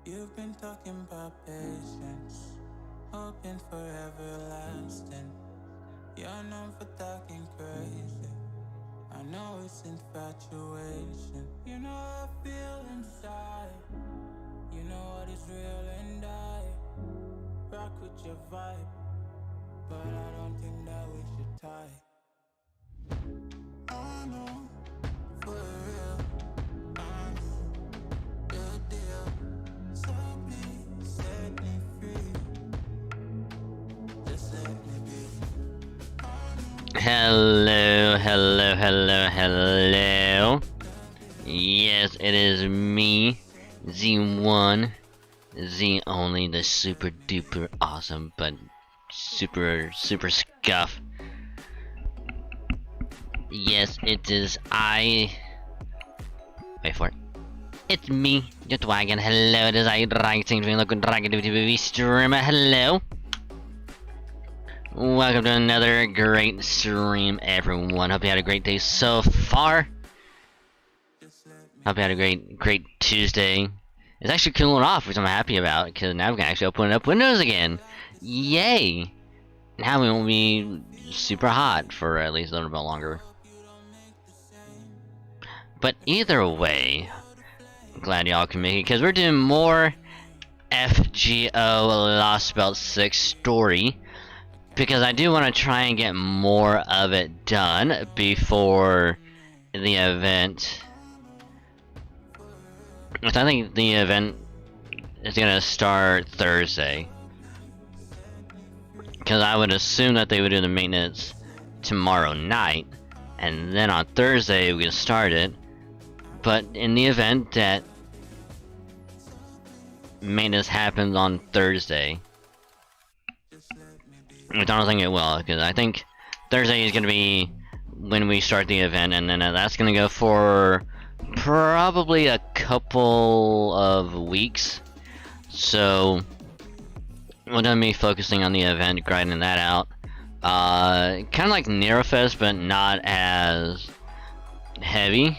You've been talking about patience, hoping for everlasting. You're known for talking crazy. I know it's infatuation. You know how I feel inside. You know what is real and I rock with your vibe, but I don't think that we should tie. I know, for real, I know, real deal. So please set me free. Just let me be. Hello, hello, hello, hello. Yes, it is me, Z1, Z only, the super duper awesome, but super scuff. Yes, it is I, Wait for it. It's me, your Dragon. Hello, it is I, Dragon, looking Dragon to VStreamer. Hello. Welcome to another great stream, everyone. Hope you had a great day so far. Hope you had a great Tuesday. It's actually cooling off, which I'm happy about, because now we can actually open up windows again. Yay! Now we won't be super hot for at least a little bit longer. But either way, I'm glad y'all can make it, because we're doing more FGO Lost Belt 6 story. Because I do want to try and get more of it done before the event. Which I think the event is going to start Thursday. Because I would assume that they would do the maintenance tomorrow night. And then on Thursday we can start it. But in the event that maintenance happens on Thursday, which I don't think it will, because I think Thursday is going to be when we start the event, and then that's going to go for probably a couple of weeks. So we're going to be focusing on the event, grinding that out. Kind of like Nerofest, but not as heavy,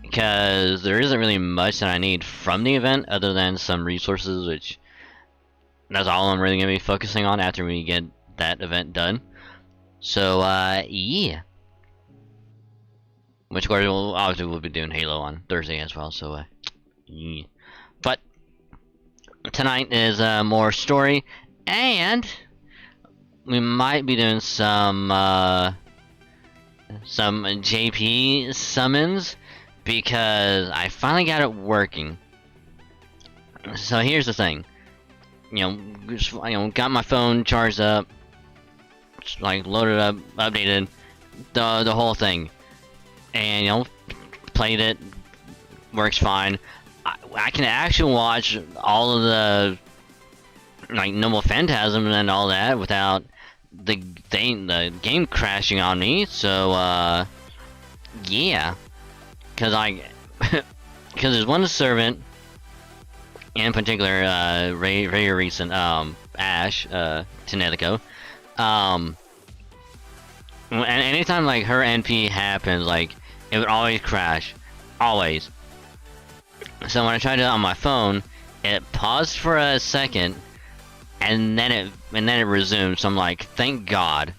because there isn't really much that I need from the event other than some resources, which that's all I'm really going to be focusing on after we get that event done. So, yeah. Which, of course, we'll be doing Halo on Thursday as well, so, yeah. But, tonight is more story, and we might be doing some JP summons, because I finally got it working. So here's the thing. Got my phone charged up, like loaded up, updated, the whole thing, and played it, works fine. I can actually watch all of the Noble Phantasm and all that without the game crashing on me. So yeah, because because there's one servant. In particular, very recent, Ash, Tenetico. And anytime, like, her NP happens, like, it would always crash. Always. So when I tried it on my phone, it paused for a second, and then it resumed, so I'm like, thank God.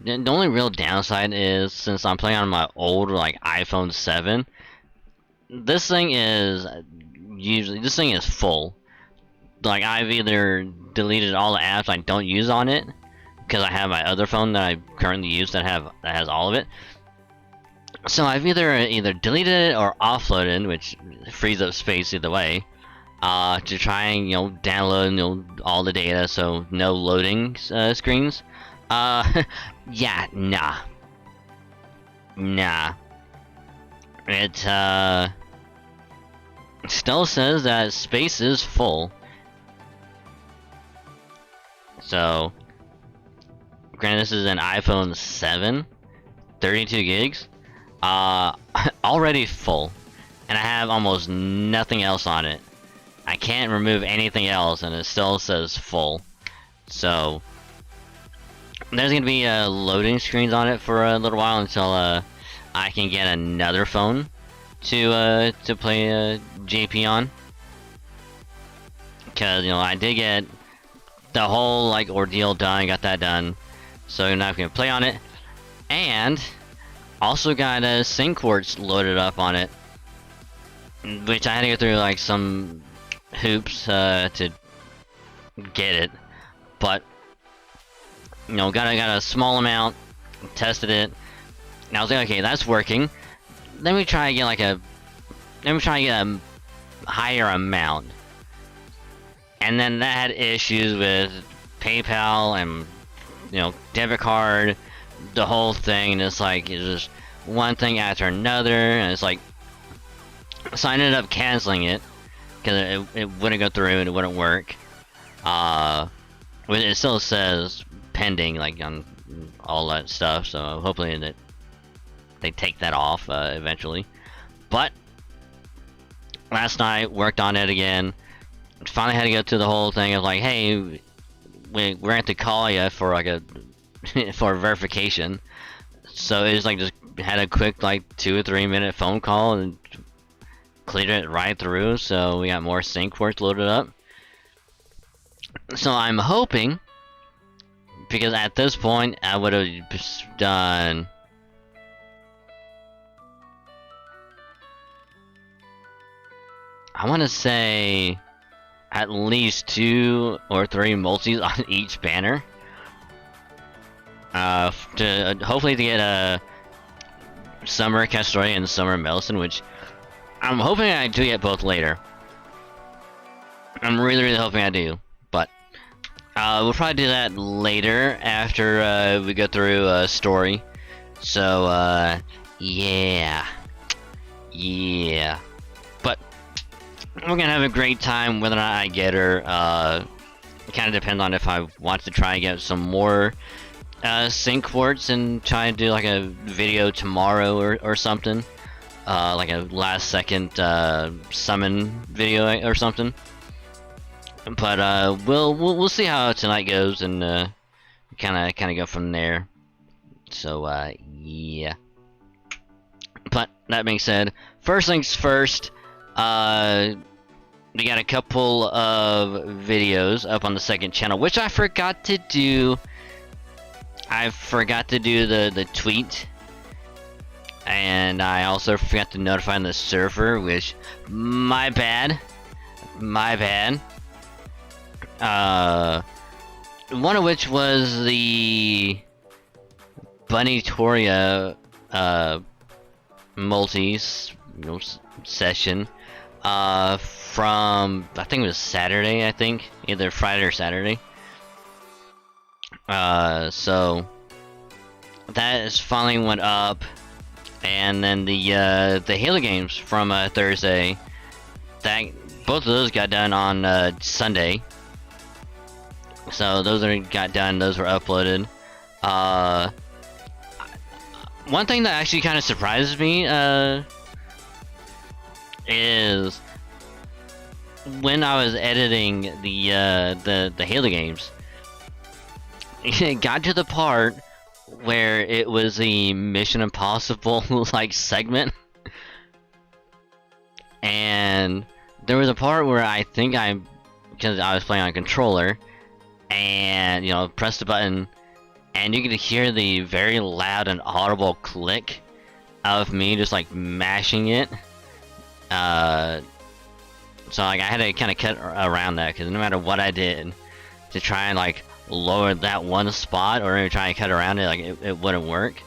The only real downside is, since I'm playing on my old, like, iPhone 7, this thing is full. Like, I've either deleted all the apps I don't use on it, because I have my other phone that I currently use that has all of it. So I've either deleted it or offloaded, which frees up space either way, to try and download all the data, so no loading screens. Yeah, nah. It still says that space is full. So, granted, this is an iPhone 7, 32 gigs, already full, and I have almost nothing else on it. I can't remove anything else, and it still says full. So, there's gonna be loading screens on it for a little while until I can get another phone to play JP on, because I did get the whole ordeal done, got that done, so now I can play on it, and also got sync quartz loaded up on it, which I had to go through some hoops to get it, but got a small amount, tested it, and I was like, okay, that's working. Let me try to get a higher amount. And then that had issues with PayPal and debit card, the whole thing, and it's just one thing after another, and it's so I ended up canceling it because it wouldn't go through and it wouldn't work. It still says pending on all that stuff, so hopefully they take that off eventually. But last night worked on it again. Finally had to go through the whole thing of like, hey, we're going to call you for like a for verification. So it was like just had a quick like 2 or 3 minute phone call and cleared it right through. So we got more sync work loaded up. So I'm hoping, because at this point I would have done I want to say at least 2 or 3 multis on each banner. To hopefully to get a Summer Castoria and Summer Melson, which I'm hoping I do get both later. I'm really hoping I do, but we'll probably do that later after we go through a story. So yeah, but we're gonna have a great time whether or not I get her. It kind of depends on if I want to try and get some more sync quartz and try and do like a video tomorrow or something, like a last second summon video or something. But we'll see how tonight goes and kind of go from there. So yeah. But that being said, first things first. We got a couple of videos up on the second channel, which I forgot to do. I forgot to do the tweet, and I also forgot to notify the server, which my bad. One of which was the Bunny Toria multis session from I think it was Saturday. I think either Friday or Saturday. So that is finally went up, and then the Halo games from Thursday. That both of those got done on Sunday. So those got done. Those were uploaded. One thing that actually kind of surprises me is when I was editing the Halo games, it got to the part where it was the Mission Impossible like segment, and there was a part where I think because I was playing on a controller, and pressed the button, and you could hear the very loud and audible click of me just like mashing it. So like I had to kind of cut around that, because no matter what I did to try and like lower that one spot or try and cut around it, like it wouldn't work.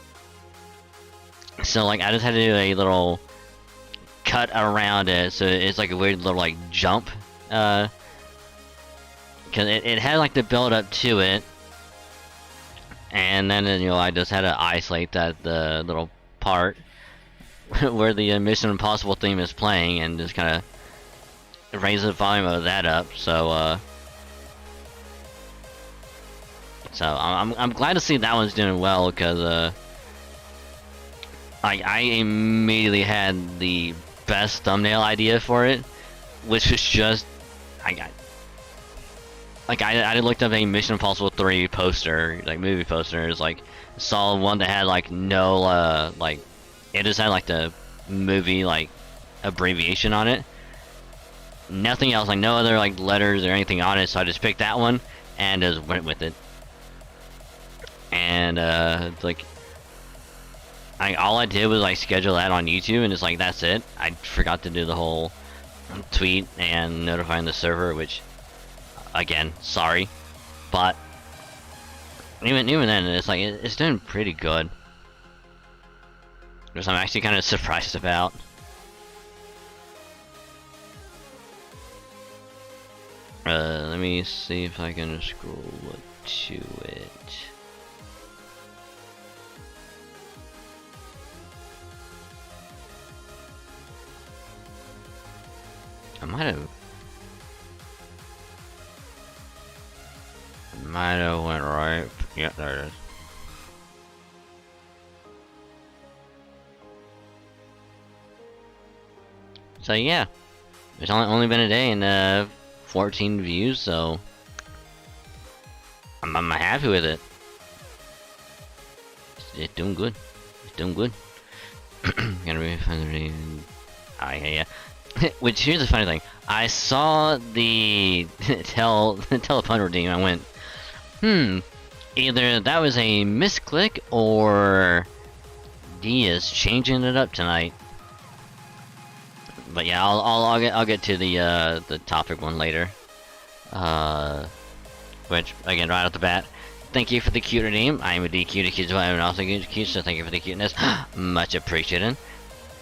So like I just had to do a little cut around it, so it's like a weird little like jump, because it had like the build up to it, and then I just had to isolate the little part where the Mission Impossible theme is playing, and just kind of raise the volume of that up. So I'm glad to see that one's doing well, because I immediately had the best thumbnail idea for it, which was just I looked up a Mission Impossible 3 poster, like movie poster. It's like saw one that had like no like it just had like the movie like abbreviation on it. Nothing else, like no other like letters or anything on it. So I just picked that one and just went with it. And like all I did was like schedule that on YouTube, and it's like that's it. I forgot to do the whole tweet and notifying the server, which again, sorry, but even then, it's like it's doing pretty good, which I'm actually kind of surprised about. Let me see if I can scroll to it. I might have went right. Yeah, there it is. So yeah, it's only been a day and 14 views, so I'm happy with it. It's doing good. It's doing good. Gonna be fun. Oh yeah. Which, here's the funny thing. I saw the telephone redeem. I went, either that was a misclick or D is changing it up tonight. But yeah, I'll get to the topic one later. Which again, right off the bat, thank you for the cute redeem. I am a DQ to kids, and also cute, so thank you for the cuteness. Much appreciated.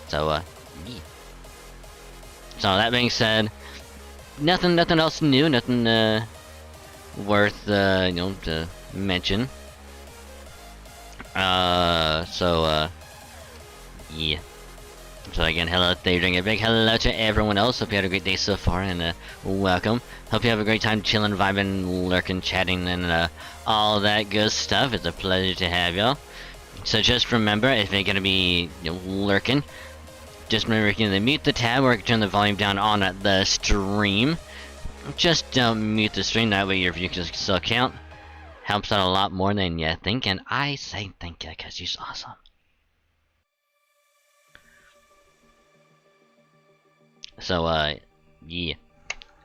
So yeah. So that being said, nothing else new, nothing worth to mention. Yeah. So again, hello there, doing a big hello to everyone else. Hope you had a great day so far, and welcome. Hope you have a great time chilling, vibing, lurking, chatting, and all that good stuff. It's a pleasure to have y'all. So just remember, if you're gonna be lurking, just remember you can mute the tab or turn the volume down on the stream. Just don't mute the stream, that way your view can still count. Helps out a lot more than you think, and I say thank you because you're awesome. So, yeah.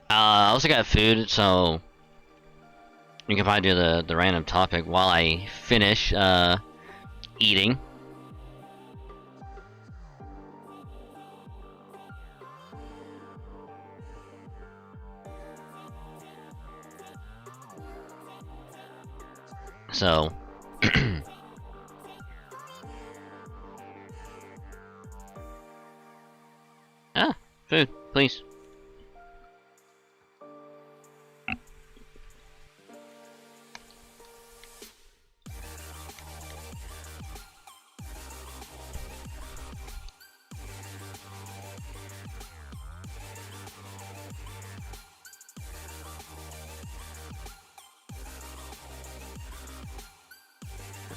I also got food, so you can probably do the random topic while I finish, eating. So, food, please.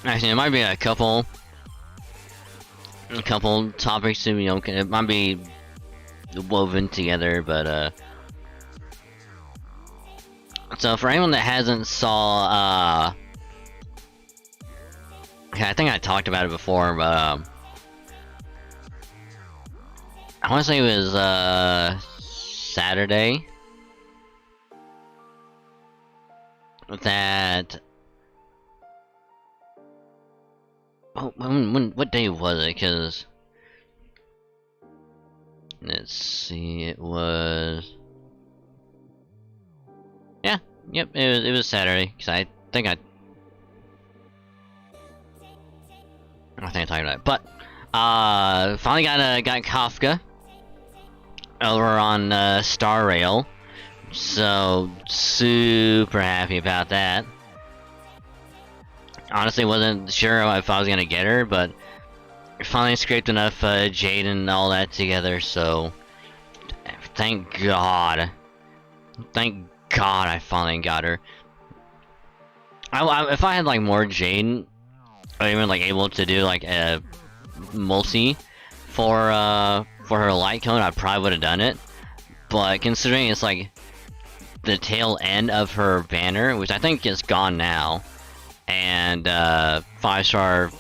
Actually, it might be a couple topics to it might be woven together, but so for anyone that hasn't saw okay, I think I talked about it before, but I want to say it was Saturday that what day was it? Because let's see, it was yep, it was Saturday. Because I think I talked about it, but finally got Kafka over on Star Rail, so super happy about that. Honestly, wasn't sure if I was gonna get her, but finally scraped enough Jade and all that together, so thank God. Thank God I finally got her. If I had like more Jade, or even like able to do like a multi for her light cone, I probably would have done it. But considering it's like the tail end of her banner, which I think is gone now, and 5-star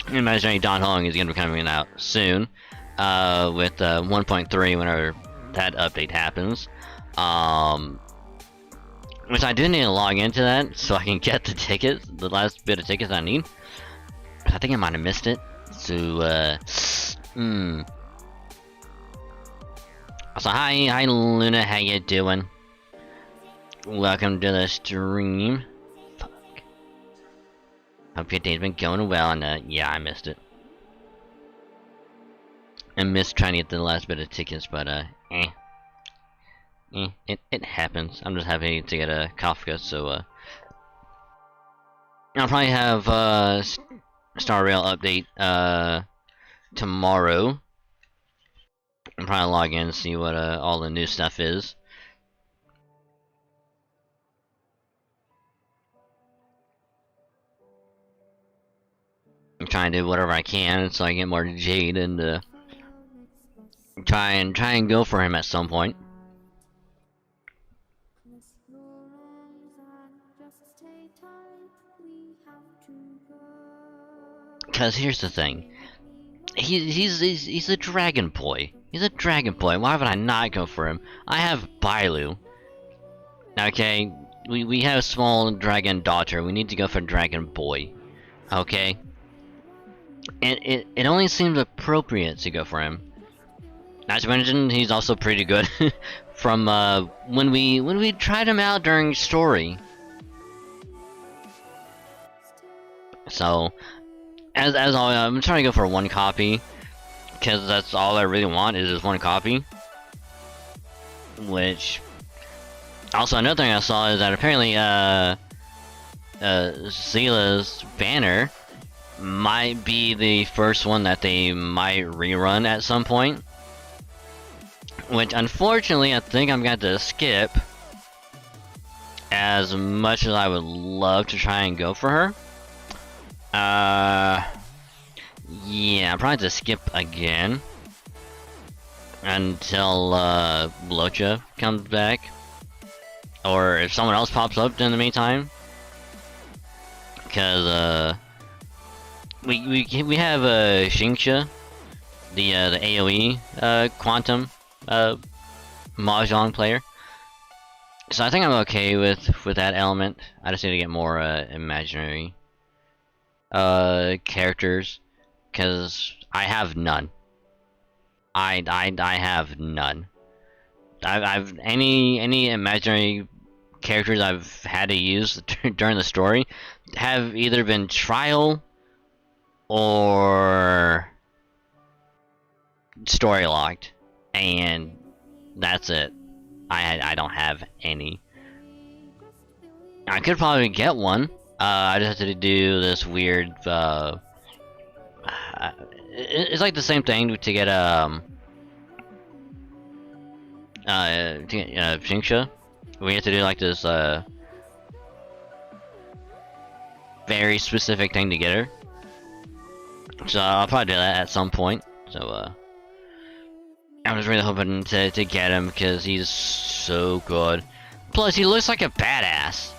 Imaginary Don Hong is going to be coming out soon with 1.3 whenever that update happens. Which I do need to log into that so I can get the tickets, the last bit of tickets I need. I think I might have missed it. So, So hi Luna, how you doing? Welcome to the stream. Fuck. Hope your day's been going well, and yeah, I missed it. I missed trying to get the last bit of tickets, but it happens. I'm just happy to get a Kafka, so I'll probably have Star Rail update tomorrow. I'll probably log in and see what all the new stuff is. I'm trying to do whatever I can so I get more Jade and Try and go for him at some point. Cause here's the thing, he's a dragon boy. He's a dragon boy. Why would I not go for him? I have Bailu. Okay, we have a small dragon daughter. We need to go for dragon boy. Okay, and it only seems appropriate to go for him. Not to mention, he's also pretty good. From when we tried him out during story. So, as always, I'm trying to go for one copy, because that's all I really want is just one copy. Which, also another thing I saw is that apparently Zila's banner might be the first one that they might rerun at some point. Which unfortunately I think I'm going to skip, as much as I would love to try and go for her. Yeah, I'm probably to skip again until Blocha comes back, or if someone else pops up in the meantime. Because we have Xingxia, the AOE quantum mahjong player. So I think I'm okay with that element. I just need to get more imaginary characters, because I have none. I have none. I've any imaginary characters I've had to use during the story have either been trial or story locked, and that's it. I don't have any. I could probably get one. I just have to do this weird. It's like the same thing to get Xingxia. We have to do like this very specific thing to get her. So I'll probably do that at some point. So I'm just really hoping to get him, because he's so good. Plus, he looks like a badass.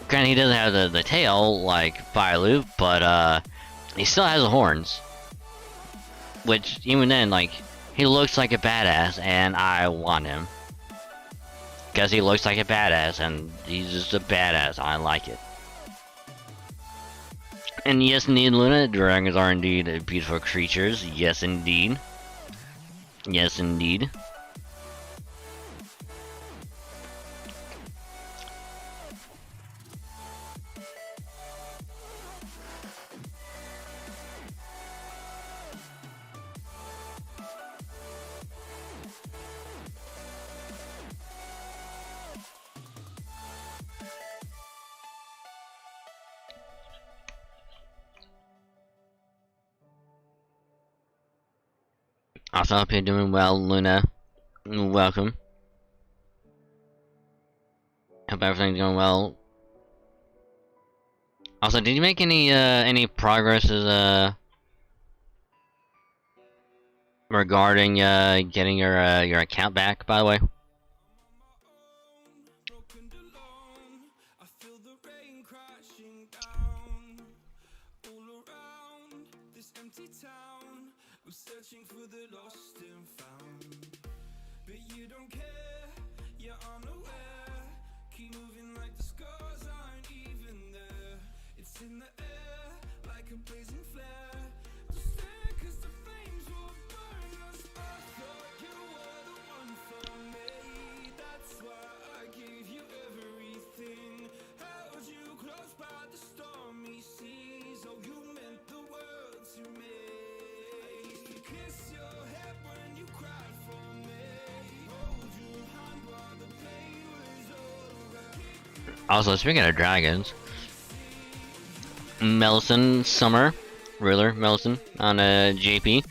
Granted, he doesn't have the tail like Bailu, but he still has the horns. Which, even then, like, he looks like a badass, and I want him. Because he looks like a badass, and he's just a badass. I like it. And yes, indeed, Luna, dragons are indeed beautiful creatures. Yes, indeed. Yes, indeed. Also, hope you're doing well, Luna. Welcome. Hope everything's going well. Also, did you make any progress regarding getting your account back, by the way? Also, speaking of dragons, Melson Summer, Ruler Melson on JP.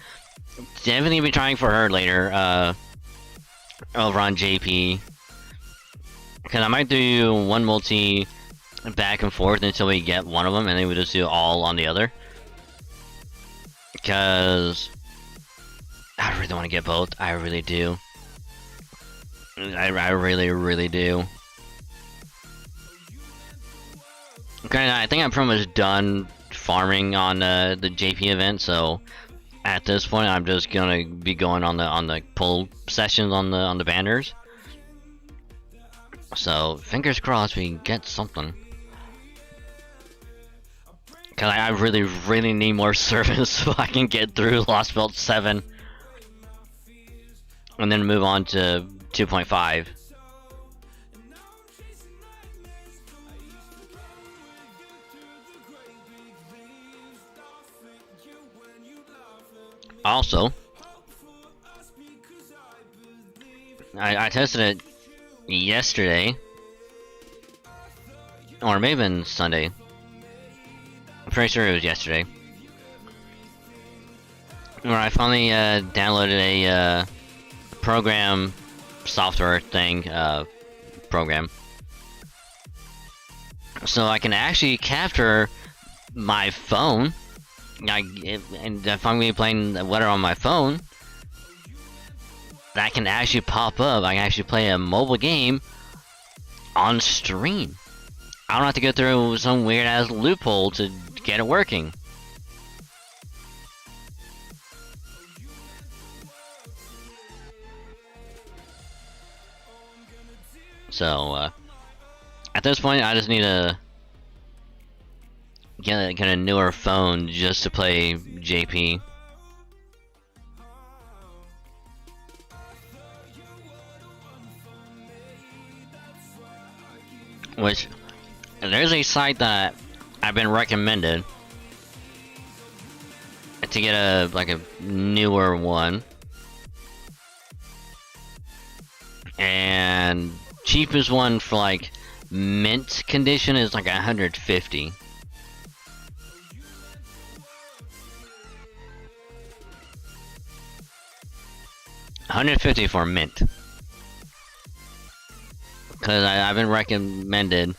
Definitely be trying for her later, over on JP. Cause I might do one multi back and forth until we get one of them, and then we just do all on the other. Cause I really want to get both. I really do. I really do. Granted, I think I'm pretty much done farming on the JP event, so at this point, I'm just gonna be going on the pull sessions on the banners. So fingers crossed we get something. Cause I really need more servants so I can get through Lost Belt 7, and then move on to 2.5. Also, I tested it yesterday, or maybe even Sunday. I'm pretty sure it was yesterday, where I finally downloaded a program software thing program, so I can actually capture my phone. And if I'm gonna be playing whatever on my phone, that can actually pop up. I can actually play a mobile game on stream. I don't have to go through some weird ass loophole to get it working. So at this point, I just need to get a newer phone just to play JP. Which, there's a site that I've been recommended to get a newer one, and cheapest one for like mint condition is like 150. $150 for mint. Because I've been recommended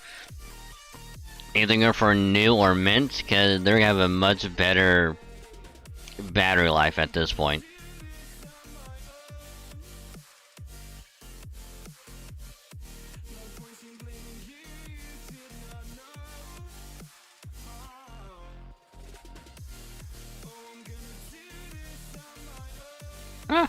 either go for new or mint, because they're gonna have a much better battery life at this point. Huh.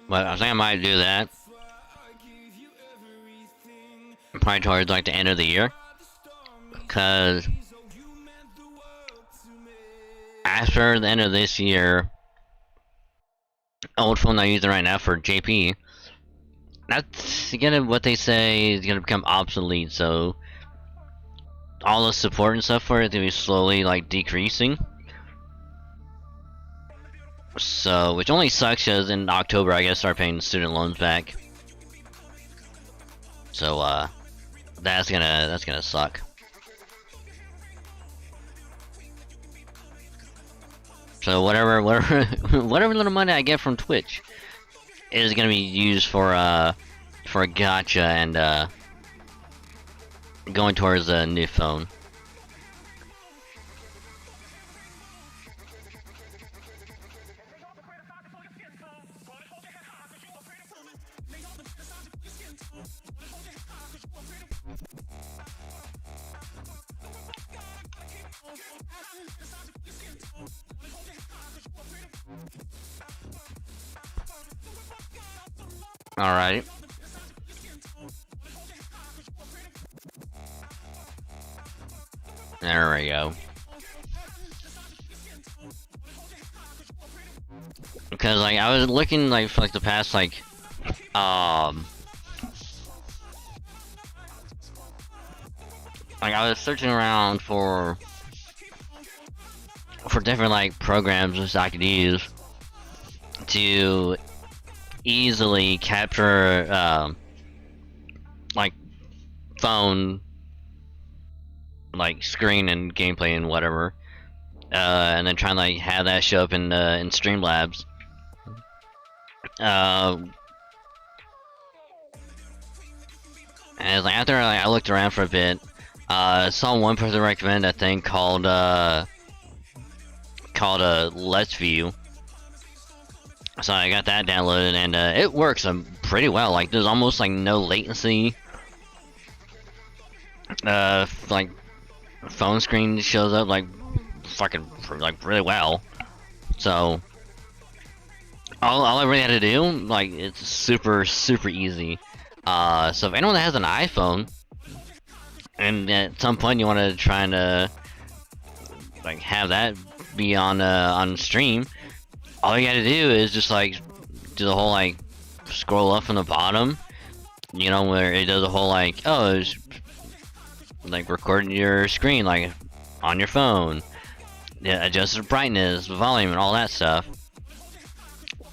But I think I might do that. Probably towards like the end of the year. Because after the end of this year, old phone I'm using right now for JP, that's again what they say is gonna become obsolete, so all the support and stuff for it is gonna be slowly like decreasing. So, which only sucks because in October I gotta start paying student loans back. So that's gonna suck. So whatever little money I get from Twitch is gonna be used for gacha and going towards a new phone. Alright. There we go. Because like I was looking like for like the past like I was searching around for different like programs that I could use to easily capture like phone like screen and gameplay and whatever, and then try and like have that show up in Streamlabs. And it's like after I looked around for a bit, saw one person recommend a thing called Let's View. So I got that downloaded, and it works pretty well. Like there's almost like no latency. Like phone screen shows up like fucking like really well. So all I really had to do, like, it's super easy. So if anyone that has an iPhone and at some point you want to try and like have that be on stream, all you gotta do is just like do the whole like scroll up from the bottom, you know, where it does the whole like, oh, it's like recording your screen like on your phone. Yeah, adjust the brightness, volume, and all that stuff.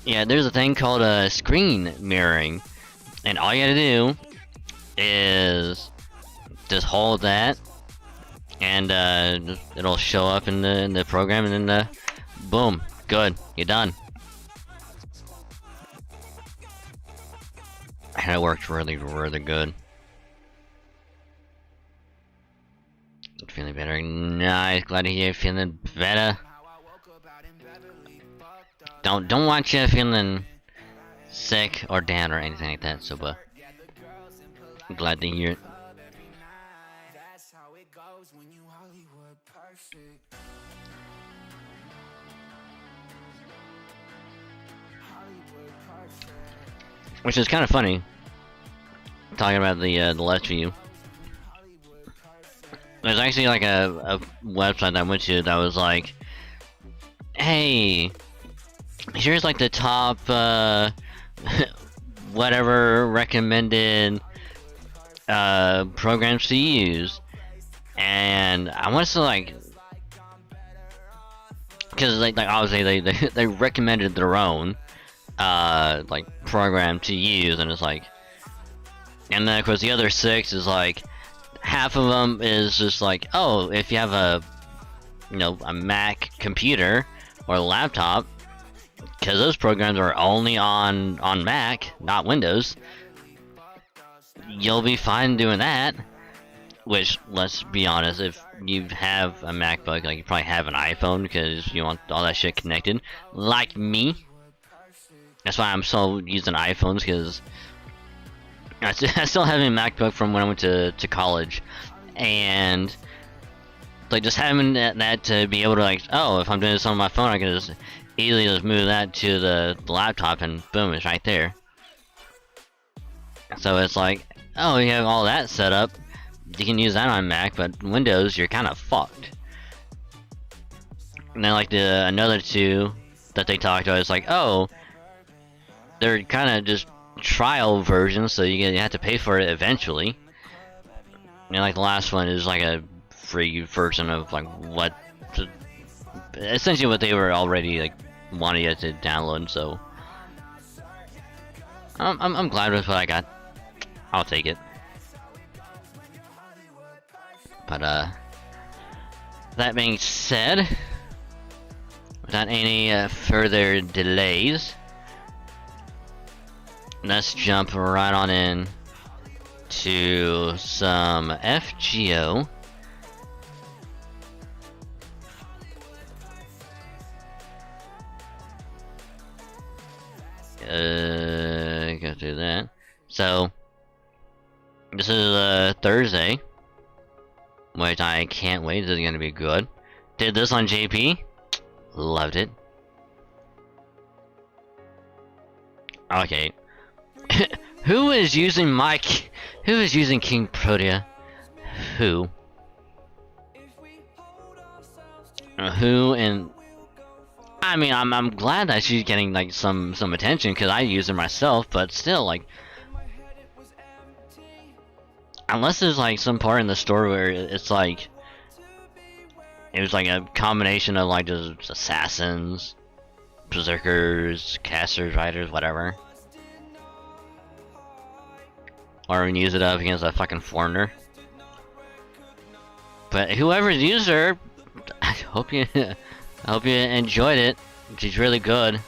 Yeah, there's a thing called screen mirroring, and all you gotta do is just hold that, and it'll show up in the program, and then boom, good, you're done. And it worked really good. Feeling better? Nice, glad to hear you're feeling better. Don't want you feeling sick or down or anything like that, so I'm glad to hear it. Which is kind of funny, talking about the Let's View. There's actually like a website I went to that was like, hey, here's like the top whatever recommended programs to use, and I want to like, because like obviously they recommended their own like program to use, and it's like, and then of course the other 6 is like, half of them is just like, oh, if you have a Mac computer or a laptop, because those programs are only on Mac, not Windows, you'll be fine doing that. Which, let's be honest, if you have a MacBook, like, you probably have an iPhone because you want all that shit connected, like me. That's why I'm still using iPhones, because I still have a MacBook from when I went to college, and like just having that to be able to like, oh, if I'm doing this on my phone, I can just easily just move that to the laptop, and boom, it's right there. So it's like, oh, you have all that set up, you can use that on Mac, but Windows, you're kind of fucked. And then like another 2 that they talked about is like, oh, they're kind of just trial versions, so you have to pay for it eventually. And like the last one is like a free version of like what, essentially what they were already like wanting you to download. So I'm glad with what I got. I'll take it. But that being said, without any further delays, let's jump right on in to some FGO. Go through that. So, this is Thursday, which I can't wait. This is gonna be good. Did this on JP. Loved it. Okay. Who is using who is using King Protea? Who? Who? And I mean, I'm glad that she's getting like some attention, because I use her myself, but still, like, unless there's like some part in the story where it's like it was like a combination of like just assassins, berserkers, casters, riders, whatever. Or we can use it up against a fucking foreigner. But whoever's used her, I hope you enjoyed it. She's really good.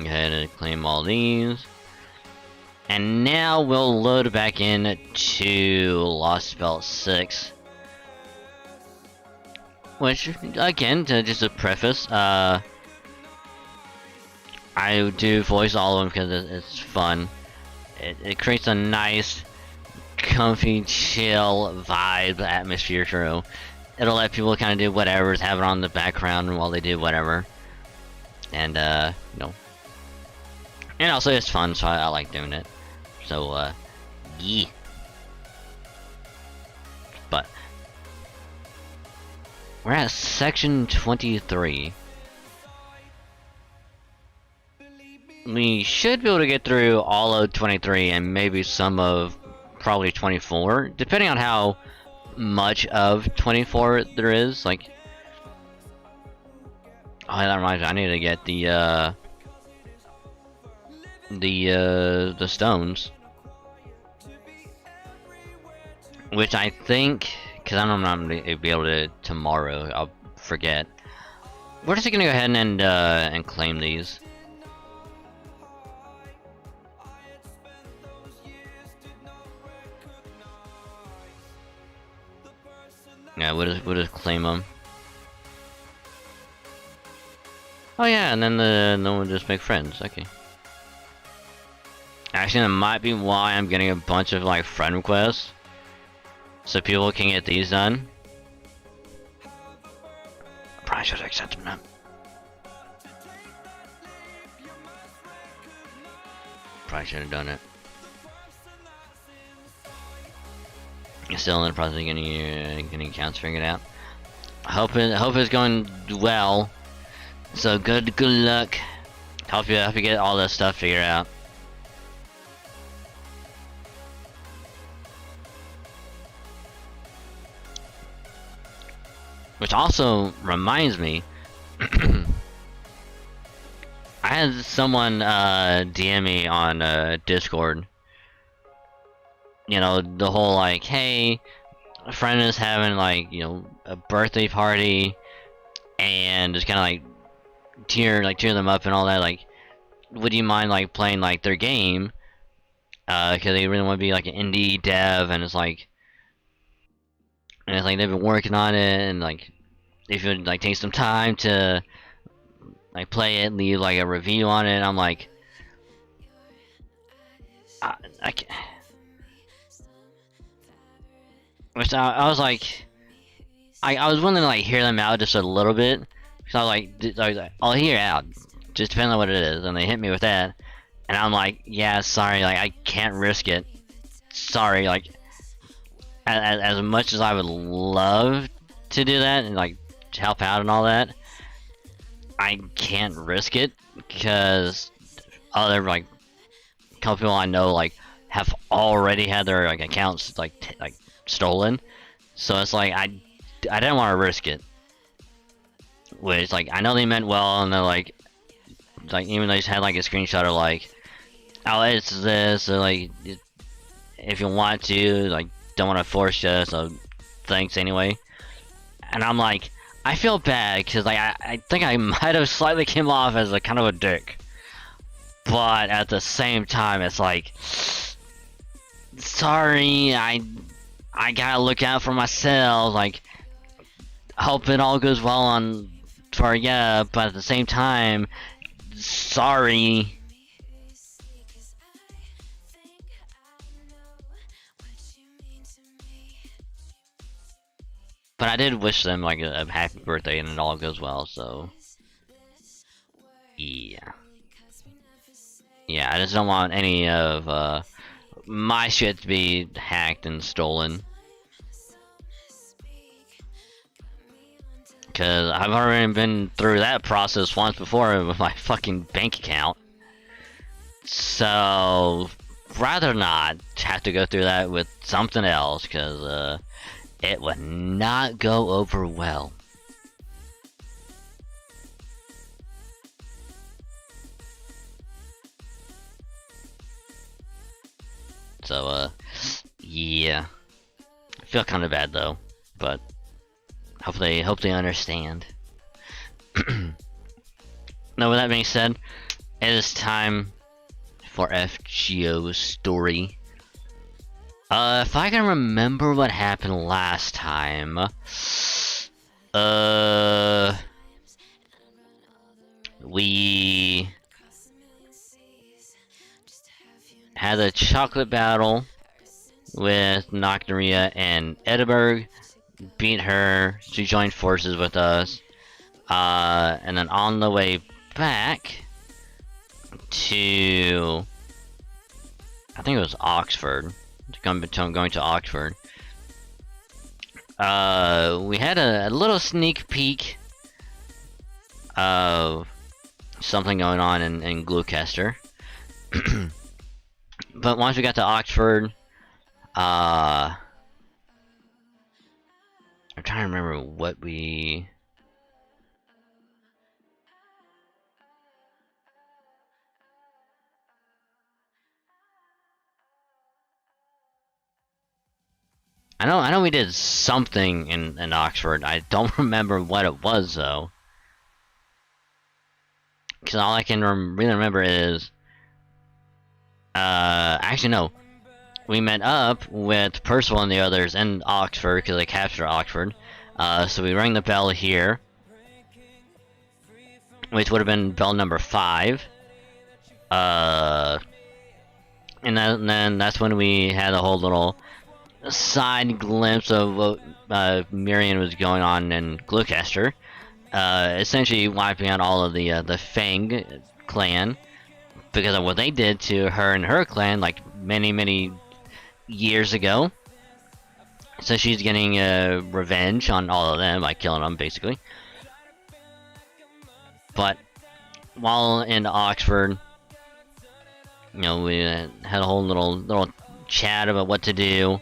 Go ahead and claim all these. And now we'll load back in to Lost Belt 6. Which, again, just a preface, I do voice all of them because it's fun. It creates a nice, comfy, chill vibe, atmosphere through. It'll let people kind of do whatever, have it on the background while they do whatever. And, you know. And also it's fun, so I like doing it. So, yeah. But we're at section 23. We should be able to get through all of 23 and maybe some of probably 24, depending on how much of 24 there is. Like, oh, that reminds me, I need to get the stones, which I think, because I don't know, I'm not gonna be able to tomorrow. I'll forget. We're just gonna go ahead and claim these. Yeah, we'll just claim them. Oh yeah, and then we'll just make friends. Okay. Actually, that might be why I'm getting a bunch of like friend requests, so people can get these done. Probably should accept them. Probably should have done it. Still in the process of getting accounts figured out. Hope it's going well. So good luck. Hope you get all this stuff figured out. Which also reminds me, I had someone DM me on Discord. You know, the whole like, hey, a friend is having like, you know, a birthday party, and just kind of like cheer them up and all that. Like, would you mind like playing like their game? Because they really want to be like an indie dev, and it's like they've been working on it, and like if you would like take some time to like play it, leave like a review on it. I'm like, I can't. Which I was like, I was willing to like hear them out just a little bit, because I was like, I'll hear it out, just depending on what it is. And they hit me with that, and I'm like, yeah, sorry, like I can't risk it. Sorry, like as much as I would love to do that and like help out and all that, I can't risk it because other like couple people I know like have already had their like accounts like stolen, so it's like I didn't want to risk it. Which like I know they meant well, and they're like even they just had like a screenshot of like, oh, it's this, or like if you want to, like don't want to force you, so thanks anyway. And I'm like, I feel bad because like I think I might have slightly came off as a kind of a dick, but at the same time it's like, sorry, I gotta look out for myself, like, hope it all goes well for ya, but at the same time, sorry. But I did wish them like a happy birthday and it all goes well, so yeah. Yeah, I just don't want any of my shit to be hacked and stolen. Because I've already been through that process once before with my fucking bank account. So, rather not have to go through that with something else, because it would not go over well. So, yeah. I feel kind of bad though, but hope they understand. Now, with that being said, It is time for FGO's story. If I can remember what happened last time, we had a chocolate battle with Nocturia and Edinburgh, beat her, she joined forces with us, and then on the way back to, I think it was Oxford, going to Oxford, we had a little sneak peek of something going on in Gloucester. But once we got to Oxford, I'm trying to remember what we... I know we did something in Oxford. I don't remember what it was though. Because all I can really remember is... actually no. We met up with Percival and the others in Oxford because they captured Oxford. So we rang the bell here, which would have been bell number 5. And then that's when we had a whole little side glimpse of what Miriam was going on in Gloucester. Essentially wiping out all of the Fang clan because of what they did to her and her clan like many years ago. So she's getting revenge on all of them by killing them, basically. But while in Oxford, you know, we had a whole little chat about what to do,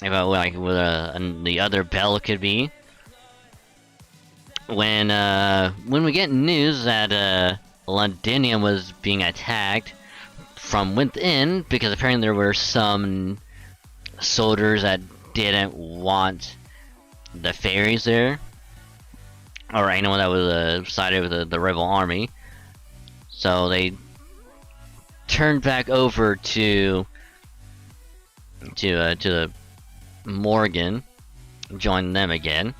about like what the other bell could be. When we get news that Londinium was being attacked from within, because apparently there were some soldiers that didn't want the fairies there, or anyone that was sided with the rival army, so they turned back over to the Morgan, joined them again.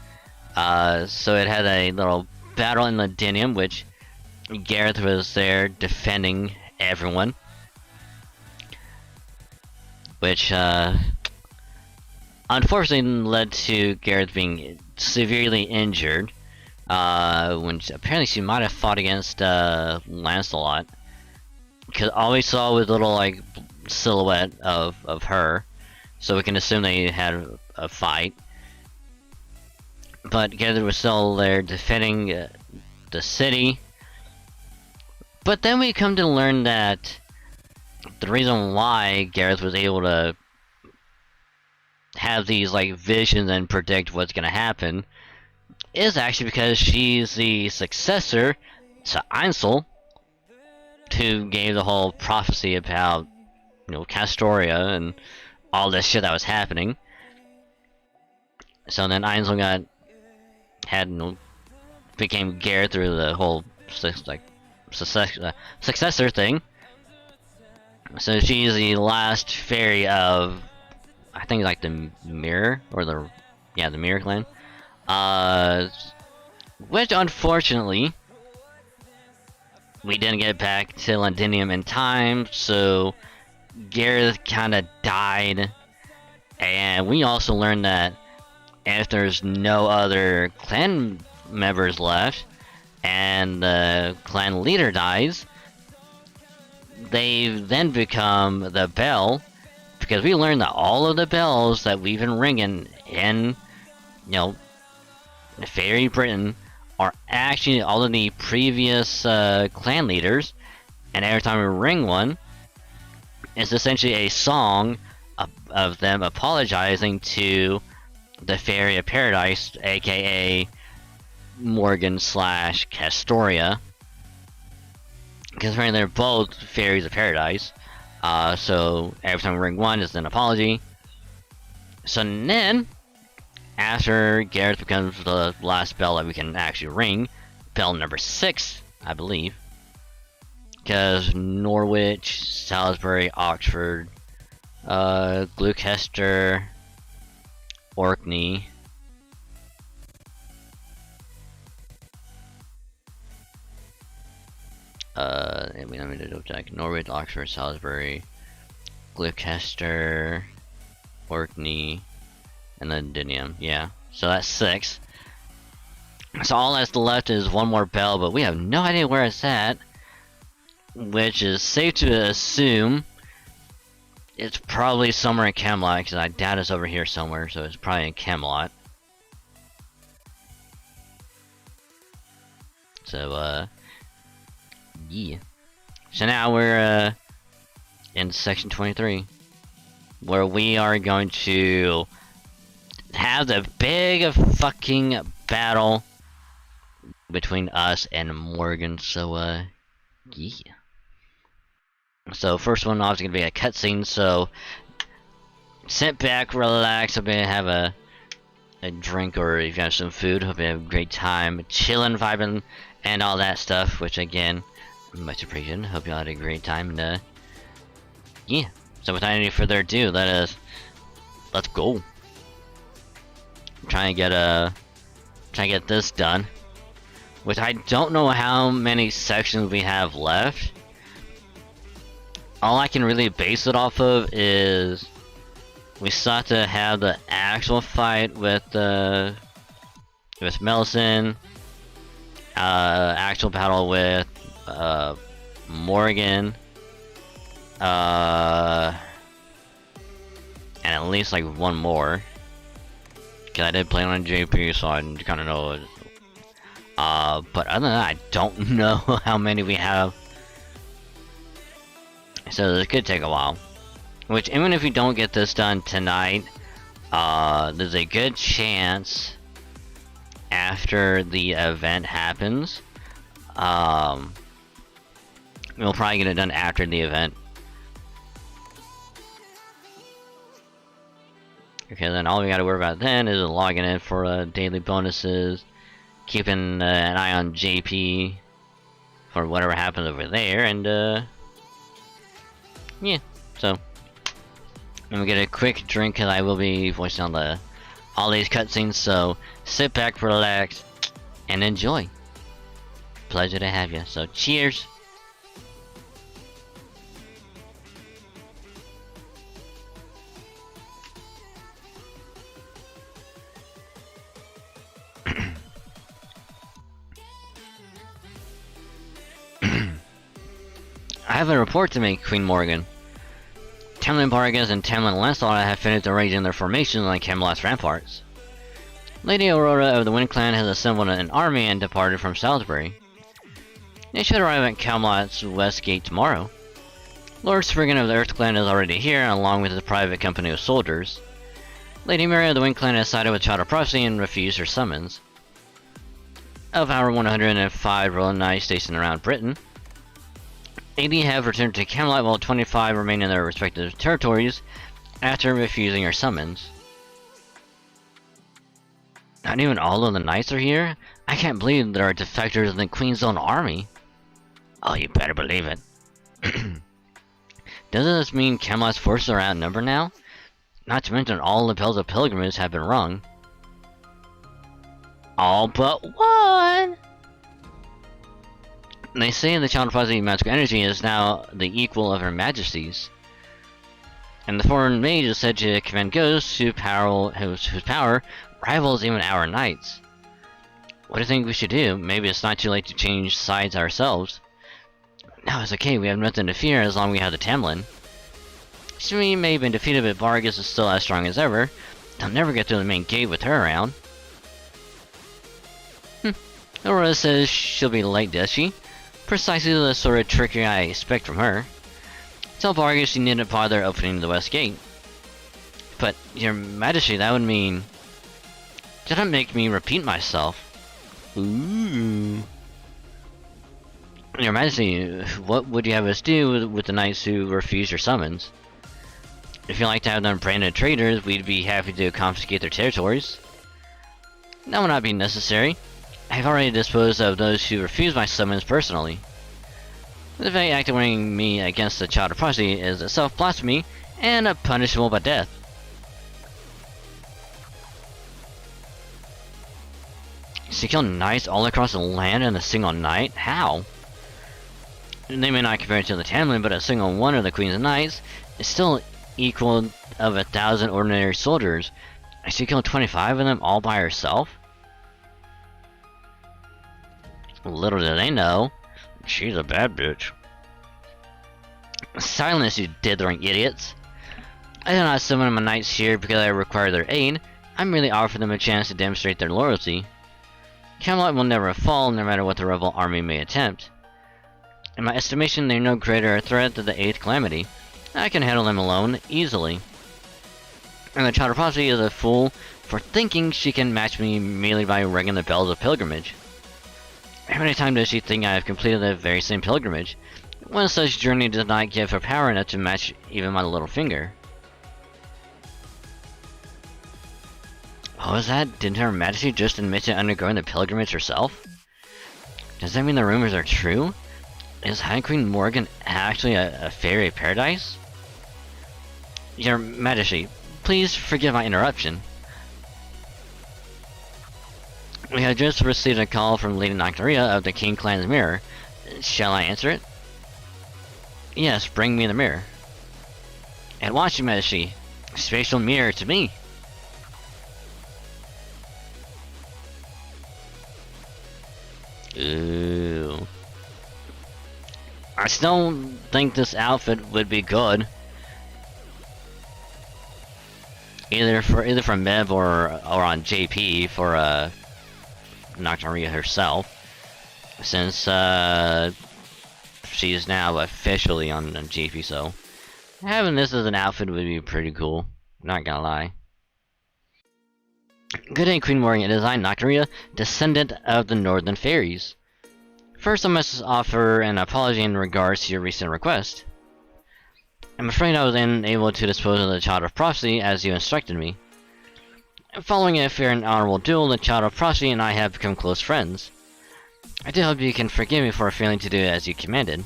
So it had a little battle in Londinium, which Gareth was there defending everyone, which unfortunately led to Gareth being severely injured, when apparently she might have fought against Lancelot, because all we saw was a little like silhouette of her, so we can assume they had a fight. But Gareth was still there defending the city. But then we come to learn that the reason why Gareth was able to have these like visions and predict what's gonna happen is actually because she's the successor to Ainsel, who gave the whole prophecy about, you know, Castoria and all this shit that was happening. So then Ainsel became Gareth through the whole successor thing. So she's the last fairy of, I think, like the Mirror, or the Mirror clan. Which unfortunately we didn't get back to Londinium in time, so Gareth kind of died. And we also learned that if there's no other clan members left and the clan leader dies, they then become the bell, because we learned that all of the bells that we've been ringing in, you know, Fairy Britain are actually all of the previous clan leaders, and every time we ring one, it's essentially a song of them apologizing to the Fairy of Paradise, aka Morgan / Castoria, because apparently they're both Fairies of Paradise. So every time we ring one, it's an apology. So then, after Gareth becomes the last bell that we can actually ring, bell number 6, I believe. Because Norwich, Salisbury, Oxford, Gloucester, Orkney. Let me double check. Norwich, Oxford, Salisbury, Gloucester, Orkney, and then Dinium. Yeah, so that's 6. So all that's left is one more bell, but we have no idea where it's at. Which is safe to assume it's probably somewhere in Camelot, because I doubt it's over here somewhere, so it's probably in Camelot. So, yeah. So now we're, in section 23, where we are going to have the big fucking battle between us and Morgan, so, yeah. So first one obviously gonna be a cutscene, so sit back, relax, hope you have a drink, or if you have some food, hope you have a great time, chilling, vibing, and all that stuff, which again, much appreciated. Hope you all had a great time, and yeah. So without any further ado, let's go. Try and get this done. Which I don't know how many sections we have left. All I can really base it off of is we still have to have the actual fight with Melisande, actual battle with Morgan, and at least like one more. Cause I did play on JP, so I kind of know. But other than that, I don't know how many we have. So this could take a while. Which, even if we don't get this done tonight, there's a good chance after the event happens, we'll probably get it done after the event. Okay, then all we gotta worry about then is logging in for daily bonuses, keeping an eye on JP for whatever happens over there, and yeah, so I'm gonna get a quick drink because I will be voicing on all these cutscenes, so sit back, relax, and enjoy. Pleasure to have you, so cheers! I have a report to make, Queen Morgan. Tamlin Vargas and Tamlin Lancelot have finished arranging their formations on Camelot's ramparts. Lady Aurora of the Wind Clan has assembled an army and departed from Salisbury. They should arrive at Camelot's west gate tomorrow. Lord Spriggan of the Earth Clan is already here, along with his private company of soldiers. Lady Mary of the Wind Clan has sided with Child of Prophecy and refused her summons. Of our 105 Royal Knights stationed around Britain, 80 have returned to Camelot, while 25 remain in their respective territories after refusing our summons. Not even all of the knights are here? I can't believe there are defectors in the Queen's own army. Oh, you better believe it. Doesn't this mean Camelot's forces are outnumbered now? Not to mention all the bells of pilgrimage have been rung. All but one! They say the Child of Prophecy magical energy is now the equal of Her Majesty's. And the foreign mage is said to command ghosts whose power rivals even our knights. What do you think we should do? Maybe it's not too late to change sides ourselves. No, it's okay, we have nothing to fear as long as we have the Tamlin. She may have been defeated, but Vargas is still as strong as ever. They'll never get through the main gate with her around. Aurora says she'll be late, does she? Precisely the sort of trickery I expect from her. Tell Vargas she needn't bother opening the west gate. But, Your Majesty, that would mean... Didn't make me repeat myself. Ooh. Your Majesty, what would you have us do with the knights who refuse your summons? If you like to have them branded traitors, we'd be happy to confiscate their territories. That would not be necessary. I have already disposed of those who refuse my summons personally. The very act of warning me against the child of prophecy is itself blasphemy and punishable by death. She killed knights all across the land in a single night? How? They may not compare it to the Tamlin, but a single one of the Queen's knights is still equal of 1,000 ordinary soldiers. She killed 25 of them all by herself? Little do they know, she's a bad bitch. Silence, you dithering idiots! I did not summon my knights here because I require their aid. I merely offer them a chance to demonstrate their loyalty. Camelot will never fall, no matter what the rebel army may attempt. In my estimation, they are no greater a threat than the 8th Calamity. I can handle them alone, easily. And the Child of Prophecy is a fool for thinking she can match me merely by ringing the bells of pilgrimage. How many times does she think I have completed the very same pilgrimage? One such journey does not give her power enough to match even my little finger. What was that? Didn't Her Majesty just admit to undergoing the pilgrimage herself? Does that mean the rumors are true? Is High Queen Morgan actually a fairy of paradise? Your Majesty, please forgive my interruption. We have just received a call from Lady Nocturia of the King Clan's mirror. Shall I answer it? Yes, bring me the mirror. And watch, Your Majesty. Spatial mirror to me. Ooh. I still think this outfit would be good. Either from Mev or on JP for Nocturia herself, since she is now officially on JP. So having this as an outfit would be pretty cool. Not gonna lie. Good day, Queen Morgan. It is I, Nocturia, descendant of the Northern Fairies. First, I must offer an apology in regards to your recent request. I'm afraid I was unable to dispose of the Child of Prophecy as you instructed me. Following a fair and honorable duel, the Child of Prophecy and I have become close friends. I do hope you can forgive me for failing to do as you commanded.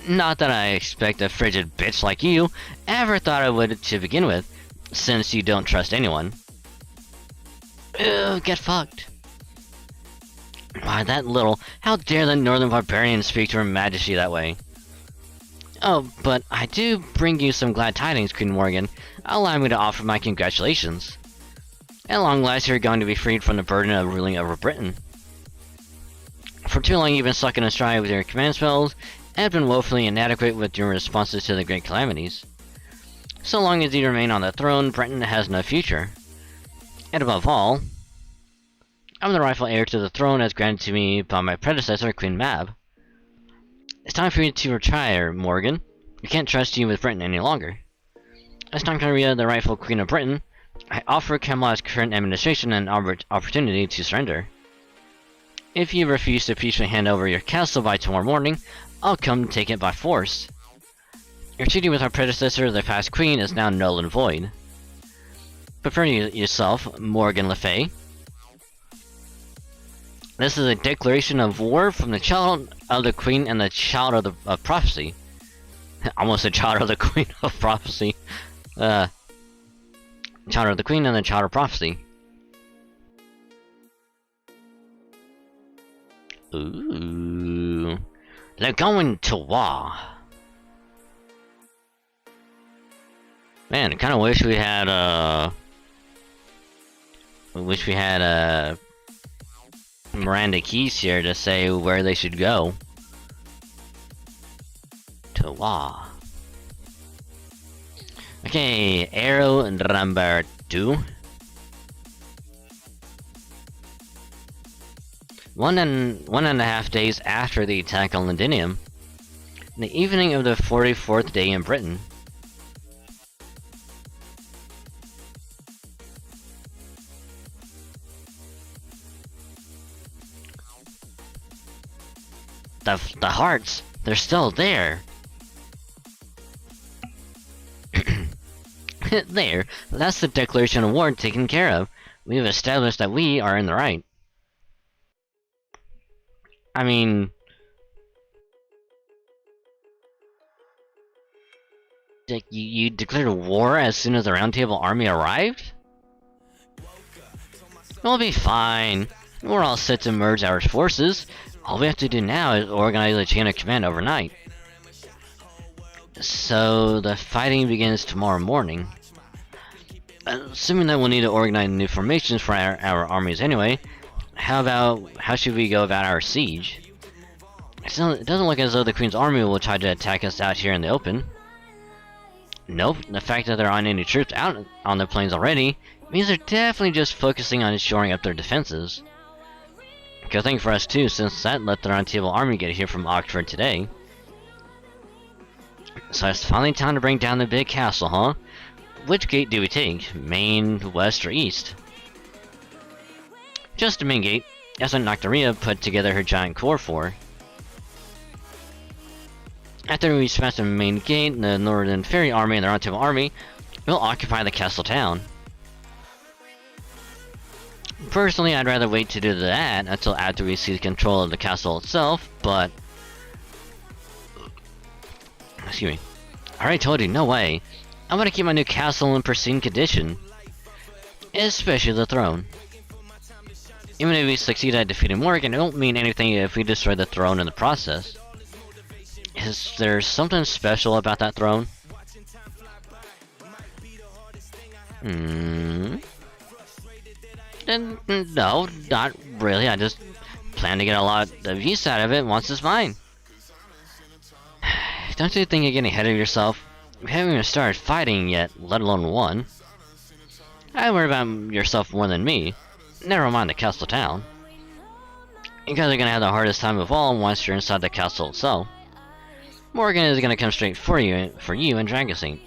Not that I expect a frigid bitch like you ever thought I would to begin with, since you don't trust anyone. Ew, get fucked. Why, that little... How dare the Northern Barbarian speak to Her Majesty that way? Oh, but I do bring you some glad tidings, Queen Morgan. Allow me to offer my congratulations. At long last, you're going to be freed from the burden of ruling over Britain. For too long, you've been stuck in a stride with your command spells, and have been woefully inadequate with your responses to the great calamities. So long as you remain on the throne, Britain has no future. And above all, I'm the rightful heir to the throne as granted to me by my predecessor, Queen Mab. It's time for you to retire, Morgan. We can't trust you with Britain any longer. As Nocturia, the rightful Queen of Britain, I offer Camelot's current administration an opportunity to surrender. If you refuse to peacefully hand over your castle by tomorrow morning, I'll come take it by force. Your treaty with our predecessor, the past Queen, is now null and void. Prepare yourself, Morgan Le Fay. This is a declaration of war from the Child of the Queen and the Child of Prophecy. Almost the Child of the Queen of Prophecy. Child of the Queen and the Child of Prophecy. Ooh. They're going to war. Man, I kinda wish we had, Miranda Keys here to say where they should go. To war. Okay, arrow number 2. One and a half days after the attack on Londinium, in the evening of the 44th day in Britain, the hearts, they're still there. There, that's the declaration of war taken care of. We've established that we are in the right. I mean, You declared war as soon as the Round Table army arrived? We'll be fine. We're all set to merge our forces. All we have to do now is organize a chain of command overnight. So the fighting begins tomorrow morning. Assuming that we'll need to organize new formations for our armies anyway, how should we go about our siege? It doesn't look as though the Queen's army will try to attack us out here in the open. Nope, the fact that there aren't any troops out on the plains already means they're definitely just focusing on shoring up their defenses. Good thing for us too, since that let the Round Table army get here from Oxford today. So it's finally time to bring down the big castle, huh? Which gate do we take? Main, west, or east? Just the main gate. That's what Noctaria put together her giant corps for. After we smash the main gate, the Northern Fairy Army and the Round Table Army will occupy the castle town. Personally, I'd rather wait to do that until after we seize control of the castle itself, but... Excuse me. I already told you, no way. I'm gonna keep my new castle in pristine condition. Especially the throne. Even if we succeed at defeating Morgan, it won't mean anything if we destroy the throne in the process. Is there something special about that throne? No, not really. I just plan to get a lot of use out of it once it's mine. Don't you think you're getting ahead of yourself? You haven't even started fighting yet, let alone won. I worry about yourself more than me. Never mind the castle town. You guys are gonna have the hardest time of all once you're inside the castle itself. Morgan is gonna come straight for you and Dragosink.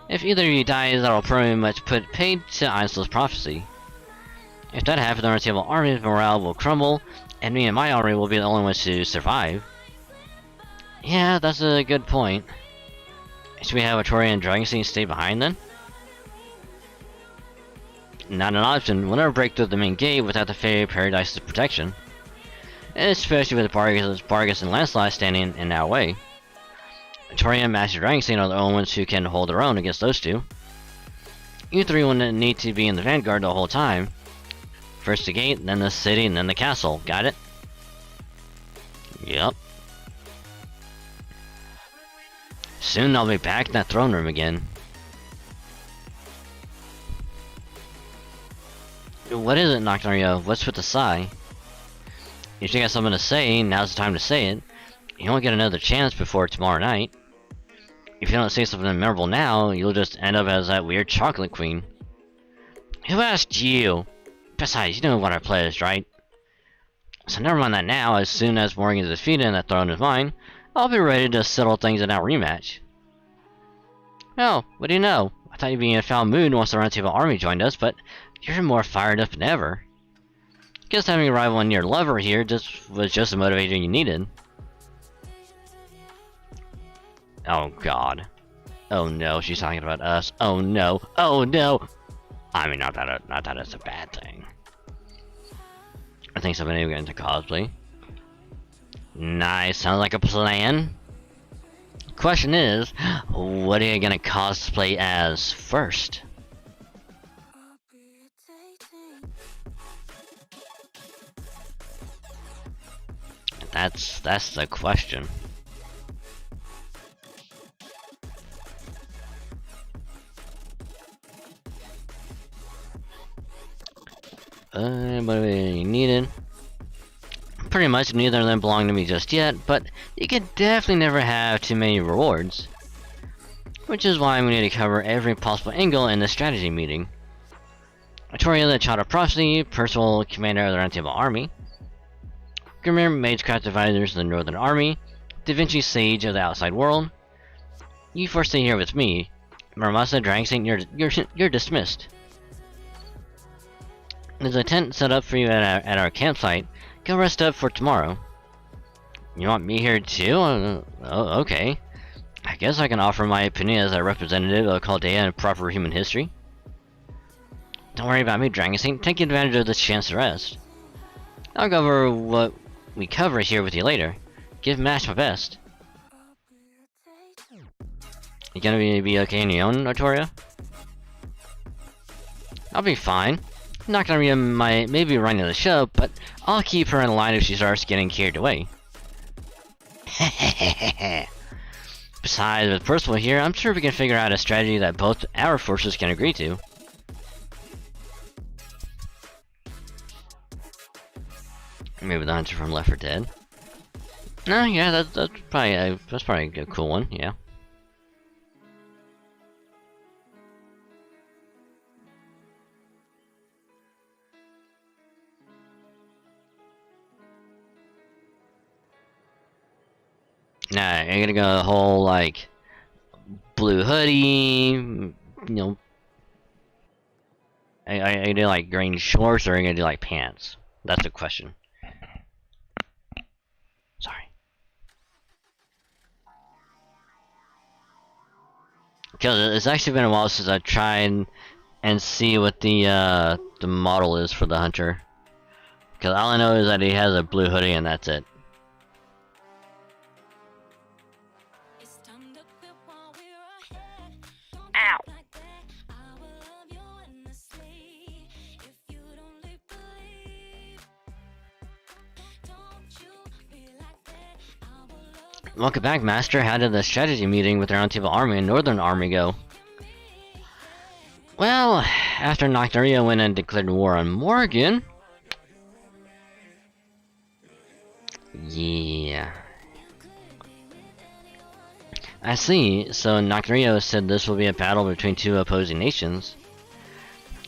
If either of you dies, that'll pretty much put paid to Einzel's prophecy. If that happens, the Round Table army's morale will crumble, and me and my army will be the only ones to survive. Yeah, that's a good point. Should we have Atoria and Dragosink stay behind then? Not an option. We'll never break through the main gate without the Fairy Paradise's protection. Especially with Bargus and Lancelot standing in our way. Atoria and Master Dragosink are the only ones who can hold their own against those two. You three will need to be in the vanguard the whole time. First the gate, then the city, and then the castle. Got it? Yep. Soon I'll be back in that throne room again. What is it, Noctaria? What's with the sigh? You should got something to say, now's the time to say it. You won't get another chance before tomorrow night. If you don't say something memorable now, you'll just end up as that weird chocolate queen. Who asked you? Besides, you know what our play is, right? So never mind that now, as soon as Morgan is defeated and that throne is mine, I'll be ready to settle things in our rematch. Oh, what do you know? I thought you'd be in a foul mood once the Round Table army joined us, but you're more fired up than ever. Guess having a rival in your lover here was just the motivator you needed. Oh god. Oh no, she's talking about us. Oh no. Oh no! I mean, not that it's a bad thing. I think somebody will get into cosplay. Nice, sounds like a plan. Question is, what are you gonna cosplay as first? That's the question. What we needed? Pretty much neither of them belong to me just yet, but you can definitely never have too many rewards. Which is why we need to cover every possible angle in the strategy meeting. Atoria, the Child of Prophecy, personal commander of the Round Table Army. Grimir, Magecraft Advisors of the Northern Army. Da Vinci, Sage of the Outside World. You four stay here with me. Marmasa, Dragosink, you're dismissed. There's a tent set up for you at our campsite. Go rest up for tomorrow. You want me here too? Oh, okay. I guess I can offer my opinion as a representative of Chaldea and proper human history. Don't worry about me, Dragosink. Take advantage of this chance to rest. I'll go over what we cover here with you later. Give Mash my best. You gonna be okay on your own, Artoria? I'll be fine. I'm not gonna be maybe running the show, but I'll keep her in line if she starts getting carried away. Besides, with Percival here, I'm sure we can figure out a strategy that both our forces can agree to. Maybe the hunter from Left 4 Dead. No, yeah, that's probably a cool one. Yeah. Nah, you're gonna go a whole like blue hoodie. You know, are you do like green shorts or are you gonna do like pants? That's the question. Sorry. Because it's actually been a while since I tried and see what the model is for the hunter. Because all I know is that he has a blue hoodie and that's it. Ow! Welcome back, Master. How did the strategy meeting with the Roundtable Army and Northern Army go? Well, after Nocturia went and declared war on Morgan... Yeah... I see, so Nocturia said this will be a battle between two opposing nations.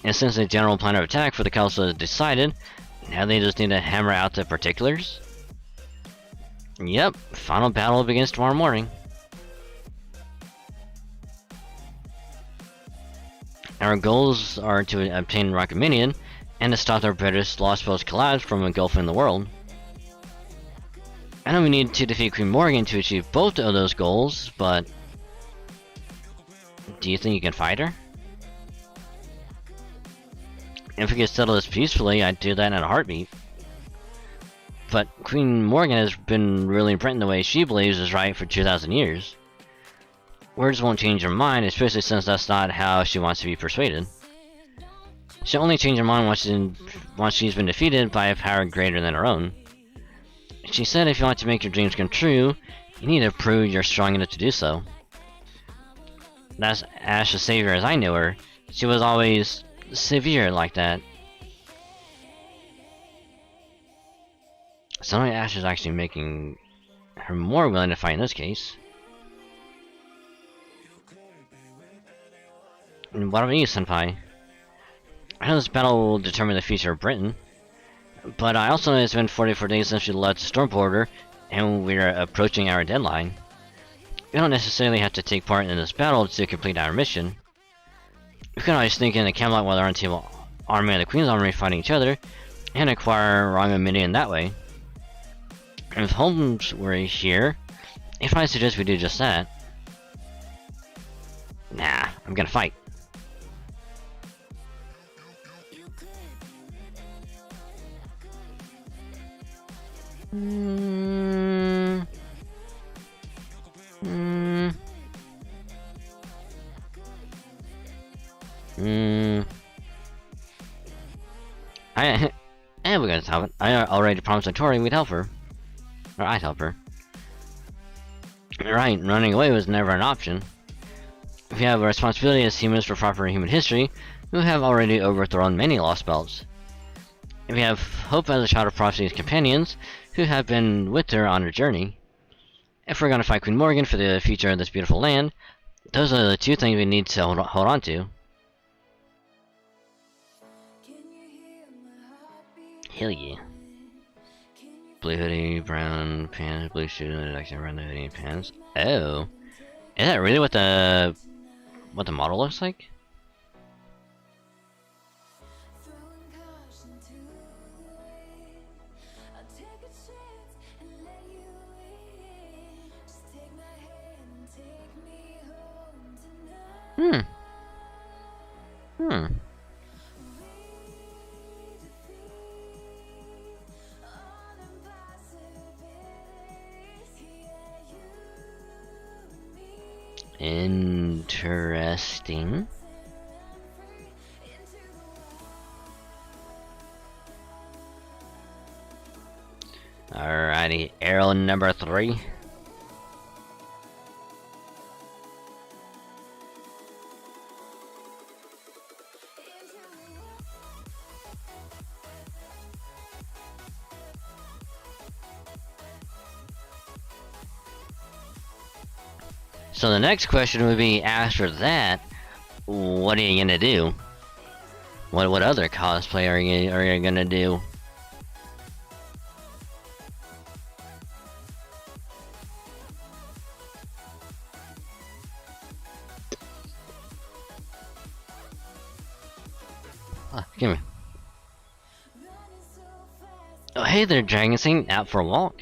And since the general plan of attack for the Council is decided, now they just need to hammer out the particulars? Yep, final battle begins tomorrow morning. Our goals are to obtain Rocketminion, and to stop the British Lost Spells collapse from engulfing the world. I know we need to defeat Queen Morgan to achieve both of those goals, but... do you think you can fight her? If we could settle this peacefully, I'd do that in a heartbeat. But Queen Morgan has been ruling Britain the way she believes is right for 2,000 years. Words won't change her mind, especially since that's not how she wants to be persuaded. She'll only change her mind once she's been defeated by a power greater than her own. She said if you want to make your dreams come true, you need to prove you're strong enough to do so. That's Ash's savior as I knew her. She was always severe like that. Suddenly Ash is actually making her more willing to fight in this case. And what about you, Senpai? I know this battle will determine the future of Britain, but I also know it's been 44 days since we left the storm border, and we're approaching our deadline. We don't necessarily have to take part in this battle to complete our mission. We can always sneak in the Camelot while the Roundtable Army and the Queen's Army fighting each other, and acquire Rocketminion that way. If Holmes were here, he'd probably suggest we do just that. Nah, I'm gonna fight. We're gonna help it. I already promised Tori we'd help her. Or I'd help her. Right, running away was never an option. We have a responsibility as humans for proper human history, who have already overthrown many lost belts. We have Hope as a child of prophecy's companions, who have been with her on her journey. If we're gonna fight Queen Morgan for the future of this beautiful land, those are the two things we need to hold on to. Hell yeah. Blue hoodie, brown pants, blue shoes, actually around the hoodie and pants. Oh. Is that really what the model looks like? Interesting. Alrighty, arrow number 3. So the next question would be, after that, what are you gonna do? What other cosplay are you gonna do? Give me. Oh, hey there, Dragon Saint, out for a walk?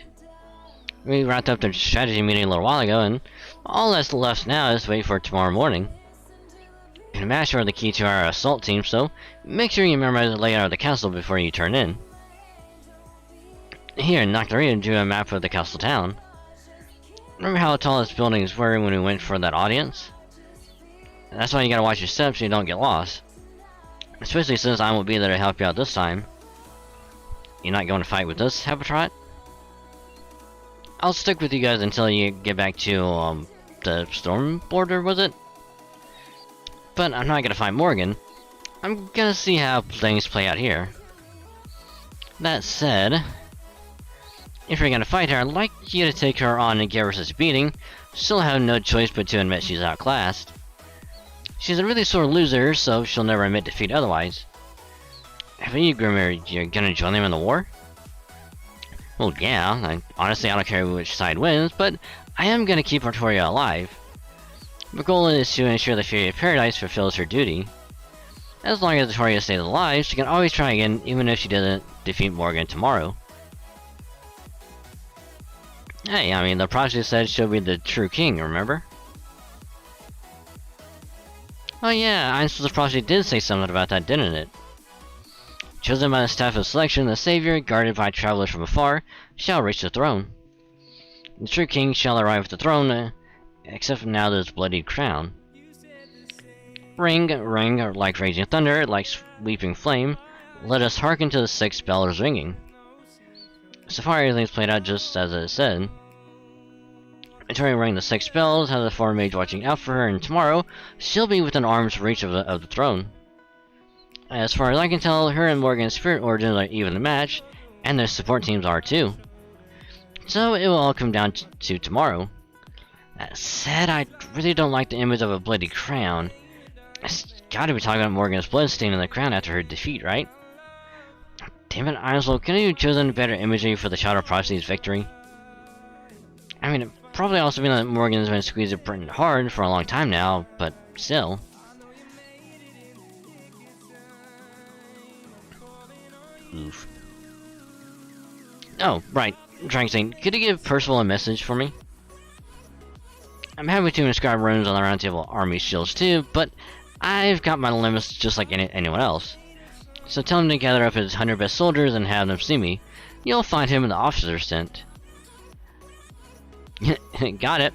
We wrapped up the strategy meeting a little while ago, and all that's left now is wait for tomorrow morning. And Master are the key to our assault team, so make sure you memorize the layout of the castle before you turn in. Here, Nocturne drew a map of the castle town. Remember how tall its buildings were when we went for that audience? That's why you gotta watch your steps so you don't get lost. Especially since I won't be there to help you out this time. You're not going to fight with us, Habitat? I'll stick with you guys until you get back to, the storm border, was it? But I'm not gonna fight Morgan. I'm gonna see how things play out here. That said, if you're gonna fight her, I'd like you to take her on and give her such a beating. She'll have no choice but to admit she's outclassed. She's a really sore loser, so she'll never admit defeat otherwise. Have you, Grimmer, you're gonna join them in the war? Well, yeah, honestly I don't care which side wins, but I am gonna keep Artoria alive. The goal is to ensure the Fury of Paradise fulfills her duty. As long as Artoria stays alive, she can always try again, even if she doesn't defeat Morgan tomorrow. Hey, I mean, the prophecy said she'll be the true king, remember? Oh yeah, Einstein's prophecy did say something about that, didn't it? Chosen by the staff of selection, the savior, guarded by travelers from afar, shall reach the throne. The true king shall arrive at the throne, except for now this bloodied crown. Ring, ring, like raging thunder, like sweeping flame, let us hearken to the 6 bells ringing. So far everything's played out just as it said. Victoria rang the 6 bells, has a 4 mage watching out for her, and tomorrow, she'll be within arm's reach of the throne. As far as I can tell, her and Morgan's spirit origins are even a match, and their support teams are too. So it will all come down to tomorrow. That said, I really don't like the image of a bloody crown. It's gotta be talking about Morgan's blood stain on the crown after her defeat, right? Damn it, Isle, couldn't you have chosen better imagery for the Shadow Prophecy's victory? I mean, it probably also means that Morgan's been squeezed pretty hard for a long time now, but still. Oof. Oh, right. Dragon Saint, could you give Percival a message for me? I'm happy to inscribe runes on the Round Table Army shields too, but I've got my limits just like anyone else. So tell him to gather up his 100 best soldiers and have them see me. You'll find him in the officer's tent. Got it.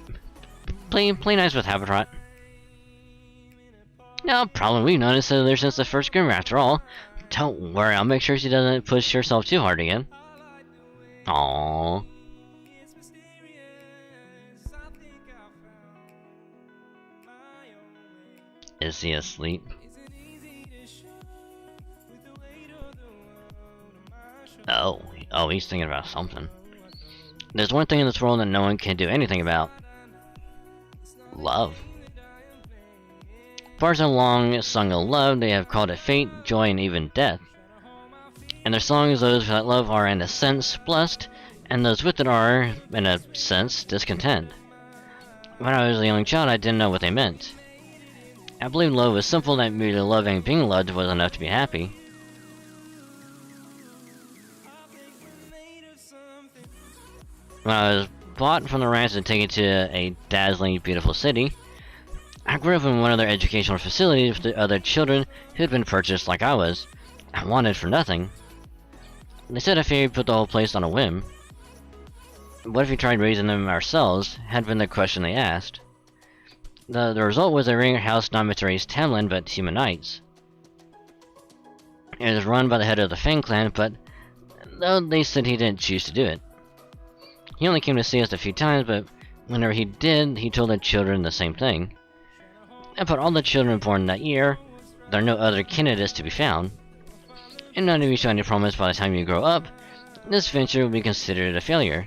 Play nice with Habitat. No problem, we've known each other since the first Grimmer after all. Don't worry, I'll make sure she doesn't push herself too hard again. Aww. Is he asleep? Oh, he's thinking about something. There's one thing in this world that no one can do anything about. Love. Far so long sung of love, they have called it fate, joy, and even death. And their songs, those that love are in a sense blessed, and those with it are, in a sense, discontent. When I was a young child, I didn't know what they meant. I believed love was simple, that merely loving and being loved was enough to be happy. When I was bought from the ranch and taken to a dazzling, beautiful city, I grew up in one of their educational facilities with the other children who had been purchased like I was. I wanted for nothing. They said if we put the whole place on a whim. What if we tried raising them ourselves, had been the question they asked. The result was a Ringer House not meant to raise Tamlin, but human knights. It was run by the head of the Fang clan, but though they said he didn't choose to do it. He only came to see us a few times, but whenever he did, he told the children the same thing. And for all the children born that year, there are no other candidates to be found. And none of you show any promise by the time you grow up, this venture will be considered a failure.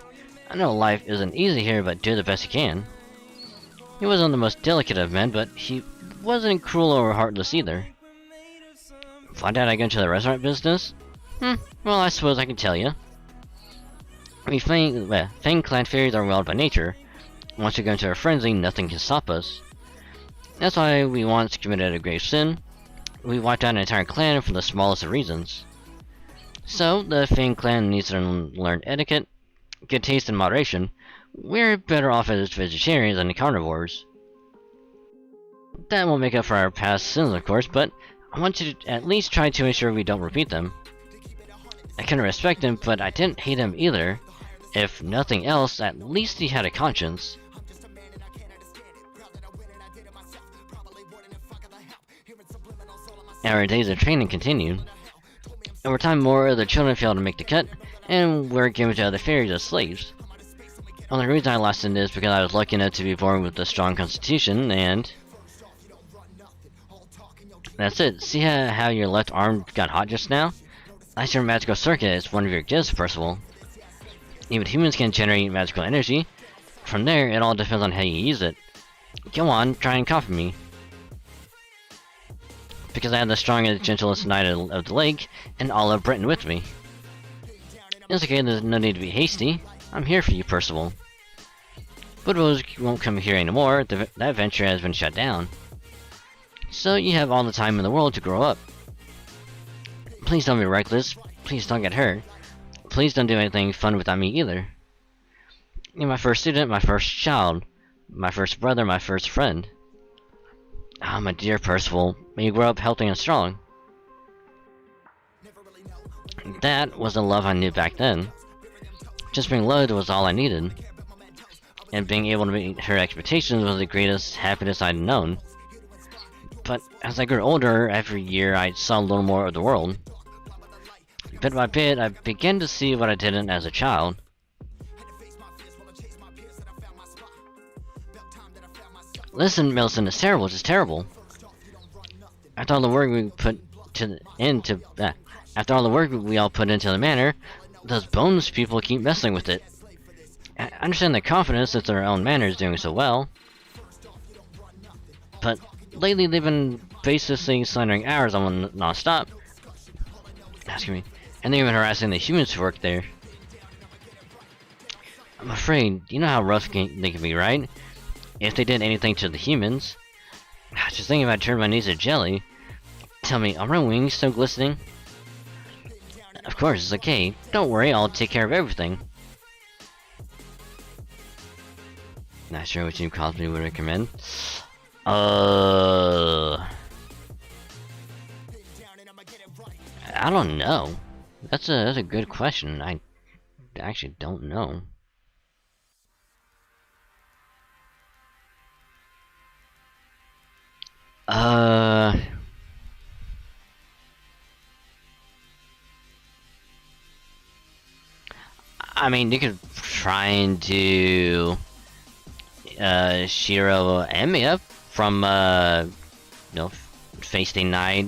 I know life isn't easy here, but do the best you can. He wasn't the most delicate of men, but he wasn't cruel or heartless either. Why did I go into the restaurant business? Well, I suppose I can tell you. Fang clan fairies are wild by nature. Once we go into a frenzy, nothing can stop us. That's why we once committed a grave sin. We wiped out an entire clan for the smallest of reasons. So, the Fang clan needs to learn etiquette, good taste, and moderation. We're better off as vegetarians than carnivores. That won't make up for our past sins, of course, but I want you to at least try to ensure we don't repeat them. I couldn't respect him, but I didn't hate him either. If nothing else, at least he had a conscience. Our days of training continued. Over time, more of the children failed to make the cut, and were given to other fairies as slaves. Only reason I lasted is because I was lucky enough to be born with a strong constitution, and that's it. See how your left arm got hot just now? That's your magical circuit. It's one of your gifts, Percival. Even humans can generate magical energy. From there, it all depends on how you use it. Go on, try and copy me. Because I have the strongest, gentlest knight of the lake, and all of Britain with me. It's okay, there's no need to be hasty. I'm here for you, Percival. Budwos won't come here anymore. That venture has been shut down. So you have all the time in the world to grow up. Please don't be reckless. Please don't get hurt. Please don't do anything fun without me either. You're my first student, my first child, my first brother, my first friend. Ah, my dear Percival, may you grow up healthy and strong. That was the love I knew back then. Just being loved was all I needed. And being able to meet her expectations was the greatest happiness I'd known. But as I grew older, every year I saw a little more of the world. Bit by bit, I began to see what I didn't as a child. Listen, Millicent, it's terrible, it's terrible. After all the work we all put into the manor, those bones people keep messing with it. I understand the confidence that their own manor is doing so well. But lately they've been basically slandering ours on non-stop. Asking me. And they've been harassing the humans who work there. I'm afraid, you know how rough they can be, right? If they did anything to the humans. Just thinking about turning my knees to jelly. Tell me, are my wings still glistening? Of course, it's okay. Don't worry, I'll take care of everything. Not sure which new cosplay would recommend. I don't know. That's a good question. I actually don't know. I mean, you could try and do Shiro Emiya from Face Day Night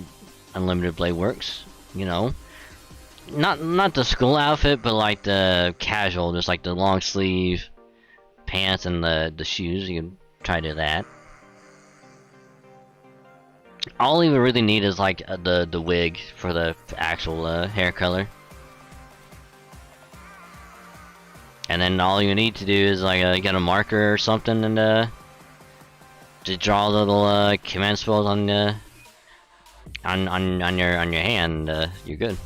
Unlimited Blade Works, you know. Not the school outfit, but like the casual, just like the long sleeve pants and the shoes. You can try to do that. All you really need is like the wig for the actual hair color. And then all you need to do is like get a marker or something and just draw little command spells on your hand. You're good.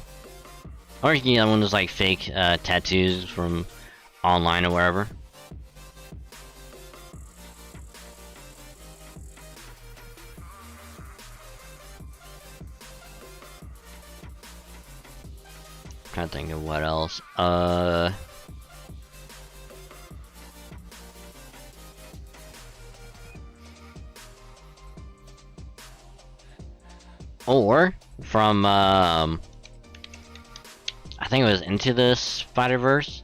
Or you can get one of those like fake tattoos from online or wherever. Trying to think of what else. Or from I think it was Into the Spider-Verse.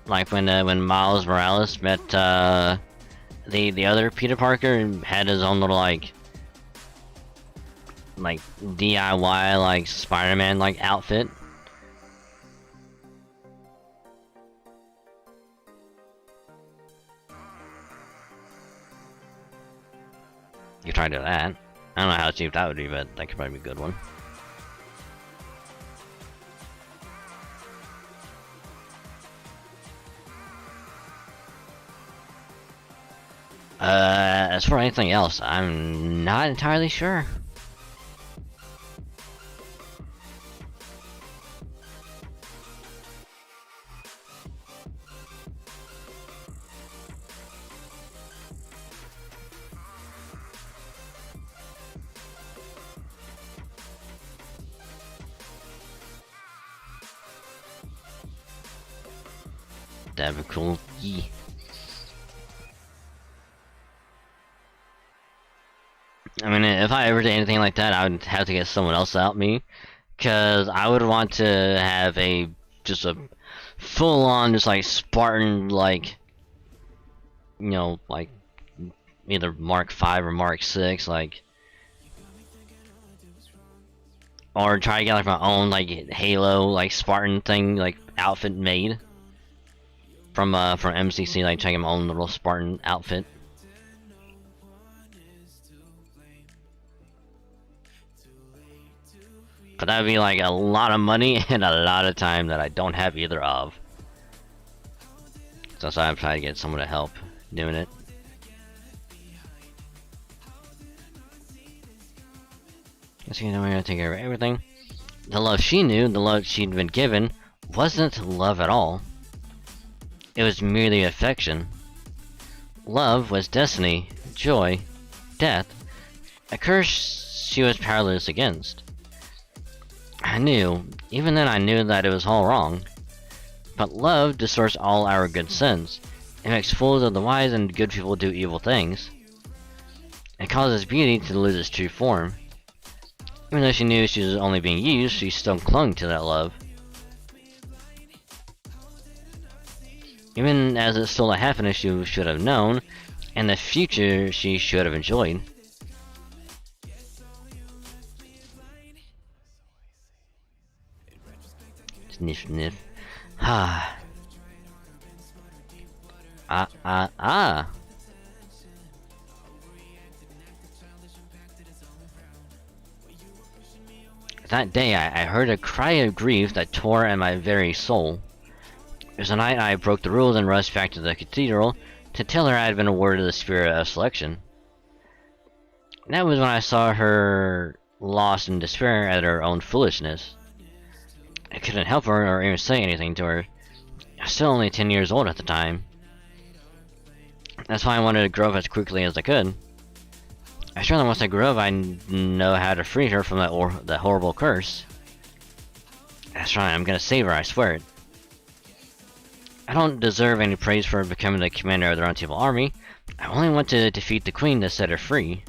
Like when Miles Morales met the other Peter Parker and had his own little like DIY like Spider-Man like outfit. You try to do that. I don't know how cheap that would be, but that could probably be a good one. As for anything else, I'm not entirely sure. That'd be cool. Yeah. I mean, if I ever did anything like that, I would have to get someone else to help me, because I would want to have just a full-on, just like Spartan, like, you know, like either Mark 5 or Mark 6, like, or try to get like my own like Halo, like Spartan thing, like outfit made from MCC, like trying my own little Spartan outfit. But that would be like a lot of money and a lot of time that I don't have either of. So that's why I'm trying to get someone to help doing it. Guess you know we're gonna take care of everything. The love she knew, the love she'd been given, wasn't love at all. It was merely affection. Love was destiny, joy, death, a curse she was powerless against. I knew, even then I knew that it was all wrong. But love distorts all our good sense. It makes fools of the wise and good people do evil things. It causes beauty to lose its true form. Even though she knew she was only being used, she still clung to that love. Even as it stole a happiness she should have known, and the future she should have enjoyed. Sniff, sniff. Ah. Ah. That day I heard a cry of grief that tore at my very soul. It was the night I broke the rules and rushed back to the cathedral to tell her I had been awarded the spirit of selection. That was when I saw her lost in despair at her own foolishness. I couldn't help her or even say anything to her. I was still only 10 years old at the time. That's why I wanted to grow up as quickly as I could. I sure that once I grow up, I'd know how to free her from that horrible curse. That's right, I'm gonna save her, I swear it. I don't deserve any praise for becoming the commander of the Round Table Army. I only want to defeat the Queen to set her free.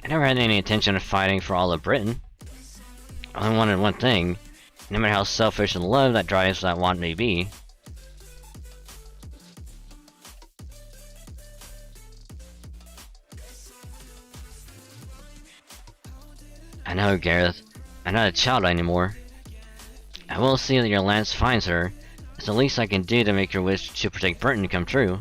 I never had any intention of fighting for all of Britain. I only wanted one thing, no matter how selfish and love that drives that want may be. I know, Gareth. I'm not a child anymore. I will see that your lance finds her. It's the least I can do to make your wish to protect Britain come true.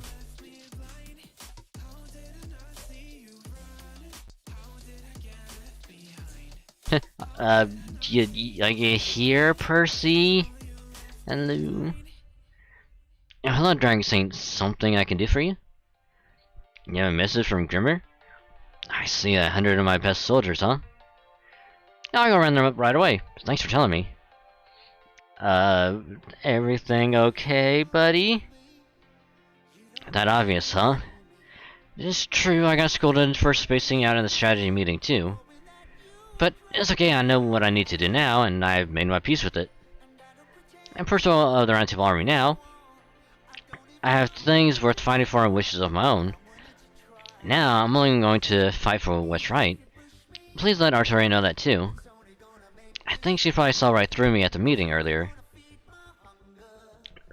You here, Percy? Hello? Hello, Dragon Saint. Something I can do for you? You have a message from Grimmer? I see 100 of my best soldiers, huh? I'll go round them up right away. Thanks for telling me. Everything okay, buddy? That obvious, huh? It's true, I got scolded for spacing out in the strategy meeting, too. But it's okay, I know what I need to do now, and I've made my peace with it. I'm personal of the Round Table Army now. I have things worth fighting for and wishes of my own. Now, I'm only going to fight for what's right. Please let Artoria know that too. I think she probably saw right through me at the meeting earlier.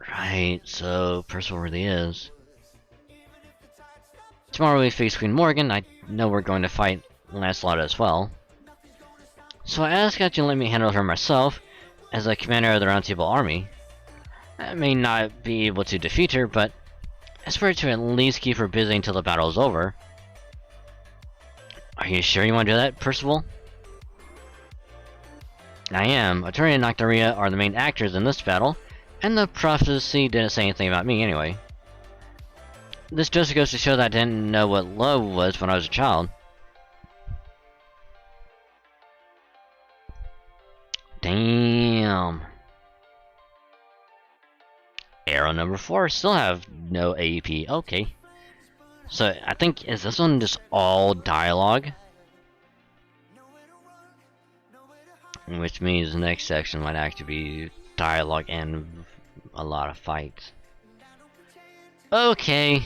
Right, so Percival really is. Tomorrow we face Queen Morgan. I know we're going to fight Lancelot as well. So I ask that you let me handle her myself, as the commander of the Round Table Army. I may not be able to defeat her, but I swear to at least keep her busy until the battle is over. Are you sure you want to do that, Percival? I am. Artoria and Noctaria are the main actors in this battle, and the prophecy didn't say anything about me anyway. This just goes to show that I didn't know what love was when I was a child. Damn. Arrow number 4 still have no AEP. Okay. So I think, is this one just all dialogue? Which means the next section might actually be dialogue and a lot of fights. Okay.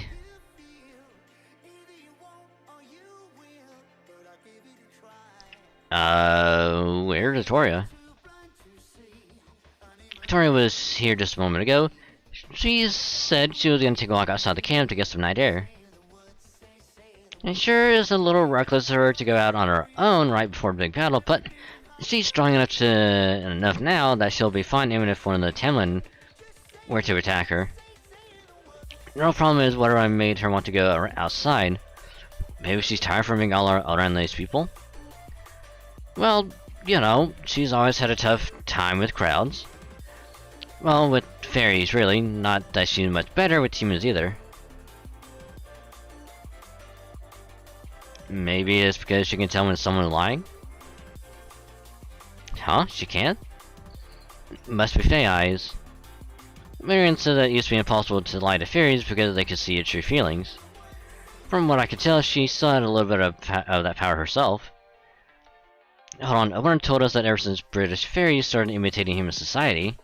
Where's Artoria? Artoria was here just a moment ago. She said she was gonna take a walk outside the camp to get some night air. It sure is a little reckless of her to go out on her own right before a big battle, but she's strong enough now that she'll be fine even if one of the Tamlin were to attack her. The real problem is whether I made her want to go outside. Maybe she's tired from being all around these people? Well, you know, she's always had a tough time with crowds. Well, with fairies, really. Not that she's much better with humans either. Maybe it's because she can tell when someone's lying? Huh? She can't? Must be Fae eyes. Marion said that it used to be impossible to lie to fairies because they could see your true feelings. From what I could tell, she still had a little bit of that power herself. Hold on, Oberon told us that ever since British fairies started imitating human society,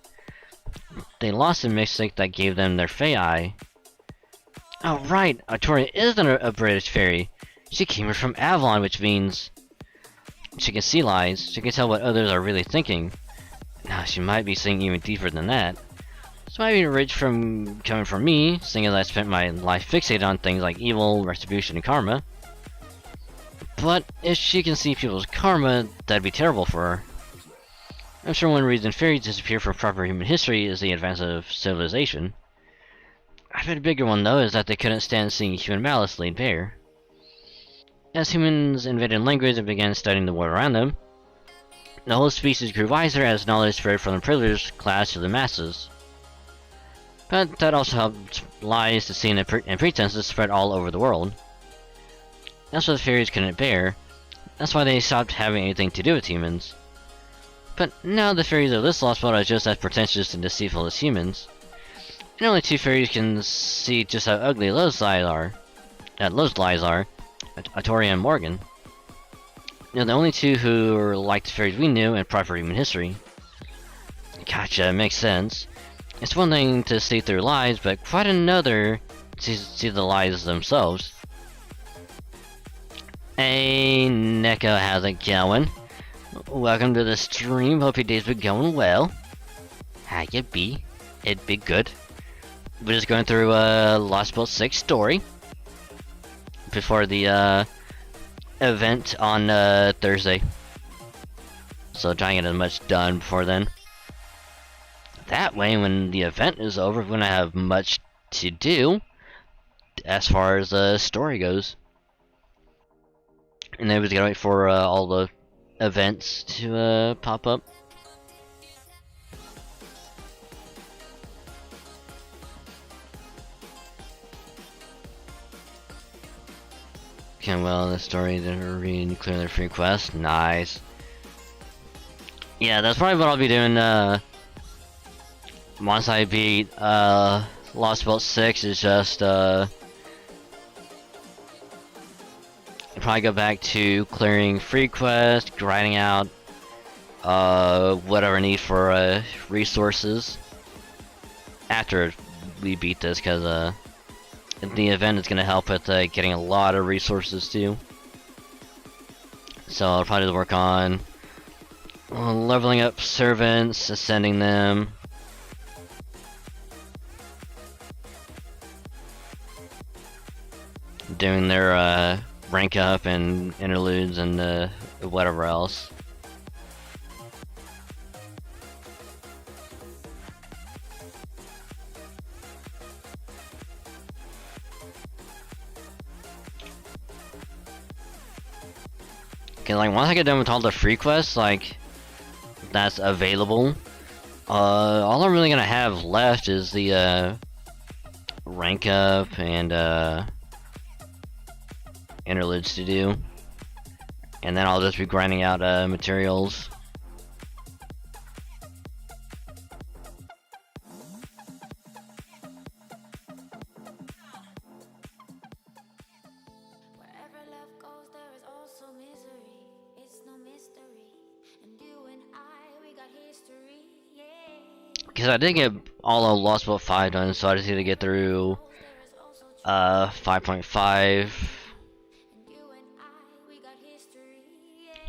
they lost the mystic that gave them their Fae eye. Oh right, Artoria isn't a British fairy. She came from Avalon, which means she can see lies. She can tell what others are really thinking. Now she might be seeing even deeper than that. This might be rich from coming from me, seeing as I spent my life fixated on things like evil, retribution, and karma. But if she can see people's karma, that'd be terrible for her. I'm sure one reason fairies disappear from proper human history is the advance of civilization. I bet a bigger one, though, is that they couldn't stand seeing human malice laid bare. As humans invented language and began studying the world around them, the whole species grew wiser as knowledge spread from the privileged class to the masses. But that also helped lies, deceit, and pretenses spread all over the world. That's what the fairies couldn't bear. That's why they stopped having anything to do with humans. But now the fairies of this lost world are just as pretentious and deceitful as humans. And only two fairies can see just how ugly those lies are. Artoria and Morgan. They're the only two who are like the fairies we knew in proper human history. Gotcha, makes sense. It's one thing to see through lies, but quite another to see the lies themselves. Hey, Neko, how's it going? Welcome to the stream, hope your day's been going well. How you be? It'd be good. We're just going through Lost Bolt 6 story. Before the event on Thursday. So trying to get as much done before then. That way, when the event is over, we're going to have much to do as far as the story goes. And then we gotta wait for all the events to pop up. Okay, well, the story they're reading clear their free quest. Nice. Yeah, that's probably what I'll be doing once I beat Lost Bolt 6 is just probably go back to clearing free quest, grinding out whatever I need for resources after we beat this, because the event is going to help with getting a lot of resources too. So I'll probably work on leveling up servants, ascending them. Doing their rank up and interludes and whatever else. Okay, like once I get done with all the free quests, like that's available, all I'm really gonna have left is the rank up and interludes to do, and then I'll just be grinding out materials. Because I did get all of Lost Boat 5 done, so I just need to get through 5.5.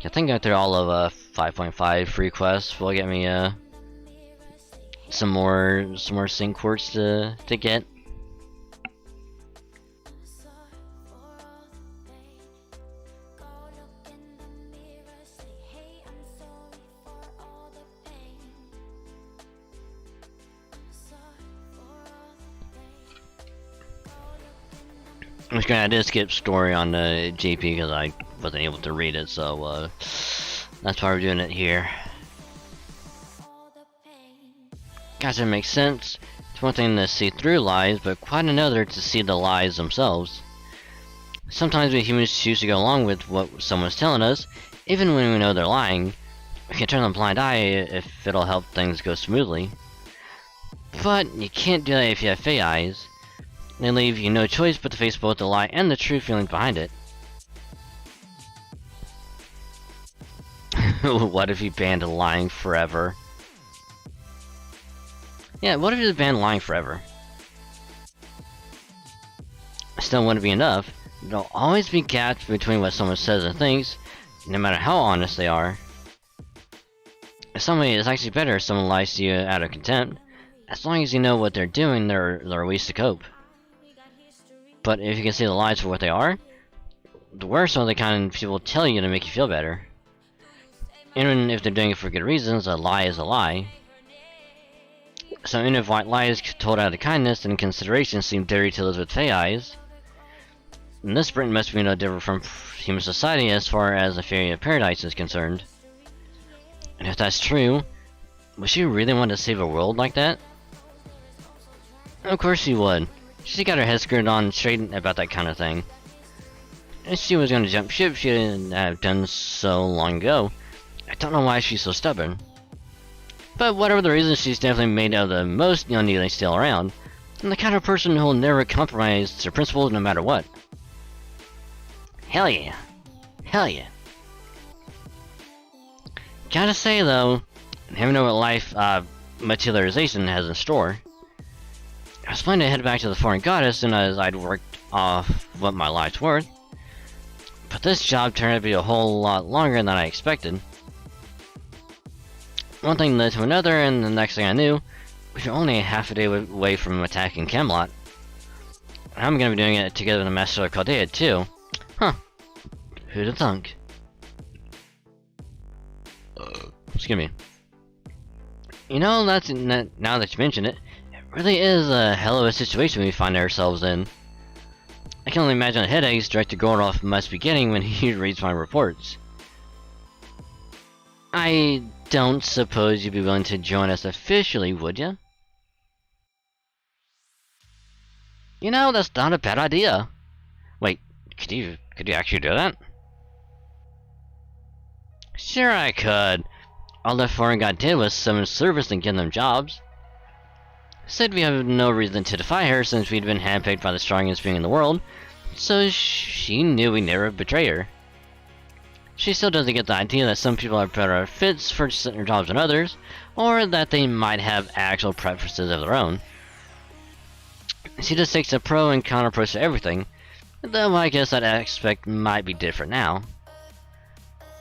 I think going through all of 5.5 free quests will get me some more sync quartz to get. I'm just gonna did skip story on the GP because I wasn't able to read it, so that's why we're doing it here. Guys, it makes sense. It's one thing to see through lies, but quite another to see the lies themselves. Sometimes we humans choose to go along with what someone's telling us, even when we know they're lying. We can turn a blind eye if it'll help things go smoothly. But you can't do that if you have fey eyes. They leave you no choice but to face both the lie and the true feelings behind it. What if you banned lying forever? Yeah, what if you just banned lying forever? Still wouldn't be enough. There'll always be gaps between what someone says and thinks, no matter how honest they are. If somebody is actually better if someone lies to you out of contempt, as long as you know what they're doing, there are ways to cope. But if you can see the lies for what they are, the worst are the kind people tell you to make you feel better. Even if they're doing it for good reasons, a lie is a lie. So even if white lies told out of kindness and consideration seem dirty to those with fey eyes, then this Britain must be no different from human society as far as the fairy of paradise is concerned. And if that's true, would she really want to save a world like that? Of course she would. She got her head screwed on straight about that kind of thing. If she was going to jump ship, she didn't have done so long ago. I don't know why she's so stubborn. But whatever the reason, she's definitely made of the most uneasy still around, and the kind of person who'll never compromise her principles no matter what. Hell yeah. Hell yeah. Gotta say though, never know what life materialization has in store. I was planning to head back to the foreign goddess and as I'd worked off what my life's worth. But this job turned out to be a whole lot longer than I expected. One thing led to another, and the next thing I knew, we were only a half a day away from attacking Camelot. And I'm gonna be doing it together with the Master of Chaldea too. Huh. Who'd have thunk? Excuse me. You know, now that you mention it, it really is a hell of a situation we find ourselves in. I can only imagine the headaches Director Gordolf must be getting when he reads my reports. I don't suppose you'd be willing to join us officially, would you? You know, that's not a bad idea. Wait, could you actually do that? Sure I could. All the foreign god did was summon service and give them jobs. Said we have no reason to defy her since we'd been handpicked by the strongest being in the world, so she knew we'd never betray her. She still doesn't get the idea that some people are better fits for certain jobs than others, or that they might have actual preferences of their own. She just takes a pro and counter approach to everything, though I guess that aspect might be different now.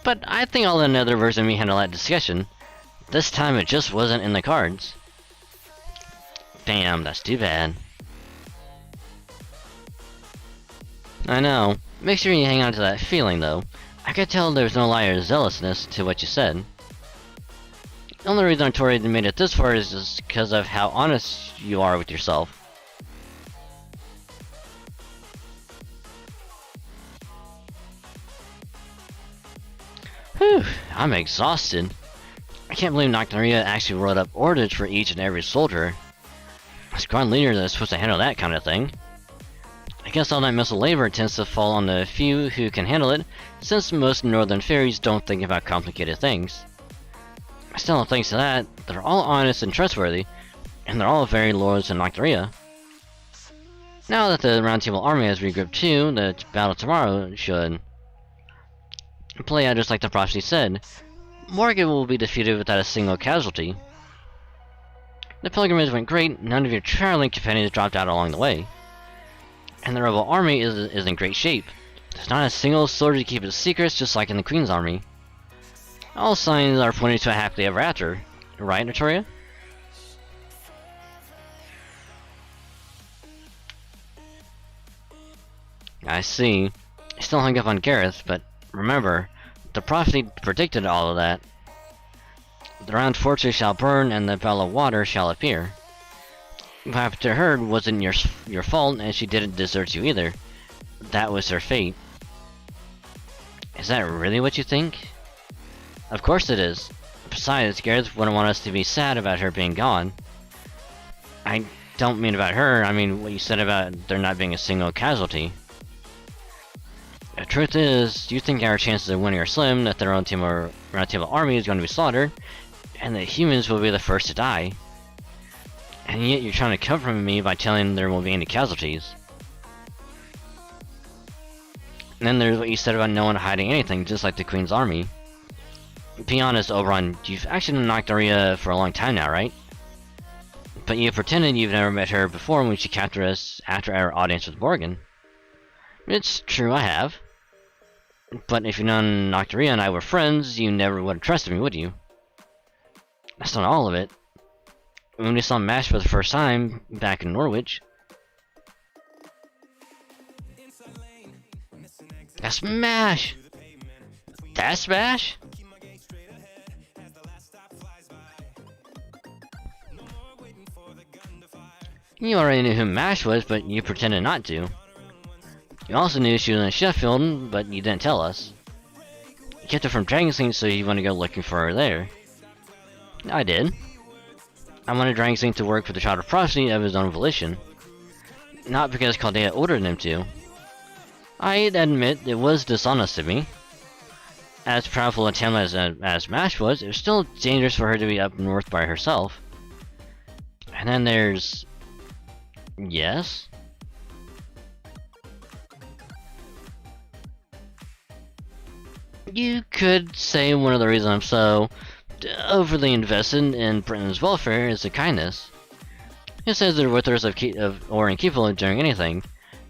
But I think I'll let another version of me handle that discussion. This time it just wasn't in the cards. Damn, that's too bad. I know. Make sure you hang on to that feeling, though. I could tell there's no lie or zealousness to what you said. The only reason Artoria made it this far is just because of how honest you are with yourself. Whew, I'm exhausted. I can't believe Nocturia actually wrote up orders for each and every soldier. A squad leader that's supposed to handle that kind of thing. I guess all that mental labor tends to fall on the few who can handle it, since most northern fairies don't think about complicated things. Still, thanks to that, they're all honest and trustworthy, and they're all very loyal to Nocturia. Now that the Round Table army has regrouped too, the battle tomorrow should play out just like the prophecy said. Morgan will be defeated without a single casualty. The pilgrimage went great, none of your traveling companions dropped out along the way. And the rebel army is in great shape. There's not a single soldier to keep its secrets, just like in the Queen's army. All signs are pointing to a happily ever after. Right, Artoria? I see. I still hung up on Gareth, but remember, the prophecy predicted all of that. The round fortress shall burn, and the bell of water shall appear. What happened to her wasn't your fault, and she didn't desert you either. That was her fate. Is that really what you think? Of course it is. Besides, Gareth wouldn't want us to be sad about her being gone. I don't mean about her, I mean what you said about there not being a single casualty. The truth is, you think our chances of winning are slim, that the Round Table army is going to be slaughtered, and that humans will be the first to die. And yet you're trying to comfort me by telling there won't be any casualties. And then there's what you said about no one hiding anything, just like the Queen's army. Be honest, Oberon, you've actually known Nocturia for a long time now, right? But you pretended you've never met her before when she captured us after our audience with Morgan. It's true, I have. But if you'd known Nocturia and I were friends, you never would have trusted me, would you? That's not all of it. When we saw MASH for the first time, back in Norwich... That's MASH! That's MASH? You already knew who MASH was, but you pretended not to. You also knew she was in Sheffield, but you didn't tell us. You kept her from Dragonsink, so you want to go looking for her there. I did. I wanted Dragonsink to work for the Child of Prophecy of his own volition. Not because Chaldea ordered him to. I admit it was dishonest of me. As powerful a talent as MASH was, it was still dangerous for her to be up north by herself. And then there's... Yes? You could say one of the reasons I'm so overly invested in Britain's welfare is the kindness. Who says they're worthless or incapable of doing anything?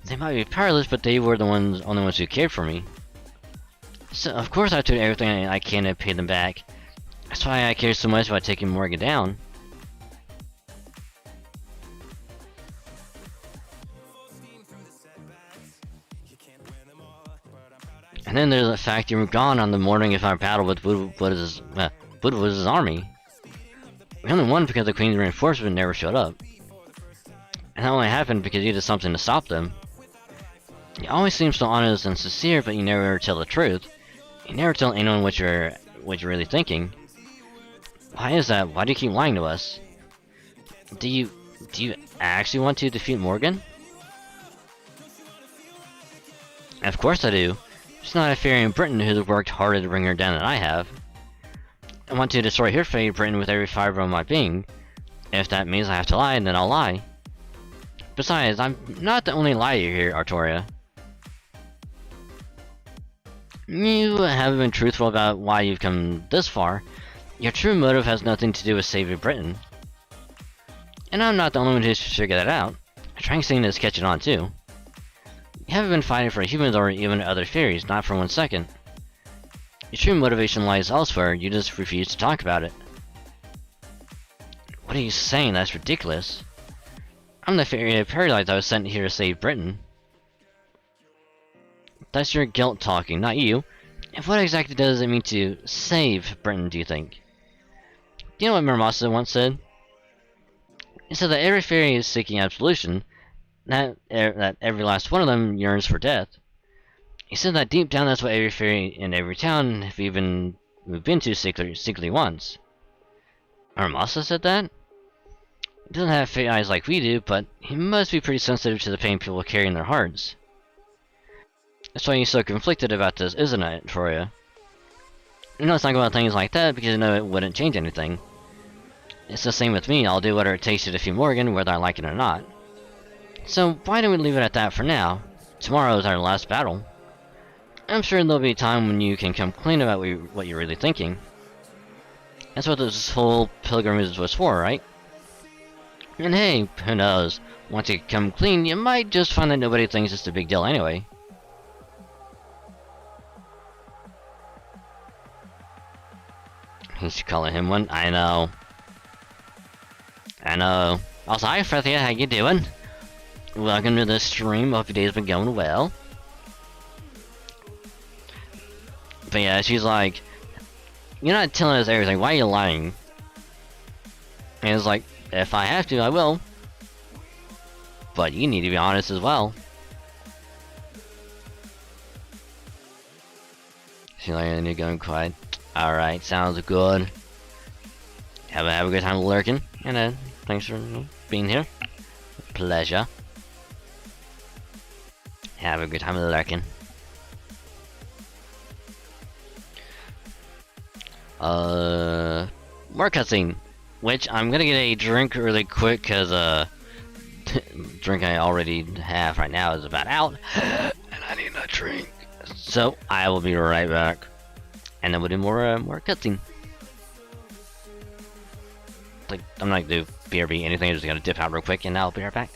They might be powerless, but they were the only ones who cared for me. So of course I did everything I can to pay them back. That's why I care so much about taking Morgan down. And then there's the fact you were gone on the morning of our battle with Woodward's army. We only won because the Queen's reinforcement never showed up. And that only happened because you did something to stop them. You always seem so honest and sincere, but you never tell the truth. You never tell anyone what you're really thinking. Why is that? Why do you keep lying to us? Do you actually want to defeat Morgan? Of course I do. She's not a fairy in Britain who's worked harder to bring her down than I have. I want to destroy her fate, Britain, with every fiber of my being. If that means I have to lie, then I'll lie. Besides, I'm not the only liar here, Artoria. You haven't been truthful about why you've come this far. Your true motive has nothing to do with saving Britain. And I'm not the only one who's figured that out. Tranxene is catching on too. You haven't been fighting for humans or even other fairies, not for 1 second. Your true motivation lies elsewhere, you just refuse to talk about it. What are you saying? That's ridiculous. I'm the fairy of paradise I was sent here to save Britain. That's your guilt talking, not you. And what exactly does it mean to save Britain, do you think? Do you know what Miramosa once said? He said that every fairy is seeking absolution, that every last one of them yearns for death. He said that deep down that's what every fairy in every town have even we've been to secretly wants. Miramosa said that? He doesn't have fairy eyes like we do, but he must be pretty sensitive to the pain people carry in their hearts. That's why he's so conflicted about this, isn't it, Troya? You know, it's talk about things like that because you know it wouldn't change anything. It's the same with me, I'll do whatever it takes to defeat Morgan, whether I like it or not. So why don't we leave it at that for now? Tomorrow is our last battle. I'm sure there'll be a time when you can come clean about what you're really thinking. That's what this whole pilgrimage was for, right? And hey, who knows? Once you come clean, you might just find that nobody thinks it's a big deal anyway. He's calling him one. I know. I know. Also, hi Frethia, how you doing? Welcome to the stream. Hope your day's been going well. But yeah, she's like, you're not telling us everything. Why are you lying? And it's like, if I have to, I will. But you need to be honest as well. She's like, and you're going quiet. Alright, sounds good. Have a good time lurking. And thanks for being here. Pleasure. Have a good time lurking. More cutscene. Which I'm gonna get a drink really quick because drink I already have right now is about out, and I need a drink. So I will be right back, and then we'll do more cutscene. Like I'm not gonna do BRB anything. I'm just gonna dip out real quick, and I'll be right back.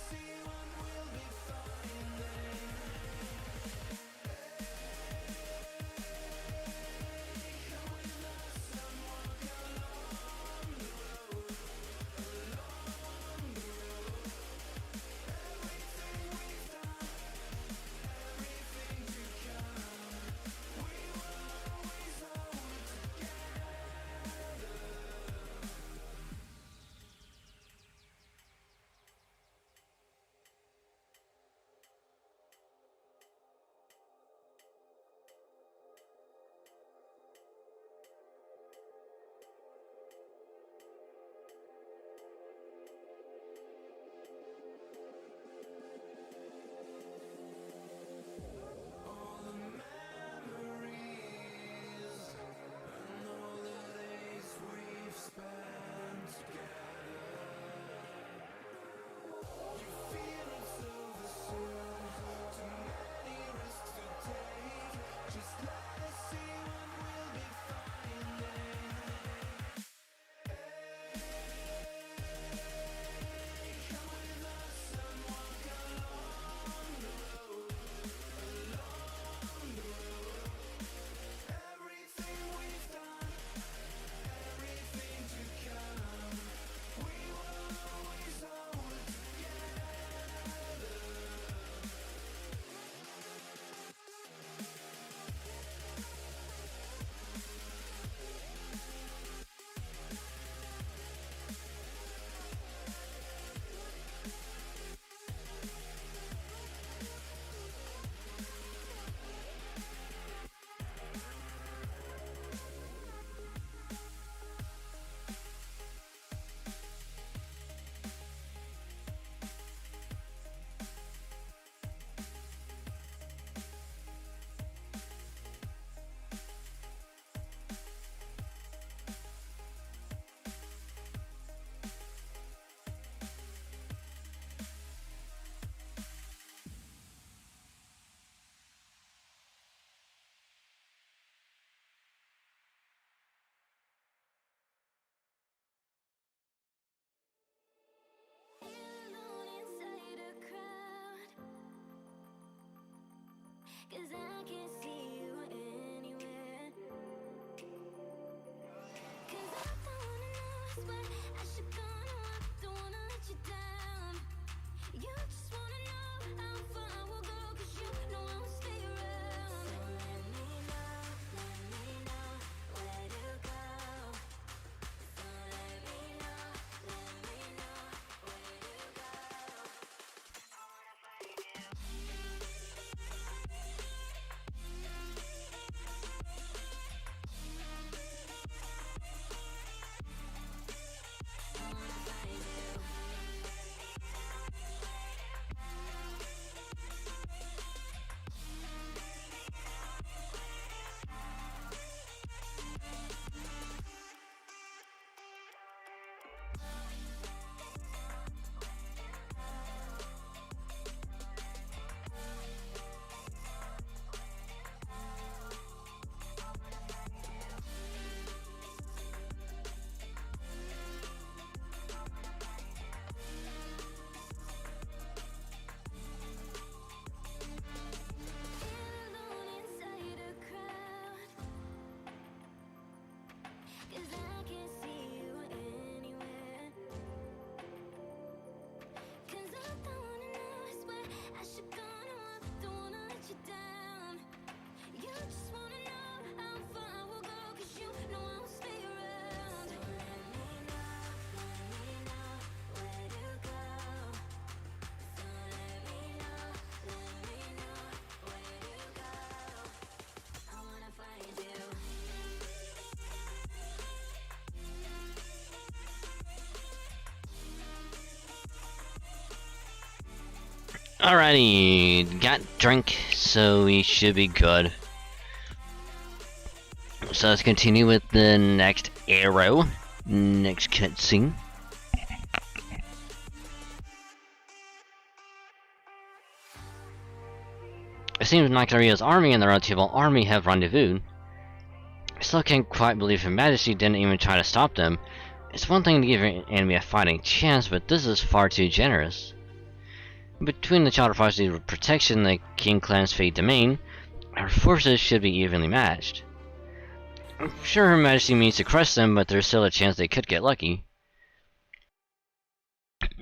Alrighty, got drink, so we should be good. So let's continue with the next arrow, next cutscene. It seems Nakaria's army and the Round Table army have rendezvoused. I still can't quite believe Her Majesty didn't even try to stop them. It's one thing to give your enemy a fighting chance, but this is far too generous. Between the Child Prophecy's protection and the King Clan's Fate Domain, our forces should be evenly matched. I'm sure Her Majesty means to crush them, but there's still a chance they could get lucky.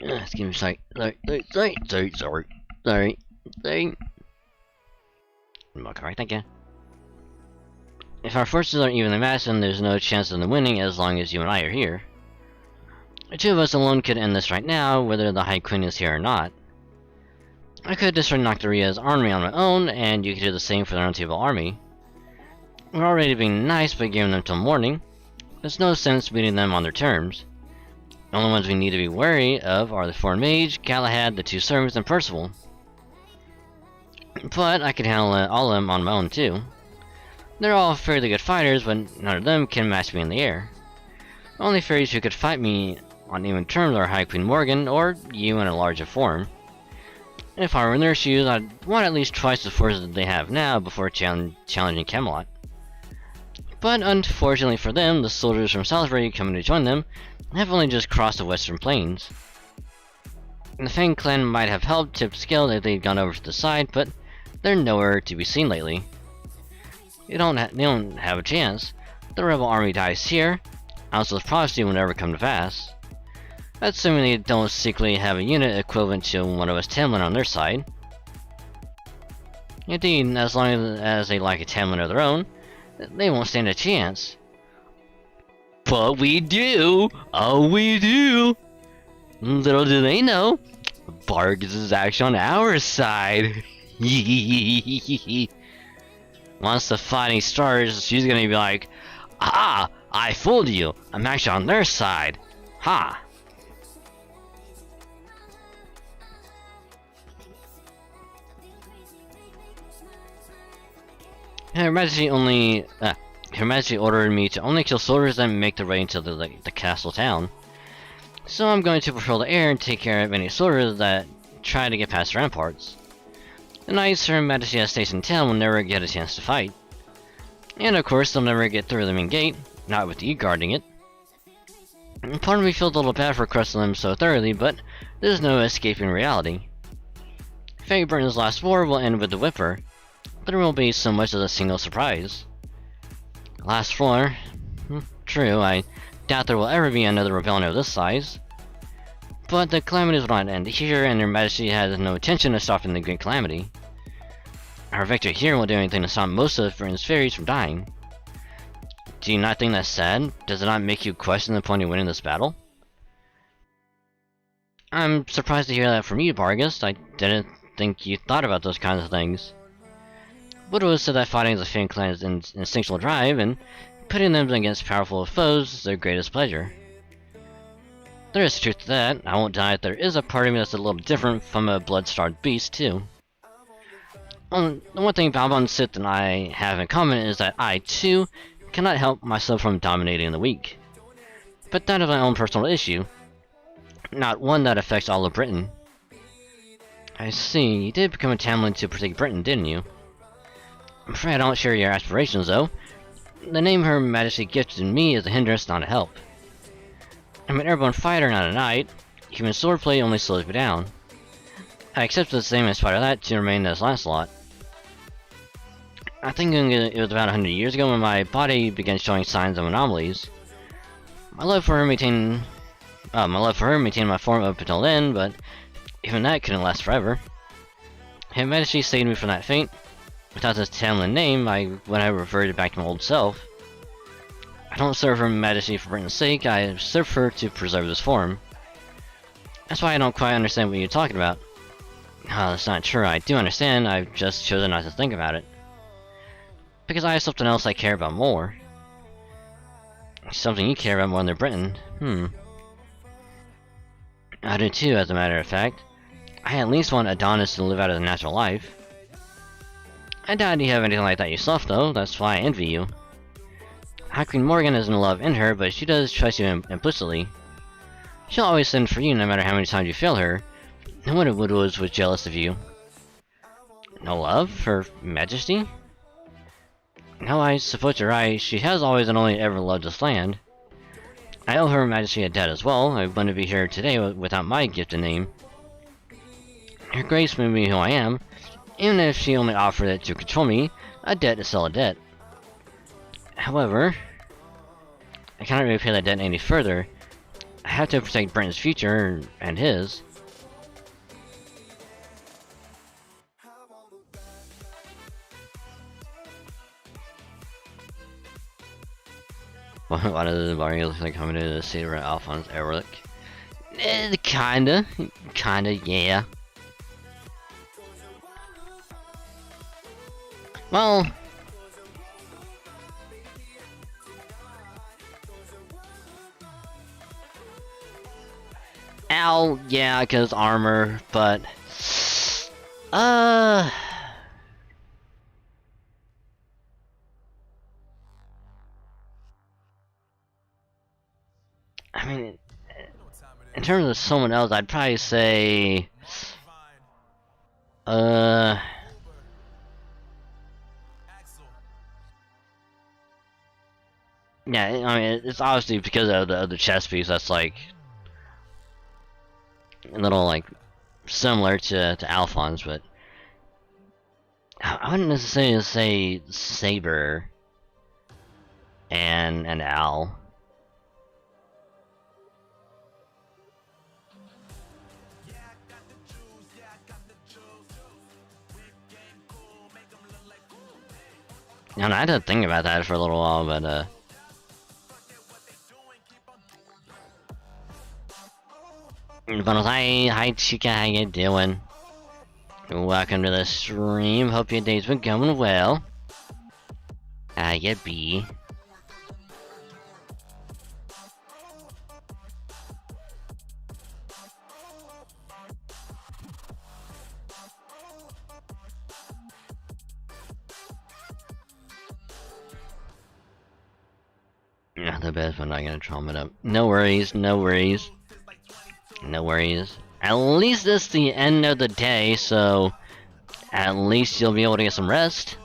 Excuse me, sorry. Alright, thank you. If our forces aren't evenly matched, then there's no chance of them winning as long as you and I are here. The two of us alone could end this right now, whether the High Queen is here or not. I could destroy Nocturia's army on my own, and you could do the same for the Round Table army. We're already being nice by giving them till morning. There's no sense beating them on their terms. The only ones we need to be wary of are the Foreign Mage, Galahad, the two servants, and Percival. But I can handle all of them on my own too. They're all fairly good fighters, but none of them can match me in the air. The only fairies who could fight me on even terms are High Queen Morgan, or you in a larger form. If I were in their shoes, I'd want at least twice the forces that they have now before challenging Camelot. But unfortunately for them, the soldiers from Salisbury coming to join them have only just crossed the western plains. The Fang clan might have helped tip scale if they'd gone over to the side, but they're nowhere to be seen lately. They don't have a chance. The rebel army dies here. Council's prophecy will never come to pass. Assuming they don't secretly have a unit equivalent to one of us Tamlin on their side. Indeed, as long as they like a Tamlin of their own, they won't stand a chance. But we do! Oh, we do! Little do they know, Vargas is actually on our side. Once the fighting starts, she's gonna be like, "Ah, I fooled you. I'm actually on their side. Ha!" Her Majesty ordered me to only kill soldiers that make their way into the castle town. So I'm going to patrol the air and take care of any soldiers that try to get past the ramparts. The knights Her Majesty has stationed in town will never get a chance to fight. And of course, they'll never get through the main gate, not with you guarding it. Part of me feels a little bad for crushing them so thoroughly, but there's no escaping reality. Fate Britain's last war will end with the Whipper. there won't be so much as a single surprise. Last floor. True, I doubt there will ever be another rebellion of this size. But the calamities will not end here, and Your Majesty has no intention of stopping the Great Calamity. Our victory here won't do anything to stop most of Britain's fairies from dying. Do you not think that's sad? Does it not make you question the point of winning this battle? I'm surprised to hear that from you, Bargus. I didn't think you thought about those kinds of things. Buddha said that fighting is a Fang clan's instinctual drive, and putting them against powerful foes is their greatest pleasure. There is truth to that. I won't deny that there is a part of me that's a little different from a blood-starved beast, too. The one thing Balbon Sith and I have in common is that I, too, cannot help myself from dominating the weak. But that is my own personal issue, not one that affects all of Britain. I see, you did become a Tamlin to protect Britain, didn't you? I'm afraid I don't share your aspirations, though. The name Her Majesty gifted me is a hindrance, not a help. I'm an airborne fighter, not a knight. Human swordplay only slows me down. I accepted the same in spite of that to remain as Lancelot. I think it was about 100 years ago when my body began showing signs of anomalies. My love for her maintained my form up until then, but even that couldn't last forever. Her Majesty saved me from that fate. Without this Tamlin name, when I reverted back to my old self. I don't serve Her Majesty for Britain's sake, I serve her to preserve this form. That's why I don't quite understand what you're talking about. Oh, that's not true, I do understand, I've just chosen not to think about it. Because I have something else I care about more. Something you care about more than Britain. I do too, as a matter of fact. I at least want Adonis to live out his natural life. I doubt you have anything like that yourself, though. That's why I envy you. High Queen Morgan isn't love in her, but she does trust you implicitly. She'll always send for you, no matter how many times you fail her. No wonder Woodwoods was jealous of you. No love for Majesty? No, I suppose you're right. She has always and only ever loved this land. I owe Her Majesty a debt as well. I wouldn't be here today without my gifted name. Her Grace made me who I am. Even if she only offered it to control me, a debt is still a debt. However, I cannot repay that debt any further. I have to protect Britain's future, and his. Why does the bar look like coming to the city where Alphonse Erlich? Kinda, yeah. Well, Al, yeah, because armor, but I mean, in terms of someone else, I'd probably say, yeah, I mean, it's obviously because of the chess piece that's like a little like similar to Alphonse, but I wouldn't necessarily say Saber and Al. You know, I had to think about that for a little while, but hi Chica, how you doing? Welcome to the stream, hope your day's been going well. How you be? Yeah, the best one, not gonna trauma it up. No worries, no worries. No worries. At least it's the end of the day, so at least you'll be able to get some rest.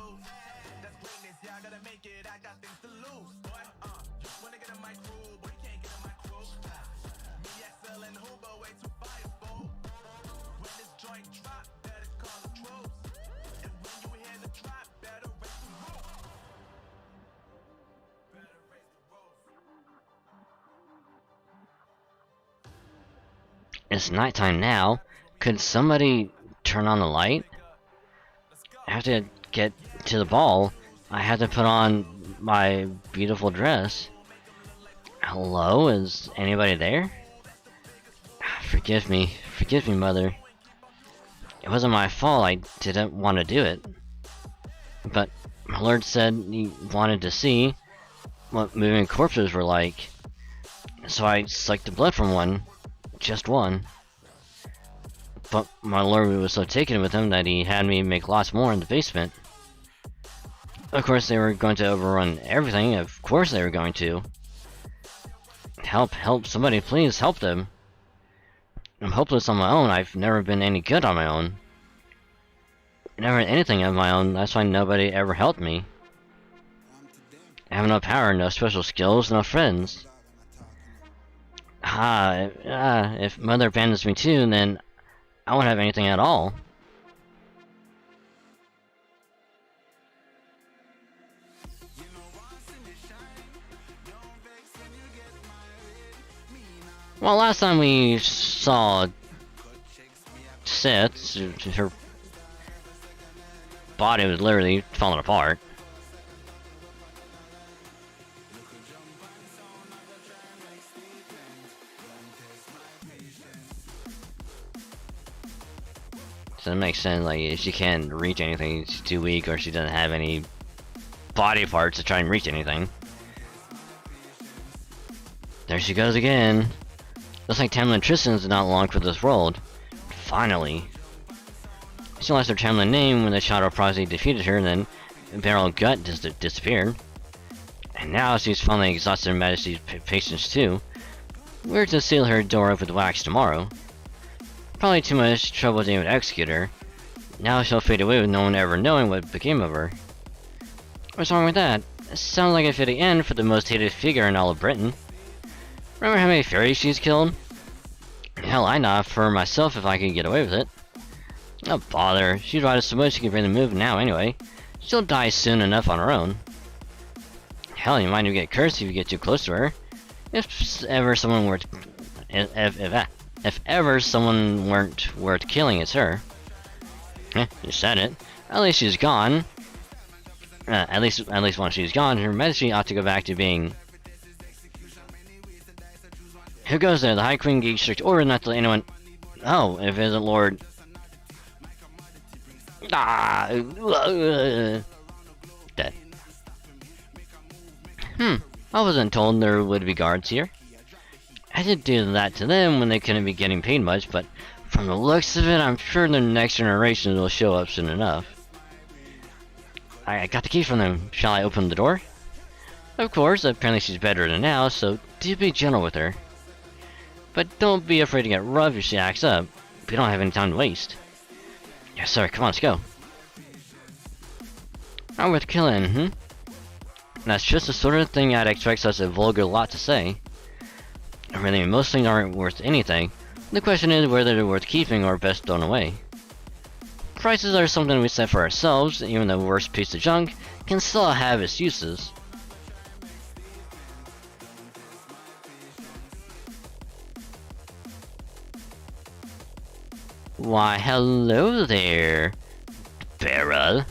It's nighttime now. Could somebody turn on the light? I have to get to the ball. I have to put on my beautiful dress. Hello? Is anybody there? Forgive me, mother. It wasn't my fault, I didn't want to do it. But my lord said he wanted to see what moving corpses were like. So I sucked the blood from one. Just one. But my lord was so taken with him that he had me make lots more in the basement. Of course they were going to overrun everything, of course they were going to. Help, somebody please help them. I'm hopeless on my own, I've never been any good on my own. Never anything of my own, that's why nobody ever helped me. I have no power, no special skills, no friends. If mother abandons me too, then I won't have anything at all. Well, last time we saw Sith, her body was literally falling apart. So it makes sense, like, if she can't reach anything, she's too weak, or she doesn't have any body parts to try and reach anything. There she goes again. Looks like Tamlin Tristan's not long for this world. Finally. She lost her Tamlin name when the Shadow Prophecy defeated her, and then Beryl Gut just disappeared. And now she's finally exhausted Her Majesty's patience too. We're to seal her door up with wax tomorrow. Probably too much trouble to even execute her. Now she'll fade away with no one ever knowing what became of her. What's wrong with that? It sounds like a fitting end for the most hated figure in all of Britain. Remember how many fairies she's killed? Hell, I'd not for myself if I could get away with it. Oh bother, she'd ride us so much she can barely move now anyway. She'll die soon enough on her own. Hell, you might even get cursed if you get too close to her. If ever someone were if ever someone weren't worth killing, it's her. You said it. At least she's gone. At least once she's gone, Her Majesty ought to go back to being. Who goes there? The High Queen gave strict order not to let anyone. Oh, if it isn't Lord. Dead. I wasn't told there would be guards here. I did do that to them when they couldn't be getting paid much, but from the looks of it, I'm sure the next generation will show up soon enough. I got the key from them. Shall I open the door? Of course, apparently she's better than now, so do be gentle with her. But don't be afraid to get rough if she acts up. We don't have any time to waste. Yes, sir. Come on, let's go. Not worth killing, That's just the sort of thing I'd expect such a vulgar lot to say. Really, most things aren't worth anything. The question is whether they're worth keeping or best thrown away. Prices are something we set for ourselves, even the worst piece of junk can still have its uses. Why, hello there, Beryl.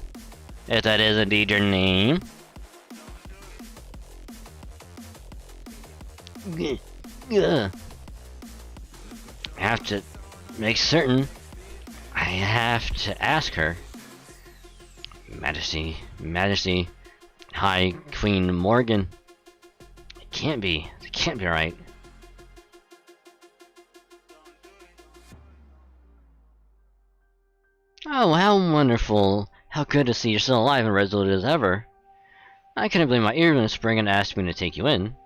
If that is indeed your name. I have to make certain. I have to ask her. Majesty, High Queen Morgan. It can't be right. Oh, how wonderful. How good to see you're still alive and resolute as ever. I couldn't believe my ears when Spriggan asked me to take you in.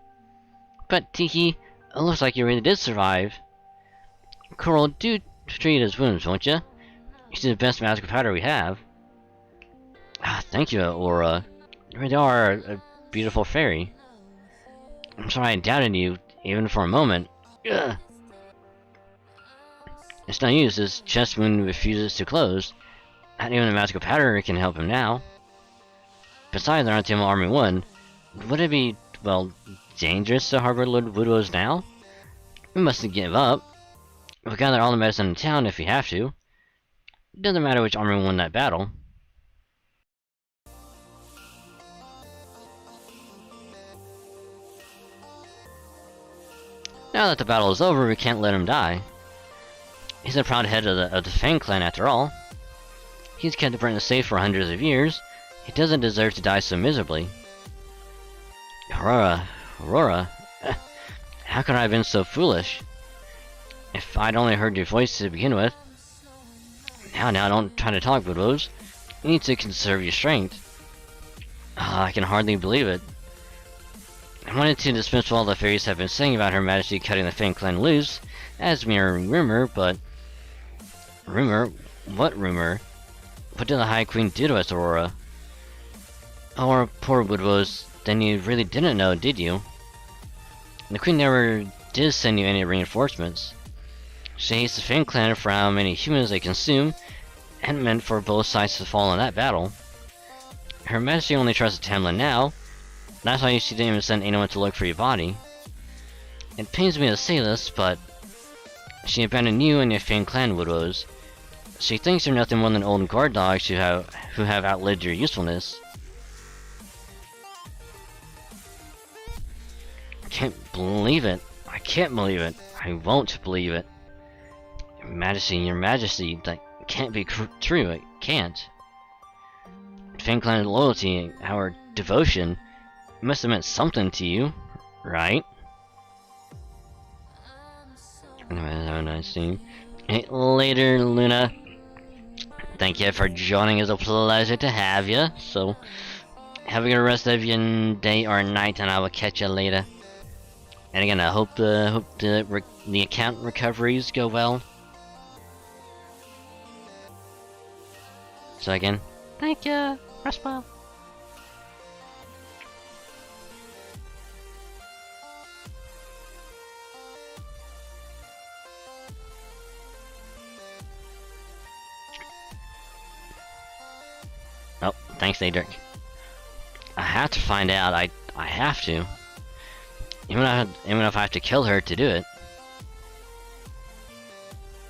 But, Tiki, it looks like you really did survive. Coral, do treat his wounds, won't you? He's the best magical powder we have. Thank you, Aura. You really are a beautiful fairy. I'm sorry I doubted you, even for a moment. Ugh. It's no use, his chest wound refuses to close. Not even the magical powder can help him now. Besides, they're on Team Army 1. Would it be, well, dangerous to harbor Lord Woodrose now? We mustn't give up. We'll gather all the medicine in town if we have to. It doesn't matter which army won that battle. Now that the battle is over, we can't let him die. He's a proud head of the Fang clan after all. He's kept the Britain safe for hundreds of years. He doesn't deserve to die so miserably. Aurora, how could I have been so foolish? If I'd only heard your voice to begin with. Now, don't try to talk, Woodrose. You need to conserve your strength. I can hardly believe it. I wanted to dismiss what all the fairies have been saying about Her Majesty cutting the Fang clan loose as mere rumor, but... Rumor? What rumor? What did the High Queen do to us, Aurora? Oh, poor Woodrose. Then you really didn't know, did you? The Queen never did send you any reinforcements. She hates the Fang clan for how many humans they consume, and meant for both sides to fall in that battle. Her Majesty only trusts Tamlin now. That's why she didn't even send anyone to look for your body. It pains me to say this, but she abandoned you and your Fang clan, Woodrose. She thinks you're nothing more than old guard dogs who have outlived your usefulness. I can't believe it. I can't believe it. I won't believe it. Your Majesty, that can't be true. It can't. Fang clan loyalty, our devotion, must have meant something to you, right? Have a nice scene. Hey, later, Luna. Thank you for joining. It's a pleasure to have you. So, have a good rest of your day or night, and I will catch you later. And again, I hope the account recoveries go well. So again, thank you. Rest well. Oh, thanks, Adric. I have to find out. I have to. Even if I have to kill her to do it.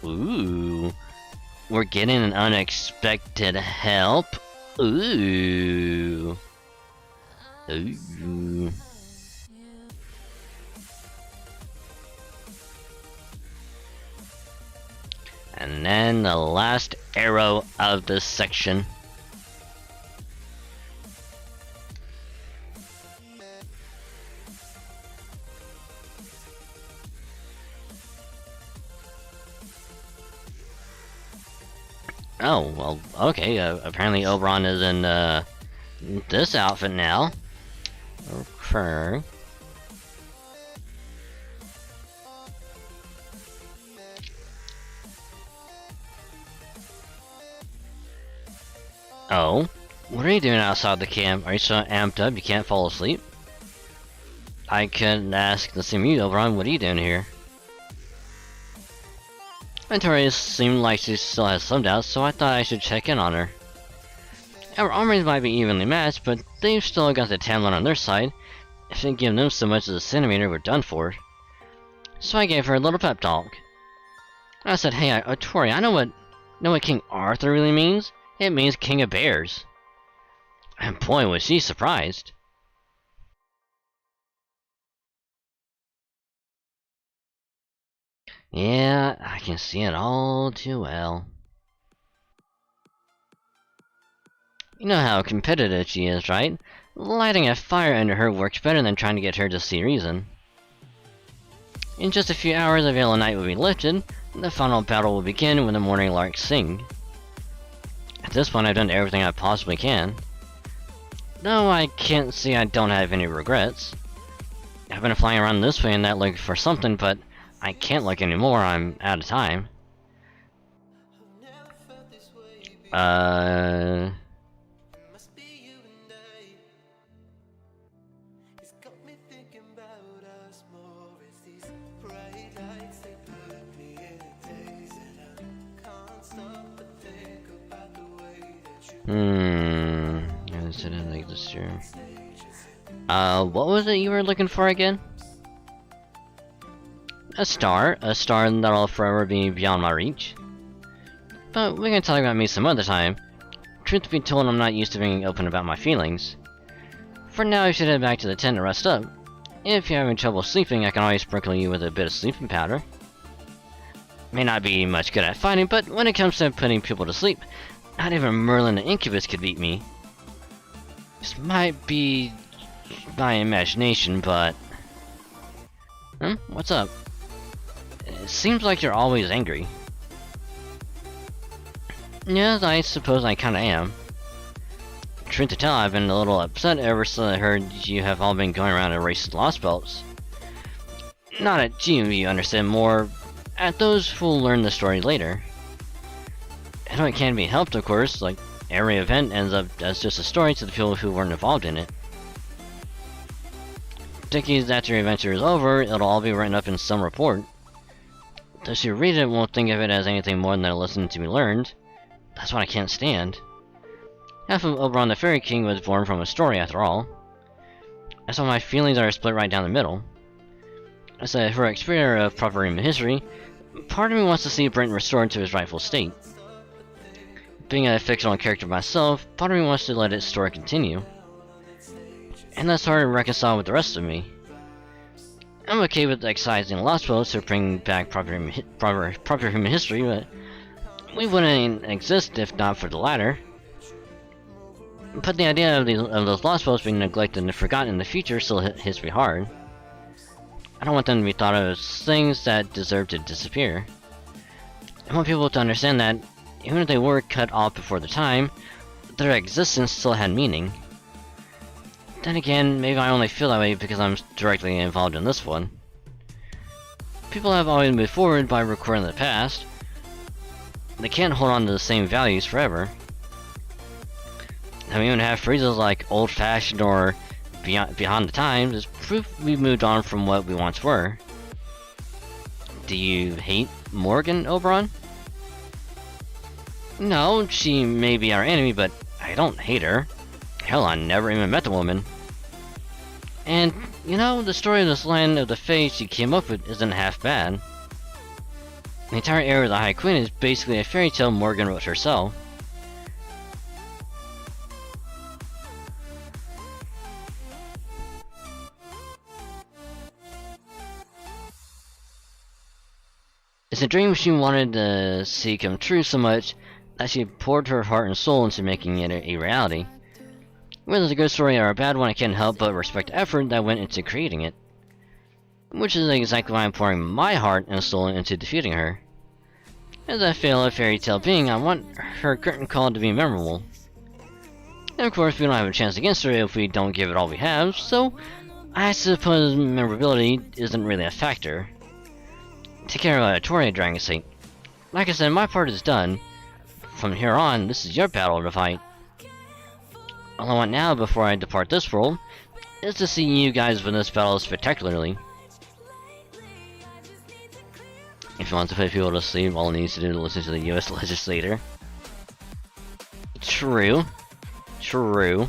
Ooh. We're getting an unexpected help. Ooh. Ooh. And then the last arrow of this section. Oh, well, okay, apparently Oberon is in, this outfit now. Okay. Oh? What are you doing outside the camp? Are you so amped up you can't fall asleep? I could ask the same you, Oberon, what are you doing here? Victoria seemed like she still has some doubts, so I thought I should check in on her. Our armies might be evenly matched, but they've still got the Tamlin on their side. If they give them so much as a centimeter, we're done for. So I gave her a little pep talk. I said, hey, Victoria, I know what King Arthur really means. It means King of Bears. And boy, was she surprised. Yeah, I can see it all too well. You know how competitive she is, right? Lighting a fire under her works better than trying to get her to see reason. In just a few hours, the veil of night will be lifted, and the final battle will begin when the morning larks sing. At this point, I've done everything I possibly can. No, I can't say I don't have any regrets. I've been flying around this way and that looking for something, but I can't look anymore, I'm out of time. What was it you were looking for again? A star that'll forever be beyond my reach. But we can talk about me some other time. Truth be told, I'm not used to being open about my feelings. For now, you should head back to the tent and rest up. If you're having trouble sleeping, I can always sprinkle you with a bit of sleeping powder. May not be much good at fighting, but when it comes to putting people to sleep, not even Merlin the Incubus could beat me. This might be my imagination, but... What's up? It seems like you're always angry. Yes, I suppose I kinda am. Truth to tell, I've been a little upset ever since I heard you have all been going around erasing lost belts. Not at you understand, more at those who will learn the story later. I know it can't be helped, of course, like every event ends up as just a story to the people who weren't involved in it. Decades after your adventure is over, it'll all be written up in some report. Those who read it won't think of it as anything more than a lesson to be learned. That's what I can't stand. Half of Oberon the Fairy King was born from a story, after all. That's why my feelings are split right down the middle. As a heroic spirit of proper human history, part of me wants to see Brent restored to his rightful state. Being a fictional character myself, part of me wants to let its story continue. And that's hard to reconcile with the rest of me. I'm okay with excising lost belts to bring back proper human history, but we wouldn't exist if not for the latter. But the idea of those lost belts being neglected and forgotten in the future still hits me hard. I don't want them to be thought of as things that deserve to disappear. I want people to understand that, even if they were cut off before the time, their existence still had meaning. Then again, maybe I only feel that way because I'm directly involved in this one. People have always moved forward by recording the past. They can't hold on to the same values forever. I mean, even have phrases like old-fashioned or beyond the times is proof we've moved on from what we once were. Do you hate Morgan, Oberon? No, she may be our enemy, but I don't hate her. Hell, I never even met the woman. And, you know, the story of this land of the Fae she came up with isn't half bad. The entire area of the High Queen is basically a fairy tale Morgan wrote herself. It's a dream she wanted to see come true so much that she poured her heart and soul into making it a reality. Whether it's a good story or a bad one, I can't help but respect the effort that went into creating it. Which is exactly why I'm pouring my heart and soul into defeating her. As I fail a fairy tale being, I want her curtain call to be memorable. And of course, we don't have a chance against her if we don't give it all we have, so I suppose memorability isn't really a factor. Take care of Tori, Dragon's sake. Like I said, my part is done. From here on, this is your battle to fight. All I want now, before I depart this world, is to see you guys win this battle spectacularly. If you want to put people to sleep, all it needs to do is listen to the US legislator. True. True.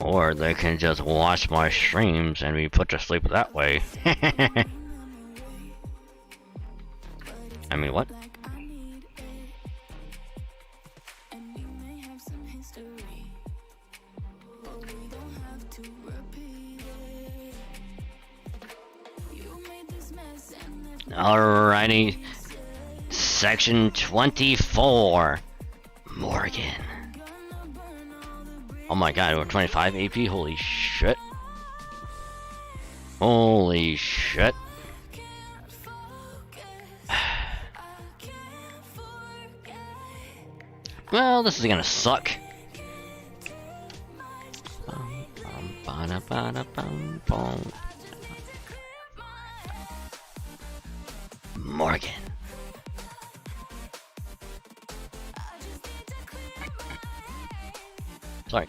Or they can just watch my streams and be put to sleep that way. I mean, what? Alrighty. Section 24. Morgan. Oh my god, we're 25 AP? Holy shit. Holy shit. Well, this is gonna suck. Morgan. Sorry.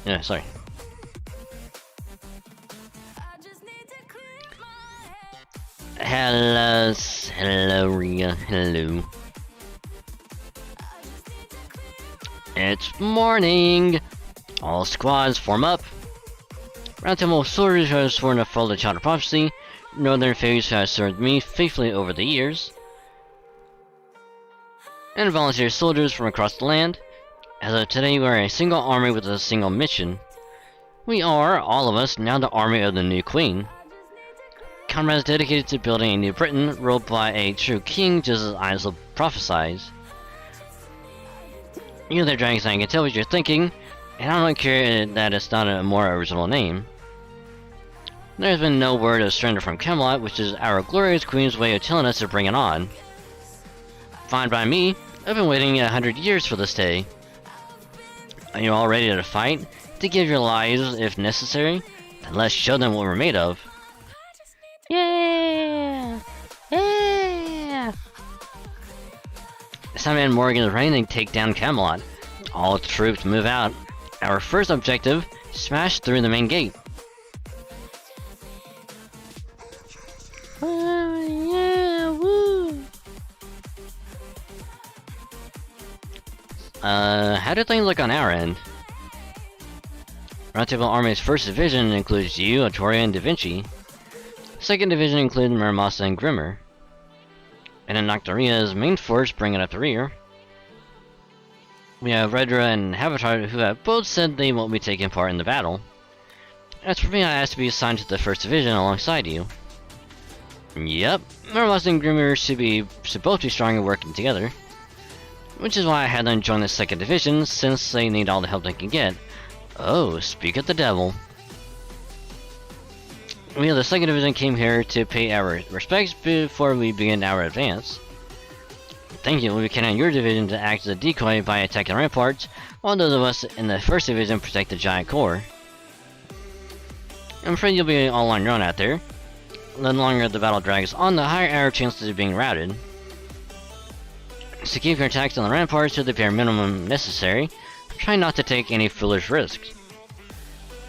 Yeah, sorry. Hello, Rhea. Hello. It's morning. All squads form up. Round Table soldiers who have sworn to follow the Child of Prophecy. Northern Phase who has served me faithfully over the years. And volunteer soldiers from across the land. As of today, we are a single army with a single mission. We are, all of us, now the army of the new queen. Comrades dedicated to building a new Britain, ruled by a true king, just as Isla prophesies. You there, Dragons, I can tell what you're thinking, and I don't care that it's not a more original name. There's been no word of surrender from Camelot, which is our glorious queen's way of telling us to bring it on. Fine by me. I've been waiting 100 years for this day. Are you all ready to fight? To give your lives if necessary? Then let's show them what we're made of. Yeah! Yeah! It's time to end Morgan's reign and take down Camelot. All troops move out. Our first objective, smash through the main gate. Yeah, woo! How do things look on our end? Roundtable Army's 1st Division includes you, Artoria, and Da Vinci. 2nd Division includes Muramasa and Grimmer. And then Nocturia's main force bringing up the rear. We have Redra and Havatar who have both said they won't be taking part in the battle. As for me, I asked to be assigned to the 1st Division alongside you. Yep, Muramasa and Grimmer should both be strong and working together. Which is why I had them join the 2nd Division, since they need all the help they can get. Oh, speak of the devil. We of the 2nd Division came here to pay our respects before we begin our advance. Thank you, we count on your division to act as a decoy by attacking ramparts, while those of us in the 1st Division protect the giant core. I'm afraid you'll be all on your own out there. The longer the battle drags on, the higher our chances of being routed. So keep your attacks on the ramparts to the bare minimum necessary. Try not to take any foolish risks.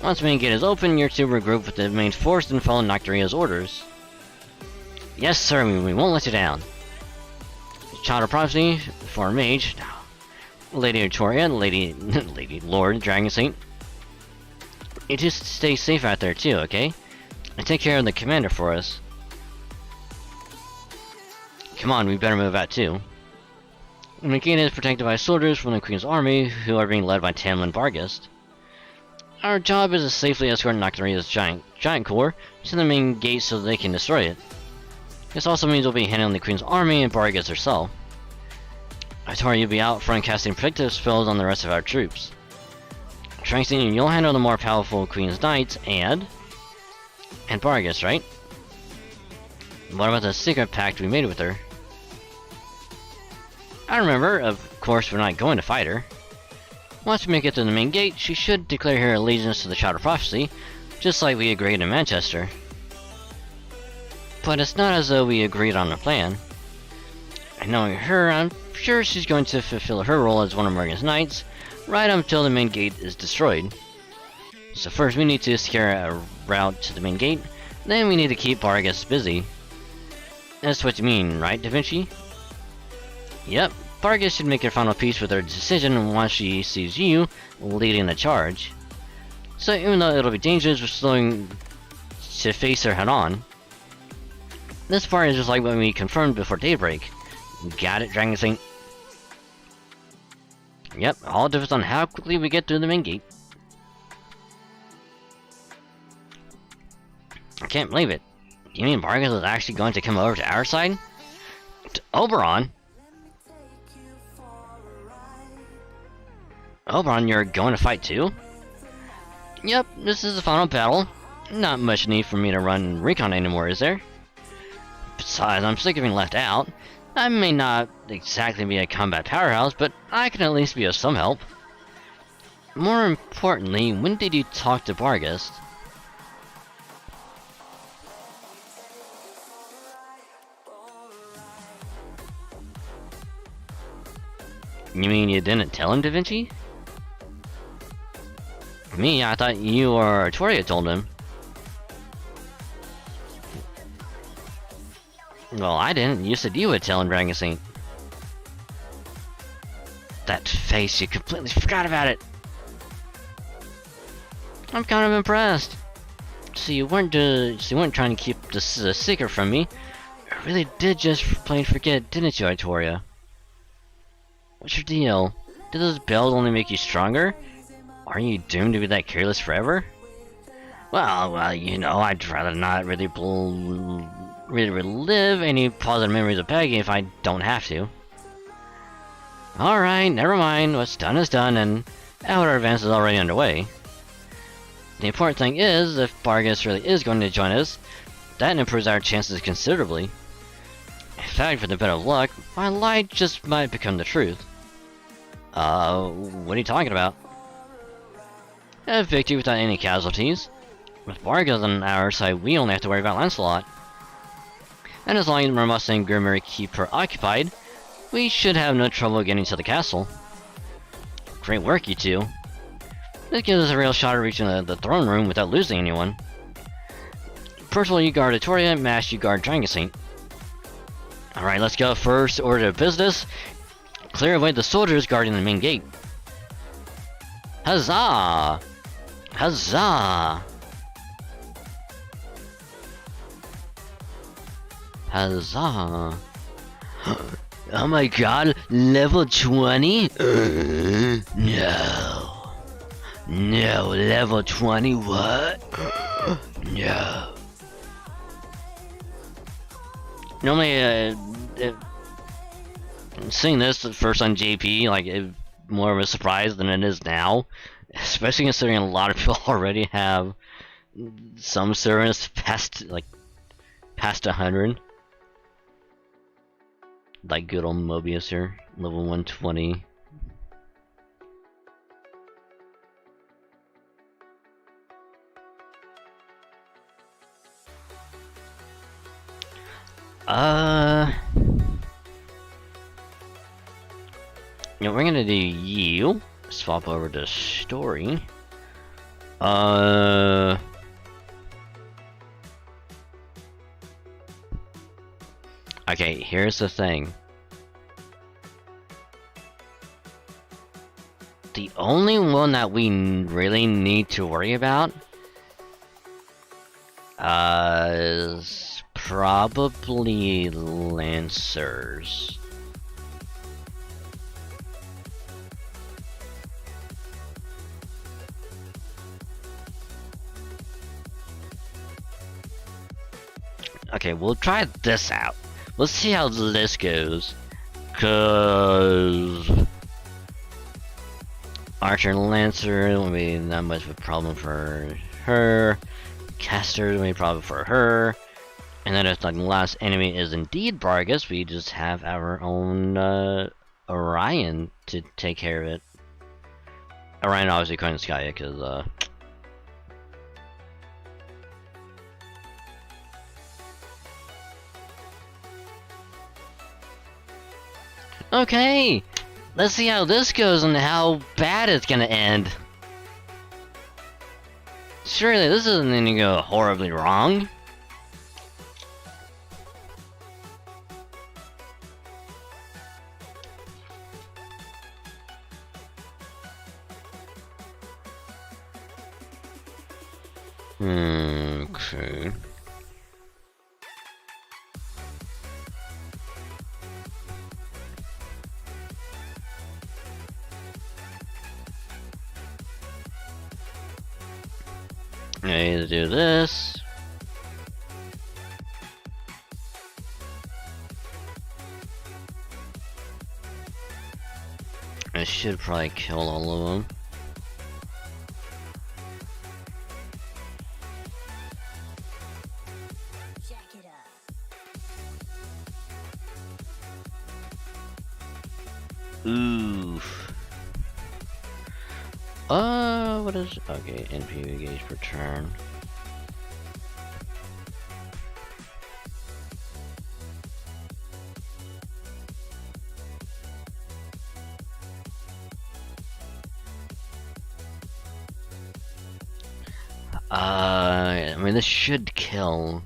Once the main gate is open, your two regroup with the main force and follow Nocturia's orders. Yes, sir, we won't let you down. Child of Prophecy, for Mage, Lady Artoria, Lady Lord Dragon Saint. You just stay safe out there too, okay? And take care of the commander for us. Come on, we better move out too. The gate is protected by soldiers from the Queen's army, who are being led by Tamlin Barghest. Our job is to safely escort Nocturia's giant core to the main gate so they can destroy it. This also means we'll be handling the Queen's army and Barghest herself. Artoria will be out front casting protective spells on the rest of our troops. Strengthening, you'll handle the more powerful Queen's Knights and Barghest, right? What about the secret pact we made with her? I remember, of course we're not going to fight her. Once we make it to the main gate, she should declare her allegiance to the Child of Prophecy, just like we agreed in Manchester. But it's not as though we agreed on a plan. And knowing her, I'm sure she's going to fulfill her role as one of Morgan's knights, right until the main gate is destroyed. So first we need to secure a route to the main gate, then we need to keep Barghest busy. That's what you mean, right, Da Vinci? Yep, Barghest should make her final peace with her decision once she sees you leading the charge. So even though it'll be dangerous, we're still going to face her head on. This part is just like when we confirmed before daybreak. Got it, Dragon Saint? Yep, all depends on how quickly we get through the main gate. I can't believe it. You mean Barghest is actually going to come over to our side? To Oberon? Oberon, you're going to fight too? Yep, this is the final battle. Not much need for me to run recon anymore, is there? Besides, I'm sick of being left out. I may not exactly be a combat powerhouse, but I can at least be of some help. More importantly, when did you talk to Barghest? You mean you didn't tell him, Da Vinci? Me, I thought you or Artoria told him. Well, I didn't. You said you would tell him, Dragon Saint. That face, you completely forgot about it. I'm kind of impressed. So you weren't trying to keep this a secret from me. You really did just plain forget, didn't you, Itoria? What's your deal? Did those bells only make you stronger? Are you doomed to be that careless forever? Well, you know, I'd rather not really relive any positive memories of begging if I don't have to. Alright, never mind. What's done is done, and our advance is already underway. The important thing is, if Bargus really is going to join us, that improves our chances considerably. In fact, for the bit of luck, my lie just might become the truth. What are you talking about? A victory without any casualties. With Bargus on our side, we only have to worry about Lancelot. And as long as Mermusta and Grimmer keep her occupied, we should have no trouble getting to the castle. Great work, you two. This gives us a real shot at reaching the throne room without losing anyone. Percival, you guard Itoria, Mash, you guard Dragon Saint. Alright, let's go. First order of business. Clear away the soldiers guarding the main gate. Huzzah! Huzzah! Huzzah! Oh my god, level 20? No. No, level 20, what? No. Normally, seeing this first on JP, like, it more of a surprise than it is now. Especially considering a lot of people already have some servants past 100. Like good old Mobius here, level 120. Yeah, we're gonna do you. Swap over to story. Okay, here's the thing. The only one that we really need to worry about is probably Lancers. Okay, we'll try this out. Let's see how this goes. Cause Archer and Lancer will be not much of a problem for her. Caster will be a problem for her. And then if the last enemy is indeed Bargus, we just have our own Orion to take care of it. Orion obviously couldn't sky it because okay, let's see how this goes and how bad it's gonna end. Surely this isn't gonna go horribly wrong. Okay. I need to do this. I should probably kill all of them. Oof. What is... Okay, NP gauge per turn. I mean, this should kill.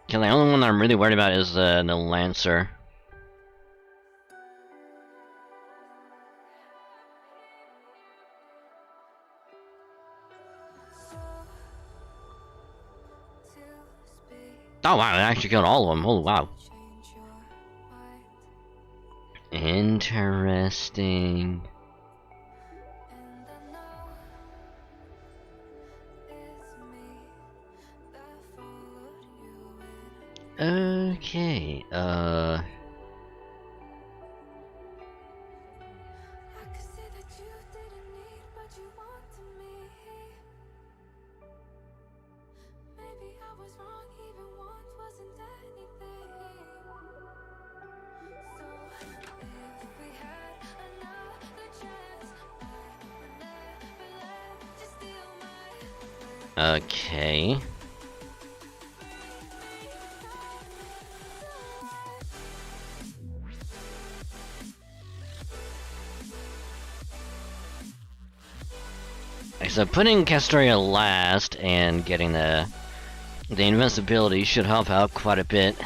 Okay, the only one I'm really worried about is the Lancer. Oh wow, it actually killed all of them. Oh wow. Interesting. Okay, okay. So putting Castoria last and getting the invincibility should help out quite a bit.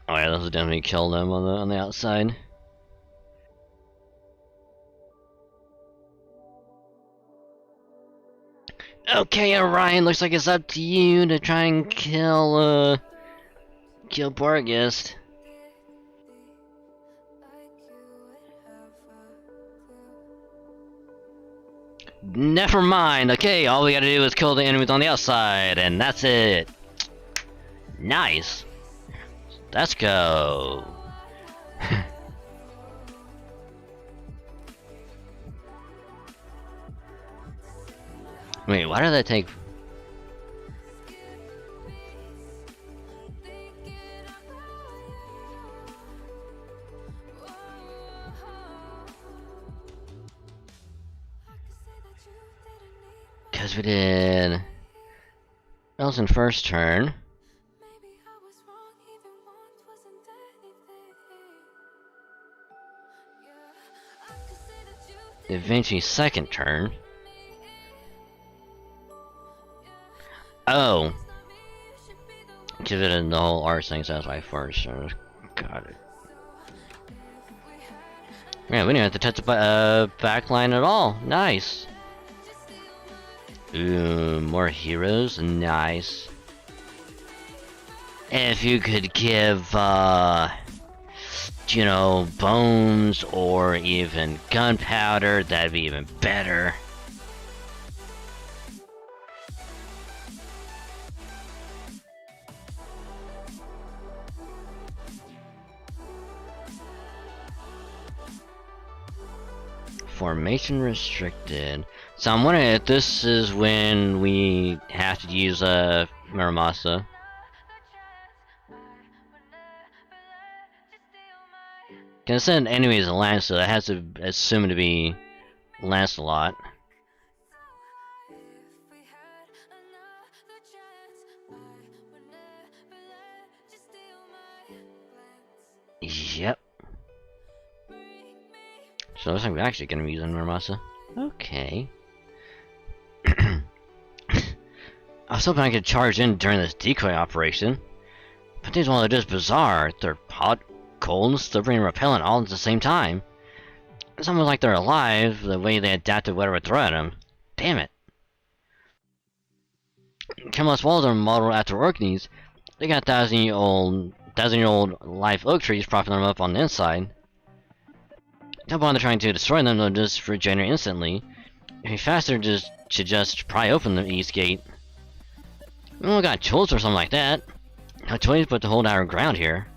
Oh yeah, this will definitely kill them on the outside. Okay, Orion, looks like it's up to you to try and kill Borgist. Never mind. Okay, all we gotta do is kill the enemies on the outside, and that's it. Nice. Let's go. Wait, why did that take... Because we did... That was in first turn. Da Vinci second turn. Oh. Give it in the whole art thing, so that's why first turn. Got it. Yeah, we didn't have to touch the backline at all. Nice. Ooh, more heroes. Nice. If you could give, you know, bones or even gunpowder, that'd be even better. Formation restricted. So I'm wondering if this is when we have to use Muramasa. Cause it said enemies of Lance, so that has to assume to be Lancelot. Yep. So it looks like we're actually gonna be using Muramasa. Okay. I was hoping I could charge in during this decoy operation. But these ones are just bizarre. They're hot, cold, slippery, and repellent all at the same time. It's almost like they're alive, the way they adapt to whatever throw at them. Damn it. Camelot's walls are modeled after Orkneys. They got thousand-year-old live oak trees propping them up on the inside. Don't bother trying to destroy them, they'll just regenerate instantly. It'd be faster to just pry open the east gate. We only got tools or something like that. No choice but to hold our ground here.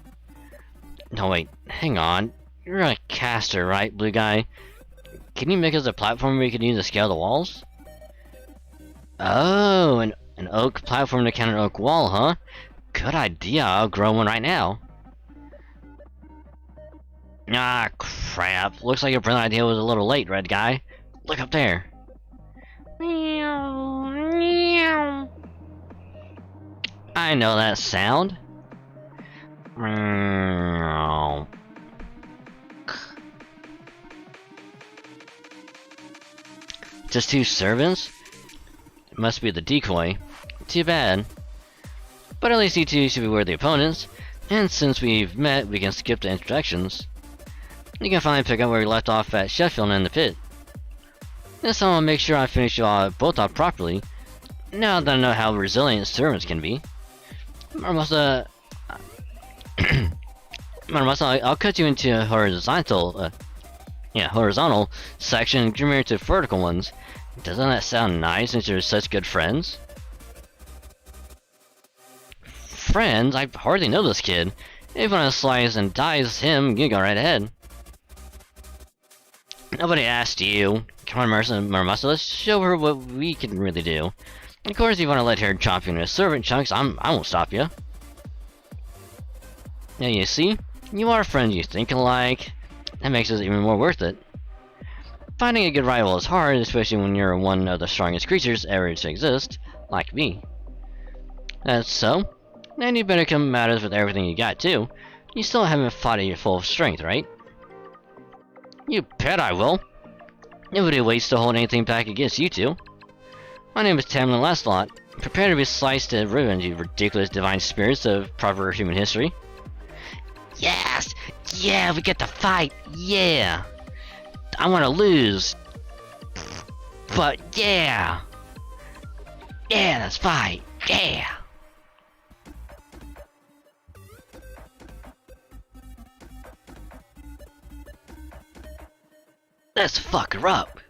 No wait, hang on. You're a caster, right, blue guy? Can you make us a platform we could use to scale the walls? Oh, an oak platform to counter an oak wall, huh? Good idea, I'll grow one right now. Ah, crap. Looks like your brilliant idea was a little late, red guy. Look up there. Meow, meow. I know that sound. Meow. Just two servants? It must be the decoy. Too bad. But at least you two should be worthy opponents, and since we've met, we can skip the introductions. You can finally pick up where we left off at Sheffield in the pit. This time I'll make sure I finish both off properly, now that I know how resilient servants can be. Marmosa, I'll cut you into a horizontal section and come here to vertical ones. Doesn't that sound nice since you're such good friends? Friends? I hardly know this kid. If you want to slice and dice him, you go right ahead. Nobody asked you. Come on, Marmosa, let's show her what we can really do. Of course, if you want to let her chop you into servant chunks, I won't stop you. Now you see, you are friends you think alike. That makes it even more worth it. Finding a good rival is hard, especially when you're one of the strongest creatures ever to exist, like me. That's so. Then you better come at us with everything you got too. You still haven't fought at your full strength, right? You bet I will. Nobody waits to hold anything back against you two. My name is Tamlin Lancelot. Prepare to be sliced to ribbons, you ridiculous divine spirits of proper human history. Yes! Yeah, we get to fight! Yeah! I want to lose! But yeah! Yeah, let's fight! Yeah! Let's fuck her up!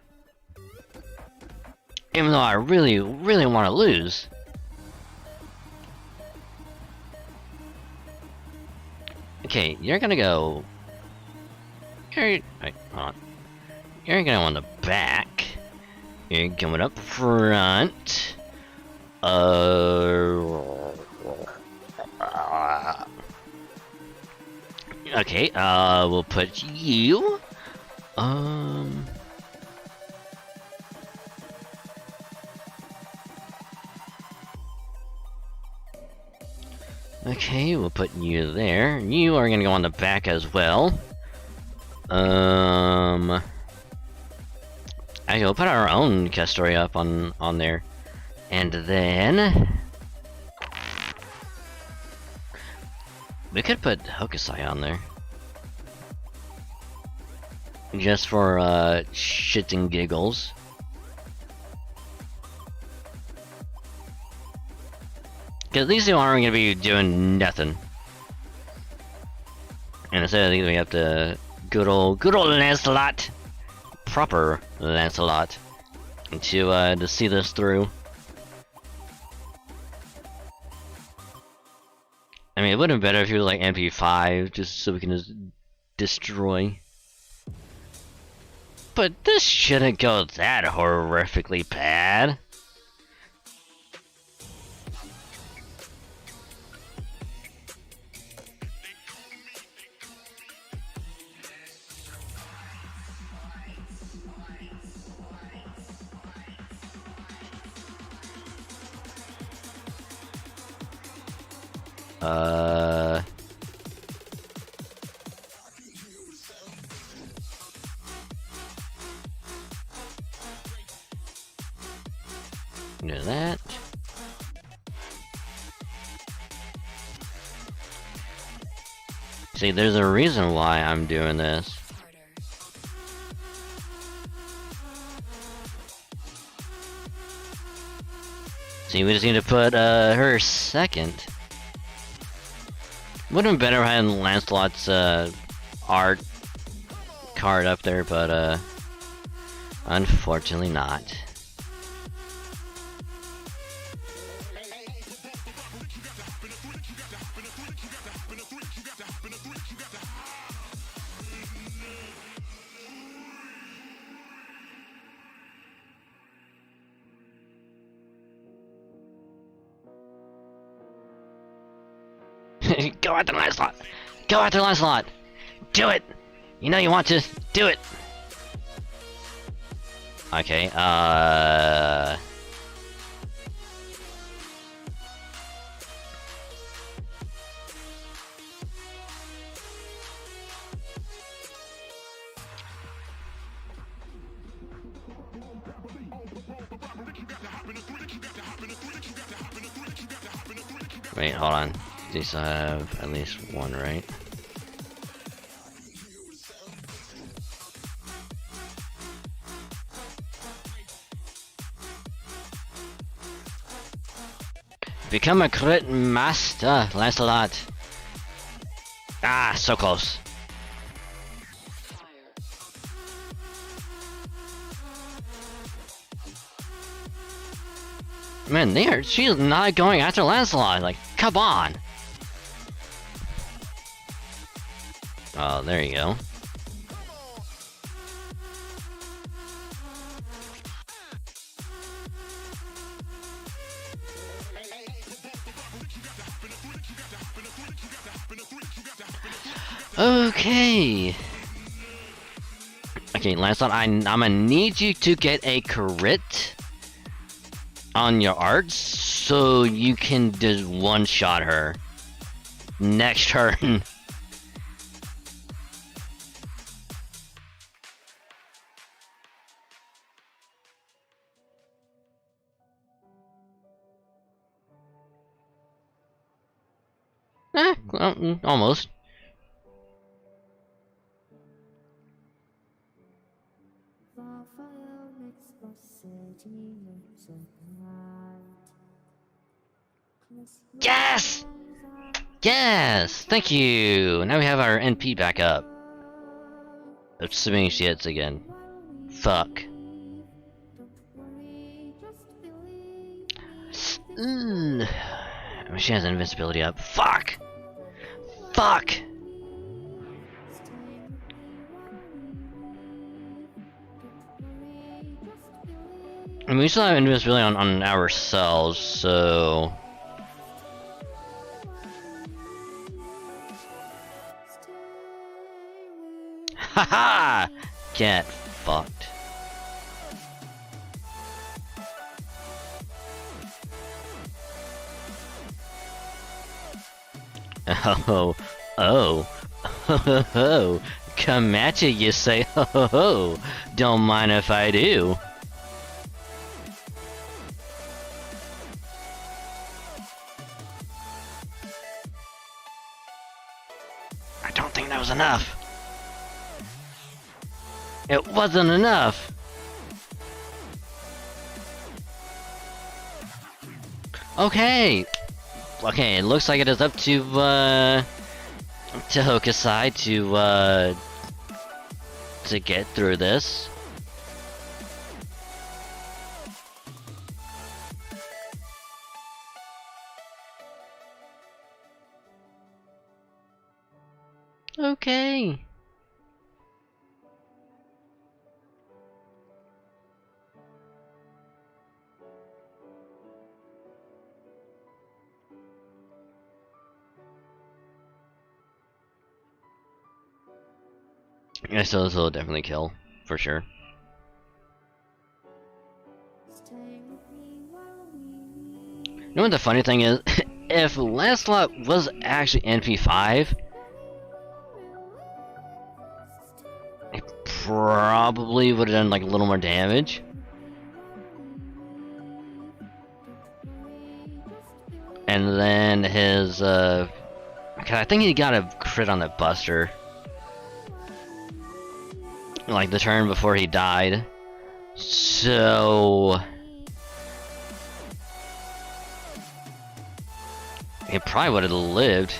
Even though I really want to lose. Okay, you're gonna go... Wait, hold on. You're gonna go on the back. You're coming up front. Okay, we'll put you... Okay, we'll put you there. You are gonna go on the back as well. Actually, we'll put our own cast story up on there. And then... we could put Hokusai on there. Just for, shits and giggles. Because these two aren't going to be doing nothing. And instead I think we have to good old Lancelot, proper Lancelot, to see this through. I mean, it would have been better if he was like MP5, just so we can just destroy. But this shouldn't go that horrifically bad. Do that. See, there's a reason why I'm doing this. See, we just need to put her second. Would have been better having Lancelot's art card up there, but unfortunately not. Go after Lancelot! Go after Lancelot! Do it! You know you want to. Do it! Okay, wait, hold on. These have at least one, right? Become a crit master, Lancelot. Ah, so close. Man, she's not going after Lancelot. Like, come on. Oh, there you go. Okay. Okay, Lancelot, I'm gonna need you to get a crit on your arts so you can just one-shot her. Next turn. Almost. Yes! Yes! Thank you! Now we have our NP back up. Assuming she hits again. Fuck. She has invincibility up. Fuck! Fuck! I mean, we still have invincibility on ourselves, so... Haha! Get fucked. Oh, oh, come at you, you say, oh, don't mind if I do. I don't think that was enough. It wasn't enough. Okay. Okay, it looks like it is up to Hokusai to get through this. Okay. Yeah, so this will definitely kill, for sure. You know what the funny thing is? If Lancelot was actually NP5, he probably would have done like a little more damage. And then his, I think he got a crit on the Buster. Like the turn before he died. So... he probably would have lived.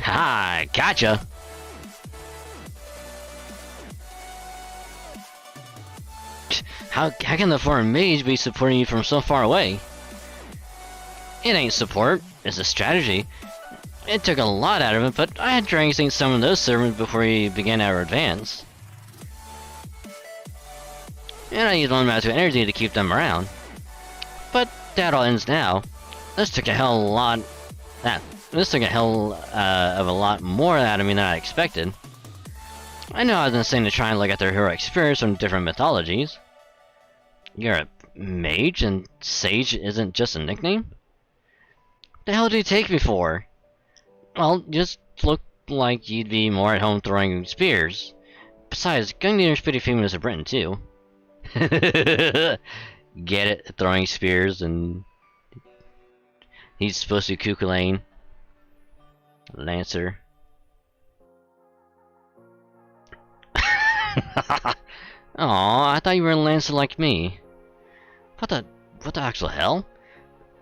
Ha! Gotcha! How can the foreign mage be supporting you from so far away? It ain't support, it's a strategy. It took a lot out of it, but I had Dragon Saint summon those servants before we began our advance. And I used one amount of energy to keep them around. But that all ends now. This took a hell of a lot more out of me than I expected. I know I was insane to try and look at their heroic spirits from different mythologies. You're a mage and sage isn't just a nickname? The hell did you take me for? Well, just look like you'd be more at home throwing spears. Besides, Gungnir's pretty famous in Britain too. Get it? Throwing spears and... he's supposed to be Cuchulainn. Lancer. Aw, I thought you were a Lancer like me. What the actual hell?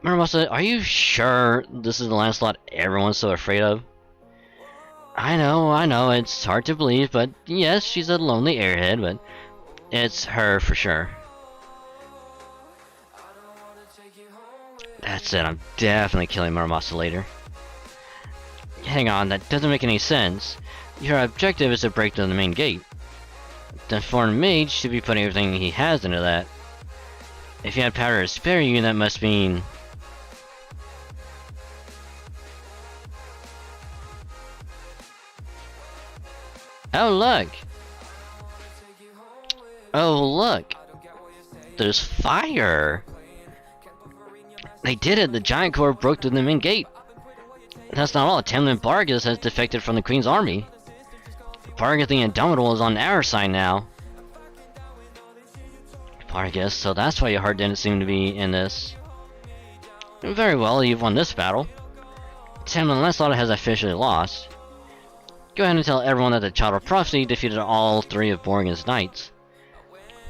Muramosa, are you sure this is the Lancelot everyone's so afraid of? I know, it's hard to believe, but yes, she's a lonely airhead, but it's her for sure. That's it, I'm definitely killing Muramosa later. Hang on, that doesn't make any sense. Your objective is to break through the main gate. The foreign mage should be putting everything he has into that. If you had power to spare you, that must mean... Oh look! Oh look! There's fire! They did it! The giant core broke through the main gate! That's not all, Tamlin Bargus has defected from the Queen's army. Bargus the Indomitable is on our side now. Bargus, so that's why your heart didn't seem to be in this. Very well, you've won this battle. Tamlin Lancelot has officially lost. Go ahead and tell everyone that the Child of Prophecy defeated all 3 of Borgen's knights.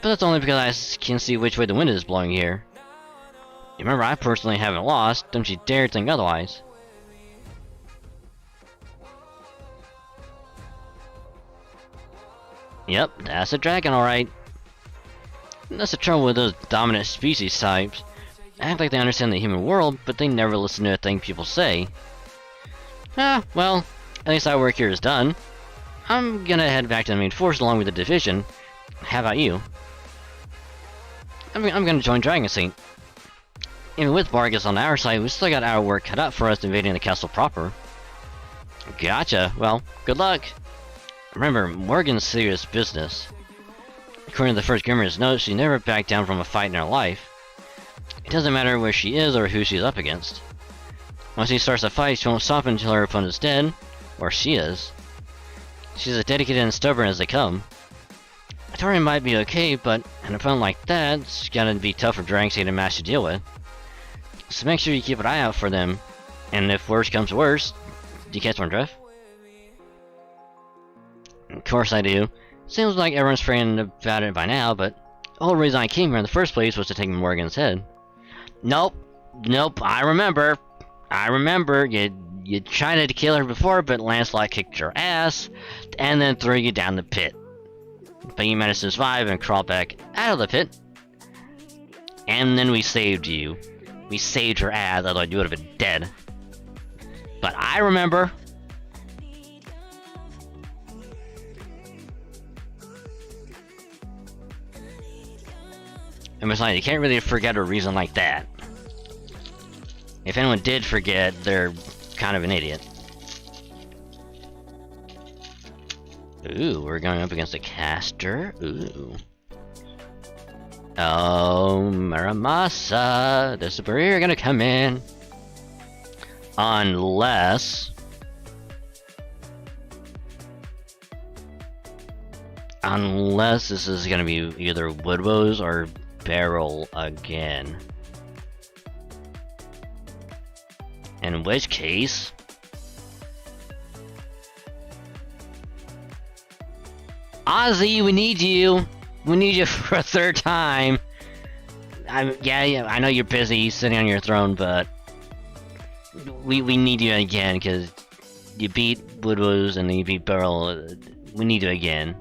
But that's only because I can see which way the wind is blowing here. You remember, I personally haven't lost, don't you dare think otherwise. Yep, that's a dragon alright. That's the trouble with those dominant species types. Act like they understand the human world, but they never listen to a thing people say. Ah, well, at least our work here is done. I'm gonna head back to the main force along with the division. How about you? I'm gonna join Dragon Saint. Even with Bargus on our side, we still got our work cut out for us invading the castle proper. Gotcha. Well, good luck. Remember, Morgan's serious business. According to the first Grimmer's note, she never backed down from a fight in her life. It doesn't matter where she is or who she's up against. Once she starts a fight, she won't stop until her opponent's dead, or she is. She's as dedicated and stubborn as they come. A Taurian might be okay, but an opponent like that's gotta be tough for Dragon Saint and Mash to deal with. So make sure you keep an eye out for them, and if worse comes to worse, do you catch my drift? Of course I do. Seems like everyone's forgetting about it by now, but the whole reason I came here in the first place was to take Morgan's head. Nope, I remember. You tried to kill her before, but Lancelot kicked your ass, and then threw you down the pit. But you managed to survive and crawl back out of the pit. And then we saved you. We saved her ass, otherwise you would have been dead. But I remember. And besides, you can't really forget a reason like that. If anyone did forget, they're kind of an idiot. Ooh, we're going up against a caster. Ooh. Oh, Muramasa. There's a barrier gonna come in. Unless this is gonna be either Woodrose or Barrel again. In which case... Ozzy, we need you! We need you for a 3rd time! Yeah, I know you're busy sitting on your throne, but... We need you again, because you beat Woodrose and then you beat Barrel. We need you again.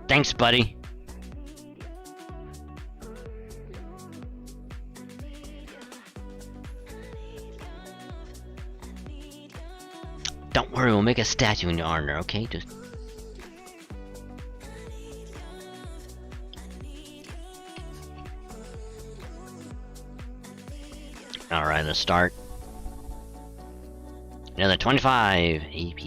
Thanks, buddy. Don't worry, we'll make a statue in your honor, okay? Just... Alright, let's start. Another 25 AP.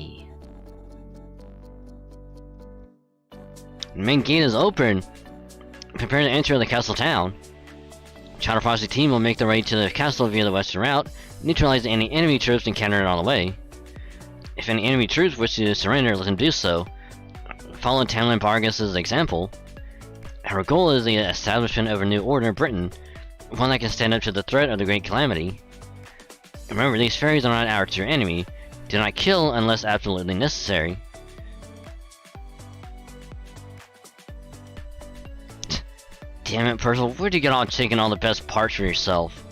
The main gate is open. Prepare to enter the castle town. Child of Prophecy team will make their way to the castle via the western route, neutralize any enemy troops encountered on the way. If any enemy troops wish to surrender, let them do so. Follow Tamlin Bargus' example. Our goal is the establishment of a new order in Britain, one that can stand up to the threat of the Great Calamity. Remember, these fairies are not our true enemy. Do not kill unless absolutely necessary. Damn it, Percival, where'd you get on taking all the best parts for yourself?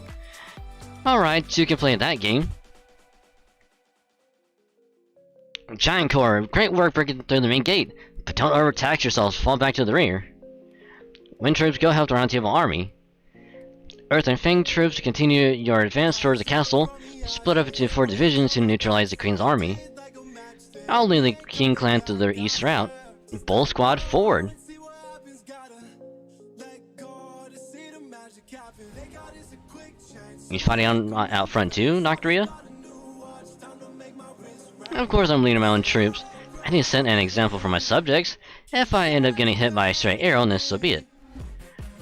Alright, you can play that game. Giant Core, great work breaking through the main gate, but don't overtax yourselves, fall back to the rear. Wind troops, go help the Round Table Army. Earth and Fang troops, continue your advance towards the castle, split up into 4 divisions to neutralize the Queen's army. I'll lead the King clan to their east route. Bull squad forward. You fighting out front too, Noctria? Of course I'm leading my own troops. I need to set an example for my subjects. If I end up getting hit by a stray arrow, then so be it.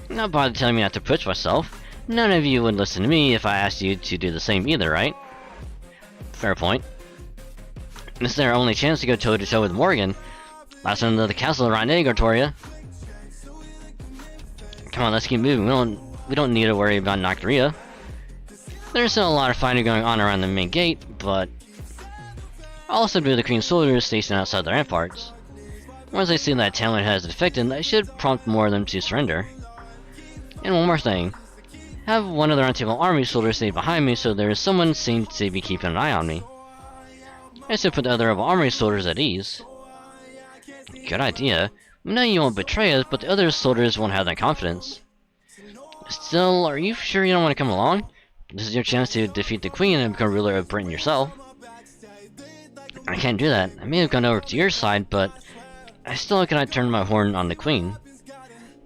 Not bother telling me not to push myself. None of you would listen to me if I asked you to do the same either, right? Fair point. This is their only chance to go toe-to-toe with Morgan. Last one to the castle right now, Gortoria. Come on, let's keep moving. We don't need to worry about Noctria. There's still a lot of fighting going on around the main gate, but I'll subdue the Queen's soldiers stationed outside the ramparts. Once they see that Talon has defected, that should prompt more of them to surrender. And one more thing. Have one of the Round Table Army soldiers stay behind me so there is someone seen to be keeping an eye on me. I should put the other Rebel Army soldiers at ease. Good idea. We know you won't betray us, but the other soldiers won't have that confidence. Still, are you sure you don't want to come along? This is your chance to defeat the Queen and become ruler of Britain yourself. I can't do that. I may have gone over to your side, but I still cannot turn my horn on the Queen.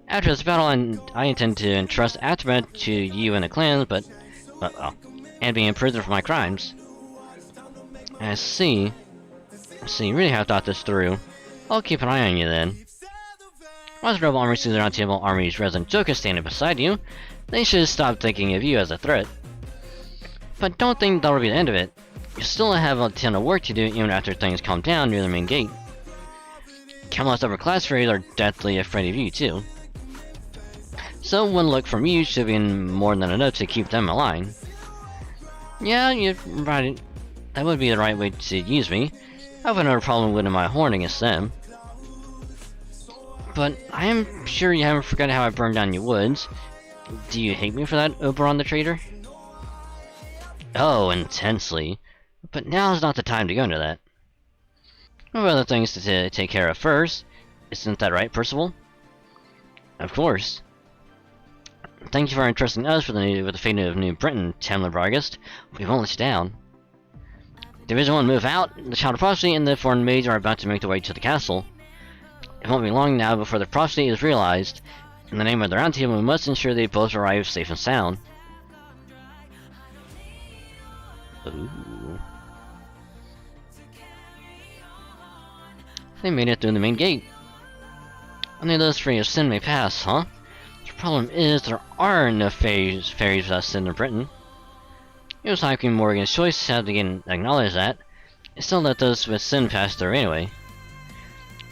After this battle, I intend to entrust Aftermath to you and the clans, and be imprisoned for my crimes. I see. You really have thought this through. I'll keep an eye on you then. Once the Rebel Army sees the Round Table Army's resident Joker standing beside you, they should stop thinking of you as a threat. But don't think that'll be the end of it. You still have a ton of work to do even after things calm down near the main gate. Camelot's upper class fairies are deathly afraid of you too. So one look from you should be more than enough to keep them aligned. Yeah, you're right. That would be the right way to use me. I have no problem winning my horn against them. But I am sure you haven't forgotten how I burned down your woods. Do you hate me for that, Oberon the traitor? Oh, intensely. But now is not the time to go into that. We have other things to take care of first. Isn't that right, Percival? Of course. Thank you for entrusting us with the fate of New Britain, Tamlin Vargast. We won't let you down. Division 1, move out. The Child of Prophecy and the foreign mage are about to make their way to the castle. It won't be long now before the prophecy is realized. In the name of the Round Table, we must ensure they both arrive safe and sound. Ooh. They made it through the main gate. Only those free of sin may pass, huh? The problem is there are no fairies without sin in Britain. It was like Queen Morgan's choice to have to acknowledge that. It still let those with sin pass through anyway.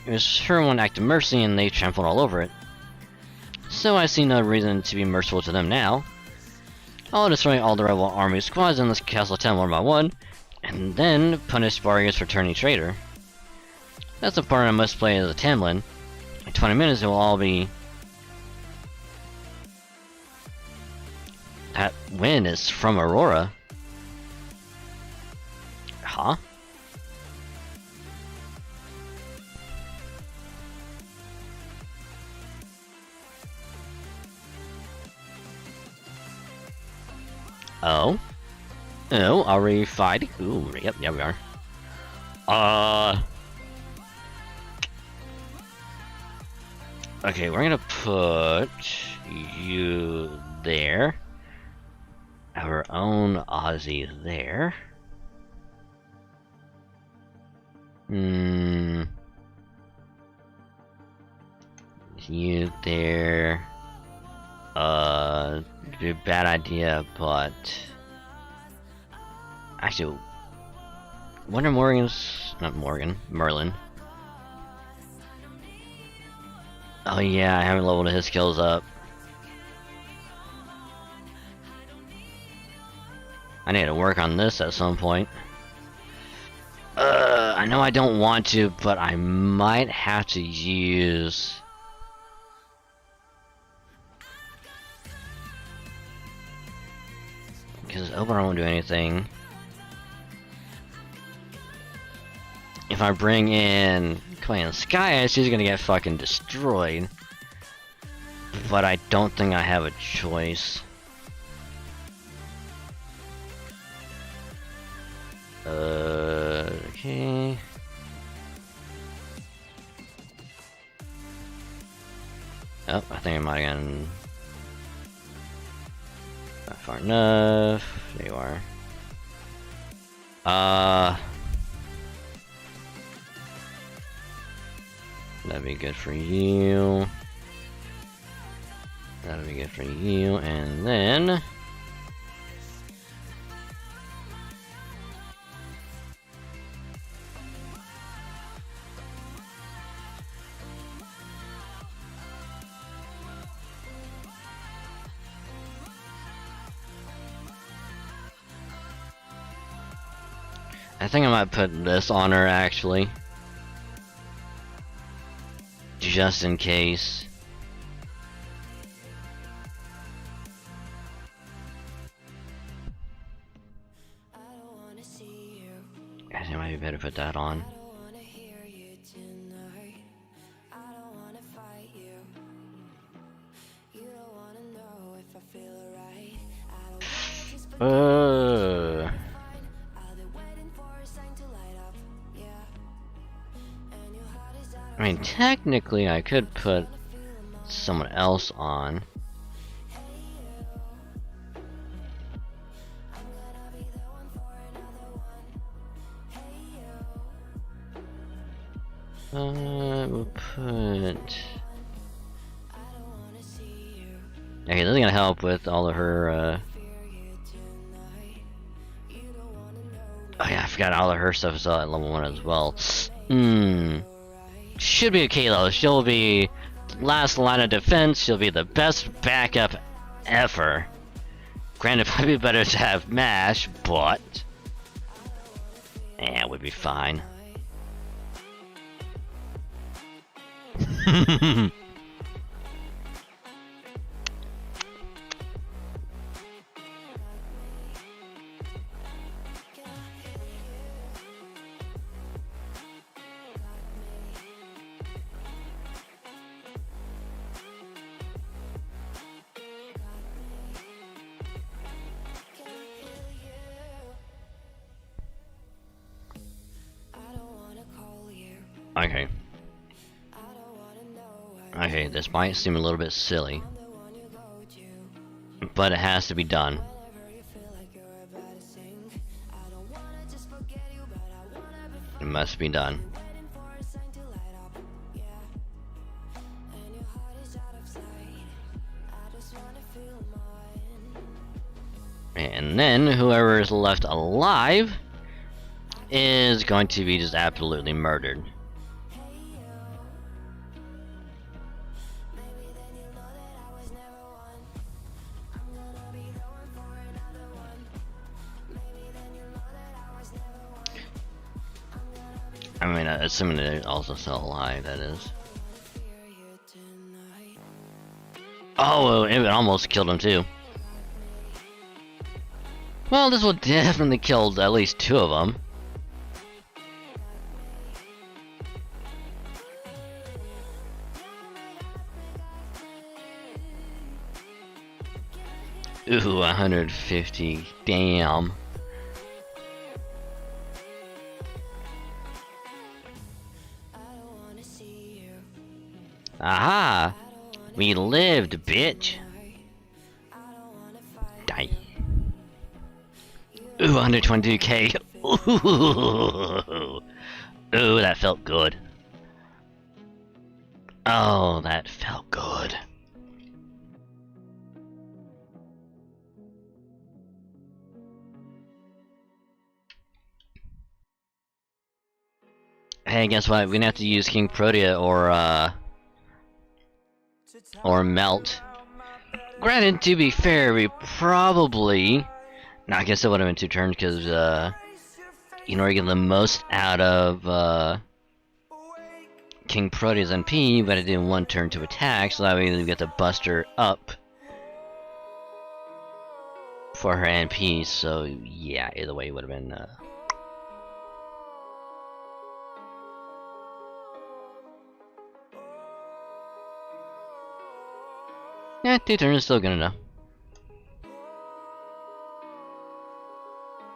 It was her one act of mercy and they trampled all over it. So I see no reason to be merciful to them now. I'll destroy all the rebel army squads in this castle town one by one, and then punish Vargas for turning traitor. That's the part I must play as a Tamlin. In 20 minutes it will all be... That wind is from Aurora. Huh? Oh? Oh, are we fighting? Ooh, yep, yeah we are. Okay, we're gonna put you there. Our own Aussie there. You there. Bad idea, but... Actually... Wonder Morgan's... Not Morgan, Merlin. Oh yeah, I haven't leveled his skills up. I need to work on this at some point. I know I don't want to, but I might have to use... Because Oberon won't do anything. If I bring in Clan Sky Ice, he's gonna get fucking destroyed. But I don't think I have a choice. Okay. Oh, I think I might have gotten not far enough. There you are. That'd be good for you. That'll be good for you, and then... I think I might put this on her, actually. Just in case. I think it might be better to put that on. I mean, technically, I could put someone else on. We'll put... Okay, this is gonna help with all of her, Oh yeah, I forgot all of her stuff is at level 1 as well. Should be okay though. She'll be last line of defense. She'll be the best backup ever. Granted, it might be better to have MASH, but... yeah, it would be fine. Okay. Okay, this might seem a little bit silly, but it has to be done. It must be done. And then whoever is left alive is going to be just absolutely murdered. I mean, assuming they're also still alive, that is. Oh, it almost killed him too. Well, this will definitely kill at least 2 of them. Ooh, 150. Damn. Aha! We lived, bitch! Die. Ooh, 122k. Ooh. Ooh, that felt good. Oh, that felt good. Hey, guess what? We're gonna have to use King Protea or Melt. Granted, to be fair, we probably... no, I guess it would have been 2 turns, because, in order to get the most out of King Proteus NP, but I did 1 turn to attack, so that way we get to bust her up for her NP, so yeah, either way it would have been yeah, 2 turns is still good enough.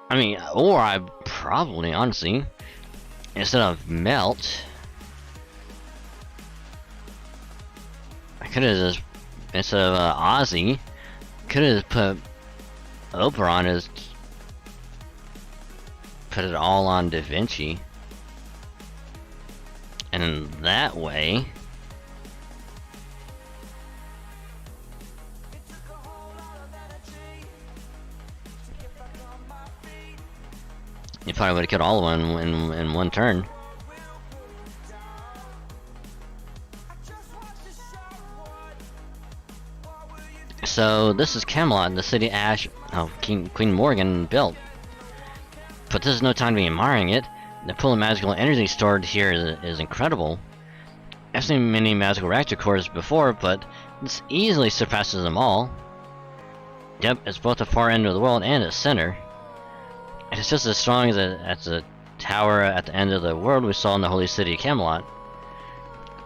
I mean, or I probably, honestly, instead of melt, I could have just, instead of Ozzy, could have put Oberon as, put it all on Da Vinci, and in that way, you probably would have killed all of them in 1 turn. So this is Camelot, the city Ash, Queen Morgan built. But this is no time to be admiring it. The pool of magical energy stored here is incredible. I've seen many magical reactor cores before, but this easily surpasses them all. Yep, it's both the far end of the world and its center. It's just as strong as the tower at the end of the world we saw in the holy city of Camelot.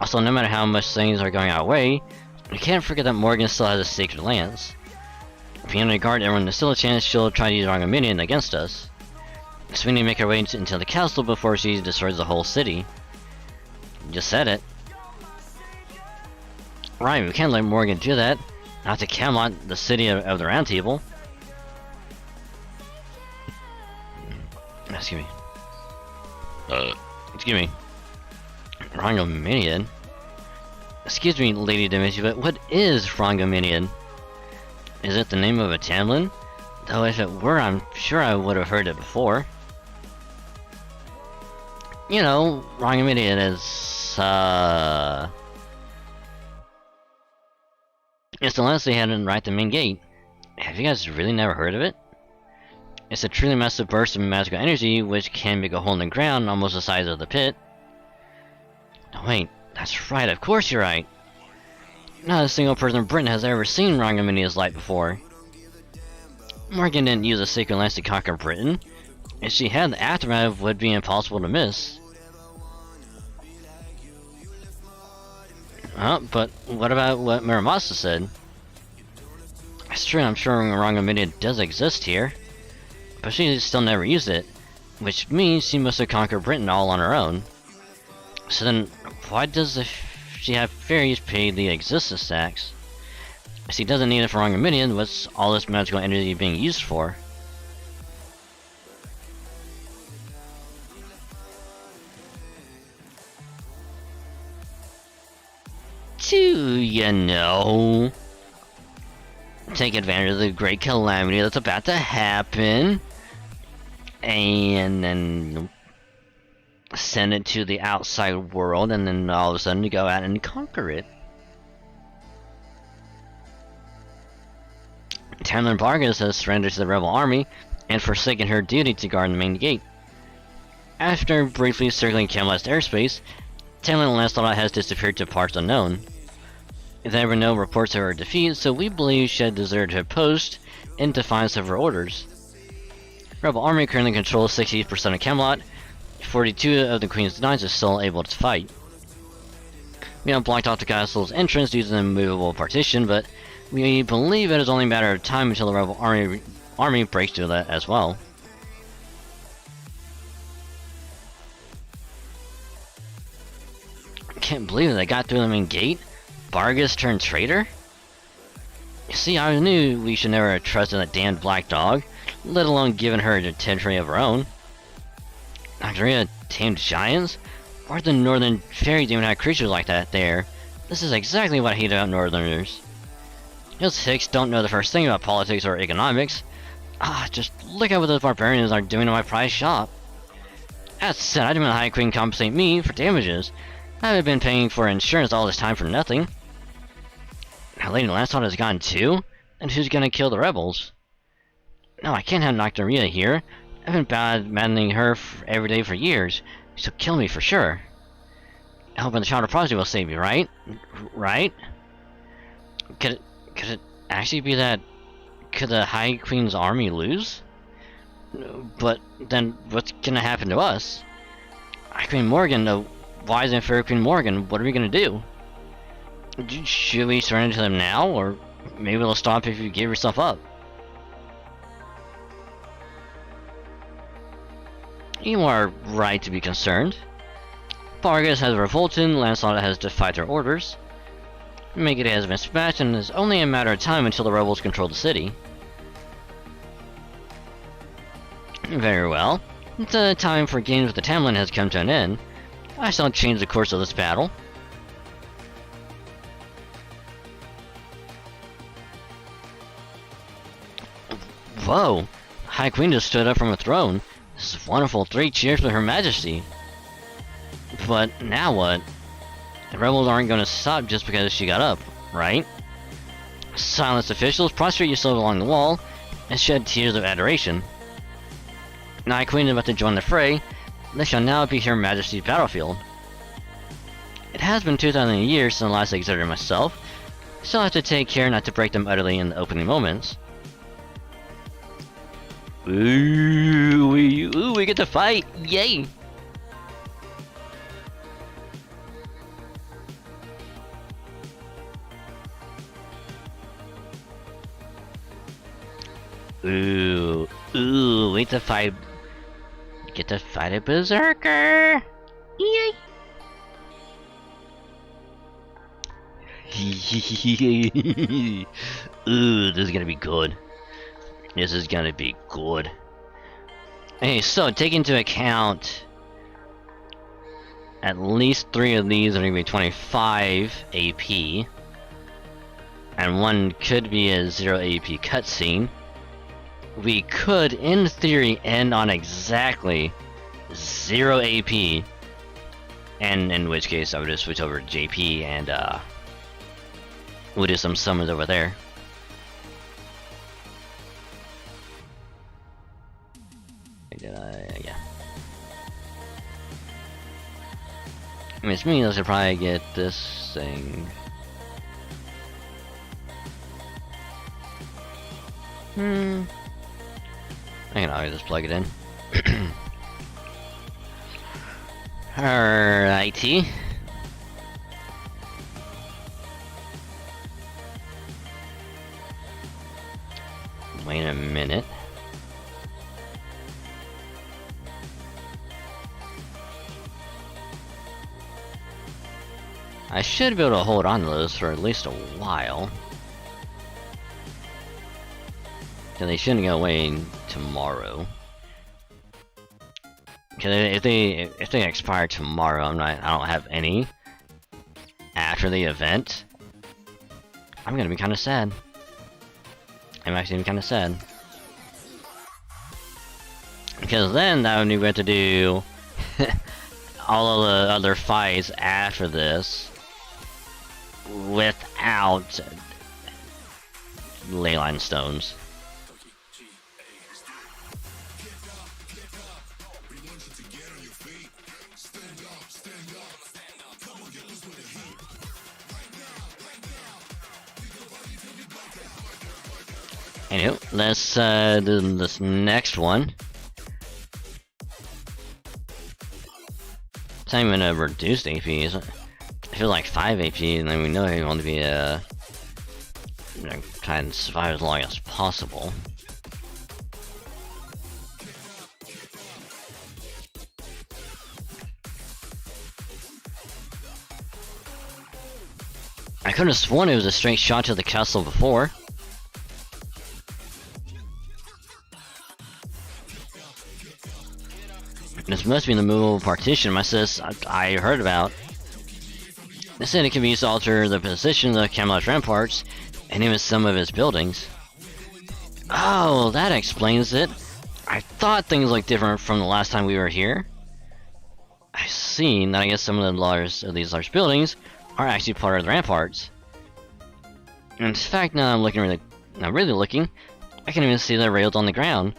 Also, no matter how much things are going our way, we can't forget that Morgan still has a sacred lance. If we under guard everyone, there's still a chance she'll try to use Rongominion against us. So we need to make our way into the castle before she destroys the whole city. You just said it. Right, we can't let Morgan do that. Not to Camelot, the city of the Round Table. Excuse me. Excuse me. Rongominion? Excuse me, Lady Dimitri, but what is Rongominion? Is it the name of a Tamlin? Though if it were, I'm sure I would have heard it before. You know, Rongominion is, it's the last they had in right the main gate. Have you guys really never heard of it? It's a truly massive burst of magical energy which can make a hole in the ground almost the size of the pit. Oh, wait, that's right, of course you're right. Not a single person in Britain has ever seen Rongominia's light before. Morgan didn't use a sacred lance to conquer Britain. If she had, the aftermath would be impossible to miss. But what about what Muramasa said? It's true, I'm sure Rongominia does exist here. But she still never used it, which means she must have conquered Britain all on her own. So then, why does she have fairies pay the existence tax? If she doesn't need it for Rongominion, what's all this magical energy being used for? You know, take advantage of the great calamity that's about to happen, and then send it to the outside world, and then all of a sudden to go out and conquer it. Tamlin Vargas has surrendered to the rebel army and forsaken her duty to guard the main gate. After briefly circling Camelot's airspace, Tamlin Lancelot has disappeared to parts unknown. There were no reports of her defeat, so we believe she had deserted her post in defiance of her orders. Rebel army currently controls 60% of Camelot. 42 of the Queen's Knights are still able to fight. We have blocked off the castle's entrance using a movable partition, but we believe it is only a matter of time until the rebel army breaks through that as well. I can't believe they got through the main gate. Vargas turned traitor? You see, I knew we should never have trusted that damned black dog, let alone given her a territory of her own. Nocturia tamed giants? Why the northern fairies even have creatures like that there? This is exactly what I hate about northerners. Those hicks don't know the first thing about politics or economics. Just look at what those barbarians are doing to my prize shop. That said, I demand the High Queen compensate me for damages. I haven't been paying for insurance all this time for nothing. Now Lady Lancelot has gone too? And who's gonna kill the rebels? No, I can't have Nocturia here. I've been battling her every day for years. She'll kill me for sure. Helping the Child of Prophecy will save me, right? Right? Could it actually be that? Could the High Queen's army lose? But then what's gonna happen to us? High Queen Morgan, the wise and fair Queen Morgan, what are we gonna do? Should we surrender to them now, or maybe they'll stop if you give yourself up? You are right to be concerned. Vargas has revolted, Lancelot has defied their orders. Megiddo has been smashed, and it's only a matter of time until the rebels control the city. Very well. The time for games with the Tamlin has come to an end. I shall change the course of this battle. Whoa! High Queen just stood up from her throne. This is wonderful. 3 cheers for Her Majesty. But now what? The rebels aren't going to stop just because she got up, right? Silence officials, prostrate yourself along the wall, and shed tears of adoration. High Queen is about to join the fray. This shall now be Her Majesty's battlefield. It has been 2,000 years since last I exerted myself, so I have to take care not to break them utterly in the opening moments. Ooh, we get to fight! Yay! Ooh, wait to fight. Get to fight a berserker! Yay! Ooh, this is gonna be good. This is gonna be good. Hey, so take into account at least 3 of these are gonna be 25 AP, and 1 could be a 0 AP cutscene. We could, in theory, end on exactly 0 AP, and in which case I would just switch over to JP and we'll do some summons over there. Yeah. Which means I should probably get this thing. I can always just plug it in. Alrighty. Wait a minute. I should be able to hold on to those for at least a while. They shouldn't go away tomorrow. Cause if they expire tomorrow, I don't have any after the event. I'm gonna be kind of sad. I'm actually kind of sad because then that would mean we have to do all of the other fights after this without leyline stones. Anyway, let's do this next one. It's not even a reduced AP. I feel like 5 AP, and then we know we want to be try and survive as long as possible. I could have sworn it was a straight shot to the castle before. This must be the movable partition my sis I heard about. They said it can be used to alter the position of Camelot's ramparts, and even some of its buildings. Oh, that explains it. I thought things looked different from the last time we were here. I see. Now I guess some of these large buildings are actually part of the ramparts. In fact, now I'm really looking, I can even see the rails on the ground.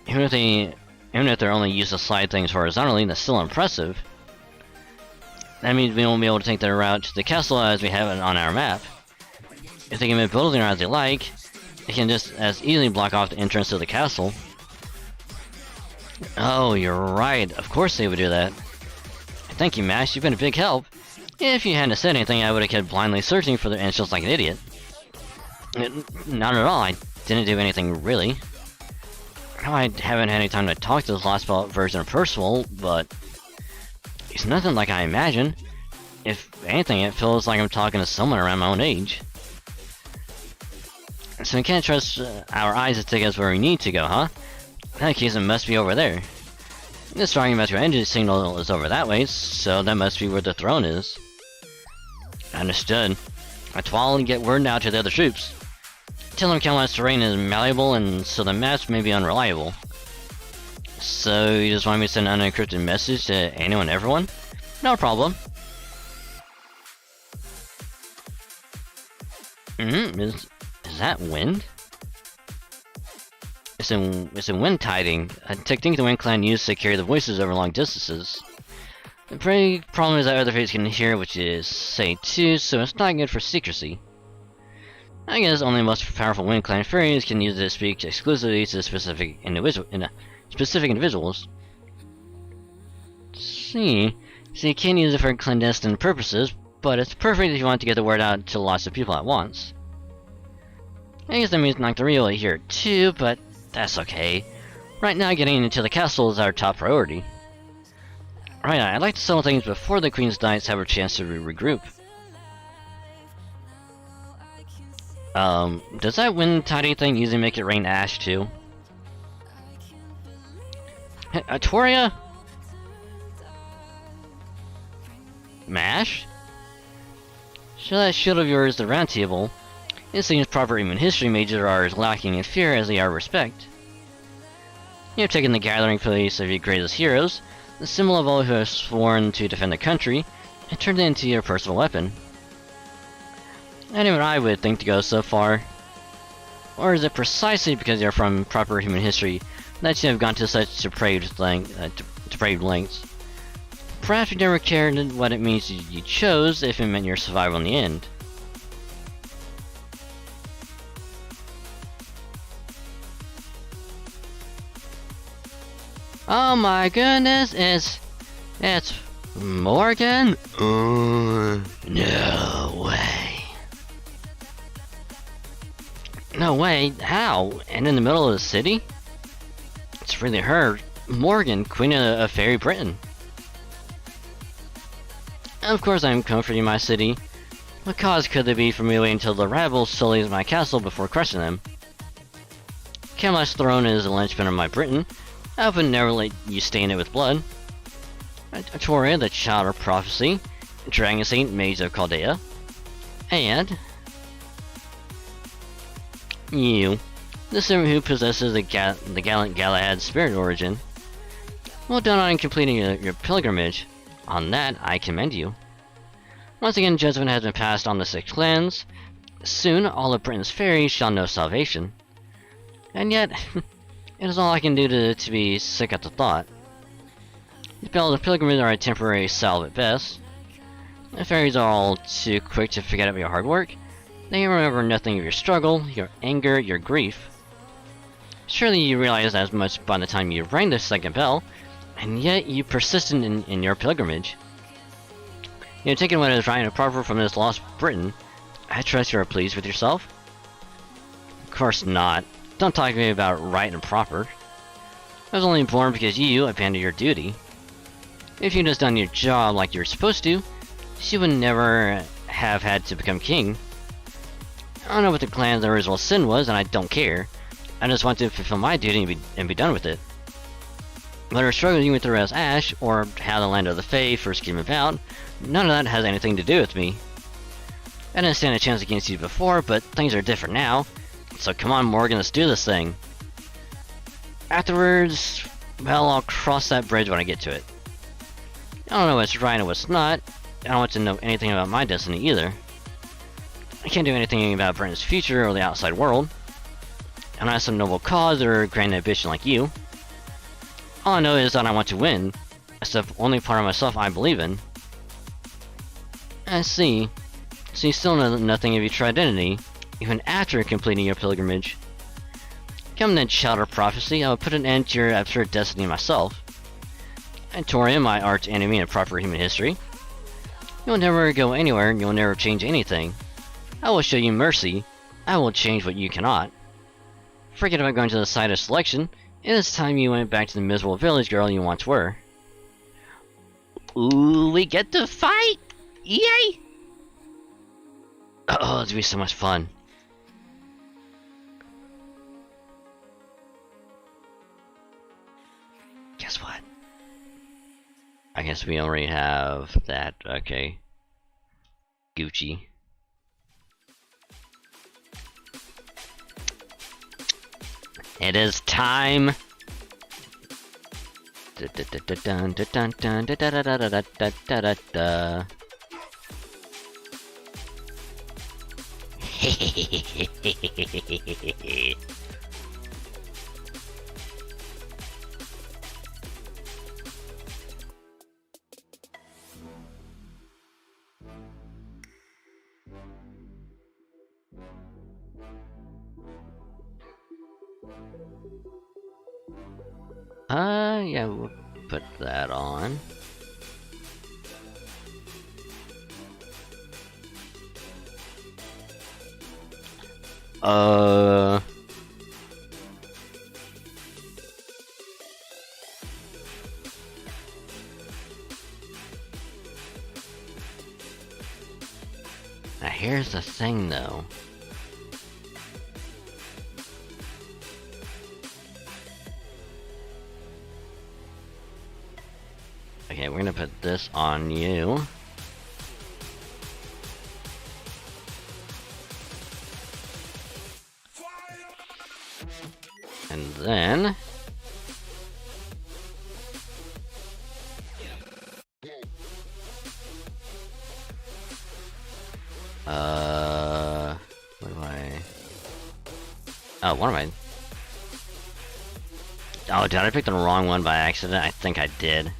Even if they Even if they're only used to slide things horizontally, that's still impressive. That means we won't be able to take their route to the castle as we have it on our map. If they can move buildings around as they like, they can just as easily block off the entrance to the castle. Oh, you're right. Of course they would do that. Thank you, Mash. You've been a big help. If you hadn't said anything, I would have kept blindly searching for their initials like an idiot. Not at all. I didn't do anything, really. I haven't had any time to talk to this last version of Percival, but it's nothing like I imagined. If anything, it feels like I'm talking to someone around my own age. So we can't trust our eyes to take us where we need to go, huh? In that case, it must be over there. This talking about your engine signal is over that way, so that must be where the throne is. Understood. Atwal, get word now to the other troops. Tell them Camelot's terrain is malleable, and so the maps may be unreliable. So you just want me to send an unencrypted message to anyone, everyone? No problem. Is that wind? It's in wind tiding, a technique the Wind Clan uses to carry the voices over long distances. The pretty problem is that other fairies can hear what you say too, so it's not good for secrecy. I guess only the most powerful Wind Clan fairies can use it to speak exclusively to specific individuals. See, so you can use it for clandestine purposes, but it's perfect if you want to get the word out to lots of people at once. I guess that means Nocturne will hear it too, but that's okay. Right now, getting into the castle is our top priority. Right, I'd like to settle things before the Queen's Knights have a chance to regroup. Does that wind tiding thing usually make it rain ash too? Atoria? Mash? Show that shield of yours the round table. It seems proper human history majors are as lacking in fear as they are respect. You have taken the gathering place of your greatest heroes, the symbol of all who have sworn to defend the country, and turned it into your personal weapon. Not even I would think to go so far. Or is it precisely because you're from proper human history that you have gone to such depraved lengths? Perhaps you never cared what it means you chose if it meant your survival in the end. Oh my goodness, it's Morgan? No way. No way? How? And in the middle of the city? It's really her, Morgan, Queen of Fairy Britain. Of course I'm comforting my city. What cause could there be for me waiting until the rabble sullies my castle before crushing them? Camelot's throne is the linchpin of my Britain. I would never let you stain it with blood. Atoria, the child of prophecy, Dragon Saint, Mage of Chaldea, and you, the servant who possesses the gallant Galahad spirit origin. Well done on completing your pilgrimage. On that, I commend you. Once again, judgment has been passed on the 6 clans. Soon, all of Britain's fairies shall know salvation. And yet, it is all I can do to be sick at the thought. These bells of pilgrimage are a temporary salve at best. The fairies are all too quick to forget about your hard work. They remember nothing of your struggle, your anger, your grief. Surely you realize as much by the time you rang the second bell, and yet you persisted in your pilgrimage. You have taken what is right and proper from this lost Britain. I trust you are pleased with yourself? Of course not. Don't talk to me about right and proper. I was only born because you abandoned your duty. If you'd just done your job like you were supposed to, she would never have had to become king. I don't know what the clan's original sin was, and I don't care. I just want to fulfill my duty and be done with it. Whether struggling with the Res Ash, or how the Land of the Fae first came about, none of that has anything to do with me. I didn't stand a chance against you before, but things are different now. So come on, Morgan, let's do this thing. Afterwards, well, I'll cross that bridge when I get to it. I don't know what's right and what's not. I don't want to know anything about my destiny either. I can't do anything about Britain's future or the outside world. I'm not some noble cause or grand ambition like you. All I know is that I want to win. That's the only part of myself I believe in. I see. So you still know nothing of your true identity, even after completing your pilgrimage. Come then, child of prophecy, I will put an end to your absurd destiny myself. Antorium, my arch enemy in proper human history. You'll never go anywhere, and you'll never change anything. I will show you mercy. I will change what you cannot. Forget about going to the site of selection. It is time you went back to the miserable village girl you once were. Ooh, we get to fight! Yay! Oh, it's gonna be so much fun. Guess what? I guess we already have that. Okay. Gucci. It is time. Yeah, we'll put that on. Now here's the thing though. Okay, we're gonna put this on you. And then... what do I... Oh, what am I... Oh, did I pick the wrong one by accident? I think I did.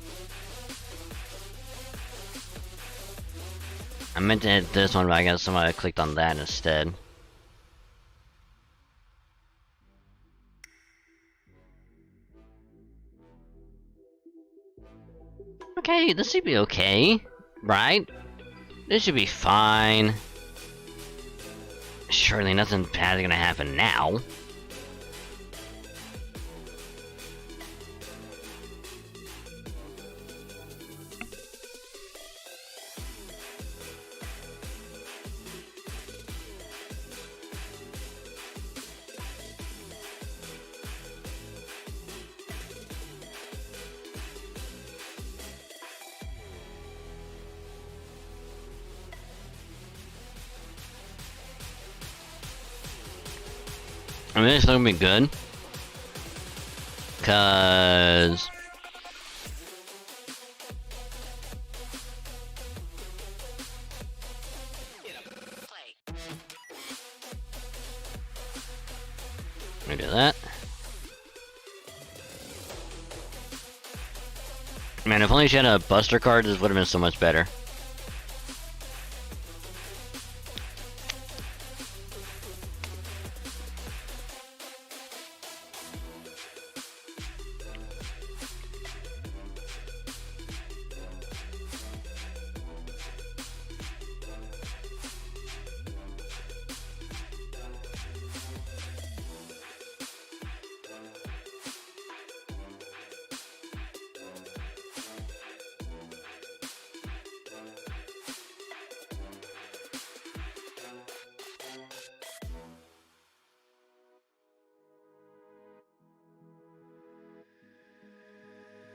I meant to hit this one, but I guess somebody clicked on that instead. Okay, this should be okay, right? This should be fine. Surely nothing bad is gonna happen now. I mean, it's gonna be good. Cause... Let me do that. Man, if only she had a Buster card, this would have been so much better.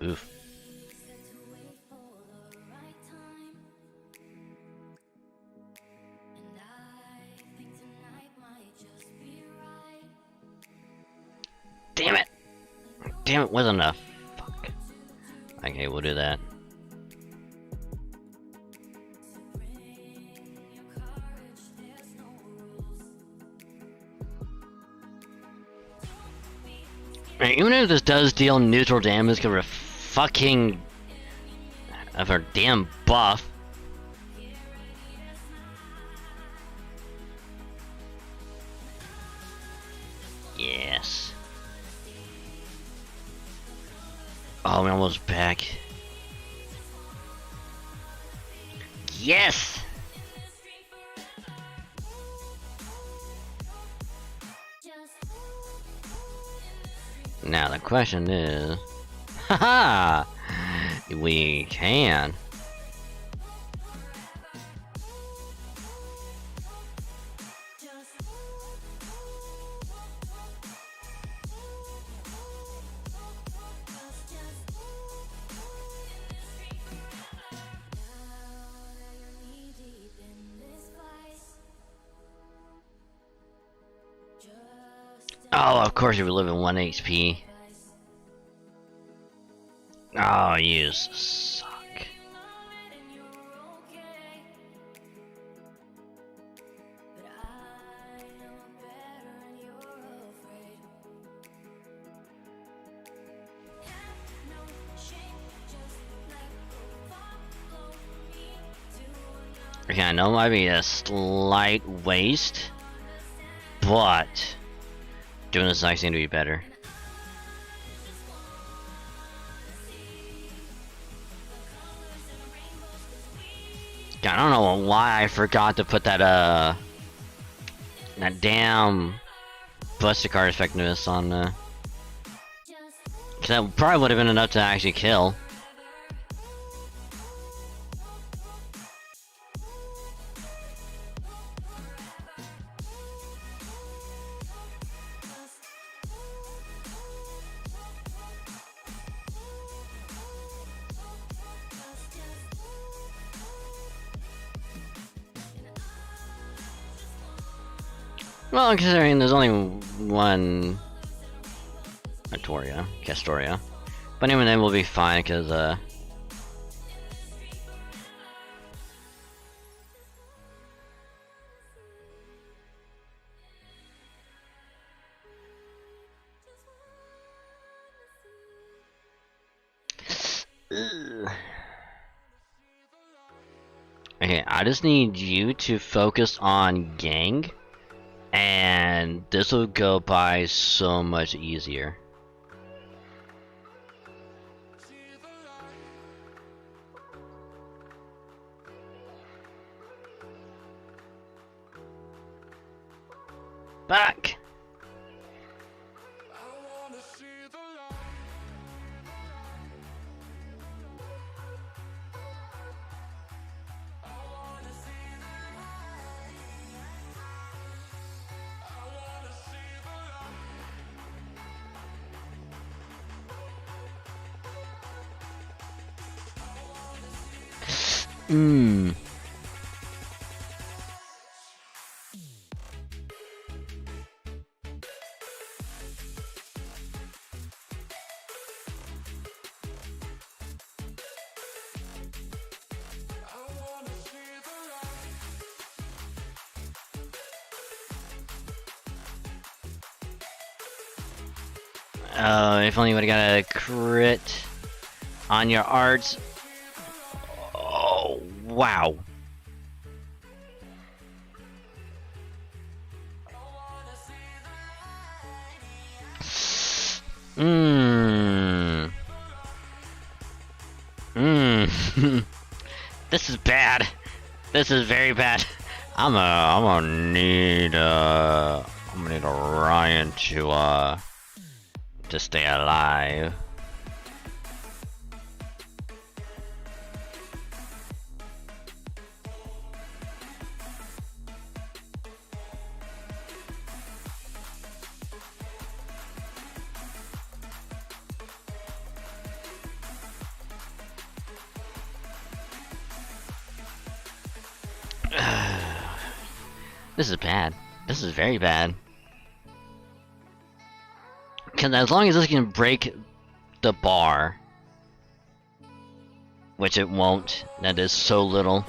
Oof. Damn it! Damn it, wasn't enough. Fuck. Okay, we'll do that. Even if this does deal neutral damage, because we're fucking of our damn buff. Yes. Oh, we're almost back. Yes! Now the question is... Haha! We can. Oh, of course you would live in 1 HP. Oh, you suck. Okay, I know it might be a slight waste, but doing this next seem to be better. God, I don't know why I forgot to put that that damn Buster Card effectiveness on cause that probably would have been enough to actually kill. Well, considering there's only one Castoria. But even then we'll be fine, because okay, I just need you to focus on gang, and this will go by so much easier. Back! If only you would've got a crit on your arts. Oh, wow. This is bad. This is very bad. I'm gonna need Ryan to stay alive. This is bad. This is very bad. Because as long as this can break the bar, which it won't, that is so little.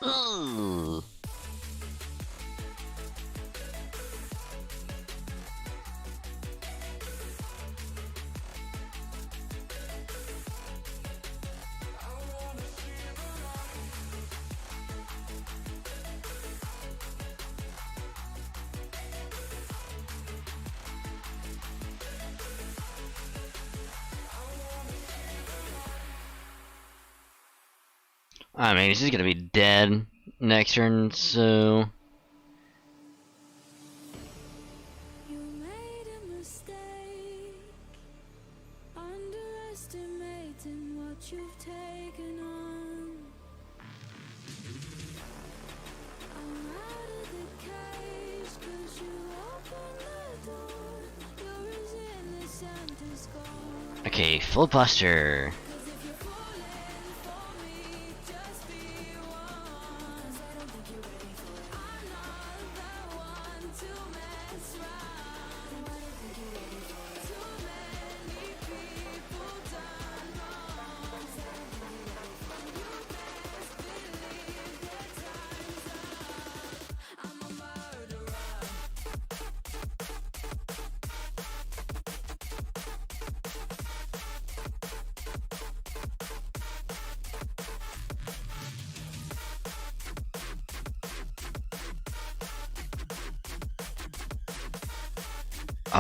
Ugh. I mean, she's gonna be dead next turn, so... You made a mistake, underestimating what you've taken on. I'm out of the cage, 'cause you opened the door. You're as innocent as gold. Okay, full buster. 'Cause if you're falling for me, just be one. 'Cause I don't think you're ready for it. I'm not the one to mess around. No, I don't think you're ready for it. Too many people done wrong. 'Cause I don't think you're ready for it. You best believe that time's up. I'm a murderer.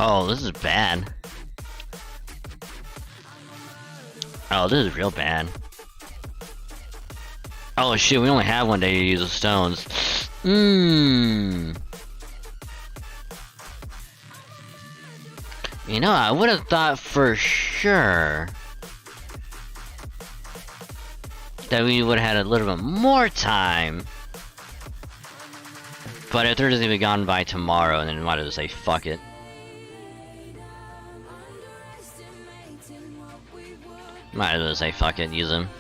Oh, this is bad. Oh, this is real bad. Oh shit, we only have 1 day to use the stones. Mmm. You know, I would have thought for sure that we would have had a little bit more time. But if they're just gonna be gone by tomorrow, then we might as well say fuck it. Underestimating what we would. Might as well say fuck it, use them.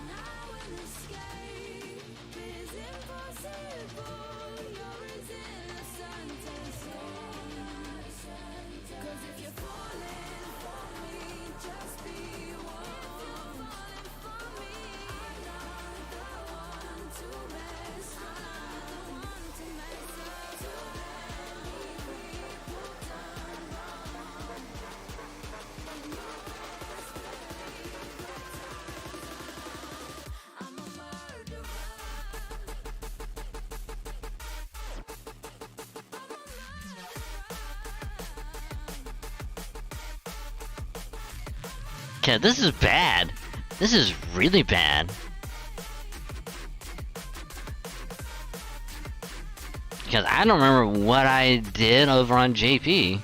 Now an escape is impossible. You're as innocent as gold. 'Cause if you're falling for me, just be one. For me, I'm not the one to mess around. To mess up. Too many people done wrong. You best believe that time's up. I'm a murderer. Okay, this is bad. This is really bad. Because I don't remember what I did over on JP.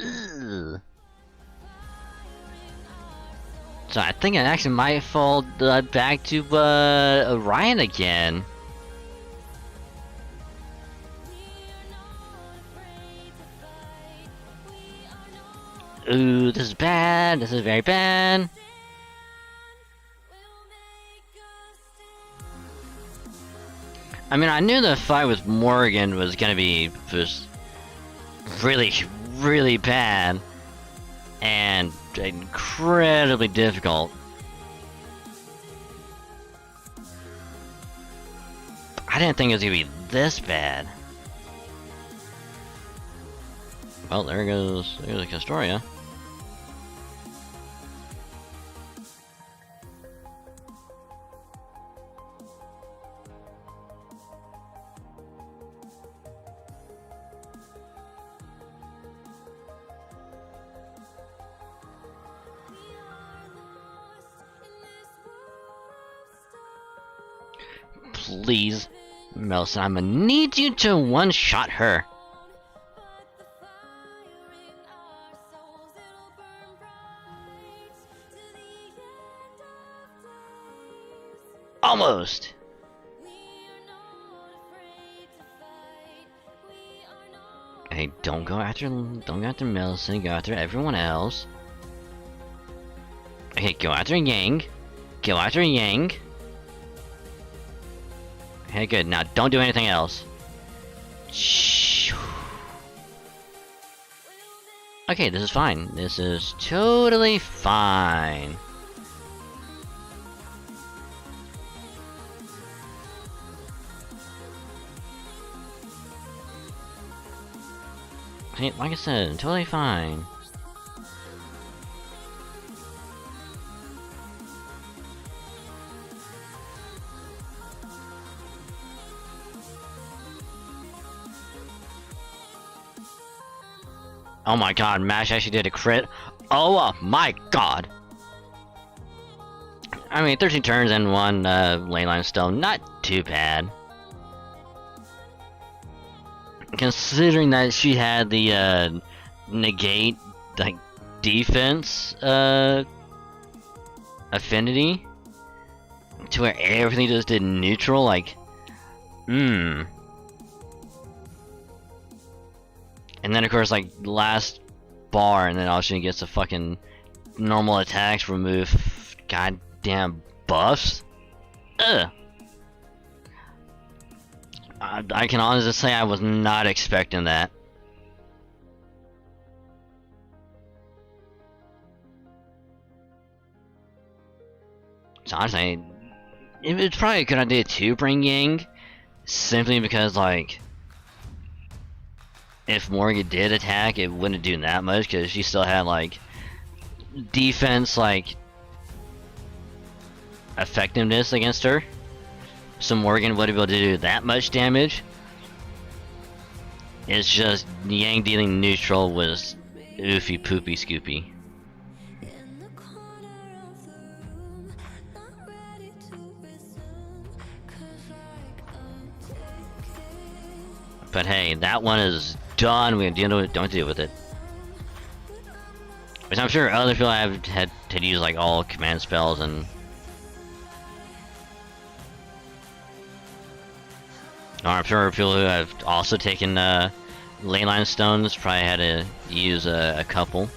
Ugh. So I think I actually might fall back to Orion again. Ooh, this is bad. This is very bad. I mean, I knew the fight with Morgan was gonna be just really, really bad and incredibly difficult. I didn't think it was gonna be this bad. Well, there goes Castoria. Please, Melson, I'ma need you to one-shot her. Almost! Hey, don't go after Millicent, go after everyone else. Okay, go after Yang. Go after Yang. Okay, good. Now don't do anything else. Okay, this is fine. This is totally fine. Hey, like I said, totally fine. Oh my god, Mash actually did a crit. Oh my god! I mean, 13 turns and 1 leyline stone, not too bad. Considering that she had the negate, like, defense affinity, to where everything just did neutral, like, And then of course, like, last bar, and then all she gets a fucking normal attacks, remove goddamn buffs. Ugh. I can honestly say I was not expecting that. So honestly, it's probably a good idea to bring Yang, simply because, like, if Morgan did attack, it wouldn't do that much, because she still had, like, defense, like, effectiveness against her. So Morgan wouldn't be able to do that much damage. It's just Yang dealing neutral was oofy poopy scoopy. But hey, that one is done. We don't deal with it. Which I'm sure other people have had to use like all command spells and. Or I'm sure people who have also taken leyline stones probably had to use a couple.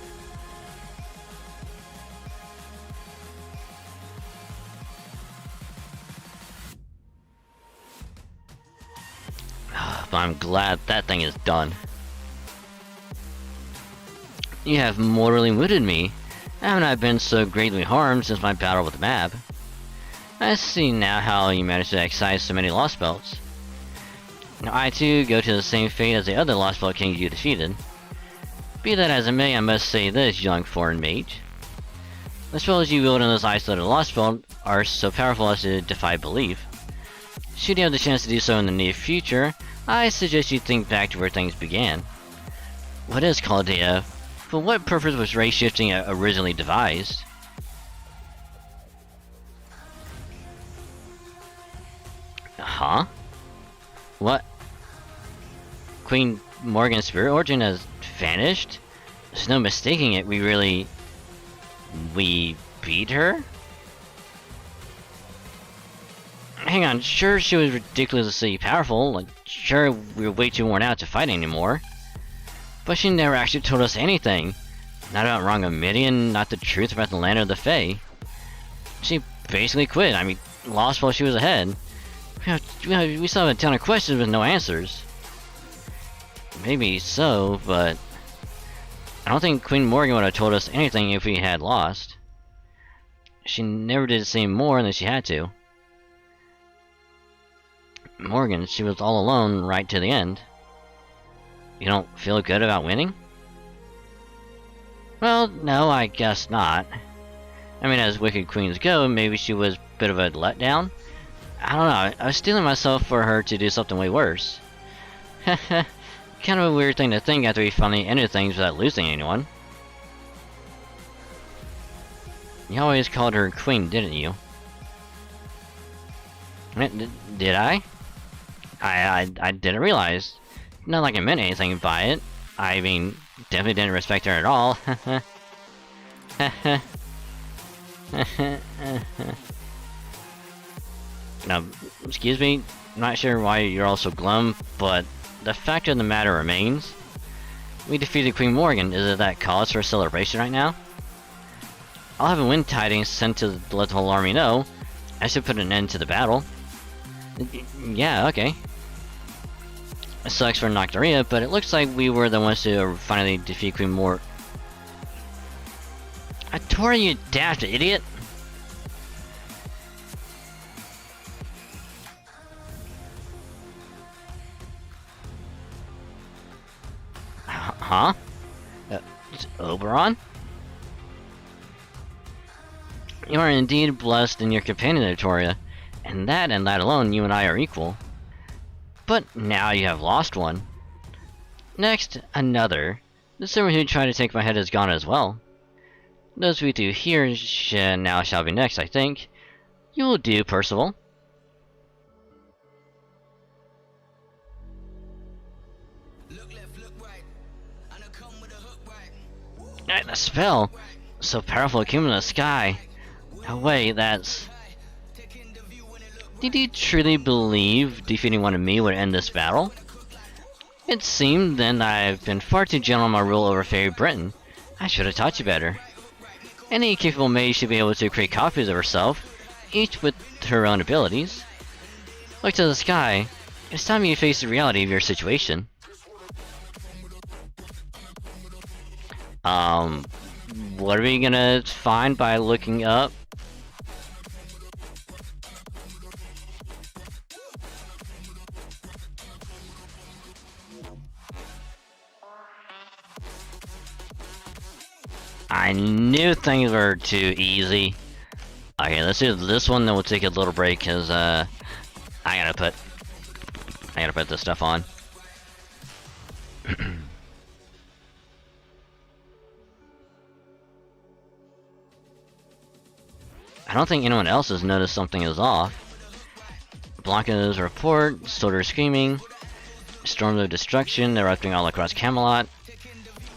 But I'm glad that thing is done. You have mortally wounded me. Haven't I been so greatly harmed since my battle with the map? I see now how you managed to excise so many lost belts. Now I too go to the same fate as the other lost belt kings you defeated. Be that as it may, I must say this, young foreign mage. The spells you wield in this isolated lost belt are so powerful as to defy belief. Should you have the chance to do so in the near future, I suggest you think back to where things began. What is Chaldea? For what purpose was race shifting originally devised? Huh? What? Queen Morgan's spirit origin has vanished? There's no mistaking it, we beat her? Hang on, sure she was ridiculously powerful, like, sure we were way too worn out to fight anymore. But she never actually told us anything. Not about Rongomedian, not the truth about the land of the Fae. She basically quit, I mean, lost while she was ahead. We still have a ton of questions with no answers. Maybe so, but I don't think Queen Morgan would have told us anything if we had lost. She never did say more than she had to. Morgan, she was all alone right to the end. You don't feel good about winning? Well, no, I guess not. I mean, as Wicked Queens go, maybe she was a bit of a letdown. I don't know, I was stealing myself for her to do something way worse. Kind of a weird thing to think after we finally ended things without losing anyone. You always called her Queen, didn't you? Did I? I didn't realize. Not like I meant anything by it. I mean, definitely didn't respect her at all. Now, excuse me, not sure why you're all so glum, but the fact of the matter remains. We defeated Queen Morgan. Is it that cause for a celebration right now? I'll have a wind tidings sent to let the whole army know. I should put an end to the battle. Yeah, okay. It sucks for Nocturia, but it looks like we were the ones to finally defeat Queen Morgan. Atoria, you daft idiot! Huh? Oberon? You are indeed blessed in your companion, Atoria, and that alone, you and I are equal. But now you have lost one. Next, another. The servant who tried to take my head is gone as well. Those we do here now shall be next, I think. You will do, Percival. The spell! So powerful it came in the sky. No way, that's... Did you truly believe defeating one of me would end this battle? It seemed then that I've been far too gentle in my rule over Fairy Britain. I should have taught you better. Any capable mage should be able to create copies of herself, each with her own abilities. Look to the sky. It's time you face the reality of your situation. What are we gonna find by looking up? I knew things were too easy. Okay, let's do this one, then we'll take a little break, cause I gotta put this stuff on. I don't think anyone else has noticed something is off. Blanca's report, soldiers screaming, storms of destruction erupting all across Camelot.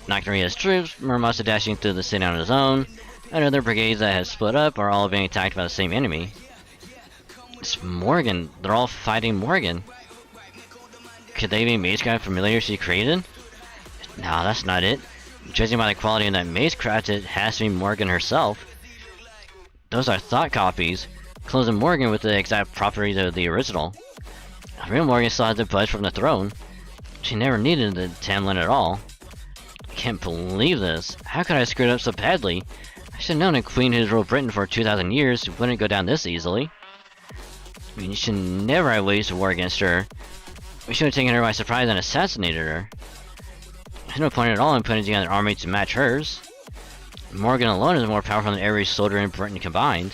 Nocturia's troops, Murmasa dashing through the city on his own, and other brigades that have split up are all being attacked by the same enemy. It's Morgan. They're all fighting Morgan. Could they be Magecraft familiar she created? No, that's not it. Judging by the quality of that Magecraft, it has to be Morgan herself. Those are thought copies, cloning Morgan with the exact properties of the original. Real Morgan still has to budge from the throne. She never needed the Tamlin at all. I can't believe this. How could I screw it up so badly? I should have known a queen who's ruled Britain for 2,000 years wouldn't go down this easily. I mean, you should never have waged a war against her. We should have taken her by surprise and assassinated her. There's no point at all in putting together an army to match hers. Morgan alone is more powerful than every soldier in Britain combined.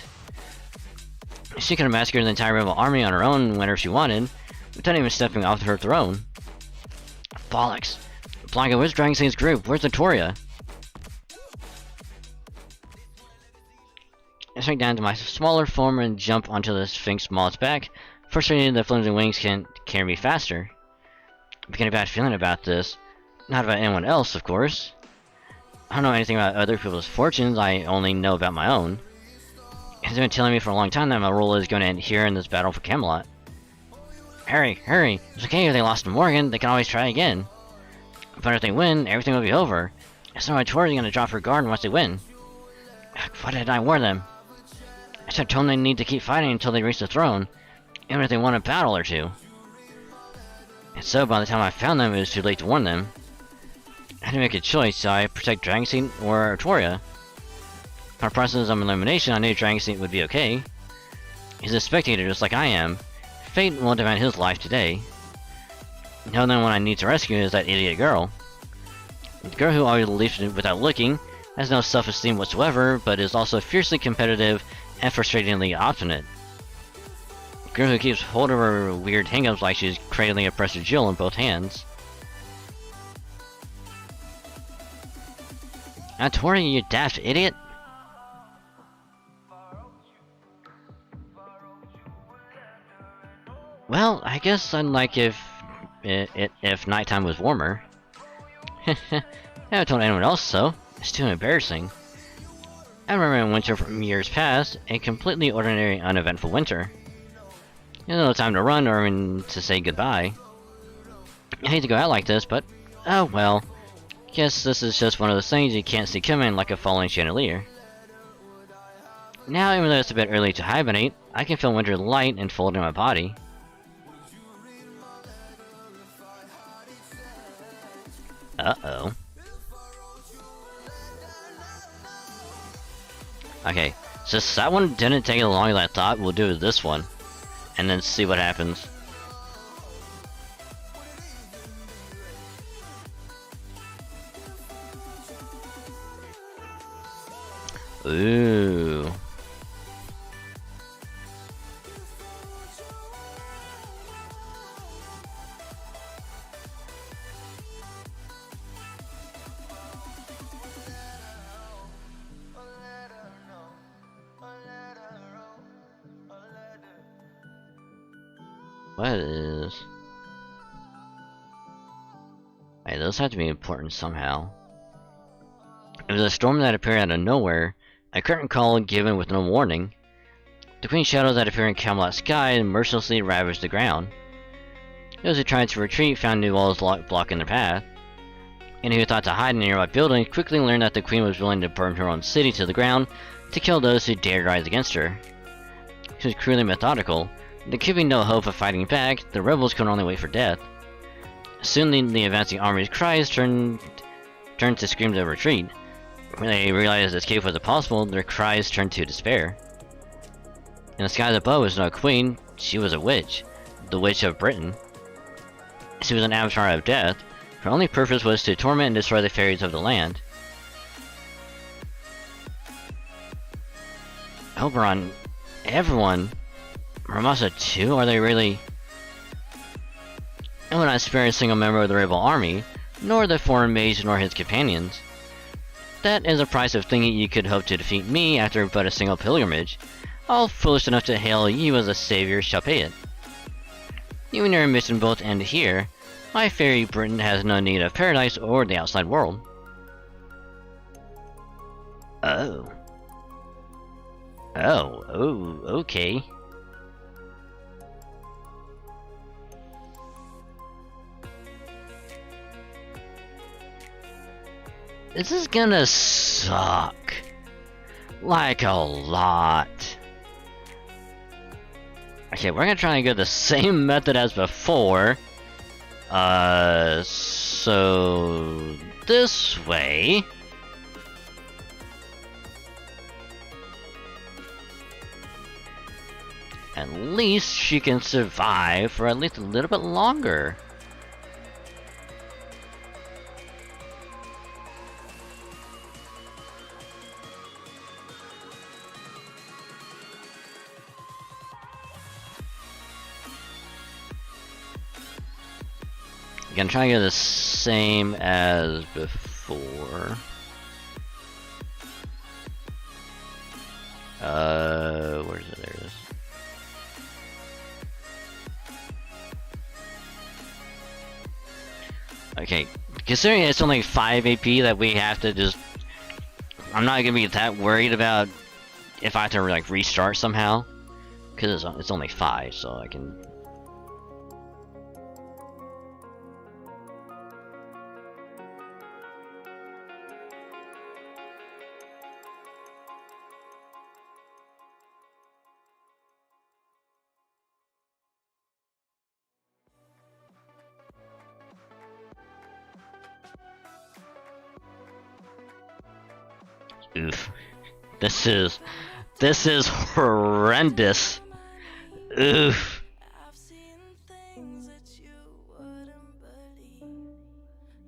She could have massacred the entire rebel army on her own whenever she wanted, without even stepping off her throne. Bollocks! Blanca, where's Dragon Saint's group? Where's Atoria? I shrink down to my smaller form and jump onto the Sphinx Maul's back, frustrated that flimsy wings can't carry me faster. I'm getting a bad feeling about this. Not about anyone else, of course. I don't know anything about other people's fortunes, I only know about my own. He's been telling me for a long time that my role is going to end here in this battle for Camelot. Hurry, hurry! It's okay if they lost to Morgan, they can always try again. But if they win, everything will be over. It's not my Tori's going to drop her guard once they win. Why did I warn them? I should have told them they need to keep fighting until they reach the throne, even if they won a battle or two. And so by the time I found them, it was too late to warn them. I had to make a choice, so I protect Dragonseat or Atoria. On a process of elimination, I knew Dragonseat would be okay. He's a spectator just like I am. Fate won't demand his life today. The only one I need to rescue is that idiot girl. The girl who always leaves without looking, has no self-esteem whatsoever, but is also fiercely competitive and frustratingly obstinate. The girl who keeps hold of her weird hang-ups like she's cradling a precious jewel in both hands. Atoria, you daft idiot! Well, I guess I'd like if nighttime was warmer. I haven't told anyone else so. It's too embarrassing. I remember in winter from years past, a completely ordinary, uneventful winter. No time to run or even to say goodbye. I hate to go out like this, but oh well. Guess this is just one of those things you can't see coming like a falling chandelier. Now, even though it's a bit early to hibernate, I can feel winter light enfolding my body. Uh-oh. Okay, since that one didn't take as long as I thought, we'll do this one. And then see what happens. Ooh. What is... Hey, those have to be important somehow. It was a storm that appeared out of nowhere, a curtain call given with no warning. The queen shadows that appear in Camelot sky mercilessly ravaged the ground. Those who tried to retreat found new walls blocking their path. And who thought to hide in a nearby building quickly learned that the queen was willing to burn her own city to the ground to kill those who dared rise against her. She was cruelly methodical. There could be no hope of fighting back, the rebels could only wait for death. Soon the advancing army's cries turned to screams of retreat. When they realized escape was impossible, their cries turned to despair. In the skies above was no queen, she was a witch. The Witch of Britain. She was an avatar of death. Her only purpose was to torment and destroy the fairies of the land. Oberon, everyone... Ramasa too? Are they really... I will not spare a single member of the rebel army, nor the foreign mage nor his companions. That is the price of thinking you could hope to defeat me after but a single pilgrimage. All foolish enough to hail you as a savior shall pay it. You and your mission both end here. My fairy Britain has no need of paradise or the outside world. Oh. Oh, okay. This is gonna suck. Like a lot. Okay, we're gonna try and go the same method as before. So... this way. At least she can survive for at least a little bit longer. Gonna try and get the same as before. Where's it? There it is. Okay, considering it's only 5 AP that we have to just... I'm not gonna be that worried about if I have to like restart somehow. Because it's only 5, so I can... Oof. This is horrendous. Oof. I've seen things that you wouldn't believe.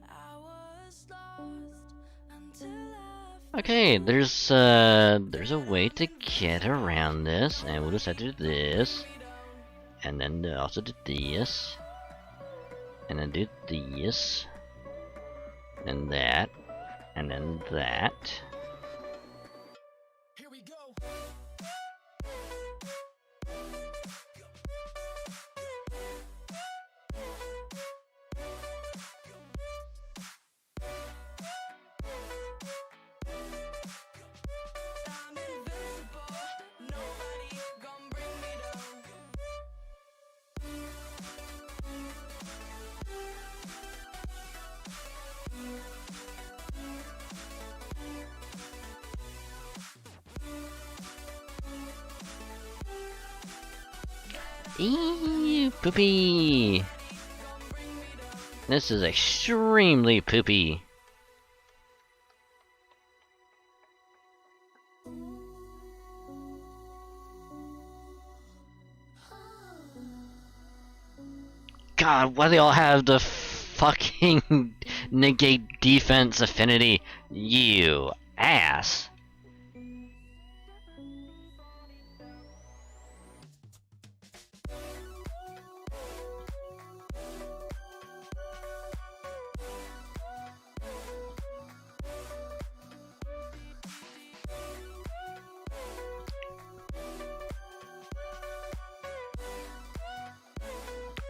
I was lost until I Okay, there's a way to get around this, and we'll just have to do this, and then also do this, and then do this, and that, and then that. Here we go. I'm invincible. Nobody gon' bring me down. Eee, poopy. This is extremely poopy. God, why do they all have the fucking negate defense affinity? You ass.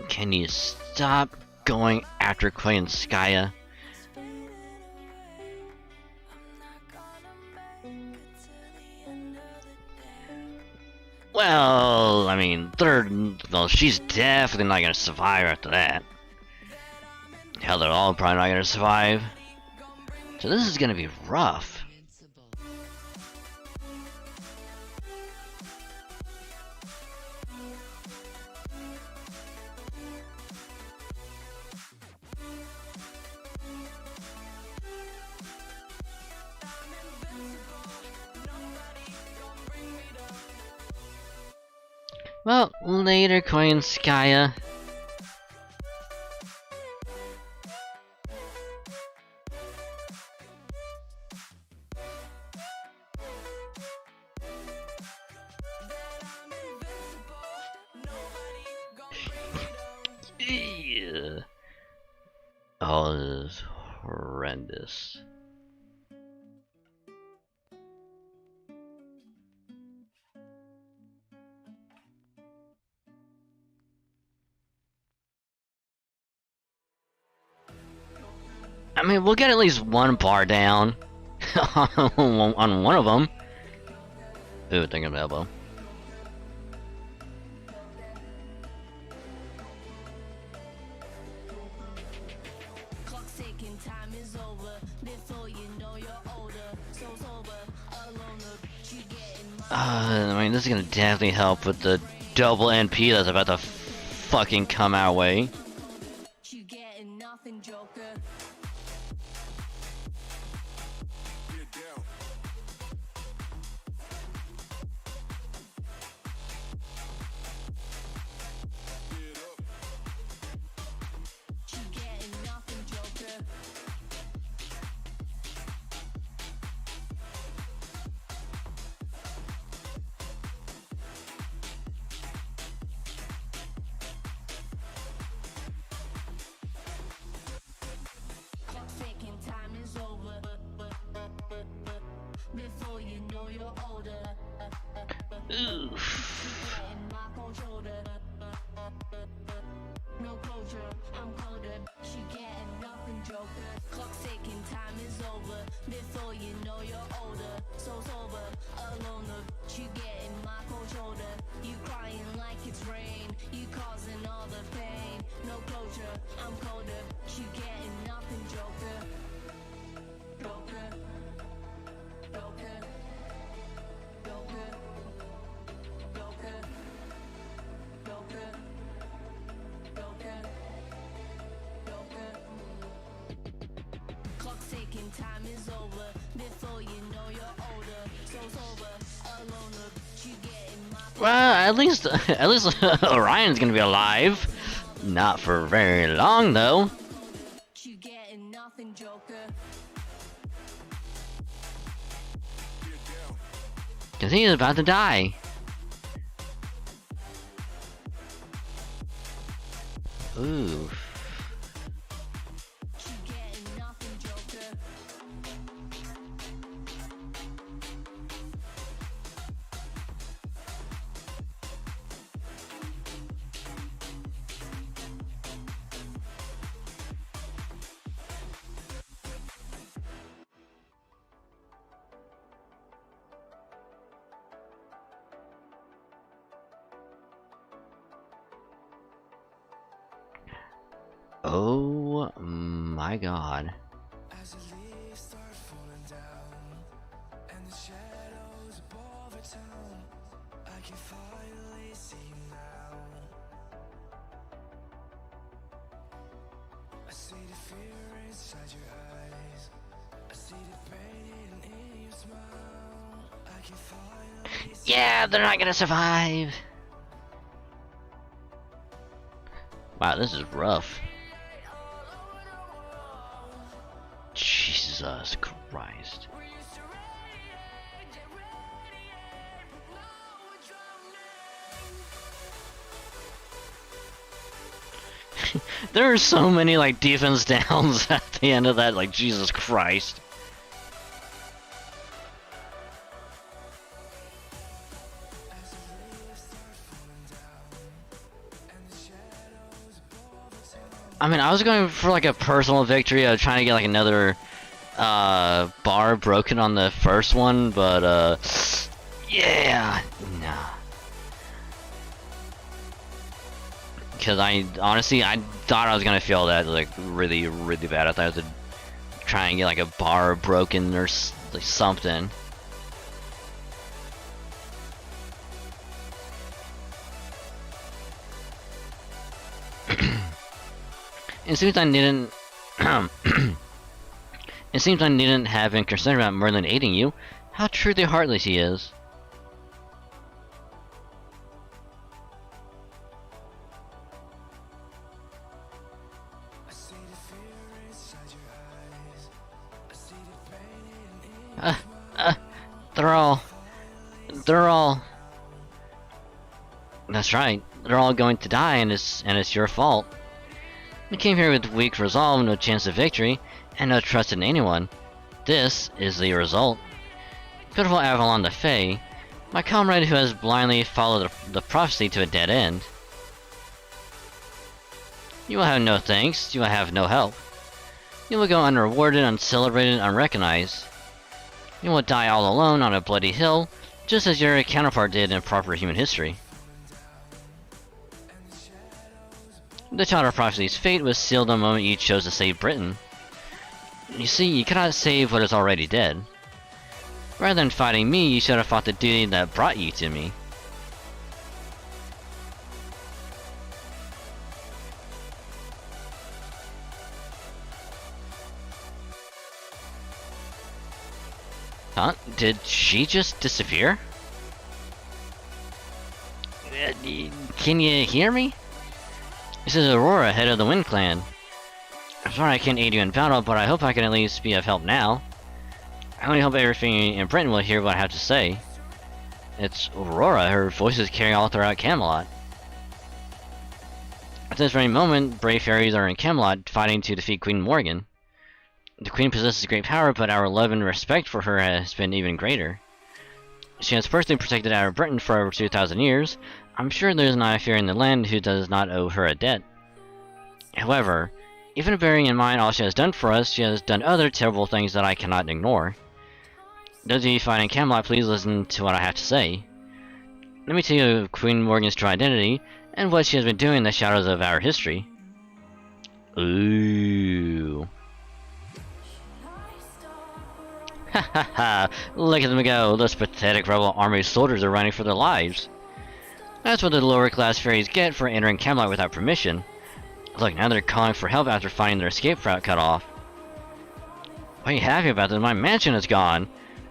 Can you stop going after Queen Skya? Well, I mean, well, she's definitely not gonna survive after that. Hell, they're all probably not gonna survive. So this is gonna be rough. Well, later, Queen Skya. Yeah. Oh, this is horrendous. I mean, we'll get at least one bar down on one of them. Ooh, thinking of elbow. I mean, this is gonna definitely help with the double NP that's about to fucking come our way. Oof. No closure, I'm colder. She getting nothing, joker. Clock's ticking, time is over. Before you know you're older. So sober, alone. She getting my cold shoulder. You crying like it's rain. You causing all the pain. No closure, I'm colder. She getting nothing, joker. Joker. Joker. Joker. Joker. Joker. Clock's ticking, time is over. Before you know you're older. So sober, alone. You getting my Well, at least Orion's gonna be alive. Not for very long though. you getting nothing, joker. Cause he is about to die. Ooh. You getting nothing, joker. Oh my god. As the leaves start falling down and the shadows above the town, I can finally see you now. Yeah, they're not gonna survive. Wow, this is rough. Jesus Christ. There are so many like defense downs at the end of that, like Jesus Christ. I mean, I was going for like a personal victory. I was trying to get like another bar broken on the first one, but yeah, nah. Because I honestly, I thought I was gonna feel that like really, really bad. I thought I was gonna try and get like a bar broken or like something. It seems I didn't. It seems I needn't have been concerned about Merlin aiding you. How truly heartless he is. They're all. That's right. They're all going to die, and it's your fault. You came here with weak resolve, no chance of victory, and no trust in anyone. This is the result. Pitiful Avalon the Fae, my comrade who has blindly followed the prophecy to a dead end. You will have no thanks, you will have no help. You will go unrewarded, uncelebrated, unrecognized. You will die all alone on a bloody hill, just as your counterpart did in proper human history. The Child of Prophecy's fate was sealed the moment you chose to save Britain. You see, you cannot save what is already dead. Rather than fighting me, you should have fought the duty that brought you to me. Huh? Did she just disappear? Can you hear me? This is Aurora, head of the Wind Clan. I'm sorry I can't aid you in battle, but I hope I can at least be of help now. I only hope everything in Britain will hear what I have to say. It's Aurora, her voice is carrying all throughout Camelot. At this very moment, brave fairies are in Camelot, fighting to defeat Queen Morgan. The Queen possesses great power, but our love and respect for her has been even greater. She has personally protected our Britain for over 2,000 years. I'm sure there is not a fairy in the land who does not owe her a debt. However, even bearing in mind all she has done for us, she has done other terrible things that I cannot ignore. Those of you fighting Camelot, please listen to what I have to say. Let me tell you of Queen Morgan's true identity, and what she has been doing in the shadows of our history. Ooh. Ha ha ha! Look at them go! Those pathetic rebel army soldiers are running for their lives. That's what the lower class fairies get for entering Camelot without permission. Look, now they're calling for help after finding their escape route cut off. Why are you happy about this? My mansion is gone!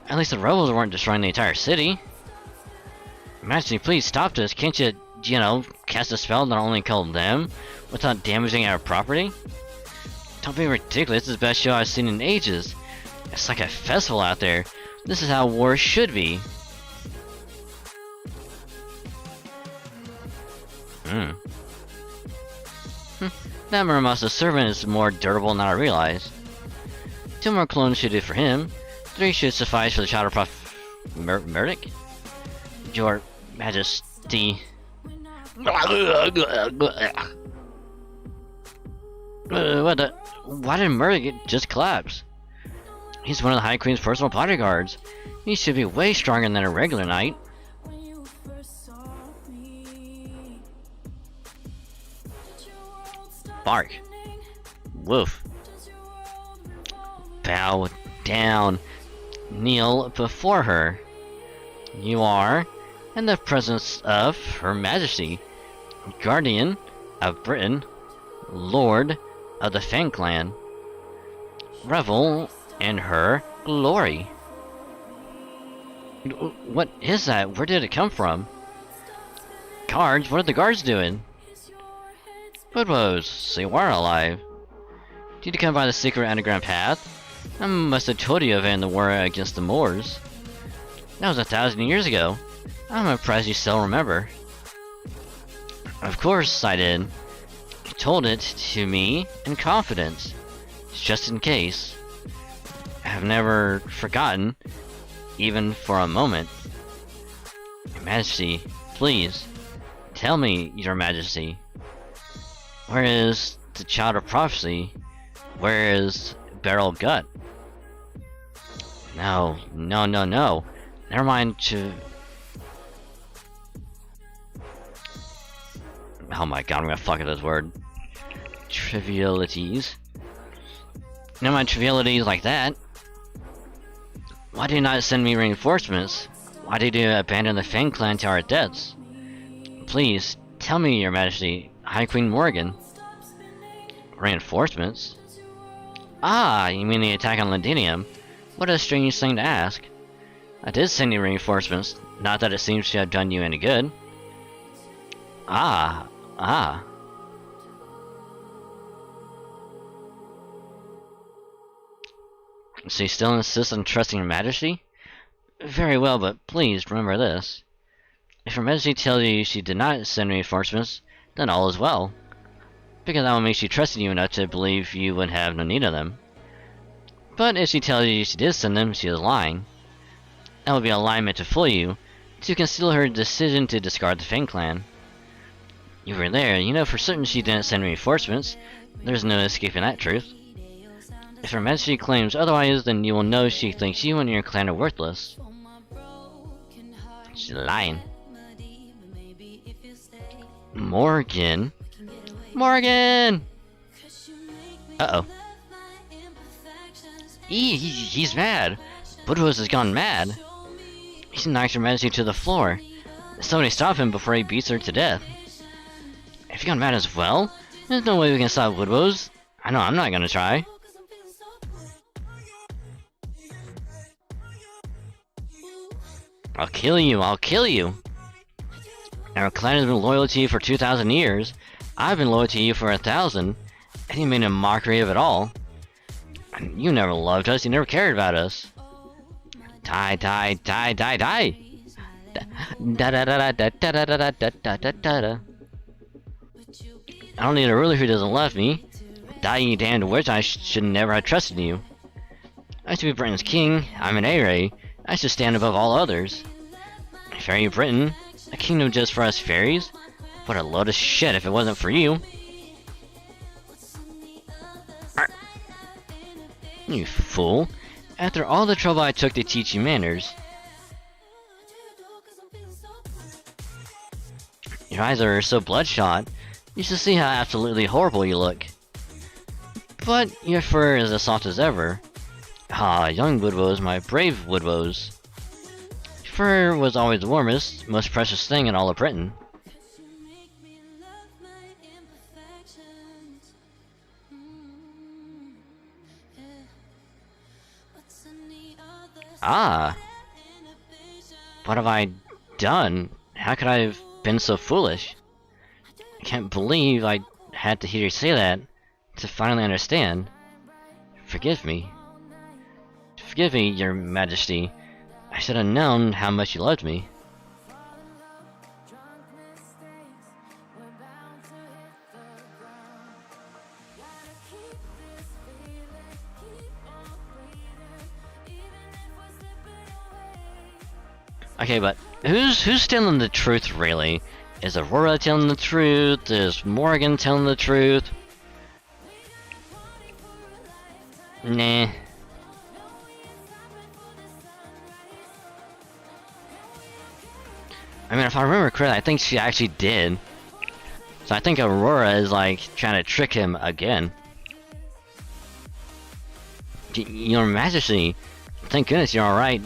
At least the rebels weren't destroying the entire city. Majesty, please stop this. Can't you, cast a spell that'll only kill them without damaging our property? Don't be ridiculous. This is the best show I've seen in ages. It's like a festival out there. This is how war should be. That Muramasa's servant is more durable than I realized. 2 more clones should do for him. 3 should suffice for the Child of Murdic? Your Majesty. What the? Why did Murdic just collapse? He's one of the High Queen's personal bodyguards. He should be way stronger than a regular knight. Bark. Woof. Bow down. Kneel before her. You are in the presence of Her Majesty, Guardian of Britain, Lord of the Fang Clan. revel in her glory. What is that? Where did it come from? Guards? What are the guards doing? Woodwows, so you are alive. Did you come by the secret underground path? I must have told you of it in the war against the Moors. That was 1,000 years ago. I'm impressed you still remember. Of course I did. You told it to me in confidence, just in case. I have never forgotten, even for a moment. Your Majesty, please, tell me, Your Majesty. Where is the Child of Prophecy? Where is Beryl Gut? No. Never mind Oh my god, I'm gonna fuck up this word. Trivialities. Never mind trivialities like that. Why do you not send me reinforcements? Why did you abandon the Fang clan to our deaths? Please, tell me, Your Majesty. High Queen Morgan. Reinforcements? Ah, you mean the attack on Londinium? What a strange thing to ask. I did send you reinforcements, not that it seems to have done you any good. Ah. So you still insist on trusting Your Majesty? Very well, but please remember this. If Her Majesty tells you she did not send reinforcements, then all is well. Because that will make she trust you enough to believe you would have no need of them. But if she tells you she did send them, she is lying. That would be a lie meant to fool you, to conceal her decision to discard the Fang clan. You were there, you know for certain she didn't send reinforcements. There's no escaping that truth. If Her Majesty claims otherwise, then you will know she thinks you and your clan are worthless. She's lying. Morgan? Uh-oh. He's mad. Woodrose has gone mad. He's knocked Her Majesty to the floor. Somebody stop him before he beats her to death. Have you gone mad as well? There's no way we can stop Woodrose. I know I'm not gonna try. I'll kill you. Our clan has been loyal to you for 2,000 years. I've been loyal to you for 1,000, and you made a mockery of it all. And you never loved us, you never cared about us. Die. I don't need a ruler who doesn't love me. Die, you damned witch, I should never have trusted you. I should be Britain's king, I'm an A-ray. I should stand above all others. Fairy Britain? A kingdom just for us fairies? What a load of shit if it wasn't for you. You fool. After all the trouble I took to teach you manners. Your eyes are so bloodshot. You should see how absolutely horrible you look. But your fur is as soft as ever. Ah, young Woodrose, my brave Woodrose. Fur was always the warmest, most precious thing in all of Britain. Ah! What have I done? How could I have been so foolish? I can't believe I had to hear you say that, to finally understand. Forgive me. Forgive me, Your Majesty. I should have known how much you loved me. Okay, but who's telling the truth, really? Is Aurora telling the truth? Is Morgan telling the truth? Nah. I mean, if I remember correctly, I think she actually did. So I think Aurora is, like, trying to trick him again. Your Majesty, thank goodness you're alright,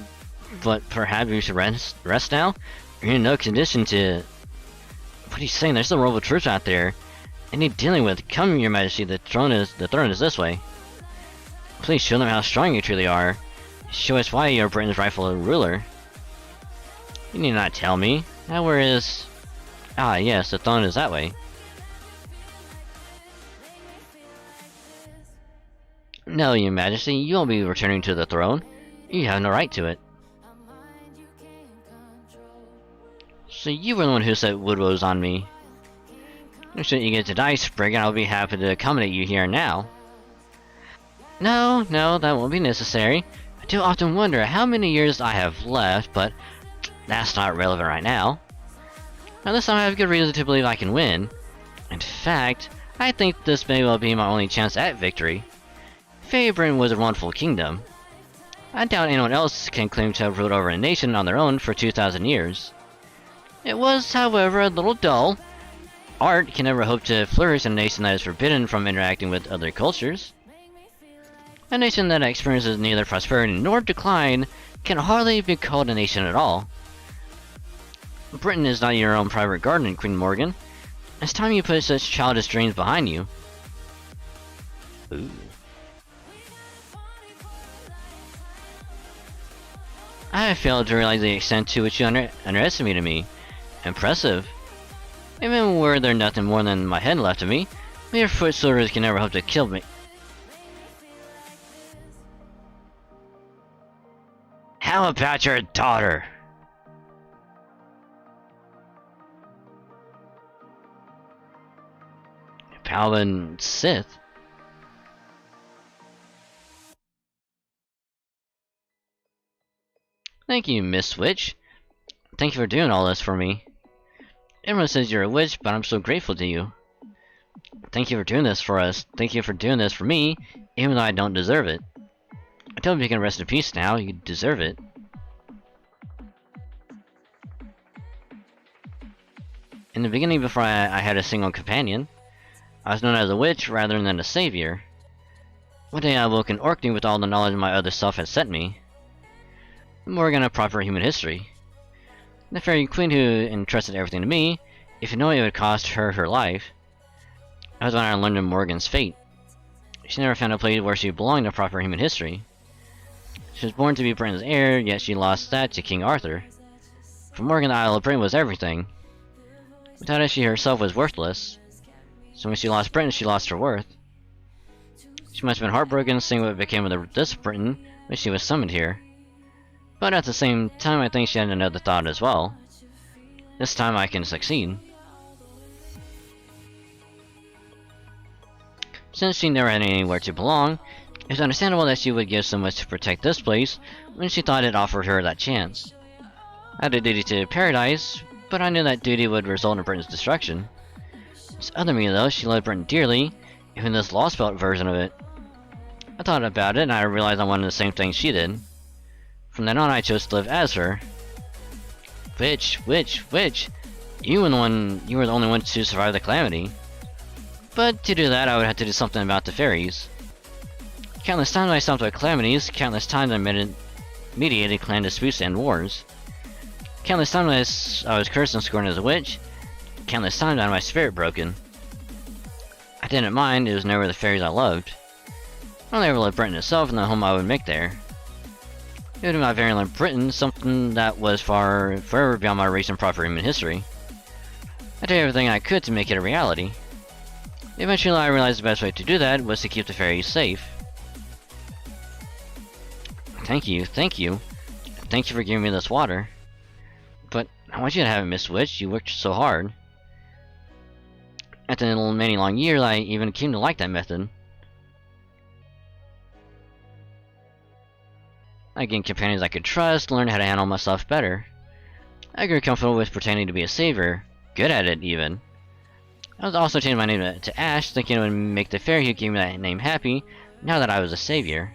but perhaps you should rest now? You're in no condition to... What are you saying? There's still royal troops out there. I need dealing with. Come, Your Majesty, the throne is this way. Please show them how strong you truly are. Show us why you are Britain's rightful ruler. You need not tell me. Now where is... Ah, yes, the throne is that way. No, your majesty, you won't be returning to the throne. You have no right to it. So you were the one who set wood woes on me. Shouldn't you get to die, Sprig, and I'll be happy to accommodate you here and now. No, that won't be necessary. I do often wonder how many years I have left, but that's not relevant right now. Now this time I have good reason to believe I can win. In fact, I think this may well be my only chance at victory. Fairy Britain was a wonderful kingdom. I doubt anyone else can claim to have ruled over a nation on their own for 2,000 years. It was, however, a little dull. Art can never hope to flourish in a nation that is forbidden from interacting with other cultures. A nation that experiences neither prosperity nor decline can hardly be called a nation at all. Britain is not your own private garden, Queen Morgan. It's time you put such childish dreams behind you. Ooh. I have failed to realize the extent to which you underestimated me. Impressive. Even were there nothing more than my head left of me, mere foot soldiers can never hope to kill me. How about your daughter? Paladin Sith? Thank you, Miss Witch. Thank you for doing all this for me. Everyone says you're a witch, but I'm so grateful to you. Thank you for doing this for us. Thank you for doing this for me, even though I don't deserve it. I tell you you can rest in peace now, you deserve it. In the beginning, before I had a single companion, I was known as a witch rather than a savior. One day I awoke in Orkney with all the knowledge my other self had sent me. Morgan, a proper human history. The fairy queen who entrusted everything to me, if you know it would cost her her life. That was when I learned of Morgan's fate. She never found a place where she belonged in proper human history. She was born to be Britain's heir, yet she lost that to King Arthur. For Morgan, the Isle of Britain was everything. Without it, she herself was worthless. So when she lost Britain, she lost her worth. She must have been heartbroken seeing what became of this Britain when she was summoned here. But at the same time, I think she had another thought as well. This time I can succeed. Since she never had anywhere to belong, it's understandable that she would give so much to protect this place when she thought it offered her that chance. I had a duty to paradise, but I knew that duty would result in Britain's destruction. This other me though, she loved Britain dearly, even this Lost Belt version of it. I thought about it and I realized I wanted the same thing she did. From then on I chose to live as her. Witch! You were the only one to survive the calamity. But to do that I would have to do something about the fairies. Countless times I stopped with calamities, countless times I mediated clan disputes and wars. Countless times I was cursed and scorned as a witch. Countless times I had my spirit broken. I didn't mind, it was never the fairies I loved. I only ever loved Britain itself and the home I would make there. It would be my very own Britain, something that was forever beyond my recent proper human history. I did everything I could to make it a reality. Eventually I realized the best way to do that was to keep the fairies safe. Thank you. Thank you for giving me this water. But I want you to have it, Miss Witch, you worked so hard. After many long years, I even came to like that method. I gained companions I could trust, learned how to handle myself better. I grew comfortable with pretending to be a savior, good at it even. I was also changed my name to Ash, thinking it would make the fairy who gave me that name happy, now that I was a savior.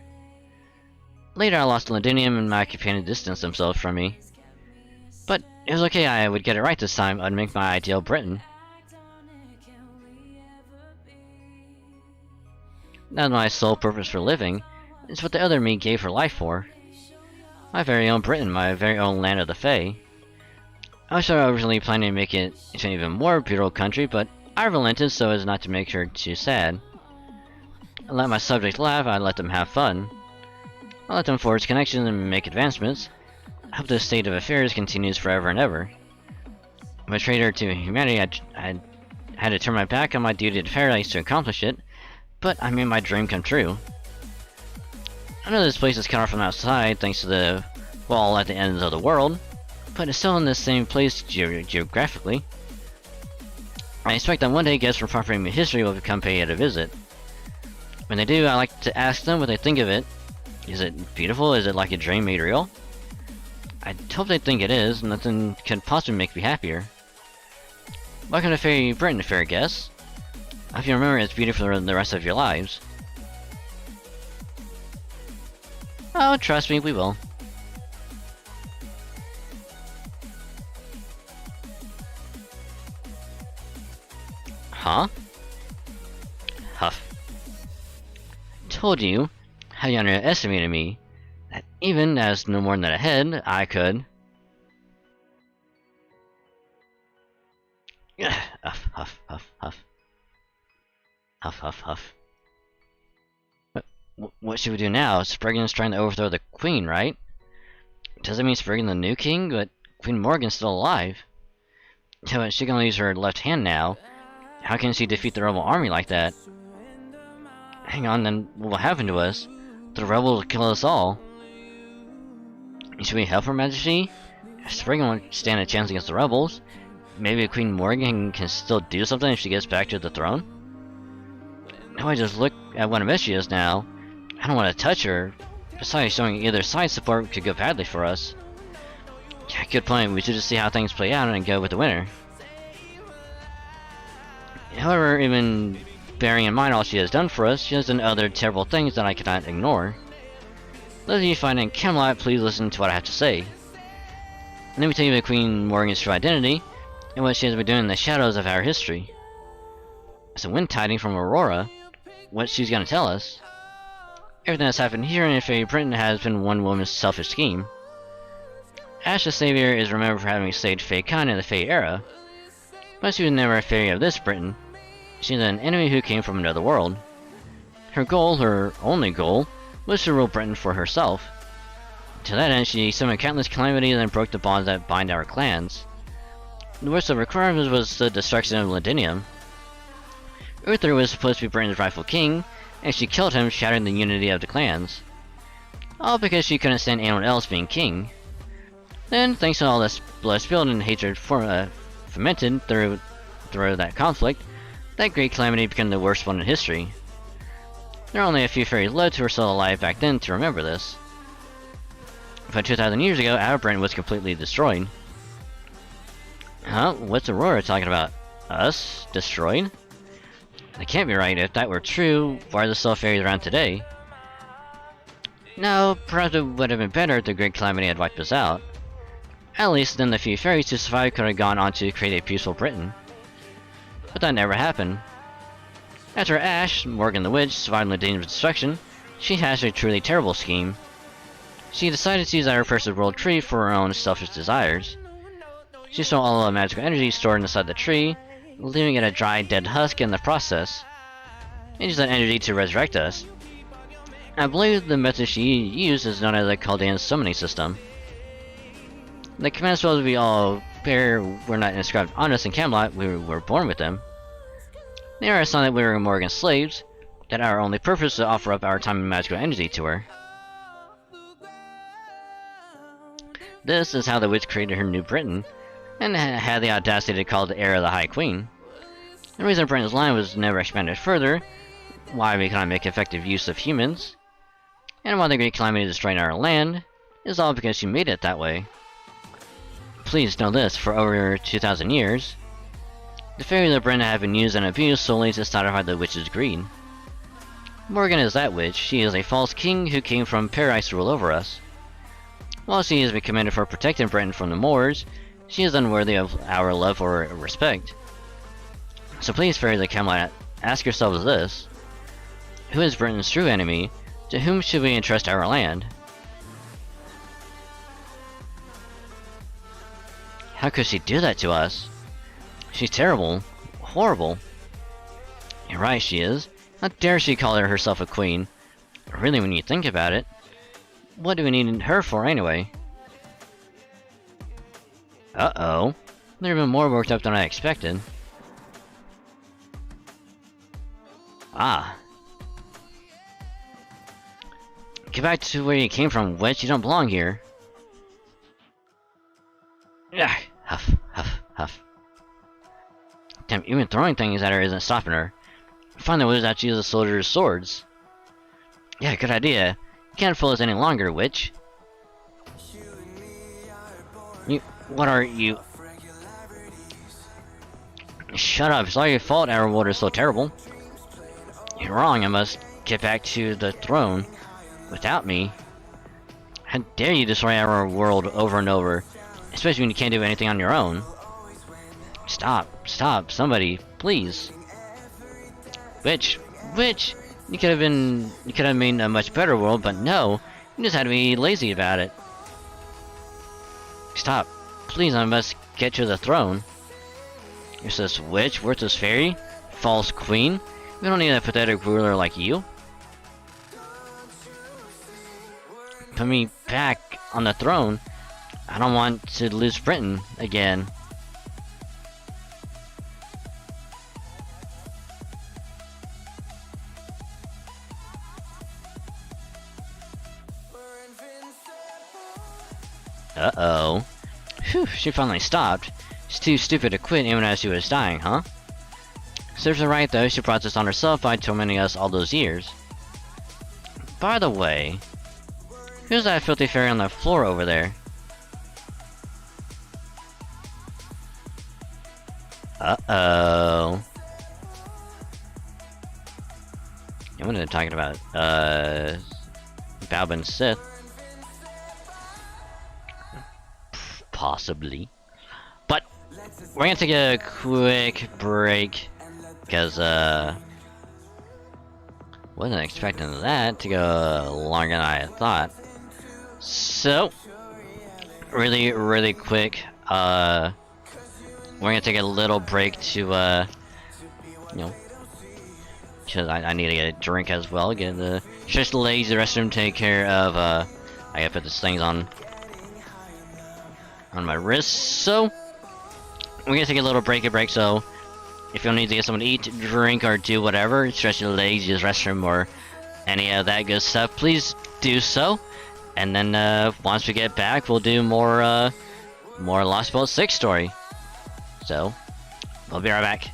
Later I lost Londinium and my companion distanced themselves from me. But it was okay, I would get it right this time, I'd make my ideal Britain. That was my sole purpose for living, it's what the other me gave her life for. My very own Britain, my very own land of the Fae. I was originally planning to make it into an even more beautiful country, but I relented so as not to make her too sad. I let my subjects laugh, I let them have fun. I let them forge connections and make advancements. I hope this state of affairs continues forever and ever. I'm a traitor to humanity. I had to turn my back on my duty to paradise to accomplish it, but I made my dream come true. I know this place is cut off from outside thanks to the wall at the ends of the world, but it's still in the same place geographically. I expect that one day guests from far from history will come pay it a visit. When they do, I like to ask them what they think of it. Is it beautiful? Is it like a dream made real? I hope they think it is. Nothing could possibly make me happier. Welcome to Fairy Britain, fair guests. I hope you remember it's beautiful for the rest of your lives. Oh, trust me, we will. Huh? Huff. Told you how you underestimated me. That even as no more than a head, I could. Huff, huff, huff, huff. Huff, huff, huff. What should we do now? Spriggan's trying to overthrow the queen, right? Does that mean Spriggan the new king? But Queen Morgan's still alive. Yeah, but she can only use her left hand now. How can she defeat the rebel army like that? Hang on, then what will happen to us? The rebels will kill us all. Should we help her majesty? Spriggan won't stand a chance against the rebels. Maybe Queen Morgan can still do something if she gets back to the throne? Now I just look at what a mess she is now. I don't want to touch her. Besides, showing either side support could go badly for us. Yeah, good point. We should just see how things play out and go with the winner. However, even bearing in mind all she has done for us, she has done other terrible things that I cannot ignore. Those of you finding Camelot, please listen to what I have to say. Let me tell you about Queen Morgan's true identity, and what she has been doing in the shadows of our history. It's a wind tiding from Aurora. What she's gonna tell us. Everything that's happened here in Fairy Britain has been one woman's selfish scheme. Ash the Savior is remembered for having saved Fae Khan in the Fae era, but she was never a fairy of this Britain. She's an enemy who came from another world. Her goal, her only goal, was to rule Britain for herself. To that end, she summoned countless calamities and broke the bonds that bind our clans. The worst of her crimes was the destruction of Ladinium. Uther was supposed to be Britain's rightful king, and she killed him, shattering the unity of the clans. All because she couldn't stand anyone else being king. Then, thanks to all this blood spilled and hatred fermented through that conflict, that great calamity became the worst one in history. There are only a few fairies left who were still alive back then to remember this. But 2,000 years ago, our Britain was completely destroyed. Huh? What's Aurora talking about? Us? Destroyed? That can't be right. If that were true, why are there still fairies around today? No, perhaps it would have been better if the Great Calamity had wiped us out. At least then the few fairies who survived could have gone on to create a peaceful Britain. But that never happened. After Ash, Morgan the Witch, survived Ladinium's destruction, she hatched a truly terrible scheme. She decided to use our First World Tree for her own selfish desires. She stole all of the magical energy stored inside the tree, leaving it a dry, dead husk in the process, and used that energy to resurrect us. I believe the method she used is known as the Chaldean summoning system. The command spells we all bear were not inscribed on us in Camelot, we were born with them. They are a sign that we were Morgan's slaves, that our only purpose is to offer up our time and magical energy to her. This is how the witch created her new Britain, and had the audacity to call the era the High Queen. The reason Britain's line was never expanded further, why we cannot make effective use of humans, and why the Great Calamity destroyed our land, is all because she made it that way. Please know this, for over 2,000 years, the fairies of Britain have been used and abused solely to satisfy the witch's greed. Morgan is that witch. She is a false king who came from paradise to rule over us. While she has been commended for protecting Britain from the Moors, she is unworthy of our love or respect. So please, fairies of Camelot, ask yourselves this. Who is Britain's true enemy? To whom should we entrust our land? How could she do that to us? She's terrible. Horrible. You're right, she is. How dare she call herself a queen? Really, when you think about it, what do we need her for anyway? Uh-oh. They're even more worked up than I expected. Ah. Get back to where you came from, witch. You don't belong here. Yeah. Huff, huff, huff. Damn, even throwing things at her isn't stopping her. Find the wizards that use the soldiers' swords. Yeah, good idea. You can't fool us any longer, witch. What are you? Shut up, it's all your fault our world is so terrible. You're wrong, I must get back to the throne without me. How dare you destroy our world over and over, especially when you can't do anything on your own. Stop, somebody, please. Witch, you could have made a much better world, but no, you just had to be lazy about it. Stop, please, I must get to the throne. You're this witch, worthless fairy, false queen. We don't need a pathetic ruler like you. Put me back on the throne. I don't want to lose Britain again. Uh-oh. Phew, she finally stopped. She's too stupid to quit even as she was dying, huh? Serves her right though, she brought this on herself by tormenting us all those years. By the way, who's that filthy fairy on the floor over there? Uh-oh. And what are they talking about? Balbin Sith. Possibly. But we're gonna take a quick break because wasn't expecting that to go longer than I thought. So really quick, we're gonna take a little break to you know, because I need to get a drink as well, get the just legs, the restroom, take care of I gotta put these things on my wrist. So we're gonna take a little break, so if you need to get something to eat, drink, or do whatever, stretch your legs, use restroom, or any of that good stuff, please do so. And then once we get back, we'll do more Lost Boat 6 story. So we'll be right back.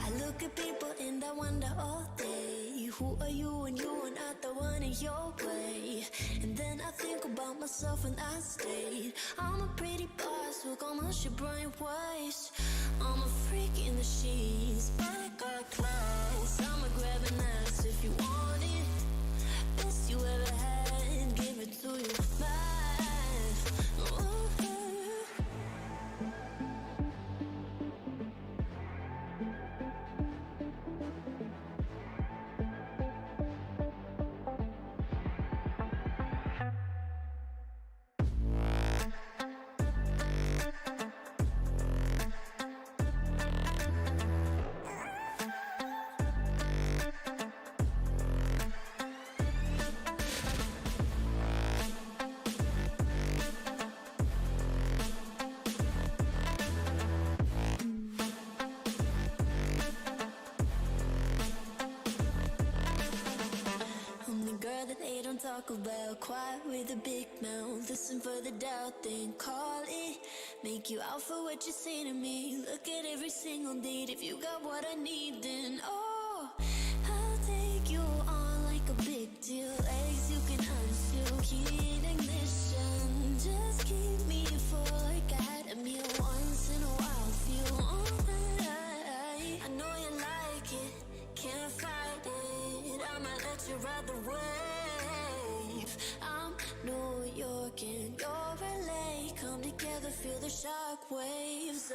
I look at people and I wonder all day, who are you when you are not the one in your way? And then I think about myself and I state, I'm a pretty boss with almost your brain waste. I'm a freak in the sheets, but I got class. I'ma grab an ass if you want it. Best you ever had, give it to you. Talk about quiet with a big mouth. Listen for the doubt, then call it. Make you out for what you say to me. Look at every single date. If you got what I need, then oh, I'll take you on like a big deal. Eggs you can unseal, key ignition. Just keep me full like I had a meal once in a while. Feel alright. I know you like it, can't fight it. I might let you ride the wave. I'm New York and you're LA. Come together, feel the shock waves.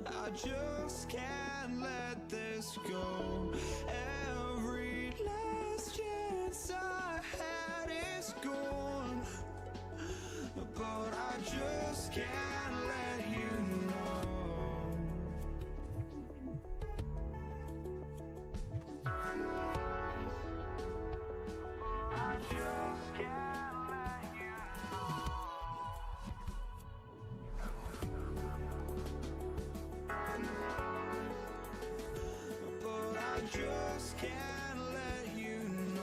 I just can't let this go. Every last chance I had is gone, but I just can't let you know. I just can't let you but I just can't let you know.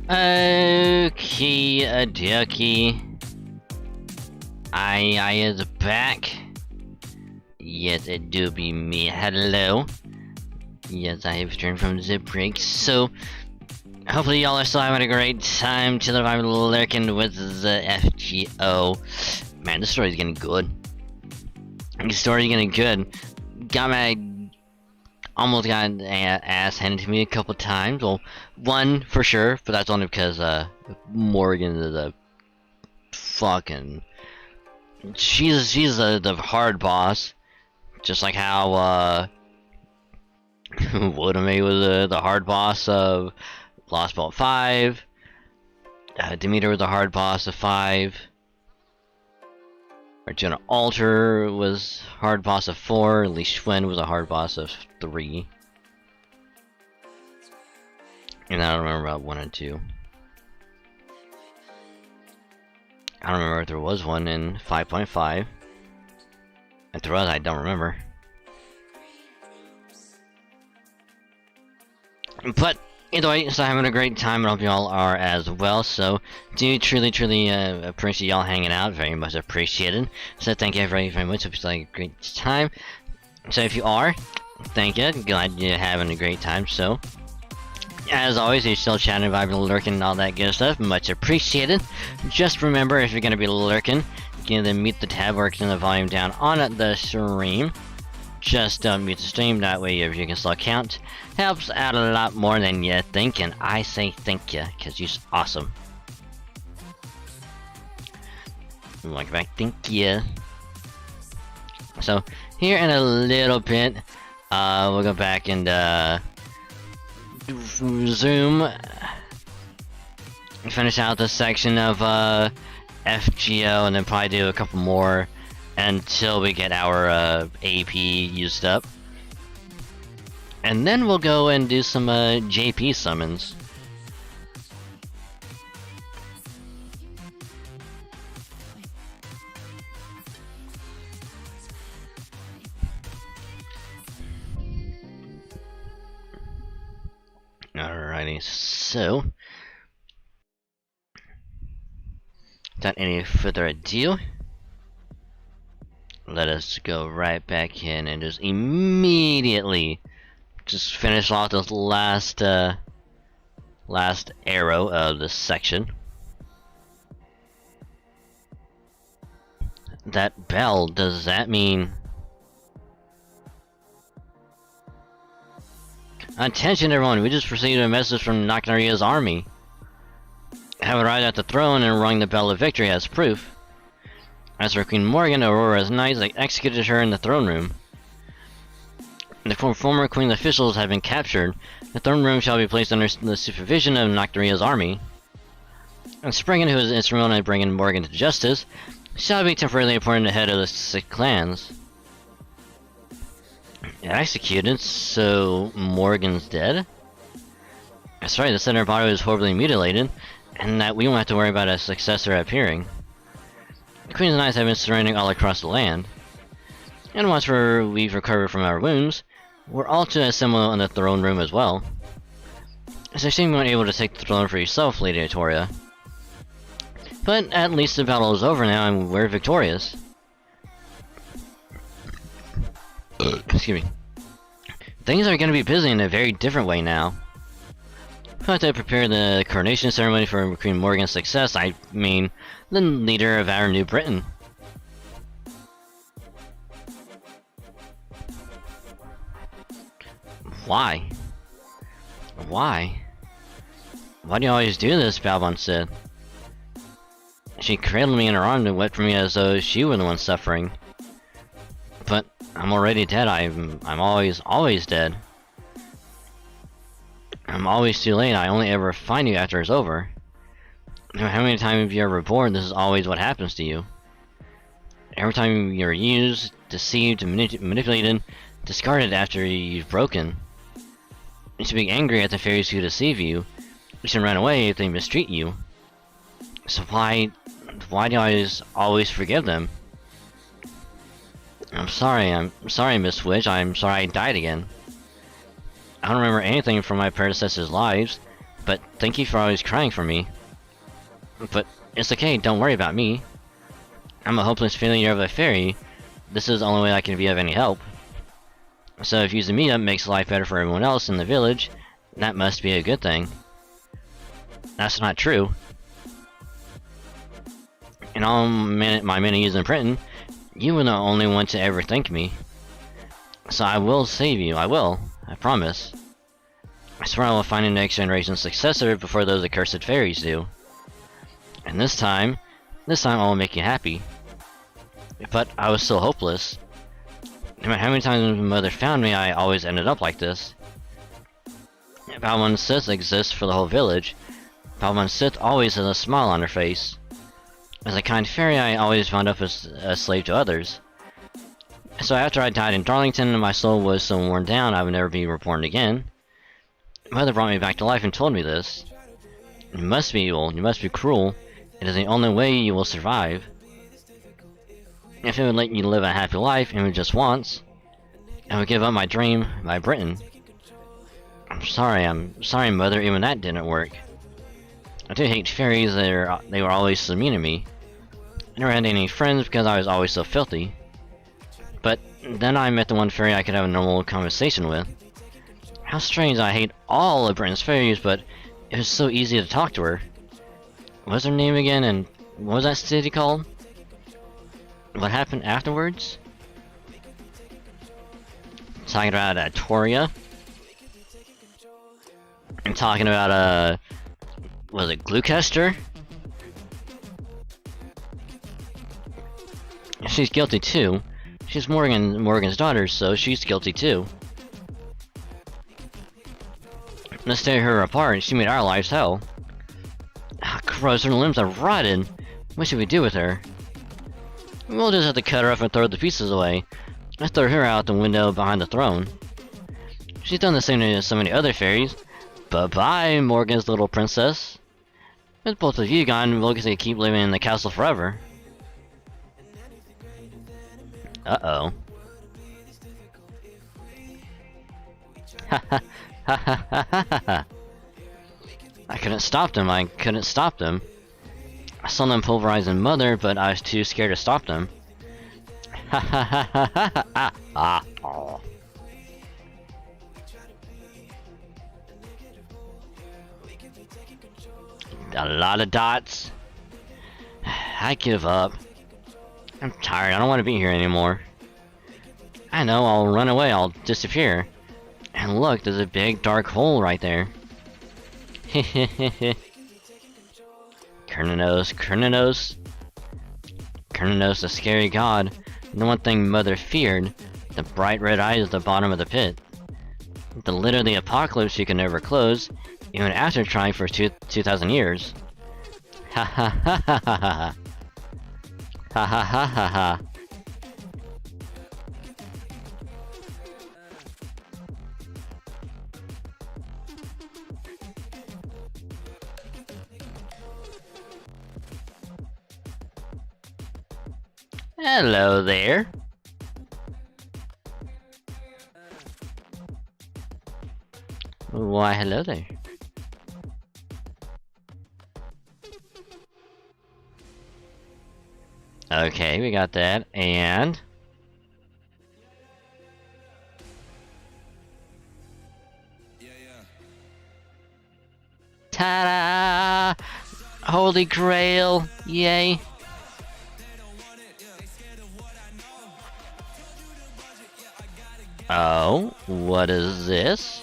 Okay, dokie. I is back. Yes, it do be me. Hello. Yes, I have returned from the break. So, hopefully y'all are still having a great time. Till I'm lurking with the FGO. Man, this story's getting good. This story's getting good. Got my almost got an ass handed to me a couple times. Well, one for sure, but that's only because Morgan is a fucking. She's the hard boss, just like how Wodame was the hard boss of Lost Belt 5. Demeter was the hard boss of 5. Arjuna Alter was hard boss of 4. Li Shuen was a hard boss of 3. And I don't remember about 1 and 2. I don't remember if there was one in 5.5. If there was, I don't remember. But either way, so having a great time, and I hope y'all are as well. So, do truly appreciate y'all hanging out. Very much appreciated. So, thank you very much. Hope you had a great time. So, if you are, thank you. Glad you're having a great time. So, as always, you're still chatting, vibing, lurking, and all that good stuff. Much appreciated. Just remember, if you're going to be lurking, you can then mute the tab or turn the volume down on the stream. Just don't mute the stream, that way you can still count. Helps out a lot more than you think, and I say thank you, because you're awesome. Welcome back, thank you. So, here in a little bit, we'll go back and zoom. Finish out this section of FGO, and then probably do a couple more until we get our AP used up. And then we'll go and do some JP summons. Alrighty, so without any further ado, let us go right back in and just immediately just finish off this last arrow of this section. That bell, does that mean... Attention everyone, we just received a message from Naknaria's army. Have arrived at the throne and rung the bell of victory as proof. As for Queen Morgan, Aurora's knights, they executed her in the throne room. The former queen officials have been captured. The throne room shall be placed under the supervision of Nocturia's army. And Spriggan, who is instrumental in bringing Morgan to justice, shall be temporarily appointed head of the 6 clans. Executed, so Morgan's dead? That's right, the center body was horribly mutilated, and that we won't have to worry about a successor appearing. The Queen's knights have been surrendering all across the land. And once we've recovered from our wounds, we're all to assemble in the throne room as well. So you seem you weren't able to take the throne for yourself, Lady Victoria. But at least the battle is over now and we're victorious. Excuse me. Things are going to be busy in a very different way now. We have to prepare the coronation ceremony for Queen Morgan's success, I mean, the leader of our New Britain. Why? Why? Why do you always do this? Balbon said. She cradled me in her arms and wept for me as though she were the one suffering. But I'm already dead. I'm always dead. I'm always too late. I only ever find you after it's over. How many times have you ever born? This is always what happens to you. Every time you're used, deceived, manipulated, discarded after you've broken. You should be angry at the fairies who deceive you. You should run away if they mistreat you. So why do I always forgive them? I'm sorry, Miss Witch. I'm sorry I died again. I don't remember anything from my predecessors' lives. But thank you for always crying for me. But it's okay, don't worry about me. I'm a hopeless failure of a fairy. This is the only way I can be of any help. So if using me up makes life better for everyone else in the village, that must be a good thing. That's not true. In all my many years in Britain, you were the only one to ever thank me. So I will save you, I will. I promise. I swear I will find a next generation successor before those accursed fairies do. And this time I will make you happy. But I was still hopeless. No matter how many times my mother found me, I always ended up like this. Balmond Sith exists for the whole village. Balmond Sith always has a smile on her face. As a kind fairy, I always wound up as a slave to others. So after I died in Darlington and my soul was so worn down I would never be reborn again, Mother brought me back to life and told me this. You must be evil, you must be cruel. It is the only way you will survive. If it would let you live a happy life, even just once, I would give up my dream by Britain. I'm sorry, Mother, even that didn't work. I do hate fairies, they were always so mean to me. I never had any friends because I was always so filthy. But then I met the one fairy I could have a normal conversation with. How strange, I hate all of Britain's fairies, but it was so easy to talk to her. What's her name again, and what was that city called? What happened afterwards? Talking about Toria. I'm talking about, was it Glucester? She's guilty too. She's Morgan's daughter, so she's guilty too. Let's tear her apart. She made our lives hell. Ah, gross, her limbs are rotten. What should we do with her? We'll just have to cut her up and throw the pieces away. Let's throw her out the window behind the throne. She's done the same to so many other fairies. Bye-bye, Morgan's little princess. With both of you gone, we'll get to keep living in the castle forever. Uh-oh. Ha ha ha ha ha ha ha. I couldn't stop them, I couldn't stop them. I saw them pulverizing Mother, but I was too scared to stop them. Ha ha ha ha ha ha ha. Oh. A lot of dots. I give up. I'm tired, I don't want to be here anymore. I know, I'll run away, I'll disappear. And look, there's a big dark hole right there. Hehehehe. Kernanos, the scary god. The one thing Mother feared, the bright red eyes at the bottom of the pit. The lid of the apocalypse she could never close, even after trying for 2,000 years. Ha ha ha ha ha ha. Ha ha ha ha ha. Hello there. Why, hello there. Okay, we got that, and... Ta-da! Holy Grail! Yay! Oh, what is this?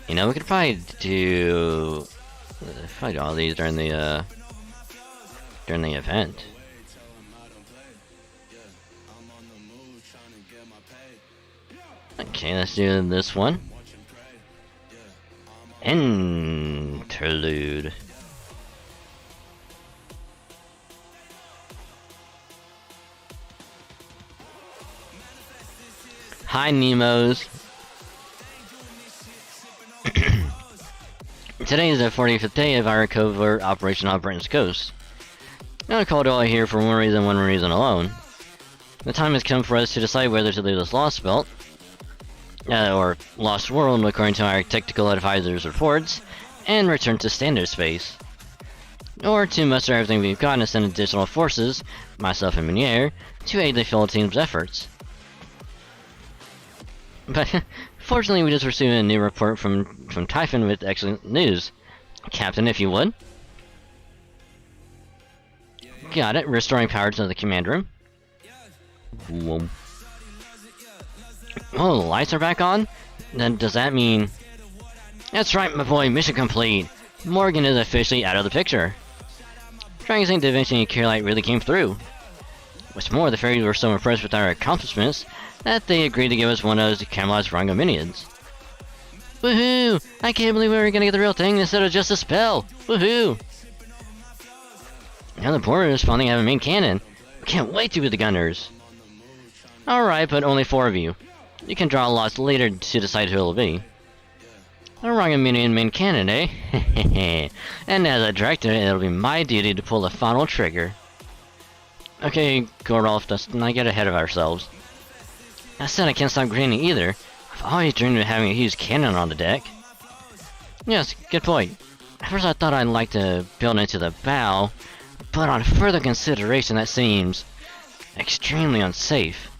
You know, we could probably do all these during the event. Okay, let's do this one. Interlude. Hi, Nemos. Today is the 45th day of our covert operation on Britain's coast. I'm called all here for one reason alone. The time has come for us to decide whether to leave this Lost Belt, or Lost World according to our technical advisor's reports, and return to standard space. Or to muster everything we've got and send additional forces, myself and Meunier, to aid the field team's efforts. But fortunately we just received a new report from Typhon with excellent news. Captain, if you would. Got it, restoring power to the command room. Whoa. Oh, the lights are back on? Then does that mean... That's right, my boy, mission complete! Morgan is officially out of the picture. Dragon Saint Da Vinci and Carolite really came through. What's more, the fairies were so impressed with our accomplishments that they agreed to give us one of Camelot's Rangominions. Woohoo! I can't believe we were gonna get the real thing instead of just a spell! Woohoo! Now the Borderers finally have a main cannon. We can't wait to be the gunners. Alright, but only 4 of you. You can draw lots later to decide who it'll be. A Rangominion main cannon, eh? And as a director, it'll be my duty to pull the final trigger. Okay, Gordolf, let's not get ahead of ourselves. I said I can't stop grinning either. I've always dreamed of having a huge cannon on the deck. Yes, good point. At first I thought I'd like to build into the bow, but on further consideration that seems extremely unsafe.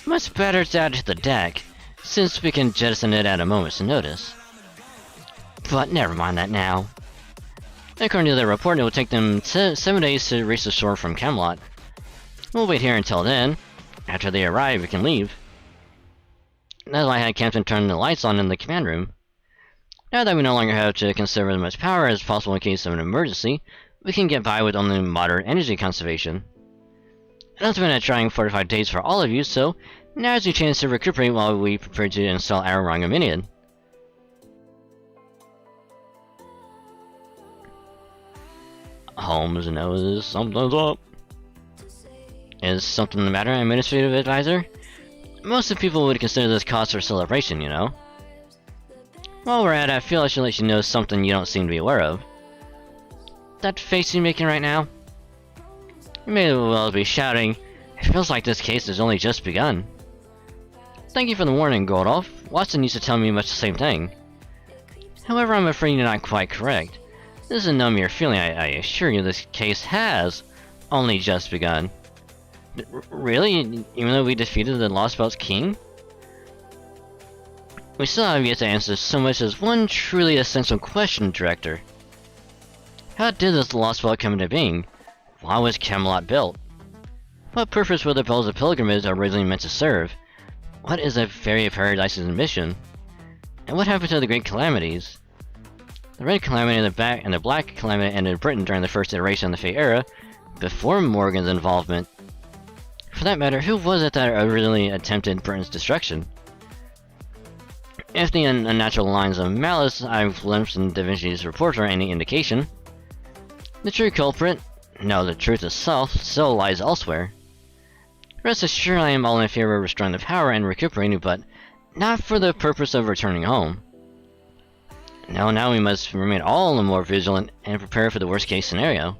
Much better to add to the deck, since we can jettison it at a moment's notice. But never mind that now. According to their report, it will take them 7 days to reach the shore from Camelot. We'll wait here until then. After they arrive, we can leave. As I had Captain turn the lights on in the command room. Now that we no longer have to conserve as much power as possible in case of an emergency, we can get by with only moderate energy conservation. It has been a trying 45 days for all of you, so now's your chance to recuperate while we prepare to install our Rangominion. Holmes knows something's up. Is something the matter, Administrative Advisor? Most of the people would consider this cause for celebration, you know. While we're at it, I feel I should let you know something you don't seem to be aware of. That face you're making right now? You may as well be shouting, it feels like this case has only just begun. Thank you for the warning, Gordolf. Watson used to tell me much the same thing. However, I'm afraid you're not quite correct. This is no mere feeling, I assure you this case has only just begun. Really? Even though we defeated the Lost Belt's king? We still have yet to answer so much as one truly essential question, Director. How did this Lost Belt come into being? Why was Camelot built? What purpose were the Bells of Pilgrimage originally meant to serve? What is a Fairy of Paradise's mission? And what happened to the Great Calamities? The Red Calamity and the Black Calamity ended Britain during the first iteration of the Fey era, before Morgan's involvement. For that matter, who was it that originally attempted Britain's destruction? If the unnatural lines of malice I've glimpsed in Da Vinci's report are any indication, the true culprit, no, the truth itself, still lies elsewhere. Rest assured I am all in favor of restoring the power and recuperating, but not for the purpose of returning home. Now we must remain all the more vigilant and prepare for the worst case scenario.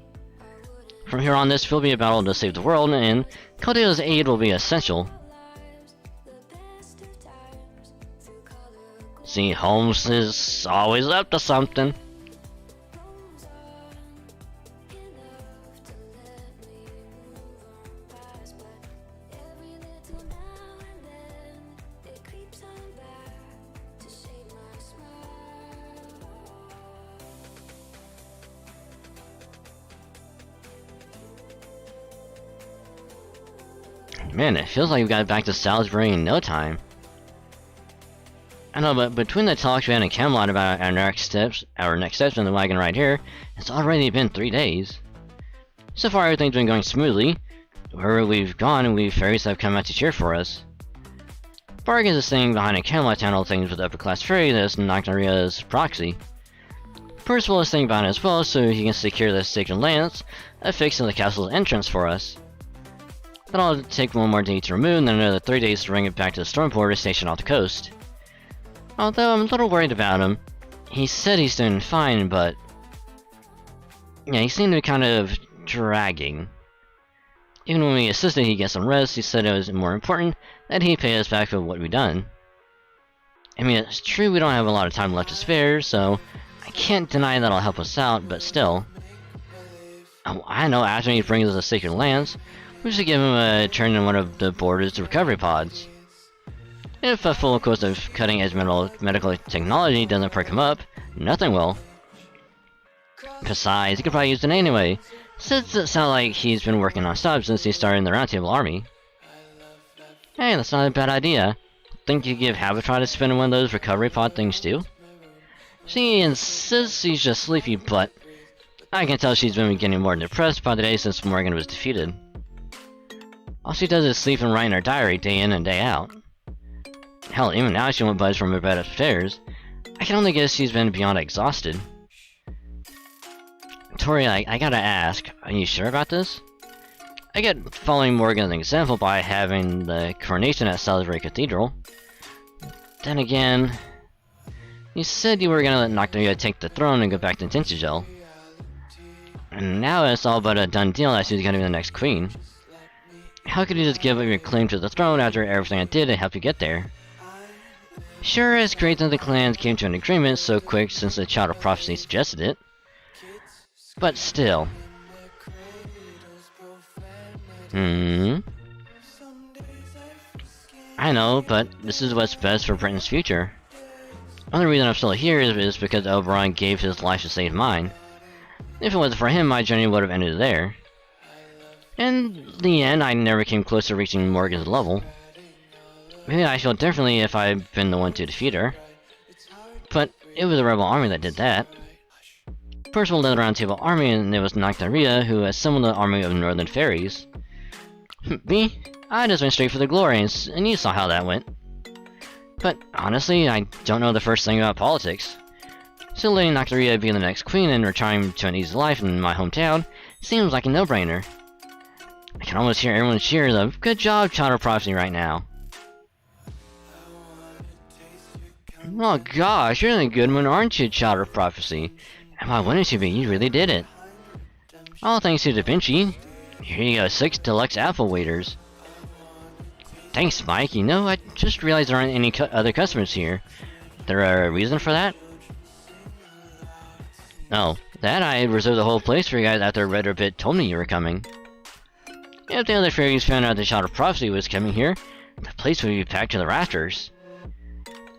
From here on, this will be a battle to save the world, and Caldeo's aid will be essential. See, Holmes is always up to something. Man, it feels like we've got back to Salisbury in no time. I know, but between the talks we had in Camelot about our next steps in the wagon right here, it's already been 3 days. So far, everything's been going smoothly. Wherever we've gone, fairies have come out to cheer for us. Bargains is staying behind in Camelot to handle things with upper-class fairy that's Noctaria's proxy. Percival is staying behind as well, so he can secure the sacred lance affixed to the castle's entrance for us. That'll take 1 more day to remove, and then another 3 days to bring it back to the Stormporter station off the coast. Although I'm a little worried about him. He said he's doing fine, but... yeah, he seemed to be kind of dragging. Even when we insisted he get some rest, he said it was more important that he pay us back for what we've done. I mean, it's true we don't have a lot of time left to spare, so I can't deny that'll help us out, but still. Oh, I know after he brings us the Sacred Lands, we should give him a turn in one of the borders to recovery pods. If a full course of cutting-edge medical technology doesn't perk him up, nothing will. Besides, he could probably use it anyway, since it sounds like he's been working non-stop since he started in the Roundtable Army. Hey, that's not a bad idea. Think you could give Have a try to spin in one of those recovery pod things too? She insists he's just sleepy, but I can tell she's been getting more depressed by the day since Morgan was defeated. All she does is sleep and write in her diary day in and day out. Hell, even now she won't budge from her bed upstairs. I can only guess she's been beyond exhausted. Tori, I gotta ask, are you sure about this? I get following Morgan's example by having the coronation at Salisbury Cathedral. Then again, you said you were gonna let Nocturnia take the throne and go back to Tintagel. And now it's all but a done deal that she's gonna be the next queen. How could you just give up your claim to the throne after everything I did to help you get there? Sure, it's great that the clans came to an agreement so quick since the Child of Prophecy suggested it. But still. I know, but this is what's best for Britain's future. Only reason I'm still here is because Oberon gave his life to save mine. If it wasn't for him, my journey would have ended there. In the end, I never came close to reaching Morgan's level. Maybe I feel differently if I'd been the one to defeat her. But it was the rebel army that did that. First we'll led the Round Table army, and it was Nocturnia who assembled the army of northern fairies. Me? I just went straight for the glory, and you saw how that went. But honestly, I don't know the first thing about politics. So letting Nocturnia be the next queen and retiring to an easy life in my hometown seems like a no-brainer. I can almost hear everyone's cheers of "Good job, Child of Prophecy" right now. Oh gosh, you're in a good one, aren't you, Child of Prophecy? And why wouldn't you be? You really did it. All thanks to Da Vinci. Here you go, 6 deluxe apple waiters. Thanks, Mike. You know, I just realized there aren't any other customers here. There a reason for that? Oh, that I reserved the whole place for you guys after Red Rabbit told me you were coming. If the other fairies found out the Child of Prophecy was coming here, the place would be packed to the rafters.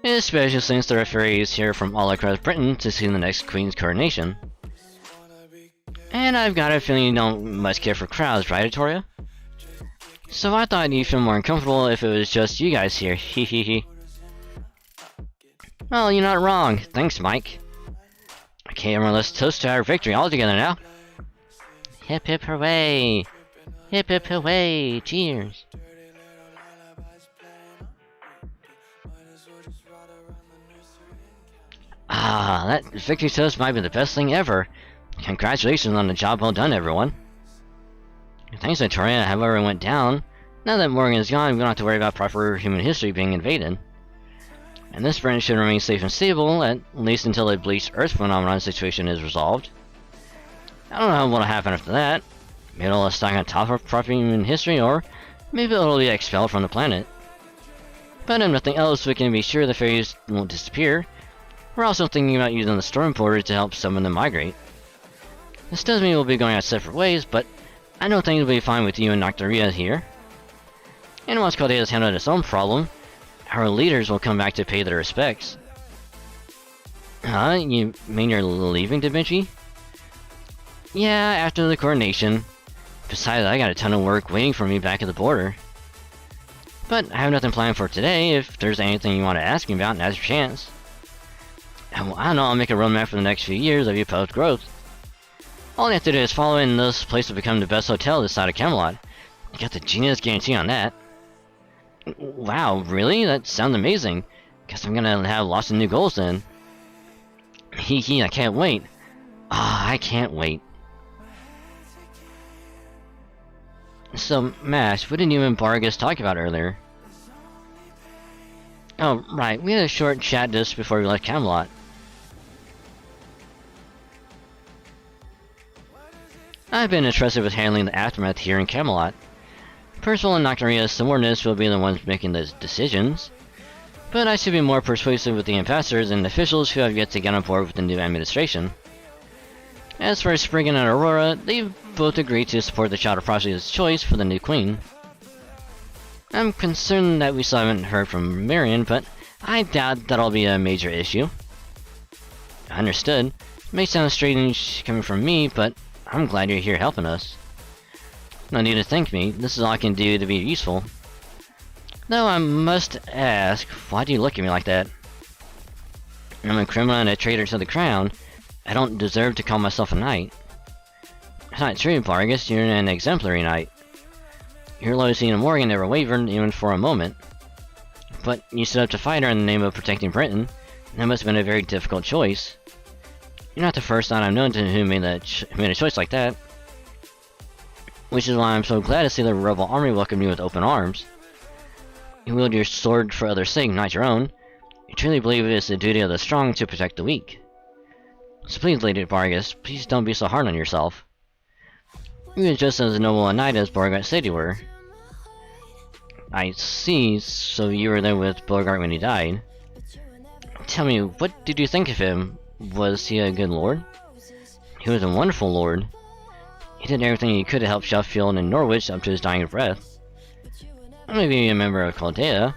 Especially since there are fairies here from all across Britain to see the next queen's coronation. And I've got a feeling you don't much care for crowds, right, Victoria? So I thought you'd feel more uncomfortable if it was just you guys here, hehehe. Well, you're not wrong. Thanks, Mike. Okay, everyone, let's toast to our victory all together now. Hip hip hooray! Hip hip hooray! Cheers! Ah, that victory toast might be the best thing ever. Congratulations on the job well done, everyone. Thanks, Victoria. However it went down, now that Morgan is gone, we don't have to worry about proper human history being invaded. And this branch should remain safe and stable, at least until the bleached Earth phenomenon situation is resolved. I don't know what will happen after that. Maybe it'll stack on top of proper human history, or maybe it'll be expelled from the planet. But if nothing else, we can be sure the fairies won't disappear. We're also thinking about using the storm porters to help some of them migrate. This does mean we'll be going our separate ways, but I know things will be fine with you and Nocturnia here. And once Caldea has handled its own problem, our leaders will come back to pay their respects. Huh? You mean you're leaving, Da Vinci? Yeah, after the coronation. Besides, I got a ton of work waiting for me back at the border. But I have nothing planned for today. If there's anything you want to ask me about, now's your chance. And I don't know, I'll make a roadmap for the next few years of your post-growth. All you have to do is follow it, and this place will become the best hotel this side of Camelot. You got the genius guarantee on that. Wow, really? That sounds amazing. Guess I'm gonna have lots of new goals then. Hee I can't wait. Ah, I can't wait. So, Mash, what did you and Bargus talk about earlier? Oh, right, we had a short chat just before we left Camelot. I've been entrusted with handling the aftermath here in Camelot. Percival and Nocturia's subordinates will be the ones making those decisions, but I should be more persuasive with the ambassadors and officials who have yet to get on board with the new administration. As for Spriggan and Aurora, they've both agreed to support the Child of Prophecy's choice for the new queen. I'm concerned that we still haven't heard from Marion, but I doubt that'll be a major issue. Understood. It may sound strange coming from me, but I'm glad you're here helping us. No need to thank me, this is all I can do to be useful. Though I must ask, why do you look at me like that? I'm a criminal and a traitor to the crown. I don't deserve to call myself a knight. It's not true, Vargas, you're an exemplary knight. Your loyalty to Morgan never wavered, even for a moment. But you stood up to fight her in the name of protecting Britain. That must have been a very difficult choice. You're not the first knight I've known to who made a choice like that. Which is why I'm so glad to see the rebel army welcome you with open arms. You wield your sword for others' sake, not your own. You truly believe it is the duty of the strong to protect the weak. So please, Lady Vargas, please don't be so hard on yourself. You are just as noble a knight as Beauregard said you were. I see, so you were there with Beauregard when he died. Tell me, what did you think of him? Was he a good lord? He was a wonderful lord. He did everything he could to help Sheffield and Norwich up to his dying breath. I may be a member of Chaldea,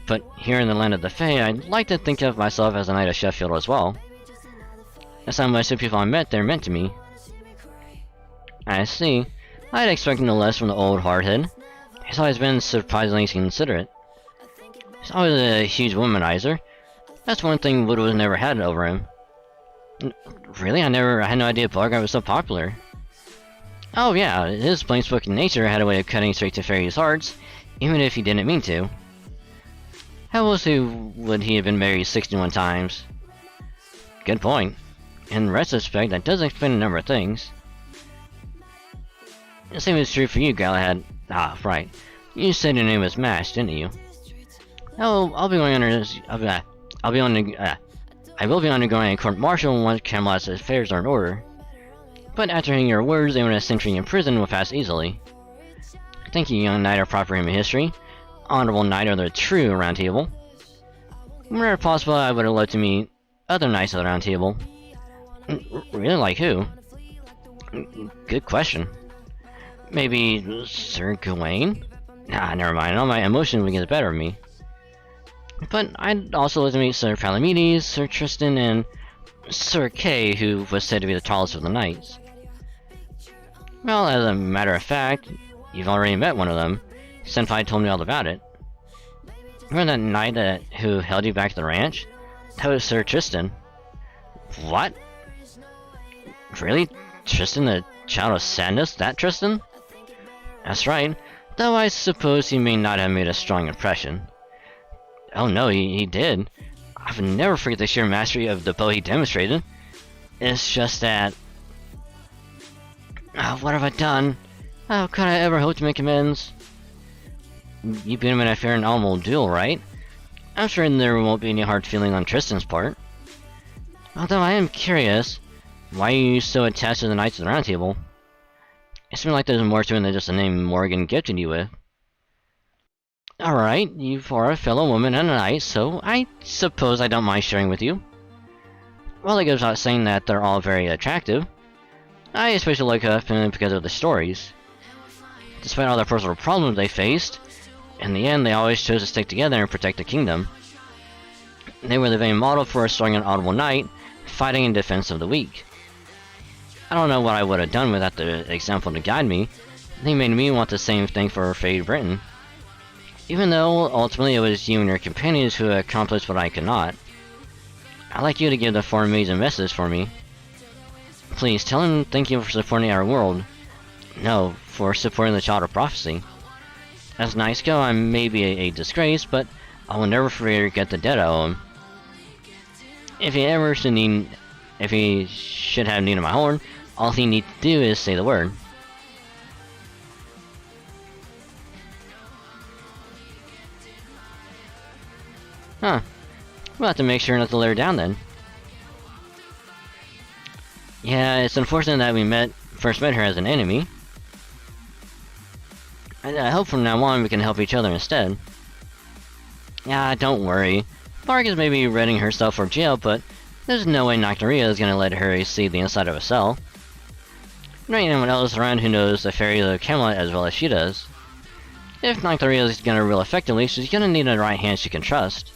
but here in the land of the Fae, I'd like to think of myself as a knight of Sheffield as well. That's how much the people I met there meant to me. I see. I'd expect no less from the old hardhead. He's always been surprisingly considerate. He's always a huge womanizer. That's one thing Wood was never had over him. Really? I had no idea Beauregard was so popular. Oh yeah, his plain-spoken nature had a way of cutting straight to fairies' hearts, even if he didn't mean to. How else would he have been married 61 times? Good point. In retrospect, that does explain a number of things. The same is true for you, Galahad. Ah, right. You said your name was Mash, didn't you? Oh, I will be undergoing a court-martial once Camelot's affairs are in order. But after hearing your words, even a century in prison will pass easily. Thank you, young knight of proper human history. Honorable knight of the true Round Table. Whenever possible, I would have loved to meet other knights of the Round Table. Really, like who? Good question. Maybe Sir Gawain? Nah, never mind. All my emotion would get the better of me. But I'd also like to meet Sir Palamedes, Sir Tristan, and Sir Kay, who was said to be the tallest of the knights. Well, as a matter of fact, you've already met one of them. Senpai told me all about it. Remember that knight who held you back at the ranch? That was Sir Tristan. What? Really? Tristan, the child of sadness? That Tristan? That's right, though I suppose he may not have made a strong impression. Oh no, he did. I would never forget the sheer mastery of the bow he demonstrated. It's just that... Oh, what have I done? How could I ever hope to make amends? You beat him in a fair and honorable duel, right? I'm sure there won't be any hard feeling on Tristan's part. Although I am curious, why are you so attached to the Knights of the Round Table? It seems like there's more to it than just the name Morgan gifted you with. Alright, you are a fellow woman and a knight, so I suppose I don't mind sharing with you. Well, it goes without saying that they're all very attractive. I especially like them because of the stories. Despite all the personal problems they faced, in the end they always chose to stick together and protect the kingdom. They were the very model for a strong and honorable knight, fighting in defense of the weak. I don't know what I would have done without the example to guide me. They made me want the same thing for Fade Britain. Even though, ultimately, it was you and your companions who accomplished what I could not. I'd like you to give the foreign maids a message for me. Please, tell him thank you for supporting our world. No, for supporting the Child of Prophecy. As nights go, I may be a disgrace, but I will never forget the debt I owe him. If he should have need of my horn, all he needs to do is say the word. Huh. We'll have to make sure not to let her down then. Yeah, it's unfortunate that we first met her as an enemy. I I hope from now on we can help each other instead. Yeah, don't worry. Bark is maybe readying herself for jail, but there's no way Nocturia is gonna let her see the inside of a cell. There ain't anyone else around who knows the fairies of Camelot as well as she does. If Nocturia is gonna rule effectively, she's gonna need a right hand she can trust.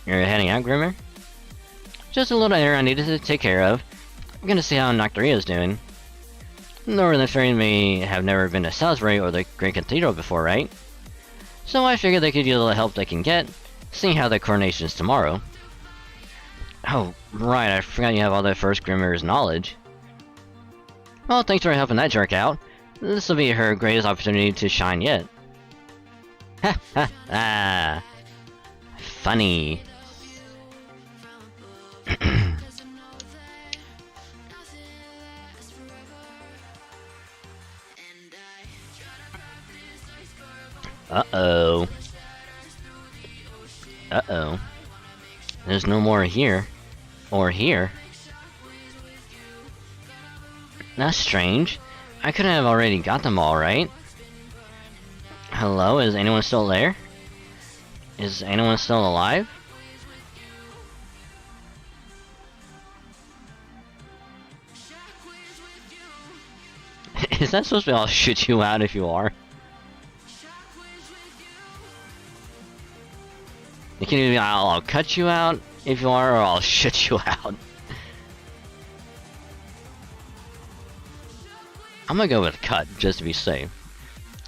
You're heading out, Grimmer? Just a little error I needed to take care of. I'm gonna see how Nocturia is doing. The Northern Fairies may have never been to Salisbury or the Great Cathedral before, right? So I figured they could use all the help they can get, seeing how the coronation's tomorrow. Oh, right, I forgot you have all the first Grimmer's knowledge. Well, thanks for helping that jerk out. This will be her greatest opportunity to shine yet. Ha ha ah. Funny. Uh-oh. Uh-oh. There's no more here. Or here. That's strange. I couldn't have already got them all, right? Hello, is anyone still there? Is anyone still alive? Is that supposed to be I'll shoot you out if you are? It can either be I'll cut you out if you are, or I'll shut you out. I'm gonna go with cut, just to be safe.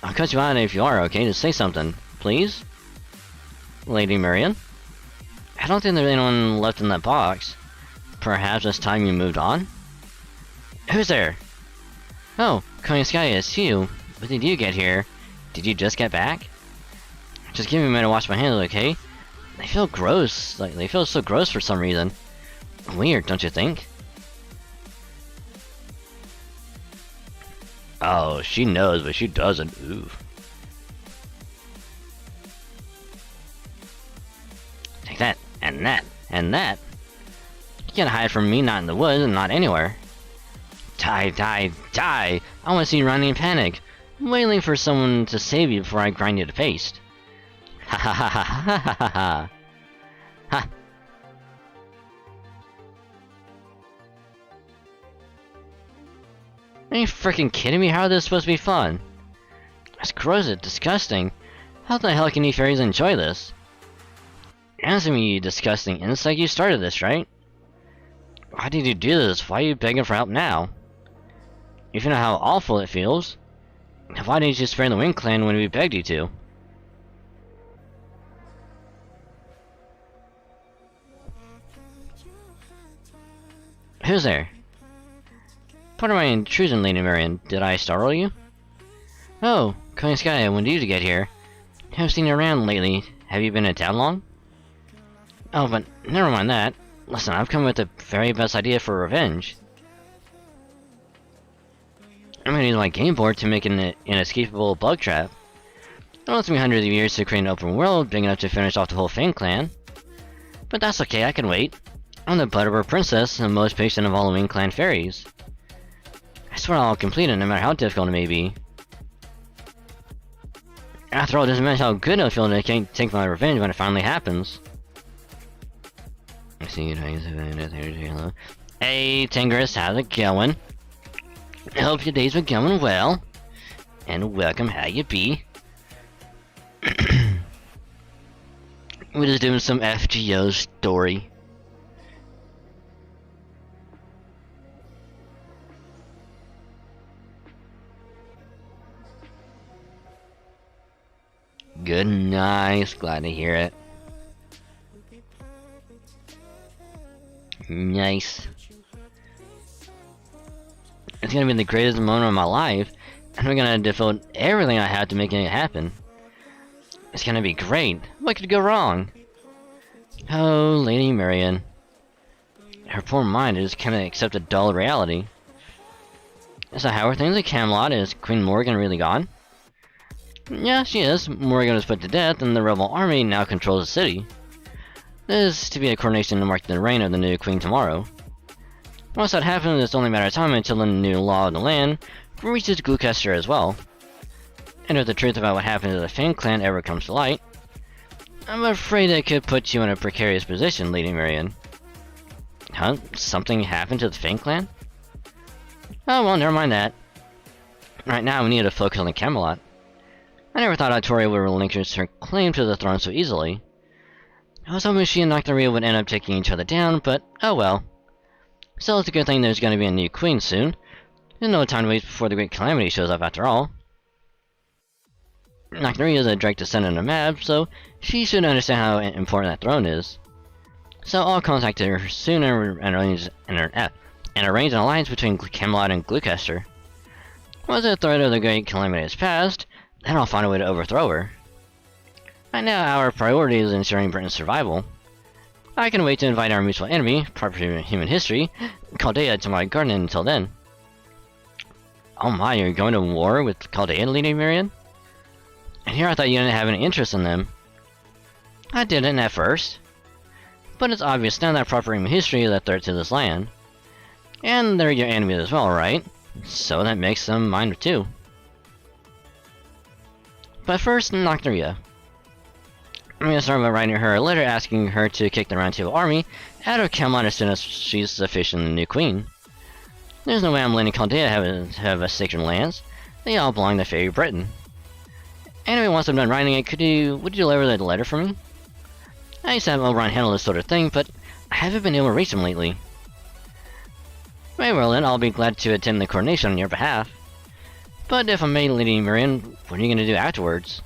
I'll cut you out if you are, okay? Just say something, please? Lady Marion? I don't think there's anyone left in that box. Perhaps it's time you moved on? Who's there? Oh, Konya Sky, it's you. When did you get here? Did you just get back? Just give me a minute to wash my hands, okay? They feel gross. Like, they feel so gross for some reason. Weird, don't you think? Oh, she knows, but she doesn't. Ooh. Take that, and that, and that. You can't hide from me, not in the woods, and not anywhere. Die, die, die! I want to see you running in panic, wailing for someone to save you before I grind you to paste. Ha ha ha ha ha ha ha ha! Ha! Are you freaking kidding me? How is this supposed to be fun? It's gross, it's disgusting. How the hell can you fairies enjoy this? Answer me, you disgusting insect, you started this, right? Why did you do this? Why are you begging for help now? If you know how awful it feels, why didn't you spare the Wind Clan when we begged you to? Who's there? Pardon my intrusion, Lady Marion. Did I startle you? Oh, Konya Sky, when did you get here? Haven't seen you around lately. Have you been in town long? Oh, but never mind that. Listen, I've come with the very best idea for revenge. I'm gonna use my game board to make an inescapable bug trap. It'll take me hundreds of years to create an open world big enough to finish off the whole Fang clan. But that's okay, I can wait. I'm the Butterbur Princess, the most patient of all the Wing Clan fairies. I swear I'll complete it no matter how difficult it may be. After all, it doesn't matter how good it'll feel, I can't take my revenge when it finally happens. Hey, Tingris, how's it going? I hope your days are going well. And welcome, how you be? We're just doing some FGO story. Good, nice, glad to hear it. Nice. It's gonna be the greatest moment of my life, and I'm gonna devote everything I have to making it happen. It's gonna be great. What could go wrong? Oh, Lady Marion. Her poor mind is kinda accept a dull reality. So how are things at Camelot? Is Queen Morgan really gone? Yeah, she is. Morgan was put to death, and the rebel army now controls the city. There is to be a coronation to mark the reign of the new queen tomorrow. Once that happens, it's only a matter of time until the new law of the land reaches Glucaster as well. And if the truth about what happened to the Fang clan ever comes to light, I'm afraid it could put you in a precarious position, Lady Marian. Huh? Something happened to the Fang clan? Oh well, never mind that. Right now we need to focus on the Camelot. I never thought Artoria would relinquish her claim to the throne so easily. I was hoping she and Nocturia would end up taking each other down, but oh well. Still, it's a good thing there's going to be a new queen soon. There's no time to wait before the Great Calamity shows up after all. Nocturia is a direct descendant of Mab, so she should understand how important that throne is. So I'll contact her soon and arrange an alliance between Camelot and Glucaster. Once the threat of the Great Calamity is passed, then I'll find a way to overthrow her. Right now, our priority is ensuring Britain's survival. I can wait to invite our mutual enemy, proper human history, Chaldea, to my garden until then. Oh my, you're going to war with Chaldea, Lady Marian? And here I thought you didn't have any interest in them. I didn't at first. But it's obvious now that proper human history is a threat to this land. And they're your enemy as well, right? So that makes them mine too. But first, Nocturia. I'm gonna start by writing her a letter asking her to kick the Round Table army out of Camelot as soon as she's officially the new queen. There's no way I'm letting Chaldea have a sacred lands. They all belong to Fairy Britain. Anyway, once I'm done writing it, would you deliver the letter for me? I used to have Oberon handle this sort of thing, but I haven't been able to reach him lately. Very well then, I'll be glad to attend the coronation on your behalf. But if I'm made Lady Marian, what are you gonna do afterwards?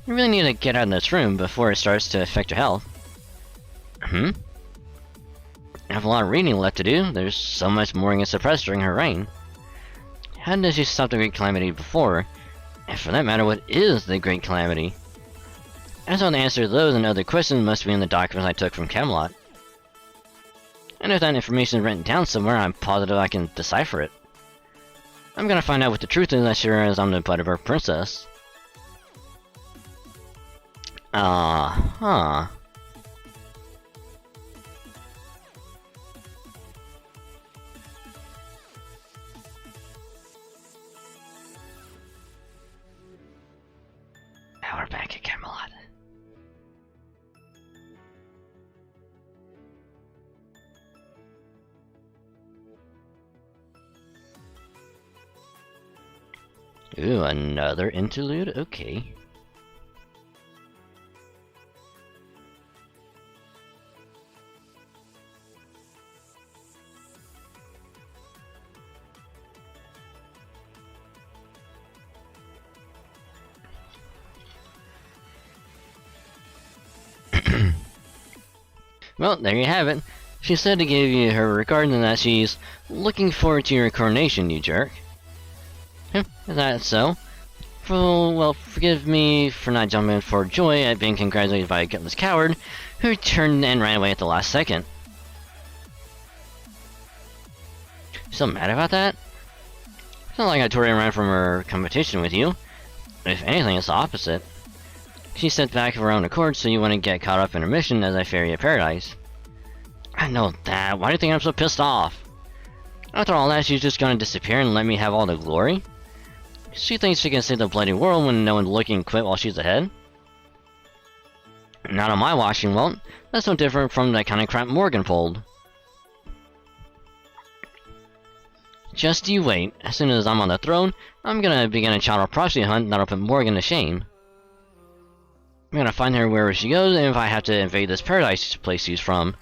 You really need to get out of this room before it starts to affect your health. I have a lot of reading left to do. There's so much Morrigan suppressed during her reign. How did she stop the Great Calamity before? And for that matter, what is the Great Calamity? And so the answer to those and other questions must be in the documents I took from Camelot. And if that information is written down somewhere, I'm positive I can decipher it. I'm gonna find out what the truth is as sure as I'm the Butterbur Princess. Uh-huh. Now we're back at Camelot. Ooh, another interlude? Okay. Well, there you have it. She said to give you her regard and that she's looking forward to your coronation, you jerk. Is that so? Well, forgive me for not jumping for joy at being congratulated by a gutless coward who turned and ran away at the last second. Still mad about that? It's not like Artoria ran from her competition with you. If anything, it's the opposite. She stepped back of her own accord so you wouldn't get caught up in her mission as a fairy of paradise. I know that. Why do you think I'm so pissed off? After all that, she's just gonna disappear and let me have all the glory? She thinks she can save the bloody world when no one's looking and quit while she's ahead? Not on my watching, well, that's no different from that kind of crap Morgan pulled. Just you wait. As soon as I'm on the throne, I'm gonna begin a child property hunt that'll put Morgan to shame. I'm gonna find her wherever she goes, and if I have to invade this paradise place she's from.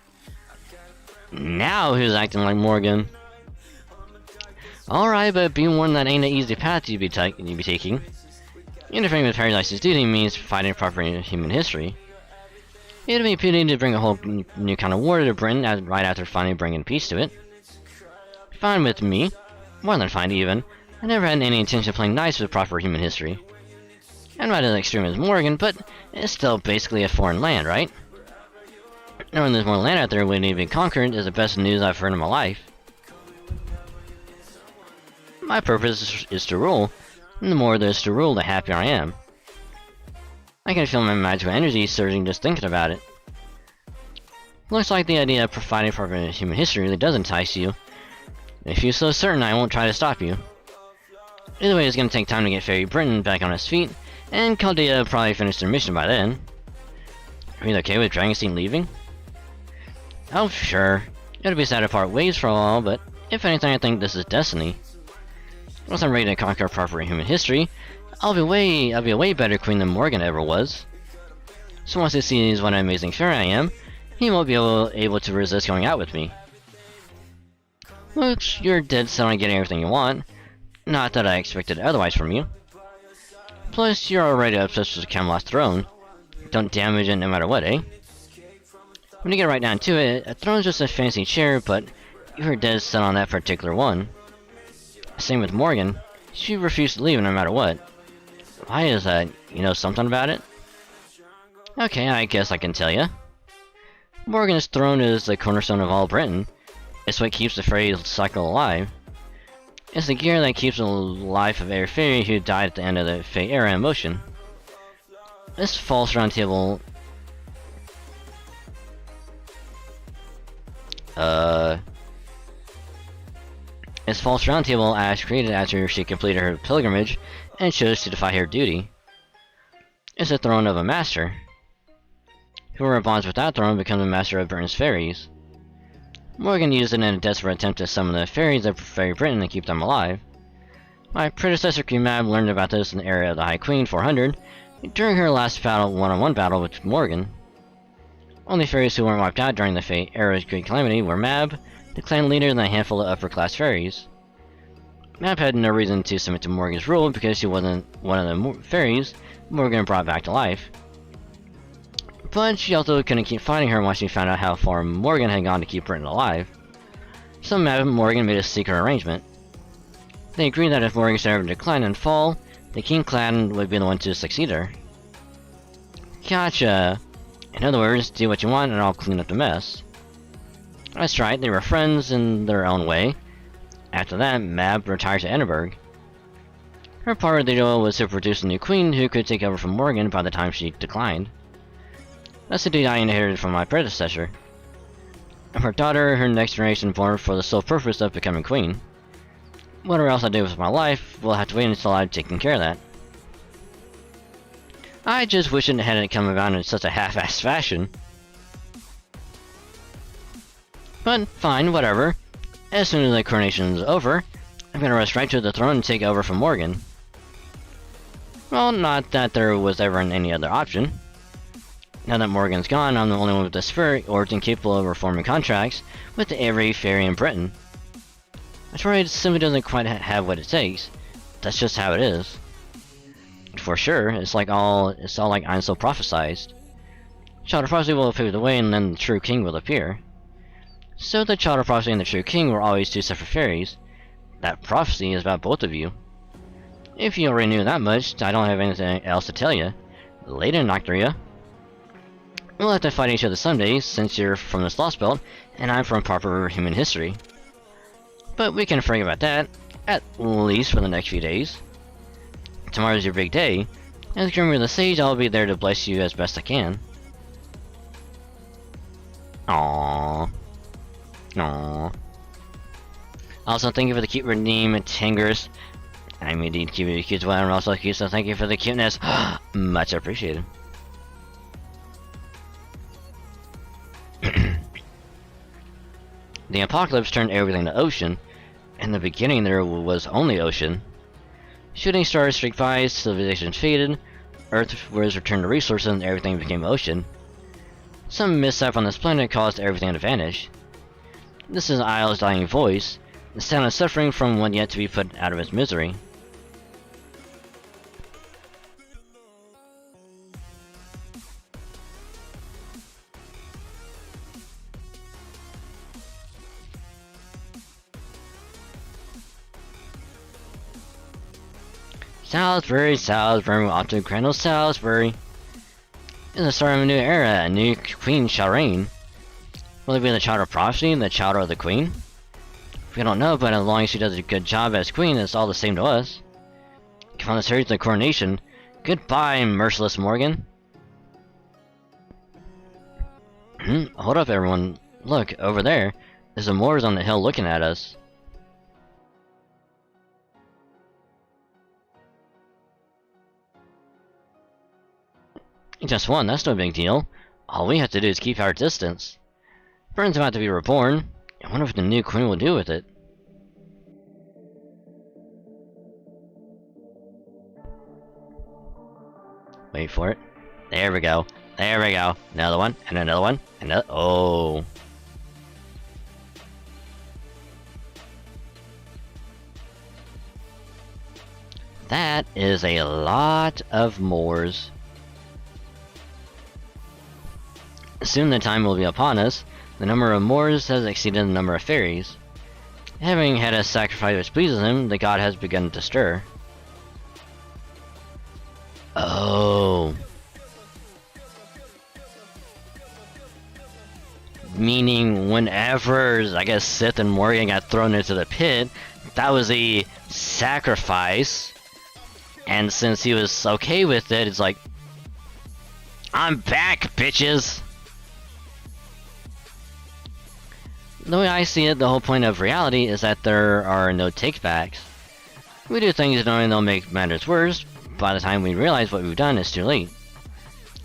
Now who's acting like Morgan? Alright, but be warned that ain't an easy path you'd be taking. Interfering with Paradise's duty means fighting proper human history. It'd be pity to bring a whole new kind of war to Britain right after finally bringing peace to it. Fine with me. More than fine, even. I never had any intention of playing nice with proper human history. I'm not as extreme as Morgan, but it's still basically a foreign land, right? Knowing there's more land out there waiting to be conquered is the best news I've heard in my life. My purpose is to rule, and the more there's to rule, the happier I am. I can feel my magical energy surging just thinking about it. Looks like the idea of providing for human history really does entice you. If you're so certain, I won't try to stop you. Either way, it's gonna take time to get Fairy Britain back on his feet, and Chaldea will probably finish their mission by then. Are you okay with Dragonstein leaving? Oh, sure. It'll be sad to part ways for a while, but if anything, I think this is destiny. Once I'm ready to conquer proper human history, I'll be a way better queen than Morgan ever was. So once he sees what an amazing fairy I am, he won't be able to resist going out with me. Which, you're dead set on getting everything you want. Not that I expected otherwise from you. Plus, you're already obsessed with Camelot's throne. Don't damage it no matter what, eh? When you get right down to it, a throne's just a fancy chair, but you're dead set on that particular one. Same with Morgan. She refused to leave no matter what. Why is that? You know something about it? Okay, I guess I can tell ya. Morgan's throne is the cornerstone of all Britain. It's what keeps the fairy cycle alive. It's the gear that keeps the life of every fairy who died at the end of the Fey era in motion. This false round table... This false round table Ash created after she completed her pilgrimage and chose to defy her duty. It's the throne of a master. Whoever bonds with that throne becomes the master of Britain's fairies. Morgan used it in a desperate attempt to summon the fairies of Fairy Britain and keep them alive. My predecessor Queen Mab learned about this in the era of the High Queen 400 during her last one-on-one battle with Morgan. Only fairies who weren't wiped out during the Fey era's Great Calamity were Mab, the clan leader, and a handful of upper-class fairies. Mab had no reason to submit to Morgan's rule because she wasn't one of the fairies Morgan brought back to life. But she also couldn't keep fighting her once she found out how far Morgan had gone to keep Britain alive. So Mab and Morgan made a secret arrangement. They agreed that if Morgan should ever decline and fall, the King clan would be the one to succeed her. Gotcha. In other words, do what you want and I'll clean up the mess. That's right, they were friends in their own way. After that, Mab retired to Edinburgh. Her part of the deal was to produce a new queen who could take over from Morgan by the time she declined. That's the deed I inherited from my predecessor. And her daughter, her next generation born for the sole purpose of becoming queen. Whatever else I do with my life, we'll have to wait until I've taken care of that. I just wish it hadn't come about in such a half-assed fashion. But fine, whatever. As soon as the coronation's over, I'm gonna rush right to the throne and take over from Morgan. Well, not that there was ever any other option. Now that Morgan's gone, I'm the only one with the spirit origin capable of reforming contracts with every fairy in Britain. Metroid simply doesn't quite have what it takes. That's just how it is. For sure, it's all like Einstein prophesized. Child of Prophecy will pave the way and then the true king will appear. So the Child of Prophecy and the true king were always two separate fairies. That prophecy is about both of you. If you already knew that much, I don't have anything else to tell you. Later, Nocturia. We'll have to fight each other someday, since you're from this Lost Belt, and I'm from proper human history. But we can forget about that, at least for the next few days. Tomorrow's your big day. As Grimmer the Sage, I'll be there to bless you as best I can. Aww. Aww. Also, thank you for the cute name, Tingers. I mean, indeed, keep it cute as well, and also cute, so thank you for the cuteness. Much appreciated. The apocalypse turned everything to ocean. In the beginning, there was only ocean. Shooting stars streaked by, civilizations faded, Earth was returned to resources, and everything became ocean. Some mishap on this planet caused everything to vanish. This is Isle's dying voice, the sound of suffering from one yet to be put out of its misery. Salisbury, Salisbury, off to Grand Salisbury. It's the start of a new era, a new queen shall reign. Will it be the Child of Prophecy, the Child of the Queen? We don't know, but as long as she does a good job as queen, it's all the same to us. Come on, let's hurry to the coronation. Goodbye, merciless Morgan. Hold up, everyone. Look, over there. There's a Moors on the hill looking at us. Just one, that's no big deal. All we have to do is keep our distance. Friends about to be reborn. I wonder what the new queen will do with it. Wait for it. There we go. There we go. Another one, and another one, and another. Oh. That is a lot of Moors. Soon the time will be upon us. The number of Moors has exceeded the number of fairies. Having had a sacrifice which pleases him, the god has begun to stir. Oh. Meaning whenever, I guess, Sith and Morgan got thrown into the pit, that was a sacrifice. And since he was okay with it, it's like, I'm back, bitches! The way I see it, the whole point of reality is that there are no takebacks. We do things knowing they'll make matters worse. By the time we realize what we've done, it's too late.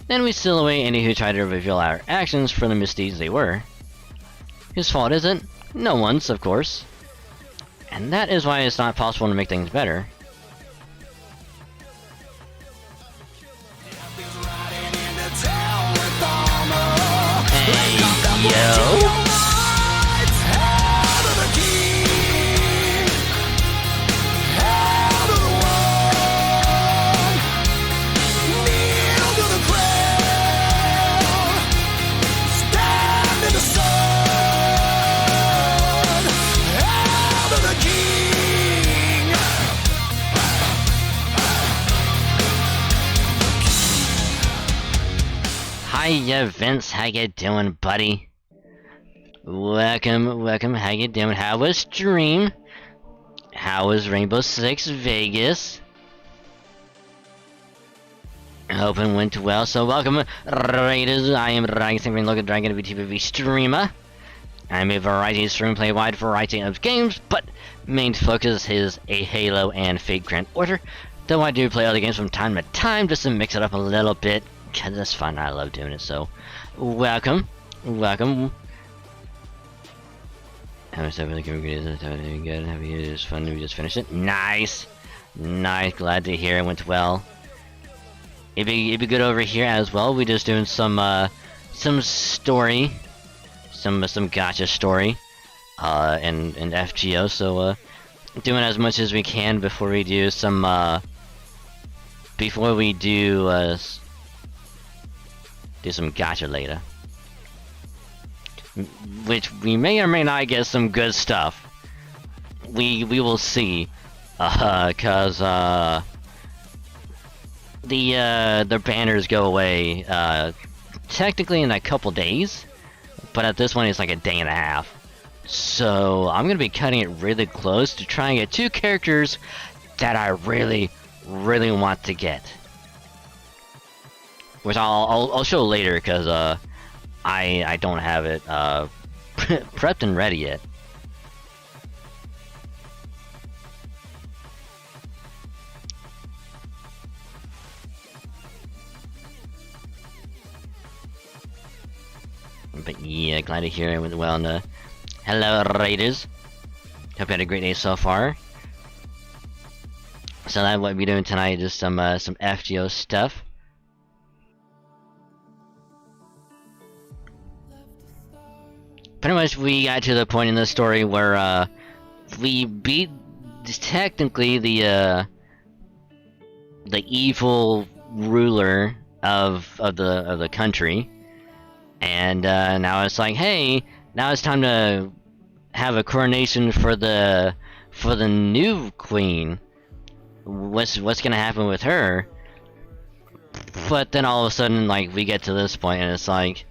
Then we seal away any who try to reveal our actions for the misdeeds they were. Whose fault is it? No one's, of course. And that is why it's not possible to make things better. Hey, yo! Hiya Vince, how you doing, buddy? Welcome, how you doing? How was stream? How was Rainbow Six Vegas? Hope it went well, so welcome, Raiders. I am Dragon, look at Dragon VStreamer. I'm a variety stream, play a wide variety of games, but main focus is a Halo and Fate Grand Order, though I do play other games from time to time just to mix it up a little bit. Cause that's fun, I love doing it, so welcome. How was that really good? Happy it was fun, we just finished it. Nice, glad to hear it went well. It'd be good over here as well. We just doing some story, some gacha story, in FGO, so doing as much as we can before we do some do some gacha later. Which we may or may not get some good stuff. We will see. Cause the banners go away technically in a couple days, but at this one it's like a day and a half. So I'm gonna be cutting it really close to try and get 2 characters that I really want to get. Which I'll show later, because I don't have it prepped and ready yet. But yeah, glad to hear it went well. And hello, Raiders. Hope you had a great day so far. So that's what we're doing tonight, just some FGO stuff. Pretty much we got to the point in the story where we beat technically the evil ruler of the country, and now it's like, hey, now it's time to have a coronation for the new queen. What's gonna happen with her? But then all of a sudden, like, we get to this point and it's like,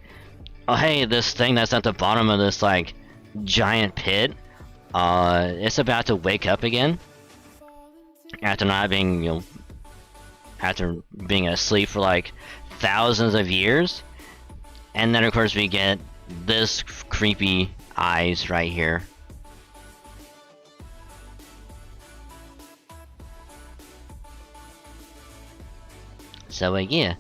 oh hey, this thing that's at the bottom of this like giant pit, it's about to wake up again after not being, after being asleep for like thousands of years. And then of course we get this creepy eyes right here. So yeah.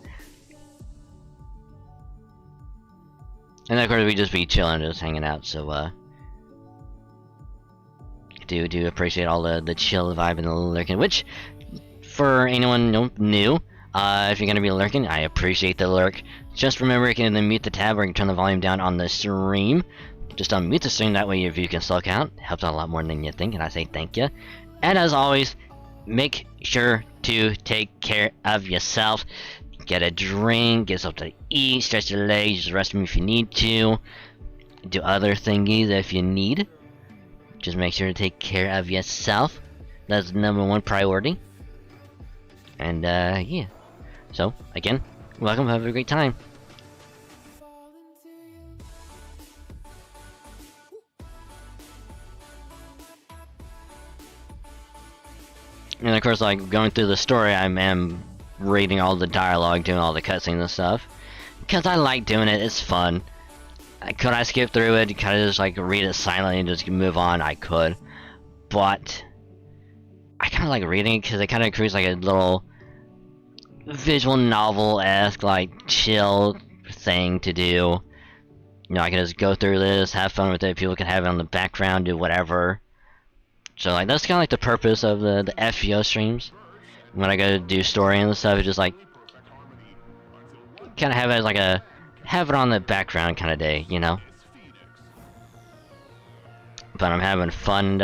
And of course we just be chilling, just hanging out, so do appreciate all the chill vibe and the lurking, which for anyone new, if you're gonna be lurking, I appreciate the lurk. Just remember you can then mute the tab or you can turn the volume down on the stream. Just unmute the stream, that way your view can still count. It helps out a lot more than you think, and I say thank you. And as always, make sure to take care of yourself. Get a drink, get something to eat, stretch your legs, use the restroom if you need to. Do other thingies if you need. Just make sure to take care of yourself. That's the #1 priority. And yeah. So, again, welcome, have a great time. And of course, like, going through the story, I am reading all the dialogue, doing all the cutscenes and stuff. Because I like doing it, it's fun. Could I skip through it, kind of just like read it silently and just move on? I could. But I kind of like reading it because it kind of creates like a little visual novel-esque, like, chill thing to do. You know, I can just go through this, have fun with it, people can have it on the background, do whatever. So, like, that's kind of like the purpose of the FGO streams. When I go to do story and stuff, it's just like, kind of have it as like a, have it on the background kind of day, you know? But I'm having fun,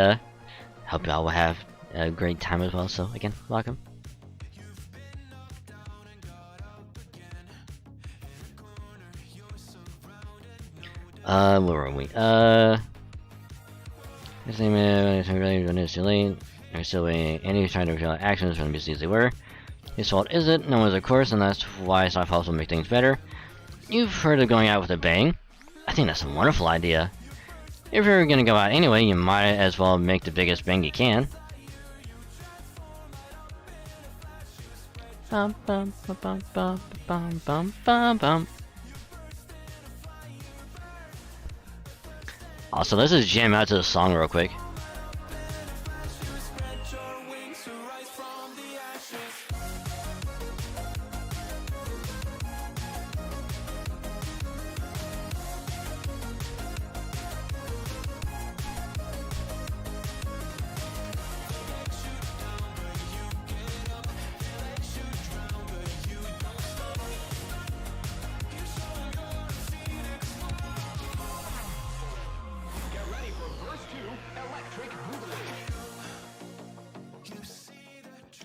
hope y'all will have a great time as well, so again, welcome. Where were we? His name is really when it's delayed. They're still waiting. And he's trying to reveal actions from the mistakes they were. His fault is it? No one's of course, and that's why soft helps will make things better. You've heard of going out with a bang? I think that's a wonderful idea. If you're gonna go out anyway, you might as well make the biggest bang you can. Bum bum bum bum bum bum bum bum. Also, let's just jam out to the song real quick.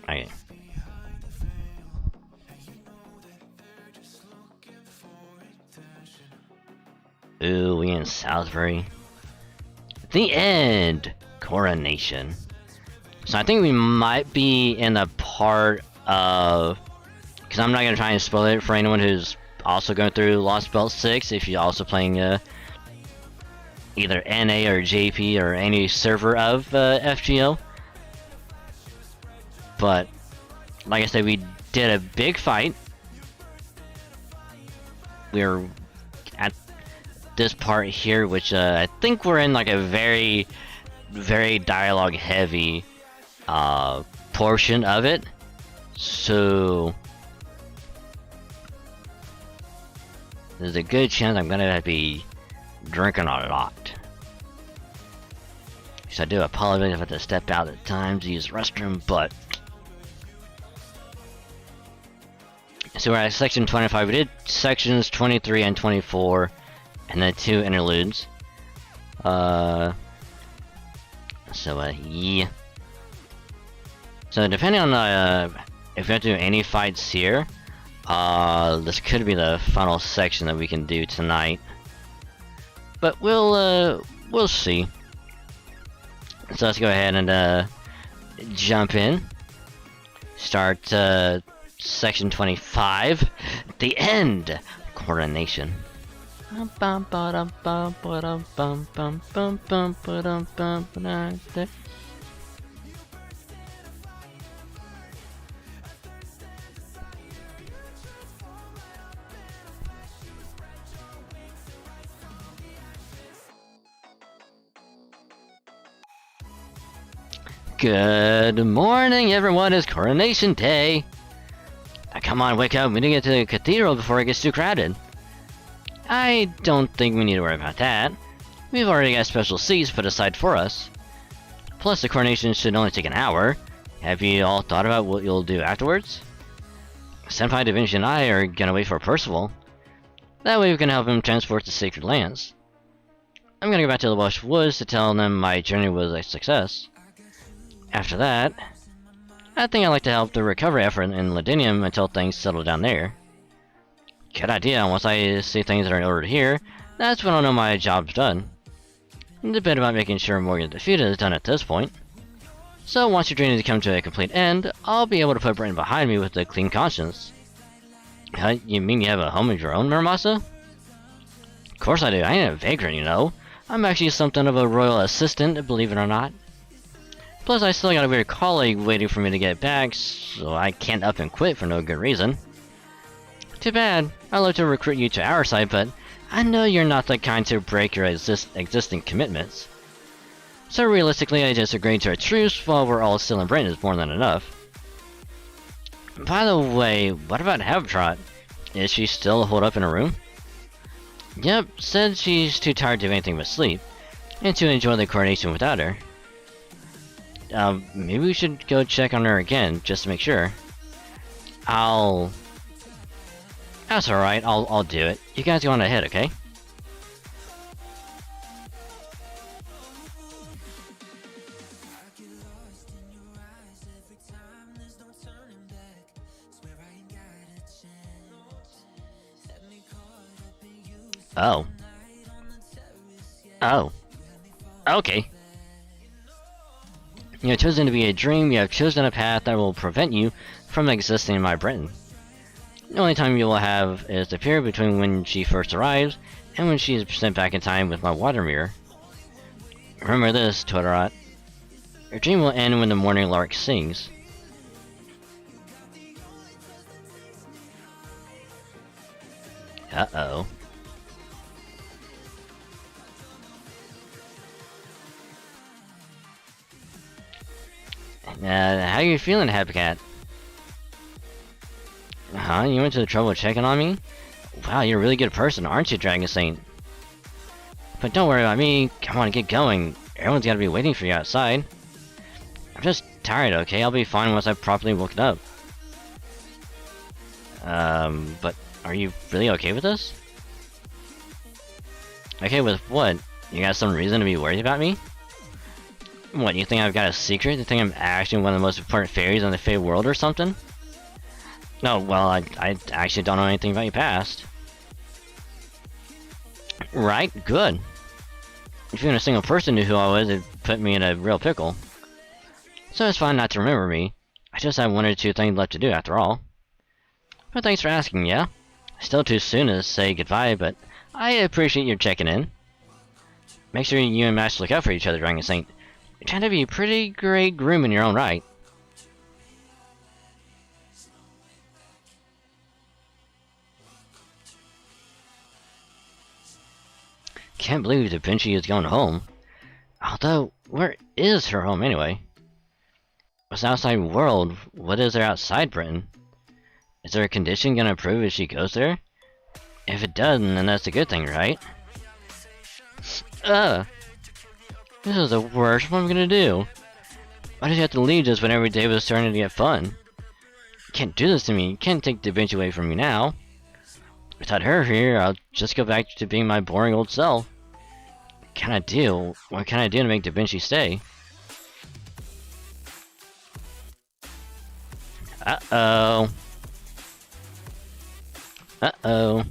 Okay. Ooh, we in Salisbury. The end! Coronation. So I think we might be in a part of... Because I'm not going to try and spoil it for anyone who's also going through Lost Belt 6, if you're also playing either NA or JP or any server of FGO. But, like I said, we did a big fight. We're at this part here, which I think we're in like a very, very dialogue heavy portion of it. So, there's a good chance I'm gonna be drinking a lot. So I do apologize if I have to step out at times to use the restroom, but... So we're at section 25. We did sections 23 and 24, and then 2 interludes. Yeah. So depending on if we have to do any fights here, this could be the final section that we can do tonight. But we'll see. So let's go ahead and jump in. Start section 25, the end, coronation. Good morning, everyone. It's Coronation Day. Now, come on, wake up. We need to get to the cathedral before it gets too crowded. I don't think we need to worry about that. We've already got special seats put aside for us. Plus, the coronation should only take an hour. Have you all thought about what you'll do afterwards? Senpai, Da Vinci, and I are gonna wait for Percival. That way we can help him transport the sacred lands. I'm gonna go back to the Welsh Woods to tell them my journey was a success. After that, I think I'd like to help the recovery effort in Ladinium until things settle down there. Good idea. Once I see things are in order here, that's when I'll know my job's done. The bit about making sure Morgan's defeated is done at this point. So once your journey comes to a complete end, I'll be able to put Britain behind me with a clean conscience. You mean you have a home of your own, Muramasa? Of course I do. I ain't a vagrant, you know. I'm actually something of a royal assistant, believe it or not. Plus, I still got a weird colleague waiting for me to get back, so I can't up and quit for no good reason. Too bad. I'd love to recruit you to our side, but I know you're not the kind to break your existing commitments. So realistically, I just agreed to a truce while we're all still in Britain is more than enough. By the way, what about Havetrot? Is she still holed up in her room? Yep, said she's too tired to do anything but sleep, and to enjoy the coronation without her. Maybe we should go check on her again, just to make sure. That's alright, I'll do it. You guys go on ahead, okay? Oh. Oh. Okay. You have chosen to be a dream, you have chosen a path that will prevent you from existing in my Britain. The only time you will have is the period between when she first arrives and when she is sent back in time with my water mirror. Remember this, Totterat. Your dream will end when the morning lark sings. Uh-oh. How you feeling, Happy Cat? Huh? You went to the trouble of checking on me? Wow, you're a really good person, aren't you, Dragon Saint? But don't worry about me. Come on, get going. Everyone's gotta be waiting for you outside. I'm just tired, okay? I'll be fine once I've properly woken up. But are you really okay with this? Okay with what? You got some reason to be worried about me? What, you think I've got a secret? You think I'm actually one of the most important fairies in the Fey world or something? No, well, I actually don't know anything about your past. Right, good. If even a single person knew who I was, it'd put me in a real pickle. So it's fine not to remember me. I just have one or two things left to do after all. But thanks for asking, yeah? Still too soon to say goodbye, but I appreciate your checking in. Make sure you and Mash look out for each other, Dragon Saint. You tend to be a pretty great groom in your own right. Can't believe Da Vinci is going home. Although, where is her home anyway? What's the outside world? What is there outside Britain? Is there a condition gonna approve if she goes there? If it does, then that's a good thing, right? This is the worst. What am I gonna do? Why did you have to leave just when every day was starting to get fun? You can't do this to me. You can't take Da Vinci away from me now. Without her here, I'll just go back to being my boring old self. What can I do? What can I do to make Da Vinci stay? Uh-oh. Uh-oh.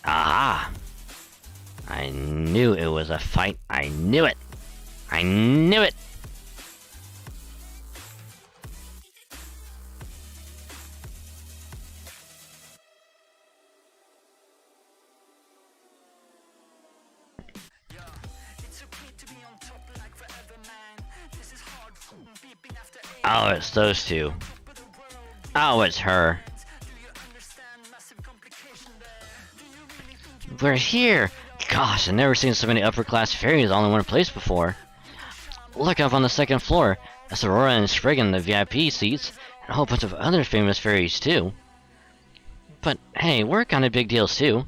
Aha! I knew it was a fight. I knew it! I knew it! Oh, it's those two. Oh, it's her. We're here! Gosh, I've never seen so many upper-class fairies all in one place before. Look up on the second floor. That's Aurora and Sprig in the VIP seats, and a whole bunch of other famous fairies too. But hey, we're kind of big deals too.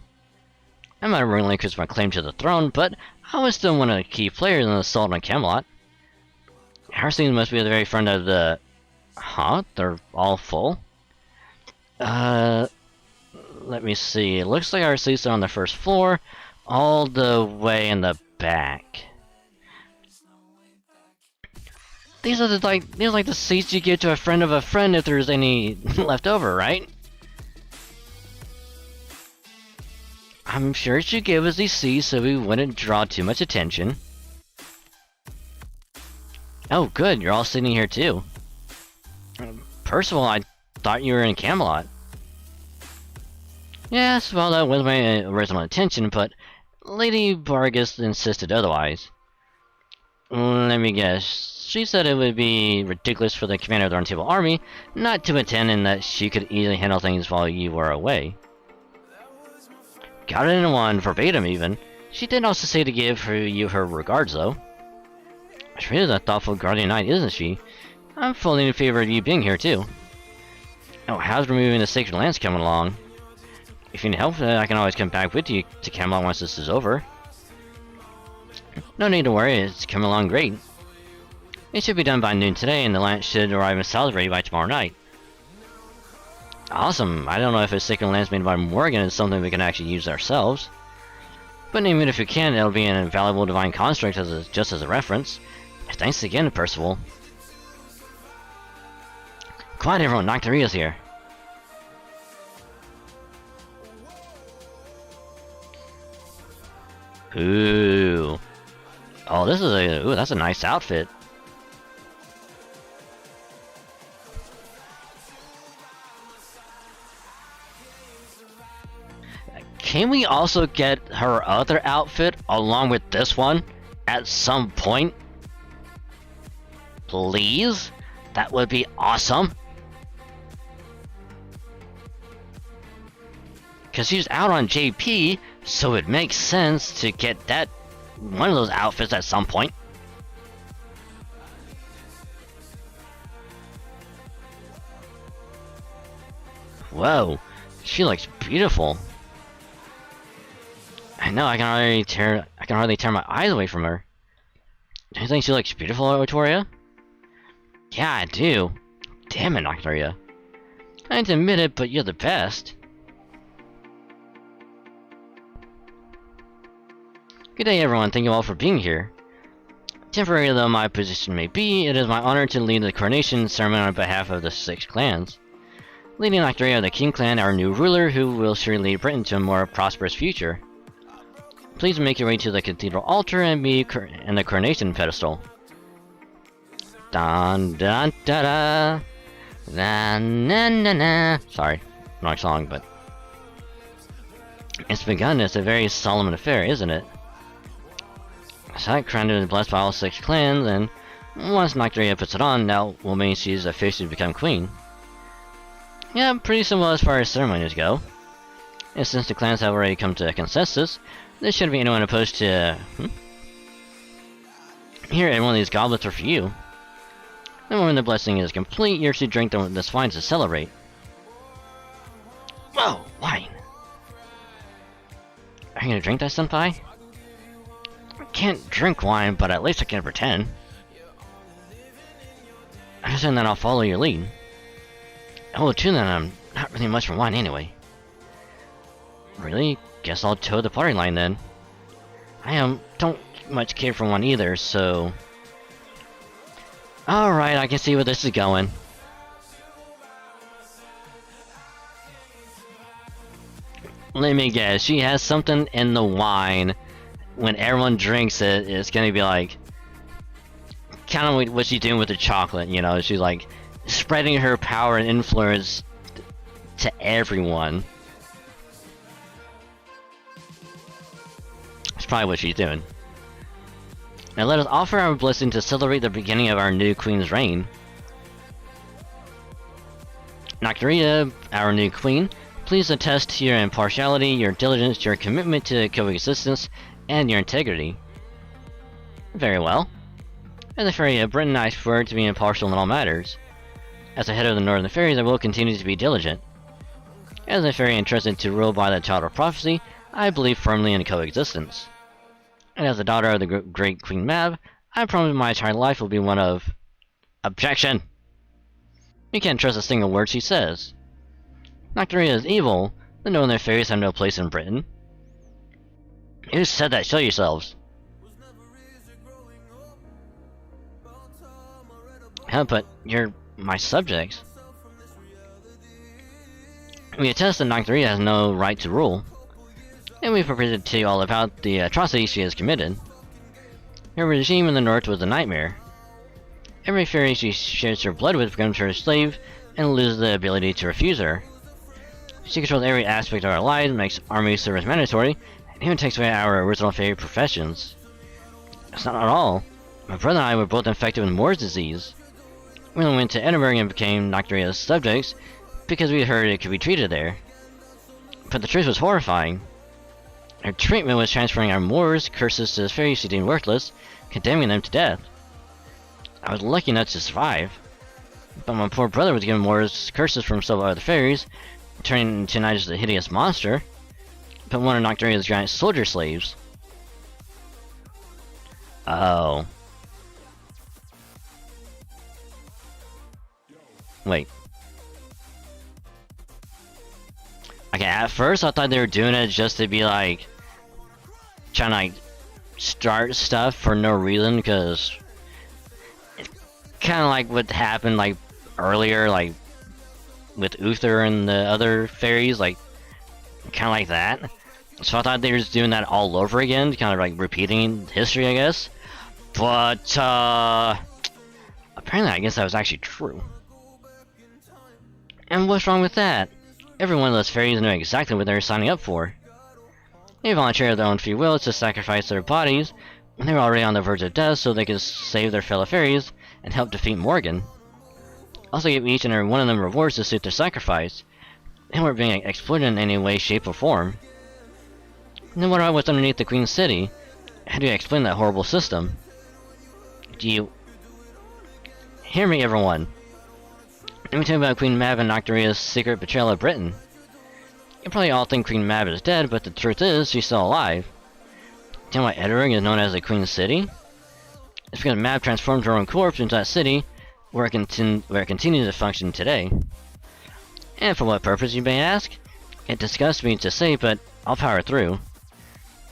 I might relinquish my claim to the throne, but I was still one of the key players in the assault on Camelot. Our seats must be the very front of the... Huh? They're all full? Let me see. It looks like our seats are on the first floor, all the way in the back. These are like the seats you give to a friend of a friend if there's any left over, right? I'm sure she gave us these seats so we wouldn't draw too much attention. Oh good, you're all sitting here too. Percival, I thought you were in Camelot. Yes, well that was my original intention, but Lady Vargas insisted otherwise. Let me guess. She said it would be ridiculous for the commander of the Round Table Army not to attend and that she could easily handle things while you were away. Got it in one, verbatim even. She did also say to give you her regards though. She is a thoughtful guardian knight, isn't she? I'm fully in favor of you being here too. Oh, how's removing the sacred lance coming along? If you need help, I can always come back with you to Camelot once this is over. No need to worry, it's coming along great. It should be done by noon today, and the lance should arrive in Salisbury by tomorrow night. Awesome! I don't know if a sacred lance made by Morgan is something we can actually use ourselves. But even if we can, it'll be an invaluable divine construct just as a reference. Thanks again, Percival. Quiet everyone, Nocturia's here. Ooh. Oh, this is that's a nice outfit. Can we also get her other outfit along with this one at some point? Please? That would be awesome. Because she's out on JP, so it makes sense to get that one of those outfits at some point. Whoa, she looks beautiful. I know I can hardly tear my eyes away from her. Do you think she looks beautiful, Victoria? Yeah, I do. Damn it, Nocturia. I hate to admit it, but you're the best. Good day, everyone. Thank you all for being here. Temporary though my position may be, it is my honor to lead the coronation ceremony on behalf of the 6 clans. Leading Nocturia of the King Clan, our new ruler, who will surely lead Britain to a more prosperous future. Please make your way to the cathedral altar and be in the coronation pedestal. Dun dun da da. Na na na na. Sorry, wrong song, but it's begun. It's a very solemn affair, isn't it? That crown is blessed by all 6 clans, and once Nocturia puts it on, that will mean she's officially become queen. Yeah, pretty simple as far as ceremonies go. And since the clans have already come to a consensus, there shouldn't be anyone opposed to... Here, and one of these goblets are for you. And when the blessing is complete, you're to drink this wine to celebrate. Whoa, wine! Are you gonna drink that, senpai? I can't drink wine, but at least I can pretend. I understand that I'll follow your lead. Oh, too, then I'm not really much for wine anyway. Really? Guess I'll toe the party line then. I don't much care for one either, so... Alright, I can see where this is going. Let me guess, she has something in the wine. When everyone drinks it, it's gonna be like... Kind of what she's doing with the chocolate, you know? She's like, spreading her power and influence to everyone. That's probably what she's doing. Now let us offer our blessing to celebrate the beginning of our new queen's reign. Nocturia, our new queen, please attest to your impartiality, your diligence, your commitment to coexistence, and your integrity. Very well. As a fairy, Britain, I swear to be impartial in all matters. As the head of the Northern Fairies, I will continue to be diligent. As a fairy entrusted to rule by the child of prophecy, I believe firmly in coexistence. And as the daughter of the great Queen Mab, I promise my entire life will be one of objection. You can't trust a single word she says. Nocturia is evil. The Northern Fairies have no place in Britain. Who said that? Show yourselves. Huh, but you're my subjects. We attest that Nocturia has no right to rule, and we've reported to you all about the atrocities she has committed. Her regime in the north was a nightmare. Every fairy she shares her blood with becomes her slave and loses the ability to refuse her. She controls every aspect of our lives, makes army service mandatory, and even takes away our original fairy professions. That's not all. My brother and I were both infected with Moore's disease. We only went to Edinburgh and became Nocturia's subjects because we heard it could be treated there. But the truth was horrifying. Her treatment was transferring our Moore's curses to the fairies she deemed worthless, condemning them to death. I was lucky enough to survive, but my poor brother was given Moore's curses from several other fairies, turning into not just a hideous monster, but one of Nocturia's giant soldier slaves. Oh. Wait. Okay, at first I thought they were doing it just to be like trying to like start stuff for no reason, because it's kind of like what happened like earlier, like with Uther and the other fairies, like kind of like that. So I thought they were just doing that all over again, kind of like repeating history, I guess. But apparently, I guess that was actually true. And what's wrong with that? Every one of those fairies knew exactly what they were signing up for. They volunteered of their own free will to sacrifice their bodies when they were already on the verge of death so they could save their fellow fairies and help defeat Morgan. Also gave each and every one of them rewards to suit their sacrifice. They weren't being exploited in any way, shape, or form. And then what about what's underneath the Queen's City? How do you explain that horrible system? Do you... Hear me, everyone. Let me tell you about Queen Mab and Nocturia's secret betrayal of Britain. You probably all think Queen Mab is dead, but the truth is, she's still alive. Do you know why Edinburgh is known as the Queen's City? It's because Mab transformed her own corpse into that city, where it continues to function today. And for what purpose, you may ask? It disgusts me to say, but I'll power through.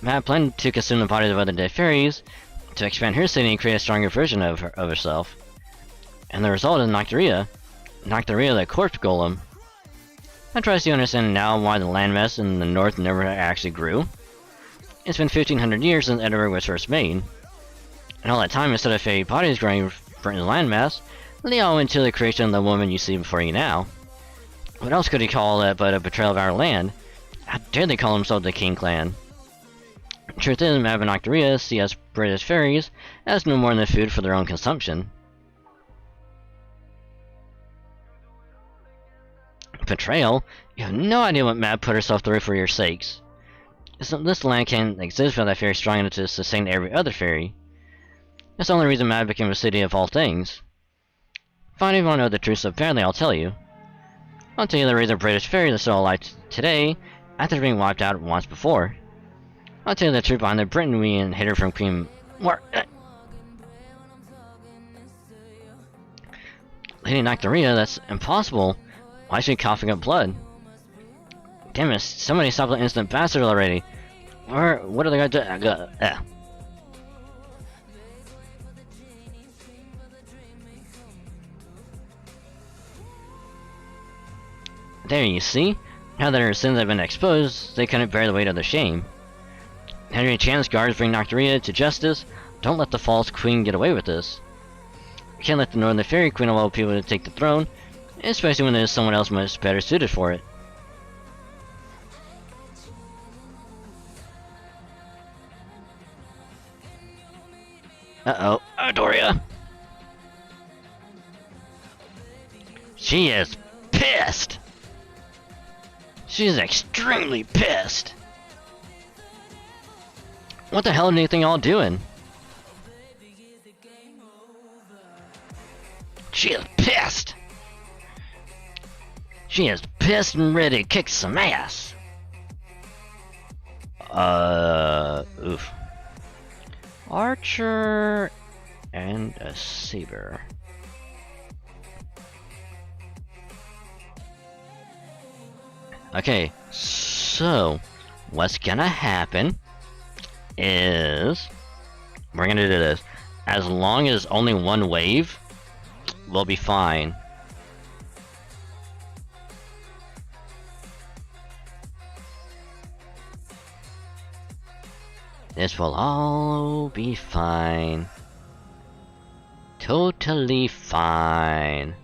Mab planned to consume the bodies of other dead fairies, to expand her city and create a stronger version of herself. And the result is Nocturia the corpse golem. I trust you understand now why the landmass in the north never actually grew. It's been 1500 years since Edinburgh was first made. And all that time, instead of fairy bodies growing Britain's landmass, they all went to the creation of the woman you see before you now. What else could he call that but a betrayal of our land? How dare they call themselves the King Clan? Truth is, Mab and Nocturia see us British fairies as no more than food for their own consumption. Betrayal? You have no idea what Mab put herself through for your sakes. This land can't exist without a fairy strong enough to sustain every other fairy. That's the only reason Mab became a city of all things. Fine, if you want to know the truth so badly, I'll tell you. I'll tell you the reason British fairies are still alive today, after being wiped out once before. I'll tell you the truth behind the Britain we inherited from Queen... Lady Nocturia, that's impossible. Why is she coughing up blood? Damn it, somebody stop the instant bastard already. What are they gonna do? There, you see? Now that her sins have been exposed, they couldn't bear the weight of their shame. Henry Chan's guards bring Nocturia to justice. Don't let the false queen get away with this. We can't let the Northern Fairy Queen allow people to take the throne, especially when there's someone else much better suited for it. Uh-oh, Doria! She is pissed! She's extremely pissed! What the hell do you think y'all doing? She is pissed! She is pissed and ready to kick some ass! Oof. Archer and a saber. Okay, so what's gonna happen is we're gonna do this. As long as only one wave, we'll be fine. This will all be fine. Totally fine.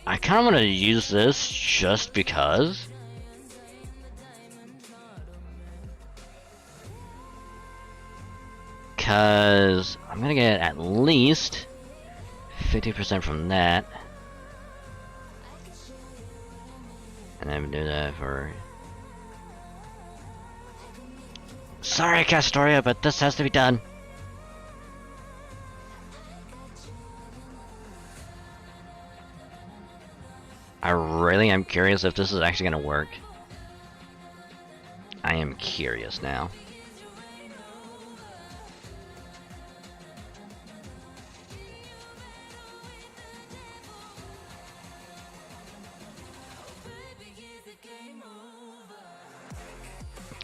I kind of want to use this just because. Because I'm gonna get at least 50% from that. And then do that for... Sorry, Castoria, but this has to be done. I really am curious if this is actually gonna work. I am curious now.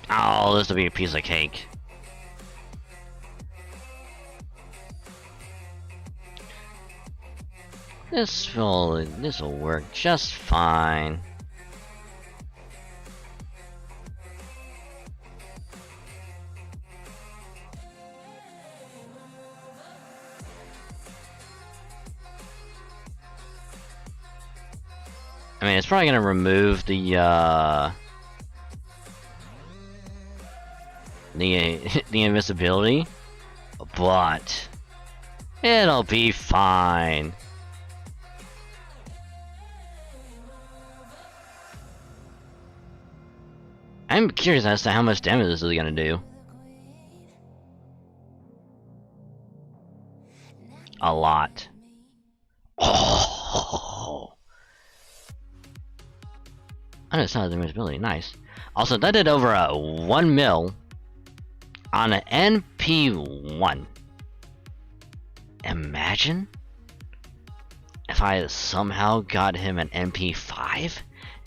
Oh, this will be a piece of cake. This will work just fine. I mean, it's probably gonna remove the the invisibility, but it'll be fine. I'm curious as to how much damage this is gonna do. A lot. Oh, undersized invisibility, nice. Also, that did over a 1 mil on an NP1. Imagine if I somehow got him an MP5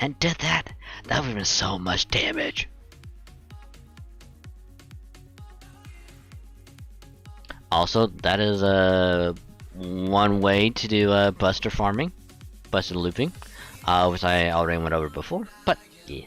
and did that. That would have been so much damage. Also, that is one way to do buster farming, buster looping, which I already went over before, but yeah.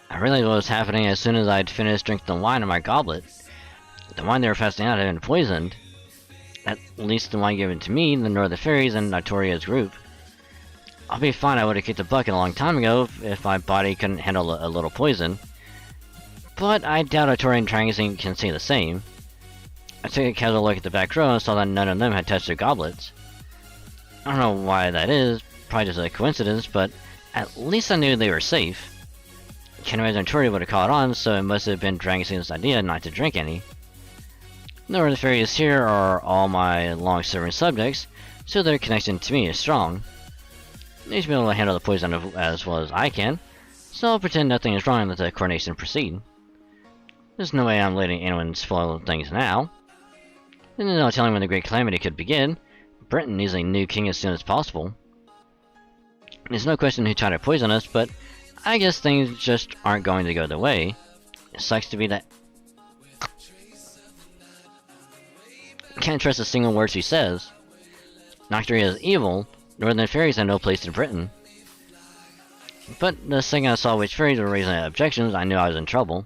I realized what was happening as soon as I'd finished drinking the wine in my goblet. The wine they were passing out had been poisoned. At least the wine given to me, the Northern Fairies, and Notoria's group. I'll be fine, I would have kicked the bucket a long time ago if my body couldn't handle a little poison. But I doubt Notoria and Trangus can say the same. I took a casual look at the back row and saw that none of them had touched their goblets. I don't know why that is, probably just a coincidence, but at least I knew they were safe. Can't imagine Notoria would have caught on, so it must have been Dragons's idea not to drink any. The Northern Fairies here are all my long-serving subjects, so their connection to me is strong. They should be able to handle the poison as well as I can, so I'll pretend nothing is wrong and let the coronation proceed. There's no way I'm letting anyone spoil things now. There's no telling when the Great Calamity could begin. Britain needs a new king as soon as possible. There's no question who tried to poison us, but I guess things just aren't going to go their way. It sucks to be that. Can't trust a single word she says. Nocturia is evil. Northern fairies have no place in Britain. But the second I saw which fairies were raising objections, I knew I was in trouble.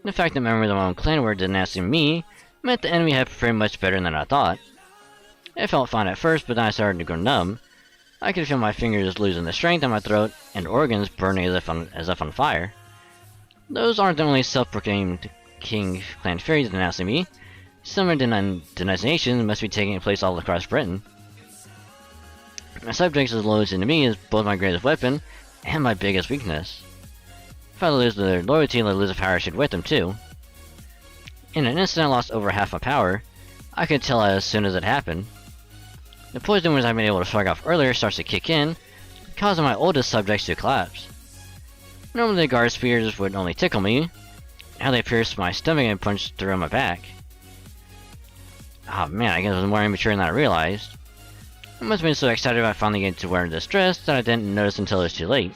The fact that members of my own clan were denouncing me meant the enemy had prepared much better than I thought. It felt fine at first, but then I started to grow numb. I could feel my fingers losing the strength in my throat and organs burning as if on fire. Those aren't the only self-proclaimed King Clan fairies denouncing me. Similar denunciations must be taking place all across Britain. My subjects' loyalty to me is both my greatest weapon and my biggest weakness. If I lose their loyalty, I lose the power I shared with them too. In an instant I lost over half my power. I could tell as soon as it happened. The poison which I've been able to shrug off earlier starts to kick in, causing my oldest subjects to collapse. Normally the guard spears would only tickle me. Now they pierce my stomach and punch through my back. Oh man, I guess I was more immature than I realized. I must have been so excited about finally getting to wear this dress that I didn't notice until it was too late.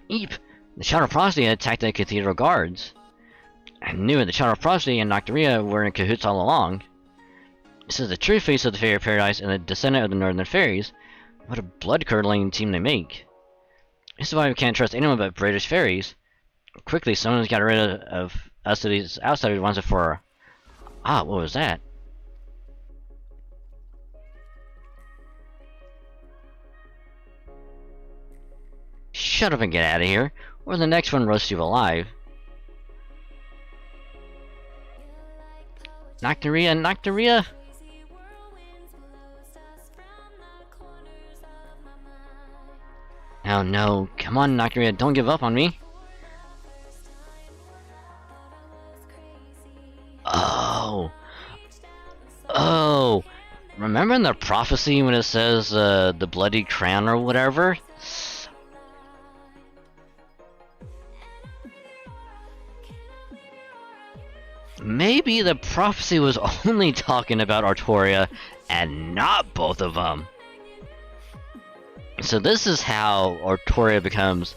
Eep! The Shadow Prophecy had attacked the Cathedral Guards. I knew it, the Shadow Prophecy and Nocturia were in cahoots all along. This is the true face of the Fairy Paradise and the descendant of the Northern Fairies. What a blood-curdling team they make. This is why we can't trust anyone but British fairies. Quickly, someone's got rid of us to these outsiders once and for... Ah, what was that? Shut up and get out of here, or the next one roasts you alive. Nocturia, Nocturia! Oh no, come on Nocturia, don't give up on me. Oh, remember in the prophecy when it says the bloody crown or whatever? Maybe the prophecy was only talking about Artoria and not both of them. So this is how Artoria becomes,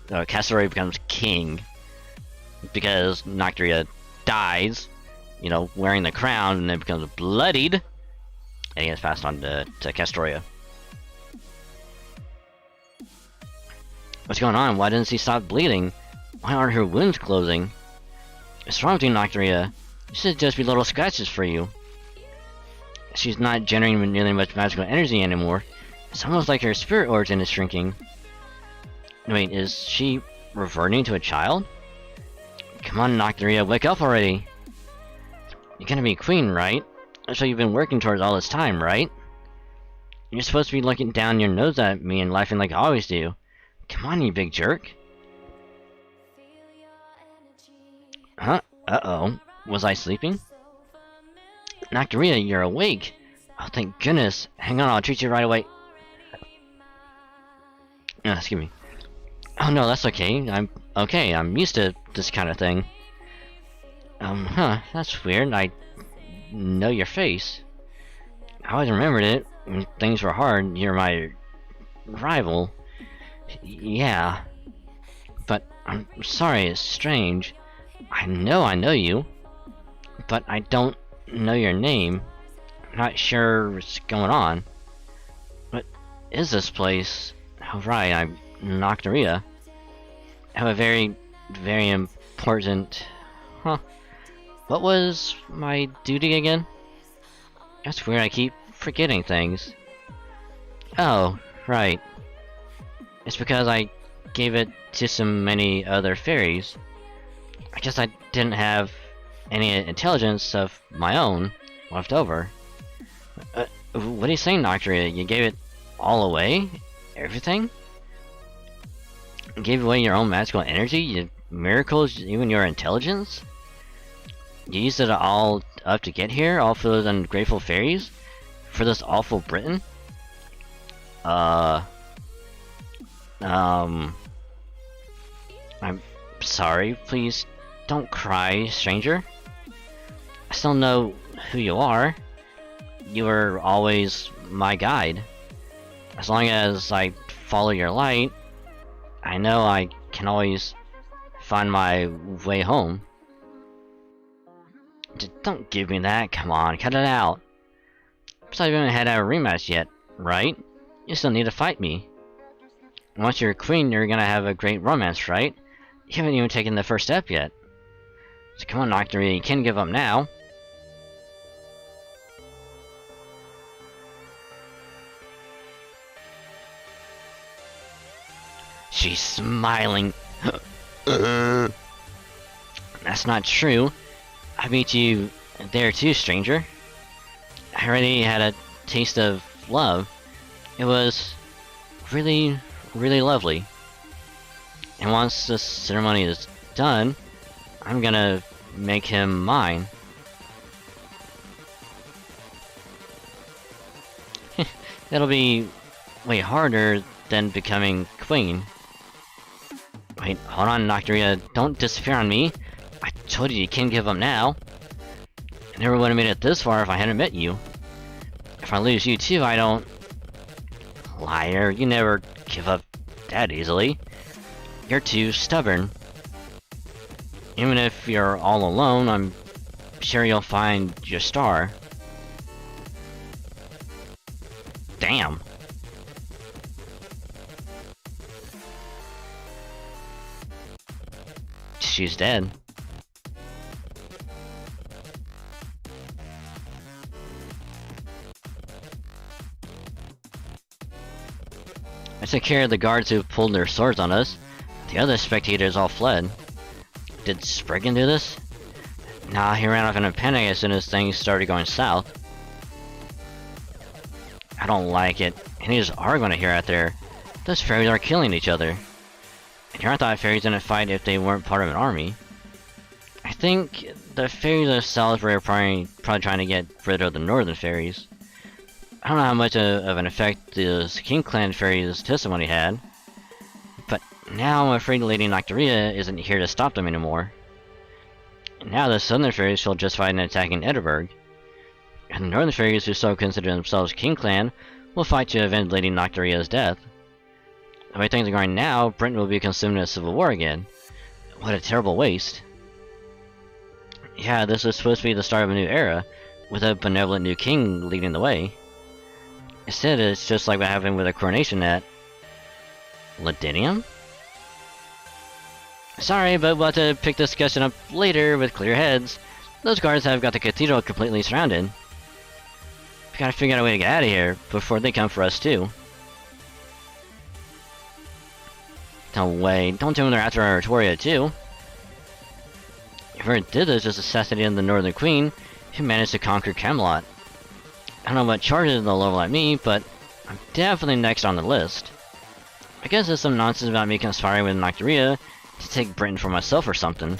Castoria becomes king, because Nocturia dies, you know, wearing the crown, and then becomes bloodied, and he gets passed on to Castoria. What's going on? Why didn't she stop bleeding? Why aren't her wounds closing? What's wrong with you, Nocturia? This should just be little scratches for you. She's not generating nearly much magical energy anymore. It's almost like her spirit origin is shrinking. Wait, is she reverting to a child? Come on, Nocturia, wake up already! You're gonna be queen, right? That's what you've been working towards all this time, right? You're supposed to be looking down your nose at me and laughing like I always do. Come on, you big jerk! Huh? Uh-oh. Was I sleeping? Nocturia, you're awake! Oh, thank goodness! Hang on, I'll treat you right away. Excuse me. Oh no, that's okay. I'm used to this kind of thing. That's weird. I know your face. I always remembered it when things were hard. You're my rival. Yeah. But I'm sorry, it's strange. I know you. But I don't know your name. I'm not sure what's going on. What is this place? Oh right, I'm Nocturia. I have a very, very important... Huh. What was my duty again? That's weird, I keep forgetting things. Oh, right. It's because I gave it to so many other fairies. I guess I didn't have any intelligence of my own left over. What are you saying, Nocturia? You gave it all away? Everything? You gave away your own magical energy, your miracles, even your intelligence? You used it all up to get here, all for those ungrateful fairies? For this awful Britain? I'm sorry, please don't cry, stranger. I still know who you are. You were always my guide. As long as I follow your light, I know I can always find my way home. Don't give me that, come on, cut it out. Besides, we haven't had a rematch yet, right? You still need to fight me. Once you're queen, you're gonna have a great romance, right? You haven't even taken the first step yet. So come on, Nocturne, you can't give up now. She's smiling. That's not true. I beat you there too, stranger. I already had a taste of love. It was really, really lovely. And once this ceremony is done, I'm gonna make him mine. It'll be way harder than becoming queen. Wait, hold on, Nocturne, don't disappear on me. I told you you can't give up now. I never would have made it this far if I hadn't met you. If I lose you too, I don't... Liar, you never give up that easily. You're too stubborn. Even if you're all alone, I'm sure you'll find your star. Damn. She's dead. I took care of the guards who pulled their swords on us. The other spectators all fled. Did Spriggan do this? Nah, he ran off in a panic as soon as things started going south. I don't like it. Enemies are going to hear out there. Those fairies are killing each other. And I thought fairies didn't fight if they weren't part of an army. I think the fairies themselves were probably trying to get rid of the northern fairies. I don't know how much of an effect the King Clan fairies' testimony had, but now I'm afraid Lady Nocturne isn't here to stop them anymore. And now the southern fairies feel justified in attacking Edinburgh, and the northern fairies who still consider themselves King Clan will fight to avenge Lady Nocturne's death. The way things are going now, Britain will be consumed in a civil war again. What a terrible waste. Yeah, this is supposed to be the start of a new era, with a benevolent new king leading the way. Instead, it's just like what happened with the coronation at... Ladinium? Sorry, but we'll have to pick this discussion up later with clear heads. Those guards have got the cathedral completely surrounded. We gotta figure out a way to get out of here before they come for us too. No way, don't tell them they're after our Artoria too. Whoever did this just assassinated the Northern Queen, who managed to conquer Camelot. I don't know what charges they'll level at me, but I'm definitely next on the list. I guess there's some nonsense about me conspiring with Nocturne to take Britain for myself or something.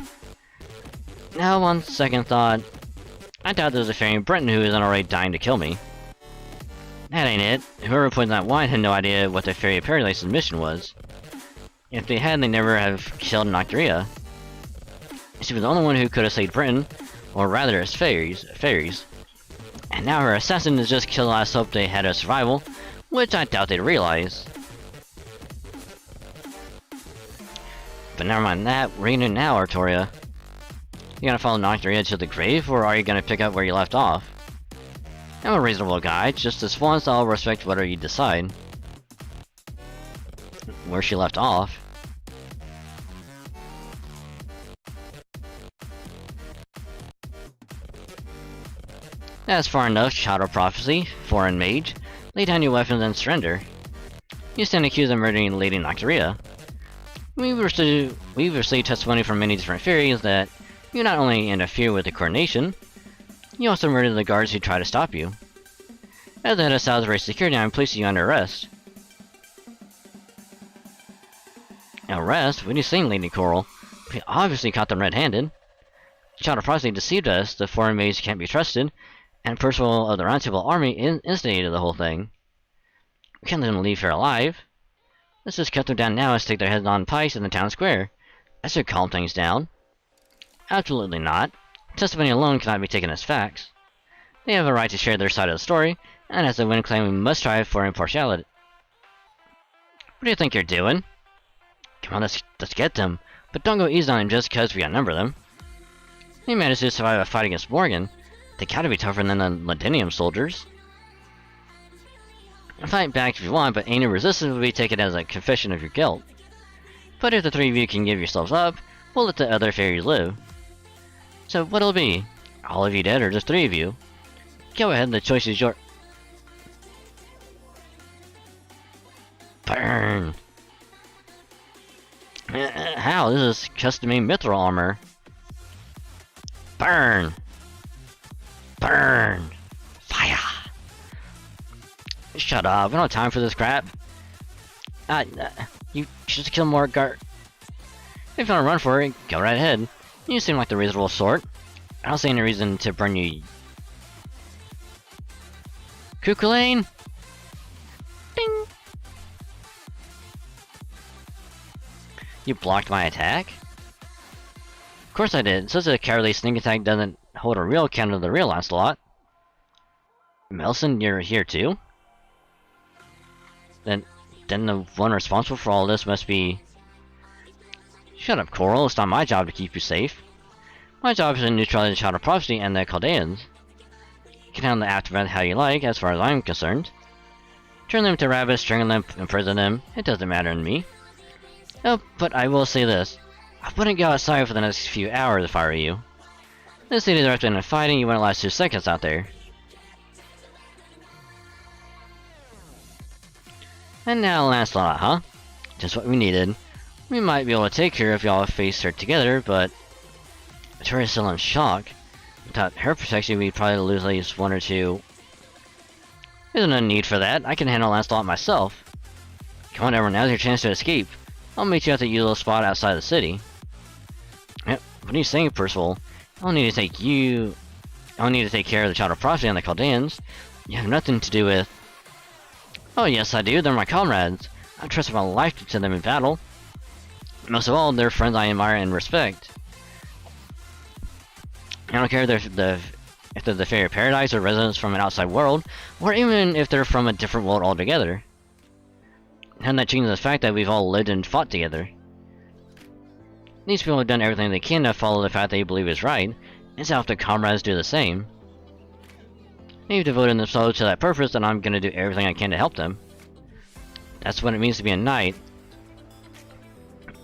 Now, on second thought, I doubt there's a fairy in Britain who isn't already dying to kill me. That ain't it. Whoever put in that wine had no idea what the Fairy of Paradise's mission was. If they had, they never have killed Nocturne. She was the only one who could have saved Britain, or rather its fairies. And now her assassin has just killed the last hope they had of survival, which I doubt they'd realize. But never mind that, we're gonna now, Artoria. You gonna follow Nocturne to the grave, or are you gonna pick up where you left off? I'm a reasonable guy, just this once I'll respect whatever you decide. Where she left off. That's far enough, Child of Prophecy, foreign mage. Lay down your weapons and surrender. You stand accused of murdering Lady Nocturne. We've received testimony from many different fairies that you not only interfere with the coronation, you also murdered the guards who tried to stop you. As the head of Salisbury Security, I'm placing you under arrest. Arrest? What are you saying, Lady Coral? We obviously caught them red-handed. Child of Prophecy deceived us, the foreign mage can't be trusted, and Percival of the Round Table Army instigated the whole thing. We can't let them leave here alive. Let's just cut them down now and stick their heads on pikes in the town square. That should calm things down. Absolutely not. Testimony alone cannot be taken as facts. They have a right to share their side of the story, and as a win claim we must strive for impartiality. What do you think you're doing? Come on, let's get them. But don't go easy on them just because we outnumber them. They managed to survive a fight against Morgan. They gotta be tougher than the Ladinium soldiers. Fight back if you want, but any resistance will be taken as a confession of your guilt. But if the three of you can give yourselves up, we'll let the other fairies live. So what'll it be? All of you dead or just three of you? Go ahead, the choice is yours. Burn! How? This is custom-made mithril armor. Burn! Burn! Fire! Shut up, we don't have time for this crap. You should kill more guard. If you want to run for it, go right ahead. You seem like the reasonable sort. I don't see any reason to burn you. Cuculain? Ding! You blocked my attack? Of course I did. Such a cowardly sneak attack doesn't hold a real counter to the real Lancelot. Melson, you're here too? Then the one responsible for all this must be... Shut up, Coral. It's not my job to keep you safe. My job is to neutralize the Child of Prophecy and the Chaldeans. You can handle the aftermath how you like, as far as I'm concerned. Turn them to rabbits, strangle them, imprison them. It doesn't matter to me. Oh, but I will say this. I wouldn't go outside for the next few hours if I were you. This city's wrapped in fighting, you wouldn't last 2 seconds out there. And now Lancelot, huh? Just what we needed. We might be able to take her if y'all face her together, but... Victoria's still in shock. Without her protection, we'd probably lose at least 1 or 2. There's no need for that. I can handle Lancelot myself. Come on, everyone, now's your chance to escape. I'll meet you at the usual spot outside the city. Yep, what are you saying, Percival? I don't need to take you... I don't need to take care of the Child of Prophecy and the Chaldeans. You have nothing to do with... Oh yes, I do. They're my comrades. I trust my life to them in battle. Most of all, they're friends I admire and respect. I don't care if they're the fairy paradise or residents from an outside world, or even if they're from a different world altogether. And that changes the fact that we've all lived and fought together. These people have done everything they can to follow the path they believe is right, and so if their comrades do the same. They've devoted themselves to that purpose, and I'm gonna do everything I can to help them. That's what it means to be a knight.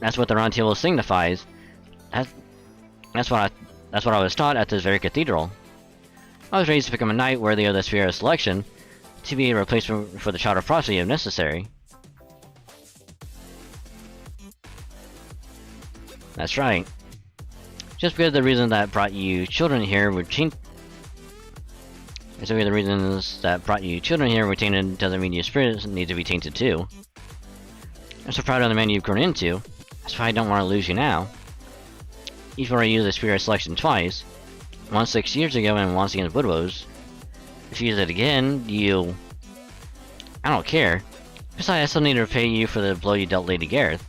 That's what the Round Table signifies. That's what I was taught at this very cathedral. I was raised to become a knight worthy of the sphere of selection, to be a replacement for the Child of Prophecy if necessary. That's right. Just because the reason that brought you children here were tainted... Just because the reasons that brought you children here were tainted doesn't mean your spirits need to be tainted too. I'm so proud of the man you've grown into. That's why I don't want to lose you now. You've already used the spirit selection twice. Once 6 years ago and once against Woodrose. If you use it again, you... I don't care. Besides, I still need to repay you for the blow you dealt Lady Gareth.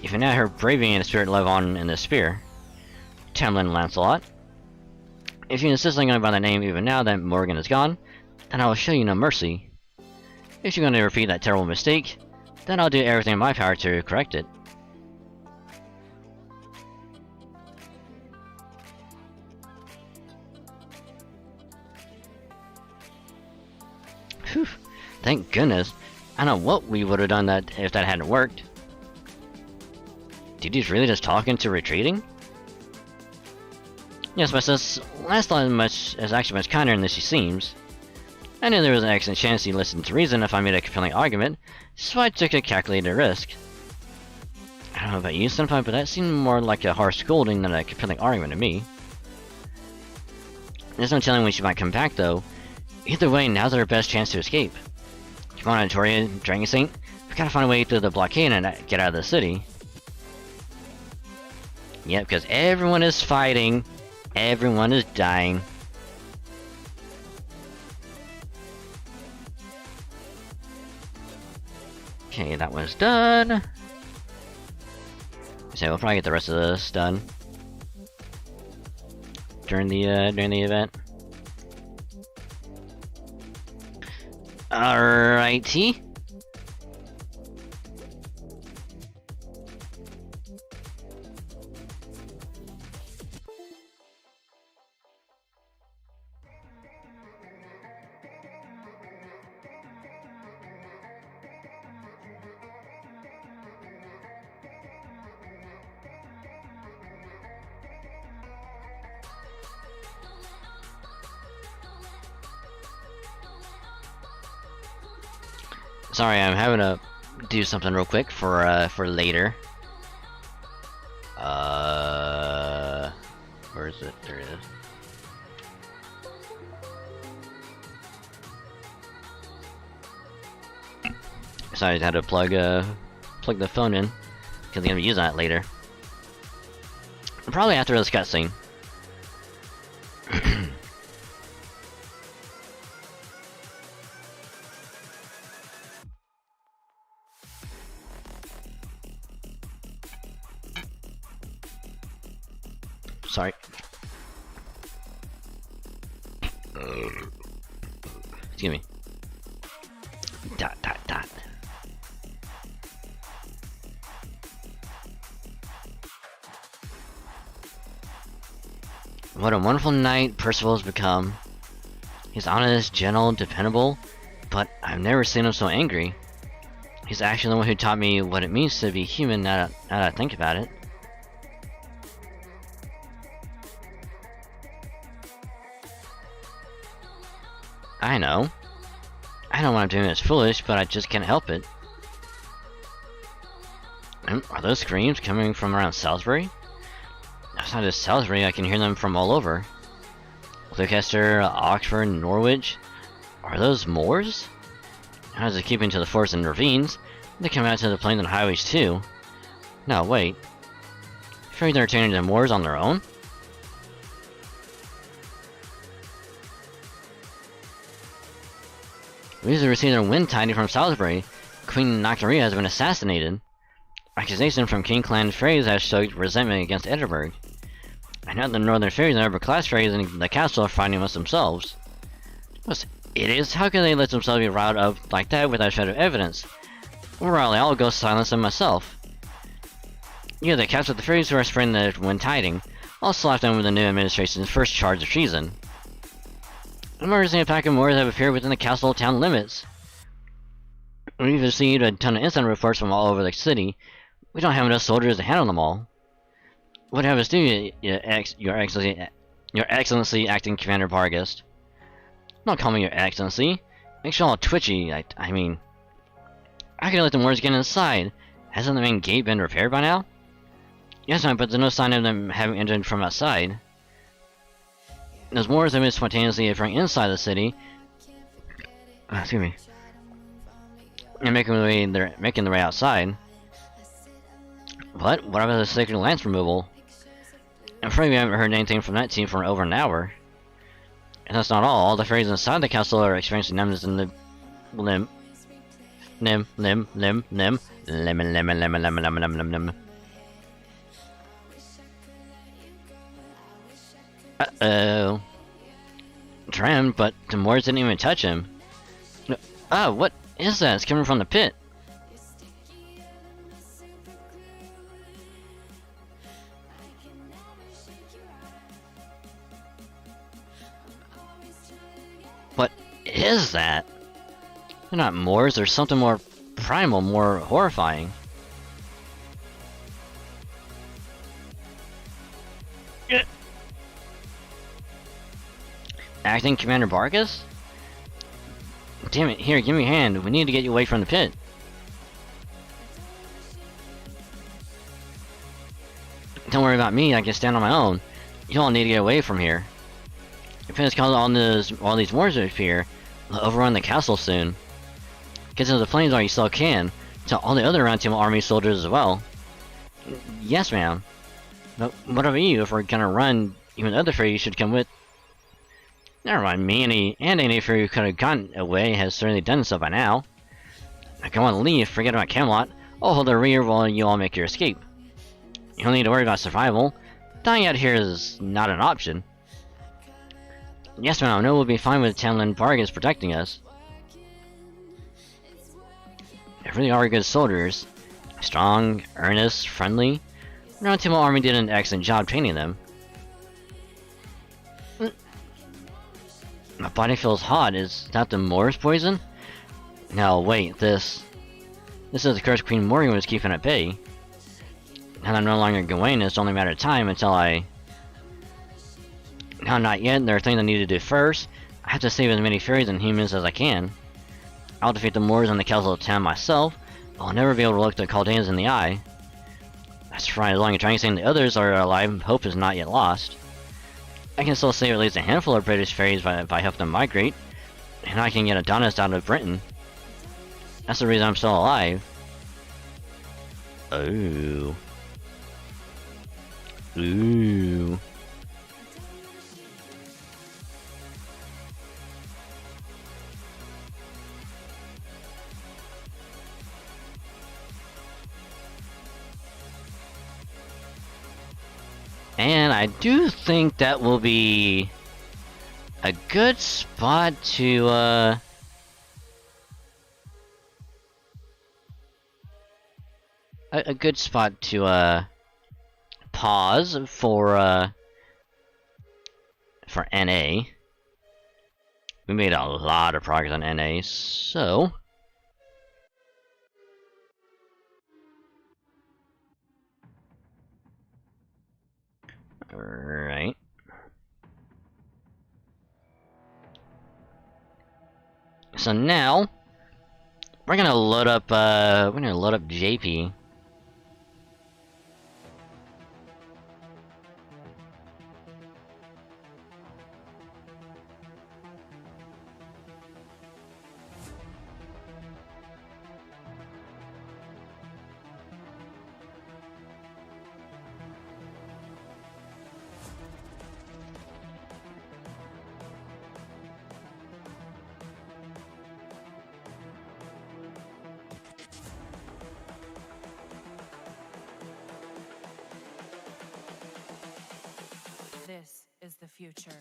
You can now her bravery and the spirit live on in the spear. Tamlin Lancelot. If you insist on going by the name even now that Morgan is gone, then I will show you no mercy. If you're going to repeat that terrible mistake, then I'll do everything in my power to correct it. Phew, thank goodness. I don't know what we would have done that if that hadn't worked. Did you really just talk into retreating? Yes, but since Lancelot is actually much kinder than she seems. I knew there was an excellent chance he'd listen to reason if I made a compelling argument, so I took a calculated risk. I don't know about you, Senpai, but that seemed more like a harsh scolding than a compelling argument to me. There's no telling when she might come back, though. Either way, now's our best chance to escape. Come on, Victoria, Dragon Saint. We've gotta find a way through the blockade and get out of the city. Yep, because everyone is fighting. Everyone is dying. Okay, that one's done. So we'll probably get the rest of this done during the event. Alrighty. Sorry, I'm having to do something real quick for later. Where is it? There it is. Sorry, I had to plug the phone in because I'm gonna be using that later. Probably after this cutscene. Sorry. Excuse me. Dot dot dot. What a wonderful knight Percival has become. He's honest, gentle, dependable, but I've never seen him so angry. He's actually the one who taught me what it means to be human now that I think about it. I know what I'm doing is foolish, but I just can't help it. Are those screams coming from around Salisbury? That's not just Salisbury, I can hear them from all over. Gloucester, Oxford, Norwich. Are those moors? As they keep into the forests and ravines, they come out to the plains and highways too. No, wait. Afraid they're turning into moors on their own? We usually receive their wind tidings from Salisbury. Queen Nocturia has been assassinated. Accusations from King Clan Fairies have showed resentment against Edinburgh. I know the Northern Fairies and upper class fairies in the castle are fighting amongst themselves. What idiots? How can they let themselves be riled up like that without a shred of evidence? Well, I'll go silence them myself. You the capture the fairies who are spreading the wind tiding. I'll slap them with the new administration's first charge of treason. Emergency attack of Moors have appeared within the castle town limits. We've received a ton of incident reports from all over the city. We don't have enough soldiers to handle them all. What have us do, your Excellency, Acting Commander Barghest? Don't call me your Excellency. Makes you all twitchy. I mean, I could let the Moors get inside. Hasn't the main gate been repaired by now? Yes, ma'am, but there's no sign of them having entered from outside. Those Moors have been spontaneously appearing inside the city. Excuse me. And making the way outside. What? What about the sacred lance removal? I'm afraid we haven't heard anything from that team for over an hour. And that's not all. All the fairies inside the castle are experiencing numbness in the limb. Uh-oh. Tram, but the Moors didn't even touch him. Ah, what is that? It's coming from the pit. What is that? They're not Moors, there's something more primal, more horrifying. Acting Commander Barghest? Damn it, here, give me a hand. We need to get you away from the pit. Don't worry about me, I can stand on my own. You all need to get away from here. If it's called all these Moors appear, they'll overrun the castle soon. Get to the plains while you still can. Tell all the other Round Table Army soldiers as well. Yes, ma'am. But what about you? If we're gonna run, even the other fairies should come with. Never mind me, any fairy who could have gotten away has certainly done so by now. Now come on, leave, forget about Camelot. I'll hold the rear while you all make your escape. You don't need to worry about survival. Dying out here is not an option. Yes, ma'am, I know we'll be fine with Tamlin Barghest protecting us. They really are good soldiers. Strong, earnest, friendly. The Round Table Army did an excellent job training them. My body feels hot. Is that the Moors poison? No, wait, this is the curse Queen Morgan was keeping at bay. Now that I'm no longer Gawain, it's only a matter of time until I... No, not yet. There are things I need to do first. I have to save as many fairies and humans as I can. I'll defeat the Moors in the Castle of Town myself. I'll never be able to look the Chaldeans in the eye. That's right, as long as Dragon and the others are alive, hope is not yet lost. I can still save at least a handful of British fairies if I help them migrate, and I can get Adonis out of Britain. That's the reason I'm still alive. Ooh. Ooh. And I do think that will be a good spot to, a good spot to, pause for NA. We made a lot of progress on NA, so... Alright. So now we're gonna load up JP. This is the future.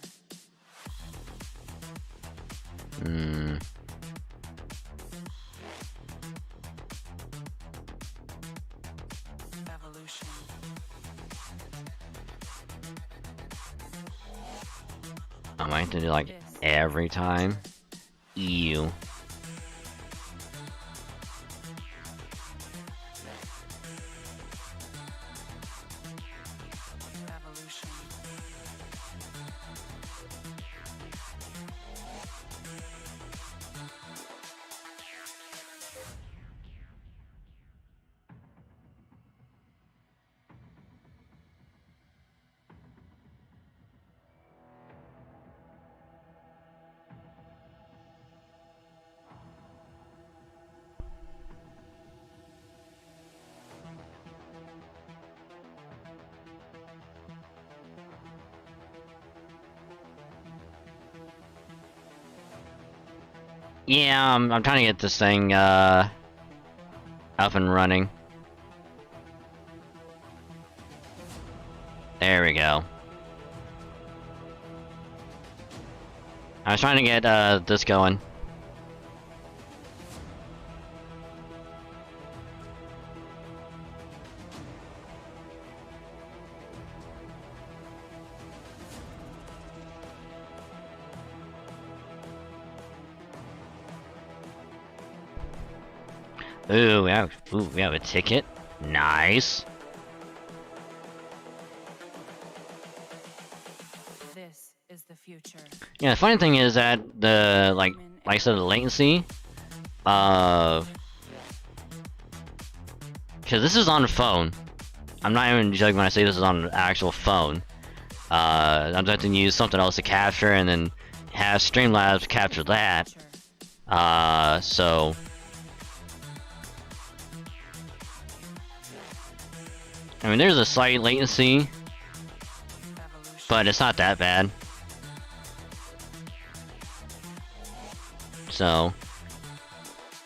Evolution. I might have to do like every time. Ew. Evolution. Yeah, I'm trying to get this thing up and running. There we go. I was trying to get this going. Ooh, we have a ticket. Nice. This is the future. Yeah, the funny thing is that the like I said, the latency of because this is on the phone. I'm not even joking when I say this is on an actual phone. I'm going to use something else to capture and then have Streamlabs capture that. So I mean, there's a slight latency, but it's not that bad. So,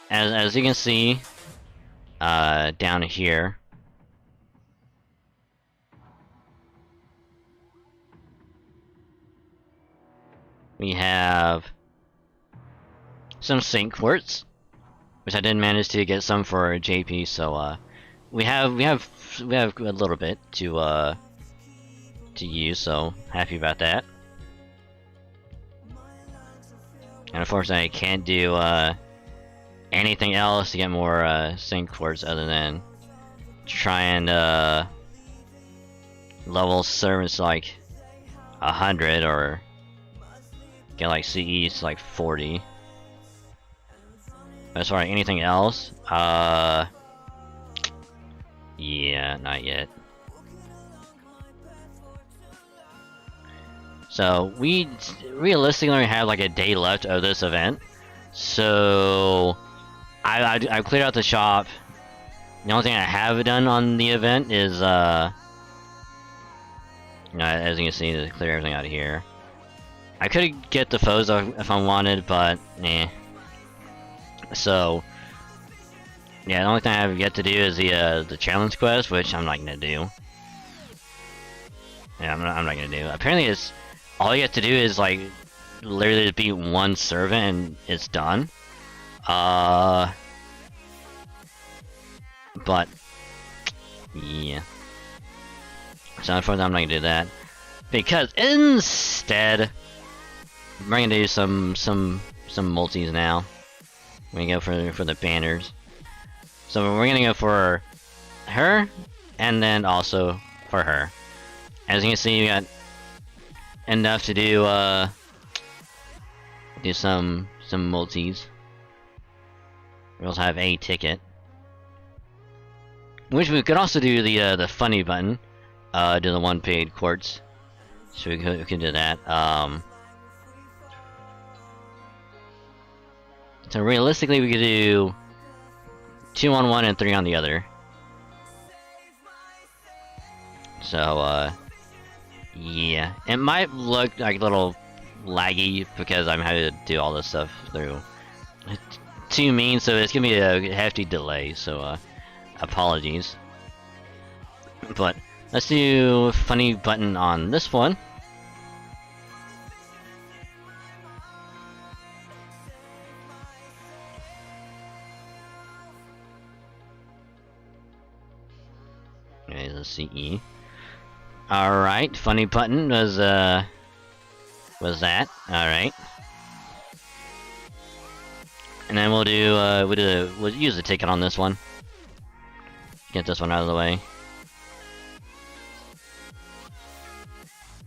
as you can see, down here, we have some sync quartz, which I did manage to get some for JP. So, we have a little bit to use. So happy about that. And unfortunately, I can't do anything else to get more sync quartz other than try and level servants like 100 or get like CEs like 40. As far as anything else, yeah, not yet. So we realistically have like a day left of this event. So I cleared out the shop. The only thing I have done on the event is you know, as you can see, to clear everything out of here. I could get the foes if I wanted, but eh. So yeah, the only thing I have yet to do is the challenge quest, which I'm not gonna do. Yeah, I'm not gonna do. Apparently, it's all you have to do is like literally beat one servant and it's done. But yeah. So unfortunately, I'm not gonna do that because instead, we're gonna do some multis now. We're gonna go for the banners. So we're gonna go for her, and then also for her. As you can see, we got enough to do some multis. We also have a ticket, which we could also do the funny button, do the one paid quartz. So we can do that. So realistically, we could do 2 on one and 3 on the other. So yeah, it might look like a little laggy because I'm having to do all this stuff through 2 means, so it's gonna be a hefty delay. So apologies. But let's do funny button on this one. Okay, let's see. Alright, funny button was that. Alright. And then we'll use the ticket on this one. Get this one out of the way.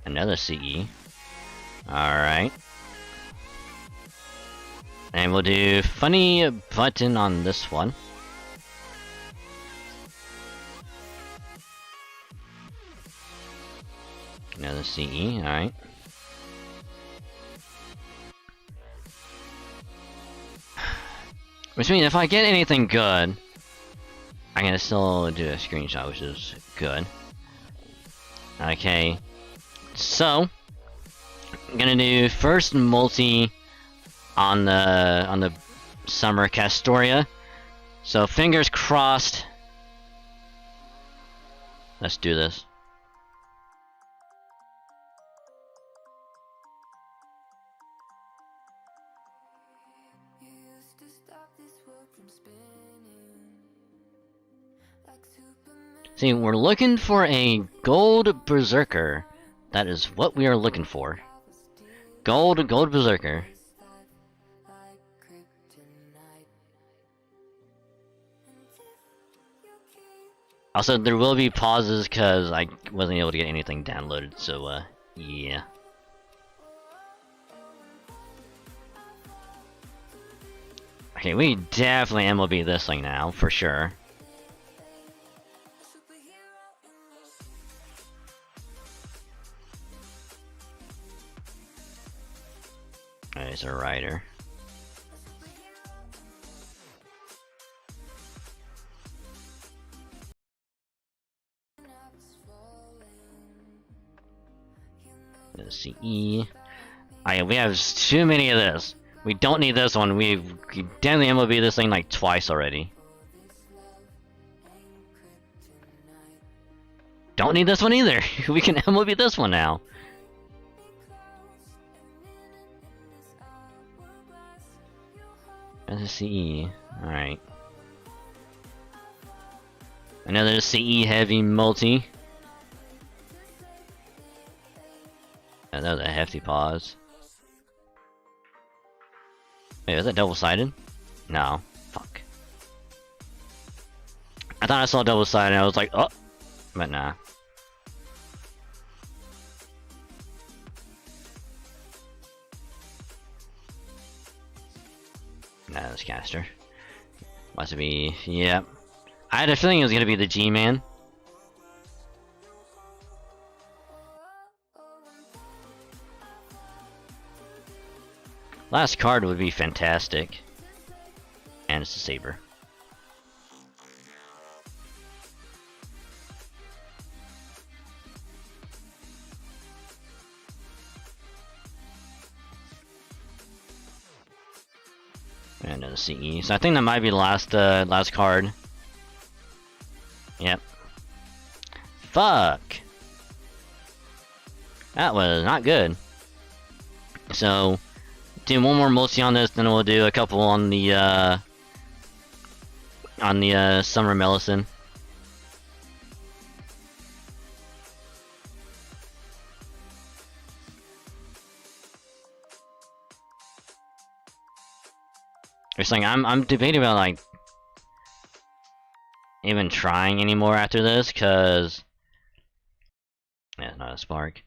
Another CE. Alright. And we'll do funny button on this one. Another CE, alright. Which means if I get anything good, I'm gonna still do a screenshot, which is good. Okay. So, I'm gonna do first multi on the summer Castoria. So fingers crossed. Let's do this. You used to stop this world from spinning like Superman. See, we're looking for a gold berserker. That is what we are looking for. Gold berserker. Like kryptonite. And if you keep Also, there will be pauses because I wasn't able to get anything downloaded, so, yeah. Okay, we definitely MLB this thing now, for sure. There's a rider. Let's see. Oh yeah, we have too many of this. We don't need this one. We've done the MLB this thing like twice already. Don't need this one either. We can MLB this one now. Let's see. Alright. Another CE heavy multi. Yeah, that was a hefty pause. Wait, was that double-sided? No. Fuck. I thought I saw double-sided and I was like, oh! But nah. Nah, that's caster. Must be, yep. I had a feeling it was gonna be the G-Man. Last card would be fantastic. And it's a Saber. And another CE. So I think that might be the last card. Yep. Fuck! That was not good. So, do one more multi on this, then we'll do a couple on the Summer Medicine. It's like I'm debating about like even trying anymore after this, cause yeah, not a spark.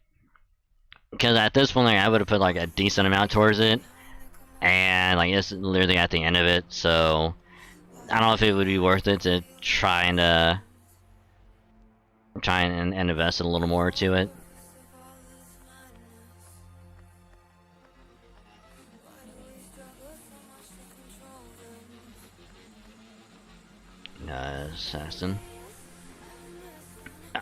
Because at this point, like, I would have put like a decent amount towards it, and like it's literally at the end of it. So I don't know if it would be worth it to try and invest a little more to it. Assassin.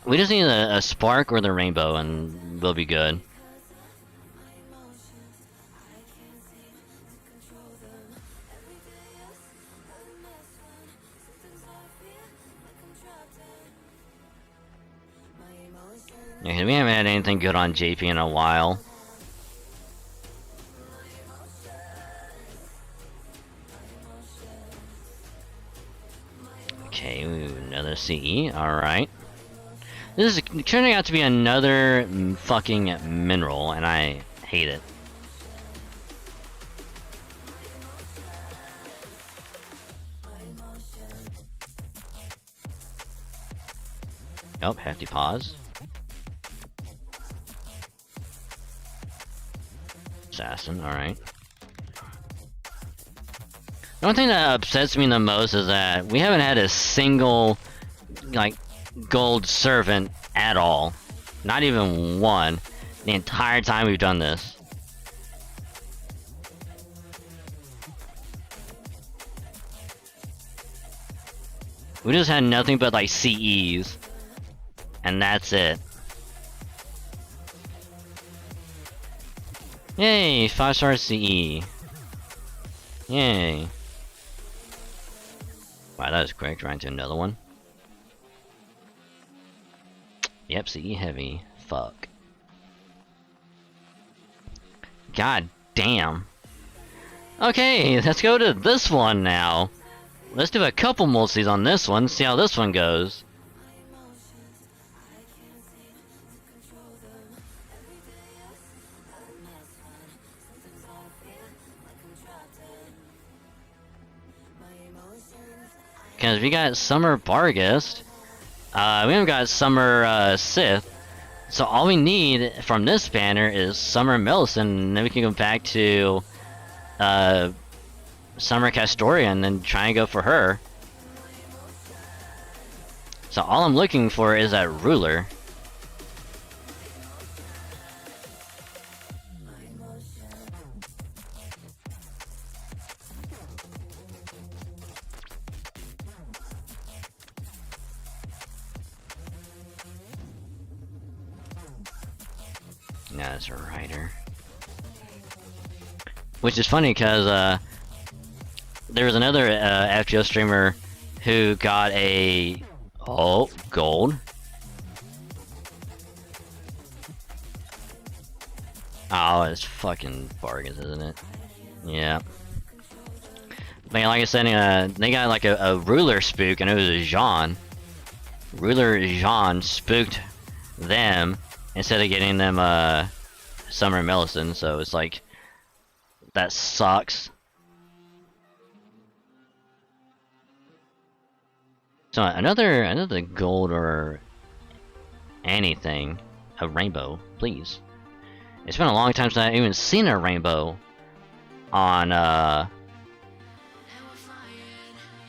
We just need a spark or the rainbow, and we'll be good. Yeah, we haven't had anything good on JP in a while. Okay, another CE, alright. This is turning out to be another fucking mineral, and I hate it. Oh, hefty pause. Assassin, alright. The one thing that upsets me the most is that we haven't had a single, like, gold servant at all. Not even one. The entire time we've done this. We just had nothing but, like, CEs. And that's it. Yay, 5-star CE. Yay. Wow, that was quick. Trying to another one. Yep, CE heavy. Fuck. God damn. Okay, let's go to this one now. Let's do a couple multis on this one, see how this one goes. Because we got Summer Barghest, we haven't got Summer Sith, so all we need from this banner is Summer Millicent, and then we can go back to Summer Castorian and try and go for her. So all I'm looking for is that ruler. That's a rider. Which is funny because there was another FGO streamer who got a gold. Oh, it's fucking bargains, isn't it? Yeah. But like I said, they got like a ruler spook, and it was a Jean. Ruler Jean spooked them instead of getting them Summer Millicent, so it's like that sucks. So another gold or anything, a rainbow, please. It's been a long time since I've even seen a rainbow on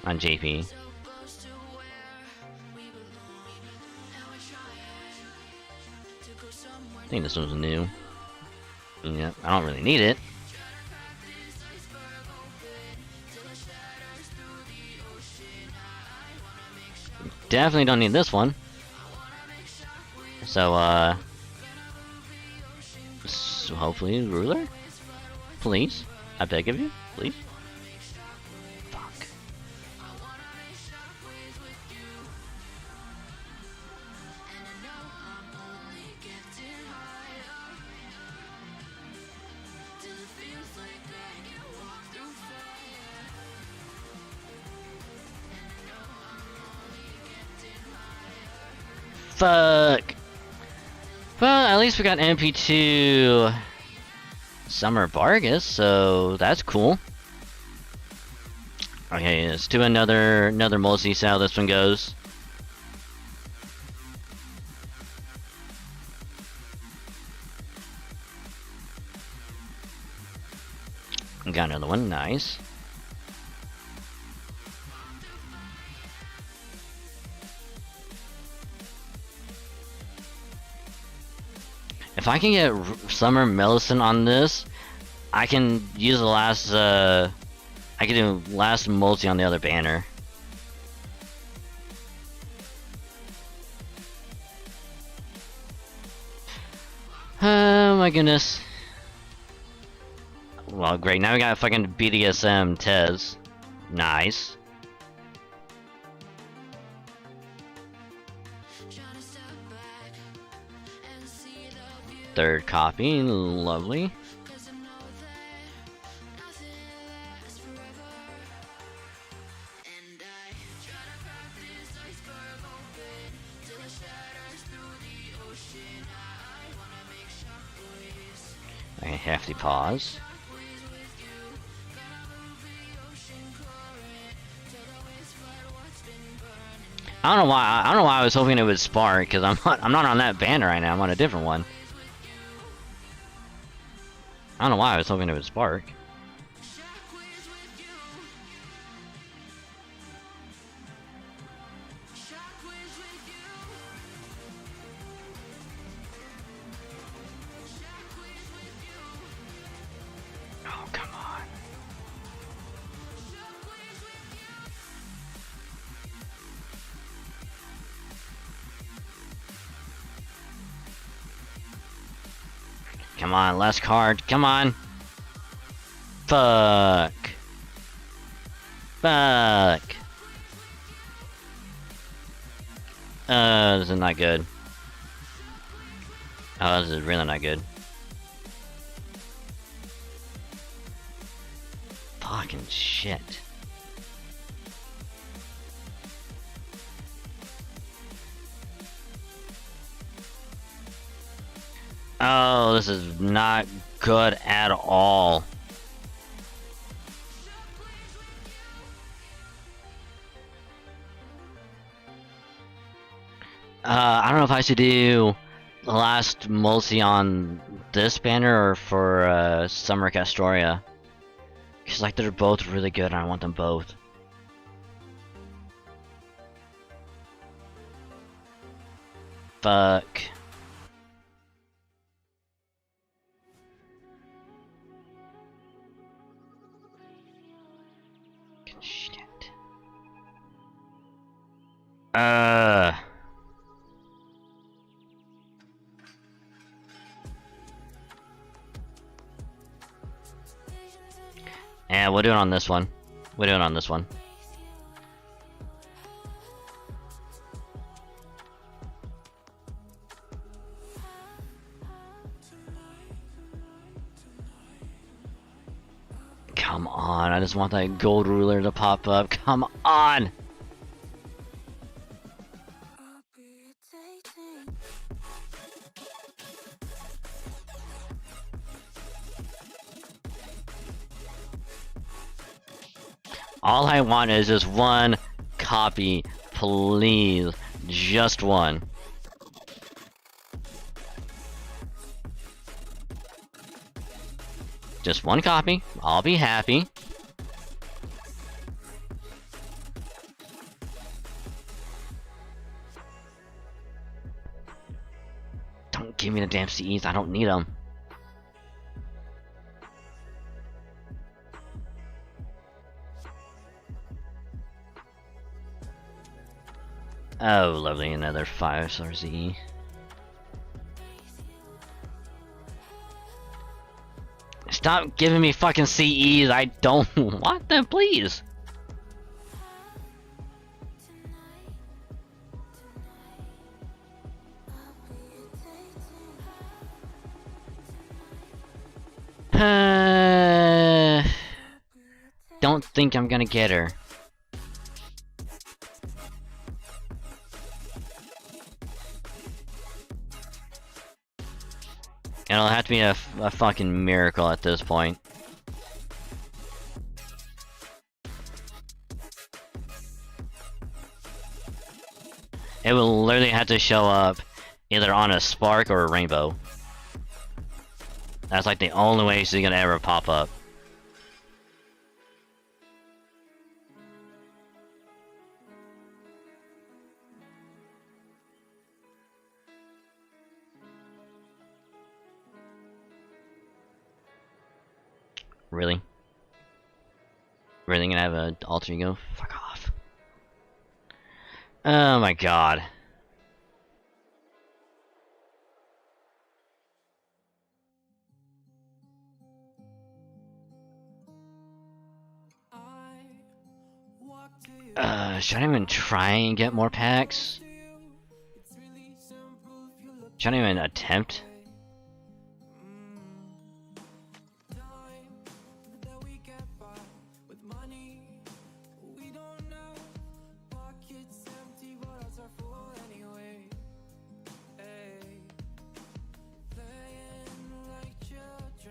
on JP. I think this one's new. Yeah, I don't really need it. Definitely don't need this one. So, so hopefully, ruler? Please? I beg of you? Please? Fuck. Fuck! Well, at least we got MP2 Summer Vargas, so that's cool. Okay, let's do another multi, see how this one goes. Got another one, nice. If I can get Summer Millicent on this, I can use the last, I can do last multi on the other banner. Oh my goodness. Well, great, now we got fucking BDSM Tez. Nice. Third copy, lovely. A hefty pause. I don't know why I was hoping it would spark, because I'm not on that banner right now, I'm on a different one. I don't know why I was hoping it would spark. Oh, come on. Come on, last card. Come on. Fuck. Fuck. This is not good. Oh, this is really not good. Fucking shit. Oh, this is not good at all. I don't know if I should do the last multi on this banner or for Summer Castoria. Cause like they're both really good and I want them both. Fuck. Shit. Yeah, we'll do it on this one. We'll do it on this one. Come on, I just want that gold ruler to pop up. Come on! All I want is just one copy, please. Just one. Just one copy. I'll be happy. goddamn CEs. I don't need them. Oh, lovely, another 5-star CE. Stop giving me fucking CEs. I don't want them, please. Don't think I'm gonna get her. It'll have to be a fucking miracle at this point. It will literally have to show up either on a spark or a rainbow. That's like the only way she's gonna ever pop up. Really? Really gonna have an alter ego? Fuck off. Oh my god. Should I even try and get more packs? Should I even attempt?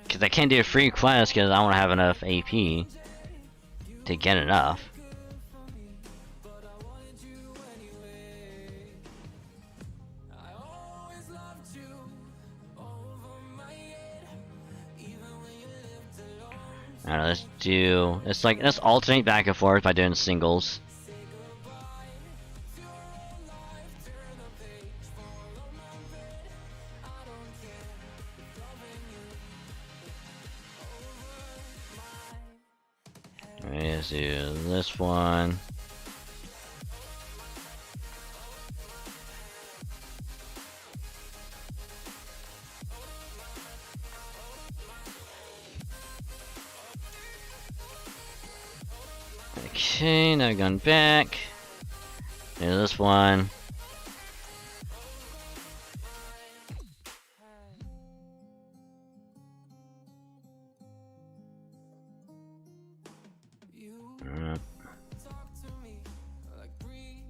Because I can't do a free quest because I don't have enough AP to get enough. Alright, let's do... let's alternate back and forth by doing singles. Let's do this one. Okay, now going back. Do this one.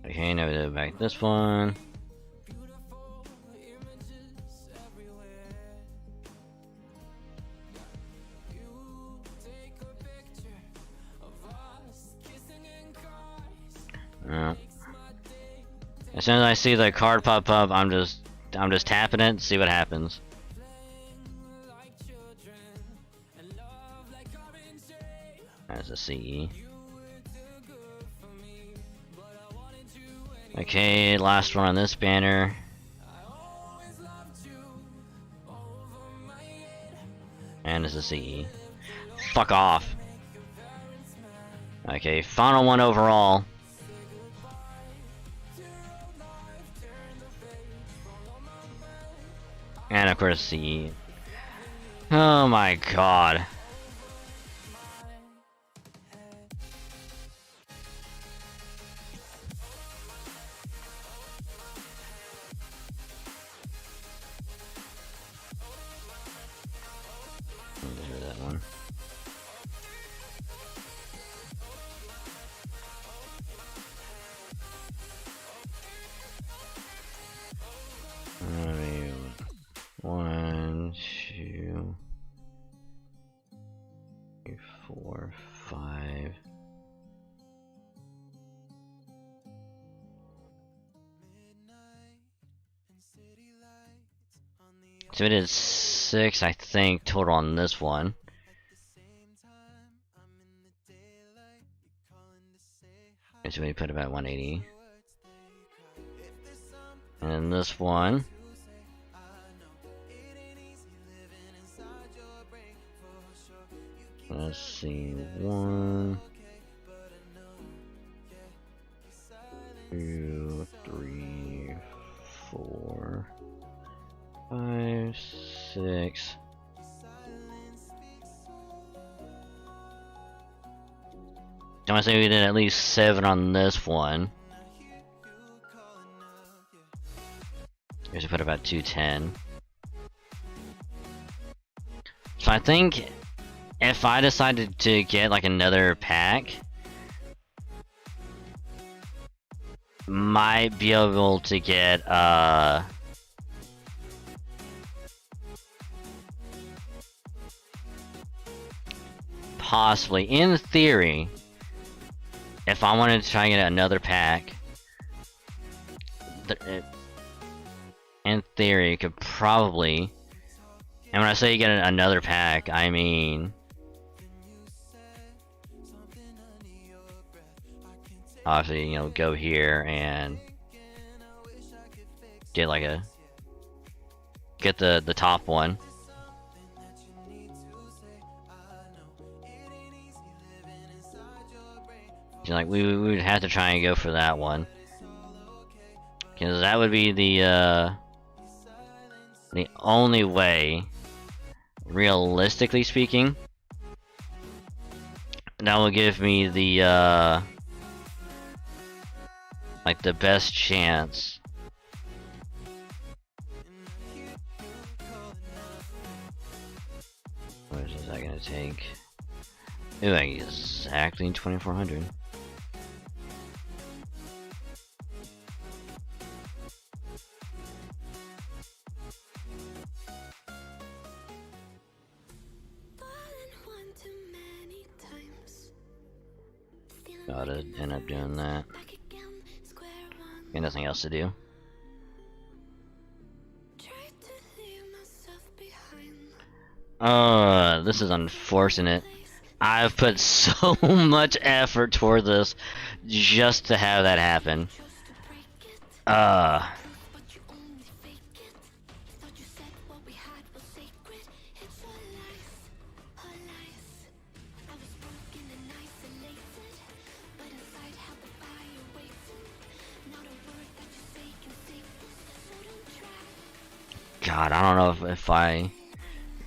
Okay, now we do back this one. As soon as I see the card pop up, I'm just tapping it, see what happens. That's a CE. Okay, last one on this banner. And it's a CE. Fuck off. Okay, final one overall. And of course CE. Oh my god. That one. One, two, 3, 4, 5. So it is 6, I think, total on this one. So we put about 180. And this one. Let's see, 1, 2, 3, 4, 5, 6. I'm gonna say we did at least 7 on this one. We should put about 210. So I think if I decided to get like another pack, might be able to get possibly, in theory, if I wanted to try and get another pack, in theory, you could probably, and when I say you get another pack, I mean obviously, you know, go here and get like the top one. Like we would have to try and go for that one, because that would be the only way, realistically speaking, that will give me the like the best chance. What is that gonna take? Ooh, like exactly 2400. Gotta end up doing that. Got nothing else to do. This is unfortunate. I've put so much effort toward this just to have that happen. God, I don't know if I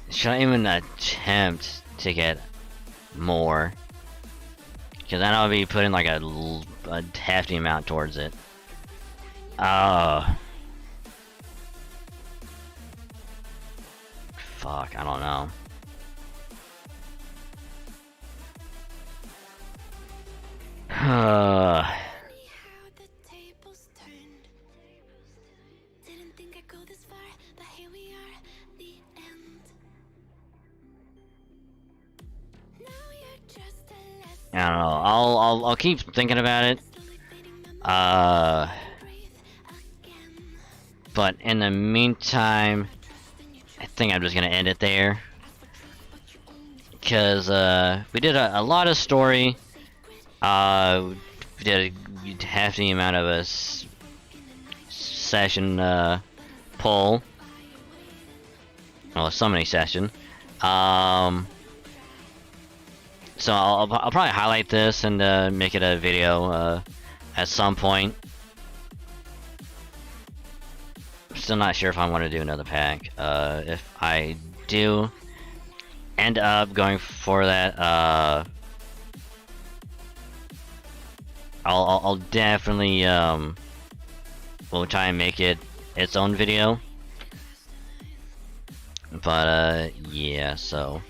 should I even attempt to get more, because then I'll be putting like a hefty amount towards it. Fuck, I don't know. I don't know. I'll keep thinking about it. But in the meantime, I think I'm just gonna end it there, because we did a lot of story. We did a hefty amount of a session pull. Well, a summoning session. So I'll probably highlight this and make it a video at some point. Still not sure if I want to do another pack. If I do end up going for that, I'll definitely will try and make it its own video. But yeah, so.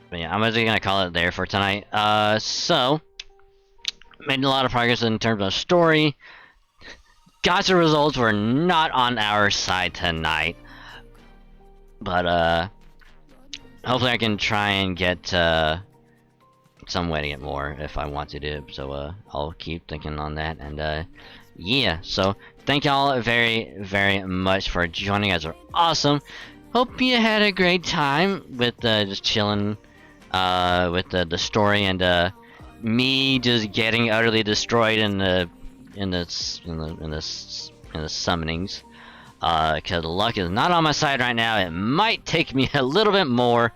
But yeah, I'm actually gonna call it there for tonight. So made a lot of progress in terms of story. Gacha results were not on our side tonight, but hopefully I can try and get some way to get more if I want to do it. So I'll keep thinking on that, and yeah. So thank y'all very much for joining. You guys are awesome. Hope you had a great time with just chilling with the story, and me just getting utterly destroyed in the summonings. because luck is not on my side right now. It might take me a little bit more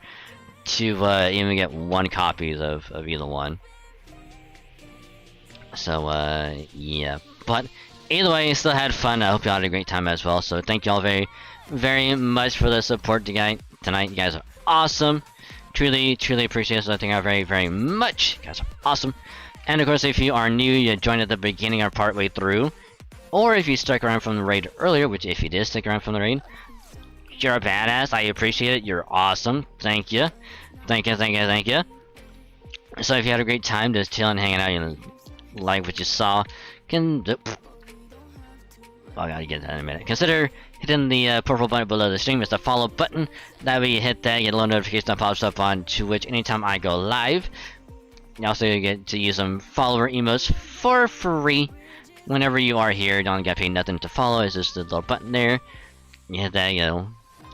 to even get 1 copy of either one. So yeah, but either way, still had fun. I hope y'all had a great time as well. So thank y'all very much for the support tonight. You guys are awesome. Truly appreciate it. So thank y'all very much. You guys are awesome. And of course, if you are new, you joined at the beginning or partway through, or if you stuck around from the raid earlier, which if you did stick around from the raid, you're a badass. I appreciate it. You're awesome. Thank you. Thank you. So if you had a great time just chilling, hanging out, you know, like what you saw, I gotta get that in a minute. Consider hitting the purple button below the stream. It's the follow button. That way you hit that, you get a little notification that pops up on Twitch anytime I go live. You also get to use some follower emotes for free whenever you are here. You don't get paid nothing to follow. It's just a little button there. You hit that, you know,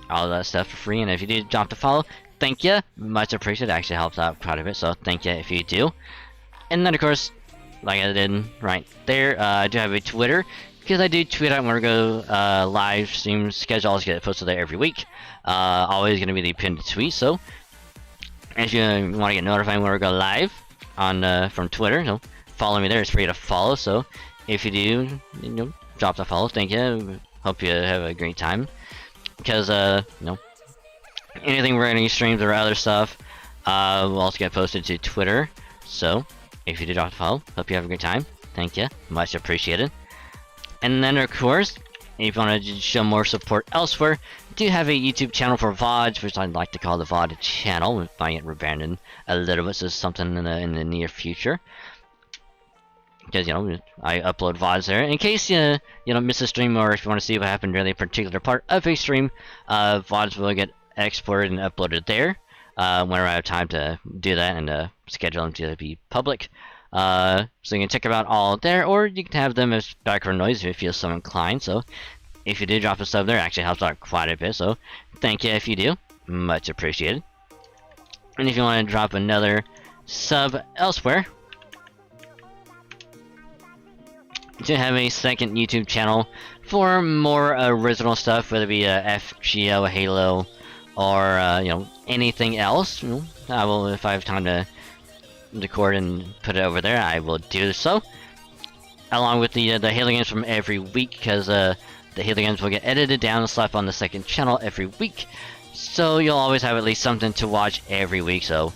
all that stuff for free. And if you do drop the follow, thank you. Much appreciated. It actually helps out quite a bit. So thank you if you do. And then of course, like I did right there, I do have a Twitter. Because I do tweet out when we go live stream schedule. Always get posted there every week. Always going to be the pinned tweet. So if you want to get notified when we go live on from Twitter, so follow me there. It's free to follow. So if you do, you know, drop the follow. Thank you. Hope you have a great time. Because you know, anything running streams or other stuff will also get posted to Twitter. So if you do drop the follow, hope you have a great time. Thank you. Much appreciated. And then of course, if you want to show more support elsewhere, I do have a YouTube channel for VODs, which I'd like to call the VOD channel. We might get rebranded a little bit, so something in the near future. Because, you know, I upload VODs there. In case you know, miss a stream, or if you want to see what happened during a particular part of a stream, VODs will get exported and uploaded there. Whenever I have time to do that and schedule them to be public. So you can check them out all there, or you can have them as background noise if you feel so inclined. So if you do drop a sub there, it actually helps out quite a bit. So thank you if you do. Much appreciated. And if you want to drop another sub elsewhere, to have a second YouTube channel for more original stuff, whether it be FGO, Halo, or you know, anything else. You know, I will, if I have time to record and put it over there, I will do so. Along with the Halo games from every week, because the Halo games will get edited down and slapped on the second channel every week. So you'll always have at least something to watch every week. So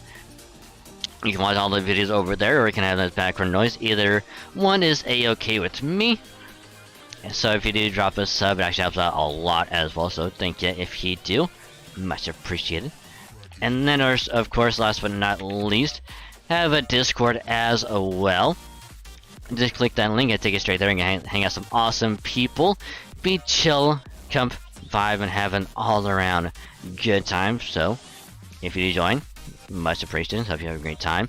you can watch all the videos over there, or you can have that background noise. Either one is a-okay with me. So if you do drop a sub, it actually helps out a lot as well. So thank you if you do. Much appreciated. And then, of course, last but not least, have a Discord as well. Just click that link and take it straight there and hang out some awesome people. Be chill, come vibe, and have an all-around good time. So if you do join, much appreciated. Hope you have a great time.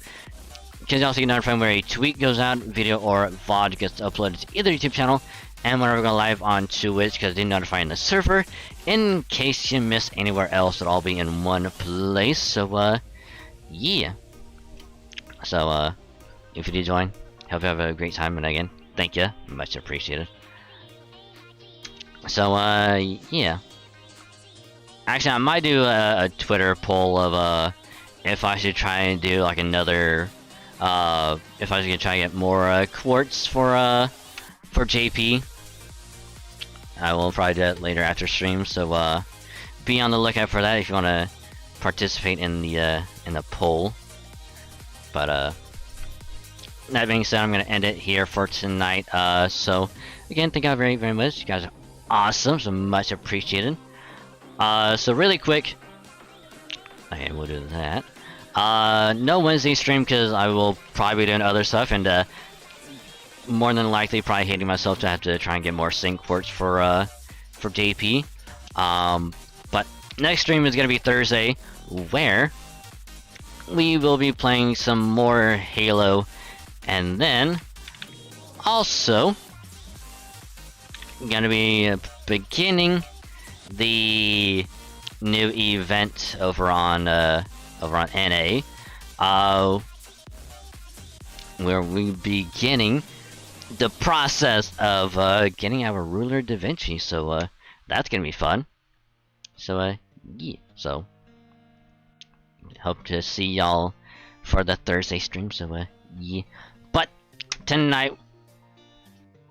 You can also get notified where a tweet goes out, video or VOD gets uploaded to either YouTube channel, and whenever we go live on Twitch, because they notify in the server, in case you miss anywhere else. It'll all be in one place. So yeah. So if you do join, hope you have a great time, and again, thank you, much appreciated. So yeah. Actually, I might do a Twitter poll of if I should try and do like another if I should try and get more quartz for JP. I will probably do that later after stream, so be on the lookout for that if you want to participate in the poll. But that being said, I'm gonna end it here for tonight. So again, thank you all very much. You guys are awesome, so much appreciated. So really quick, okay, we'll do that. No Wednesday stream because I will probably be doing other stuff, and more than likely probably hating myself to have to try and get more sync ports for JP. But next stream is gonna be Thursday, where we will be playing some more Halo, and then also gonna be beginning the new event over on NA, where we beginning the process of getting our ruler Da Vinci. So that's gonna be fun. So yeah. So hope to see y'all for the Thursday stream. So yeah. But tonight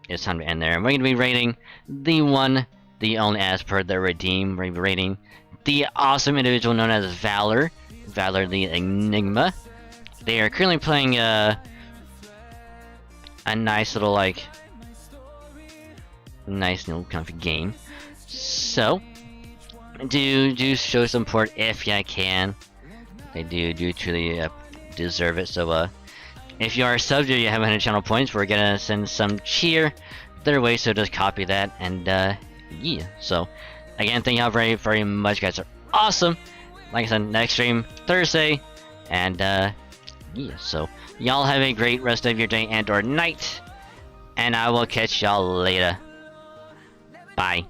it's time to end there. We're gonna be rating the one, the only, as per the redeem. We're gonna be rating the awesome individual known as Valor, Valor the Enigma. They are currently playing a nice little nice little kind of game. So do show support if you can. They do truly deserve it. So if you are a sub or you have 100 channel points, we're gonna send some cheer their way. So just copy that and yeah. So again, thank y'all very very much, guys. Are awesome. Like I said, next stream Thursday, and yeah. So y'all have a great rest of your day and or night, and I will catch y'all later. Bye.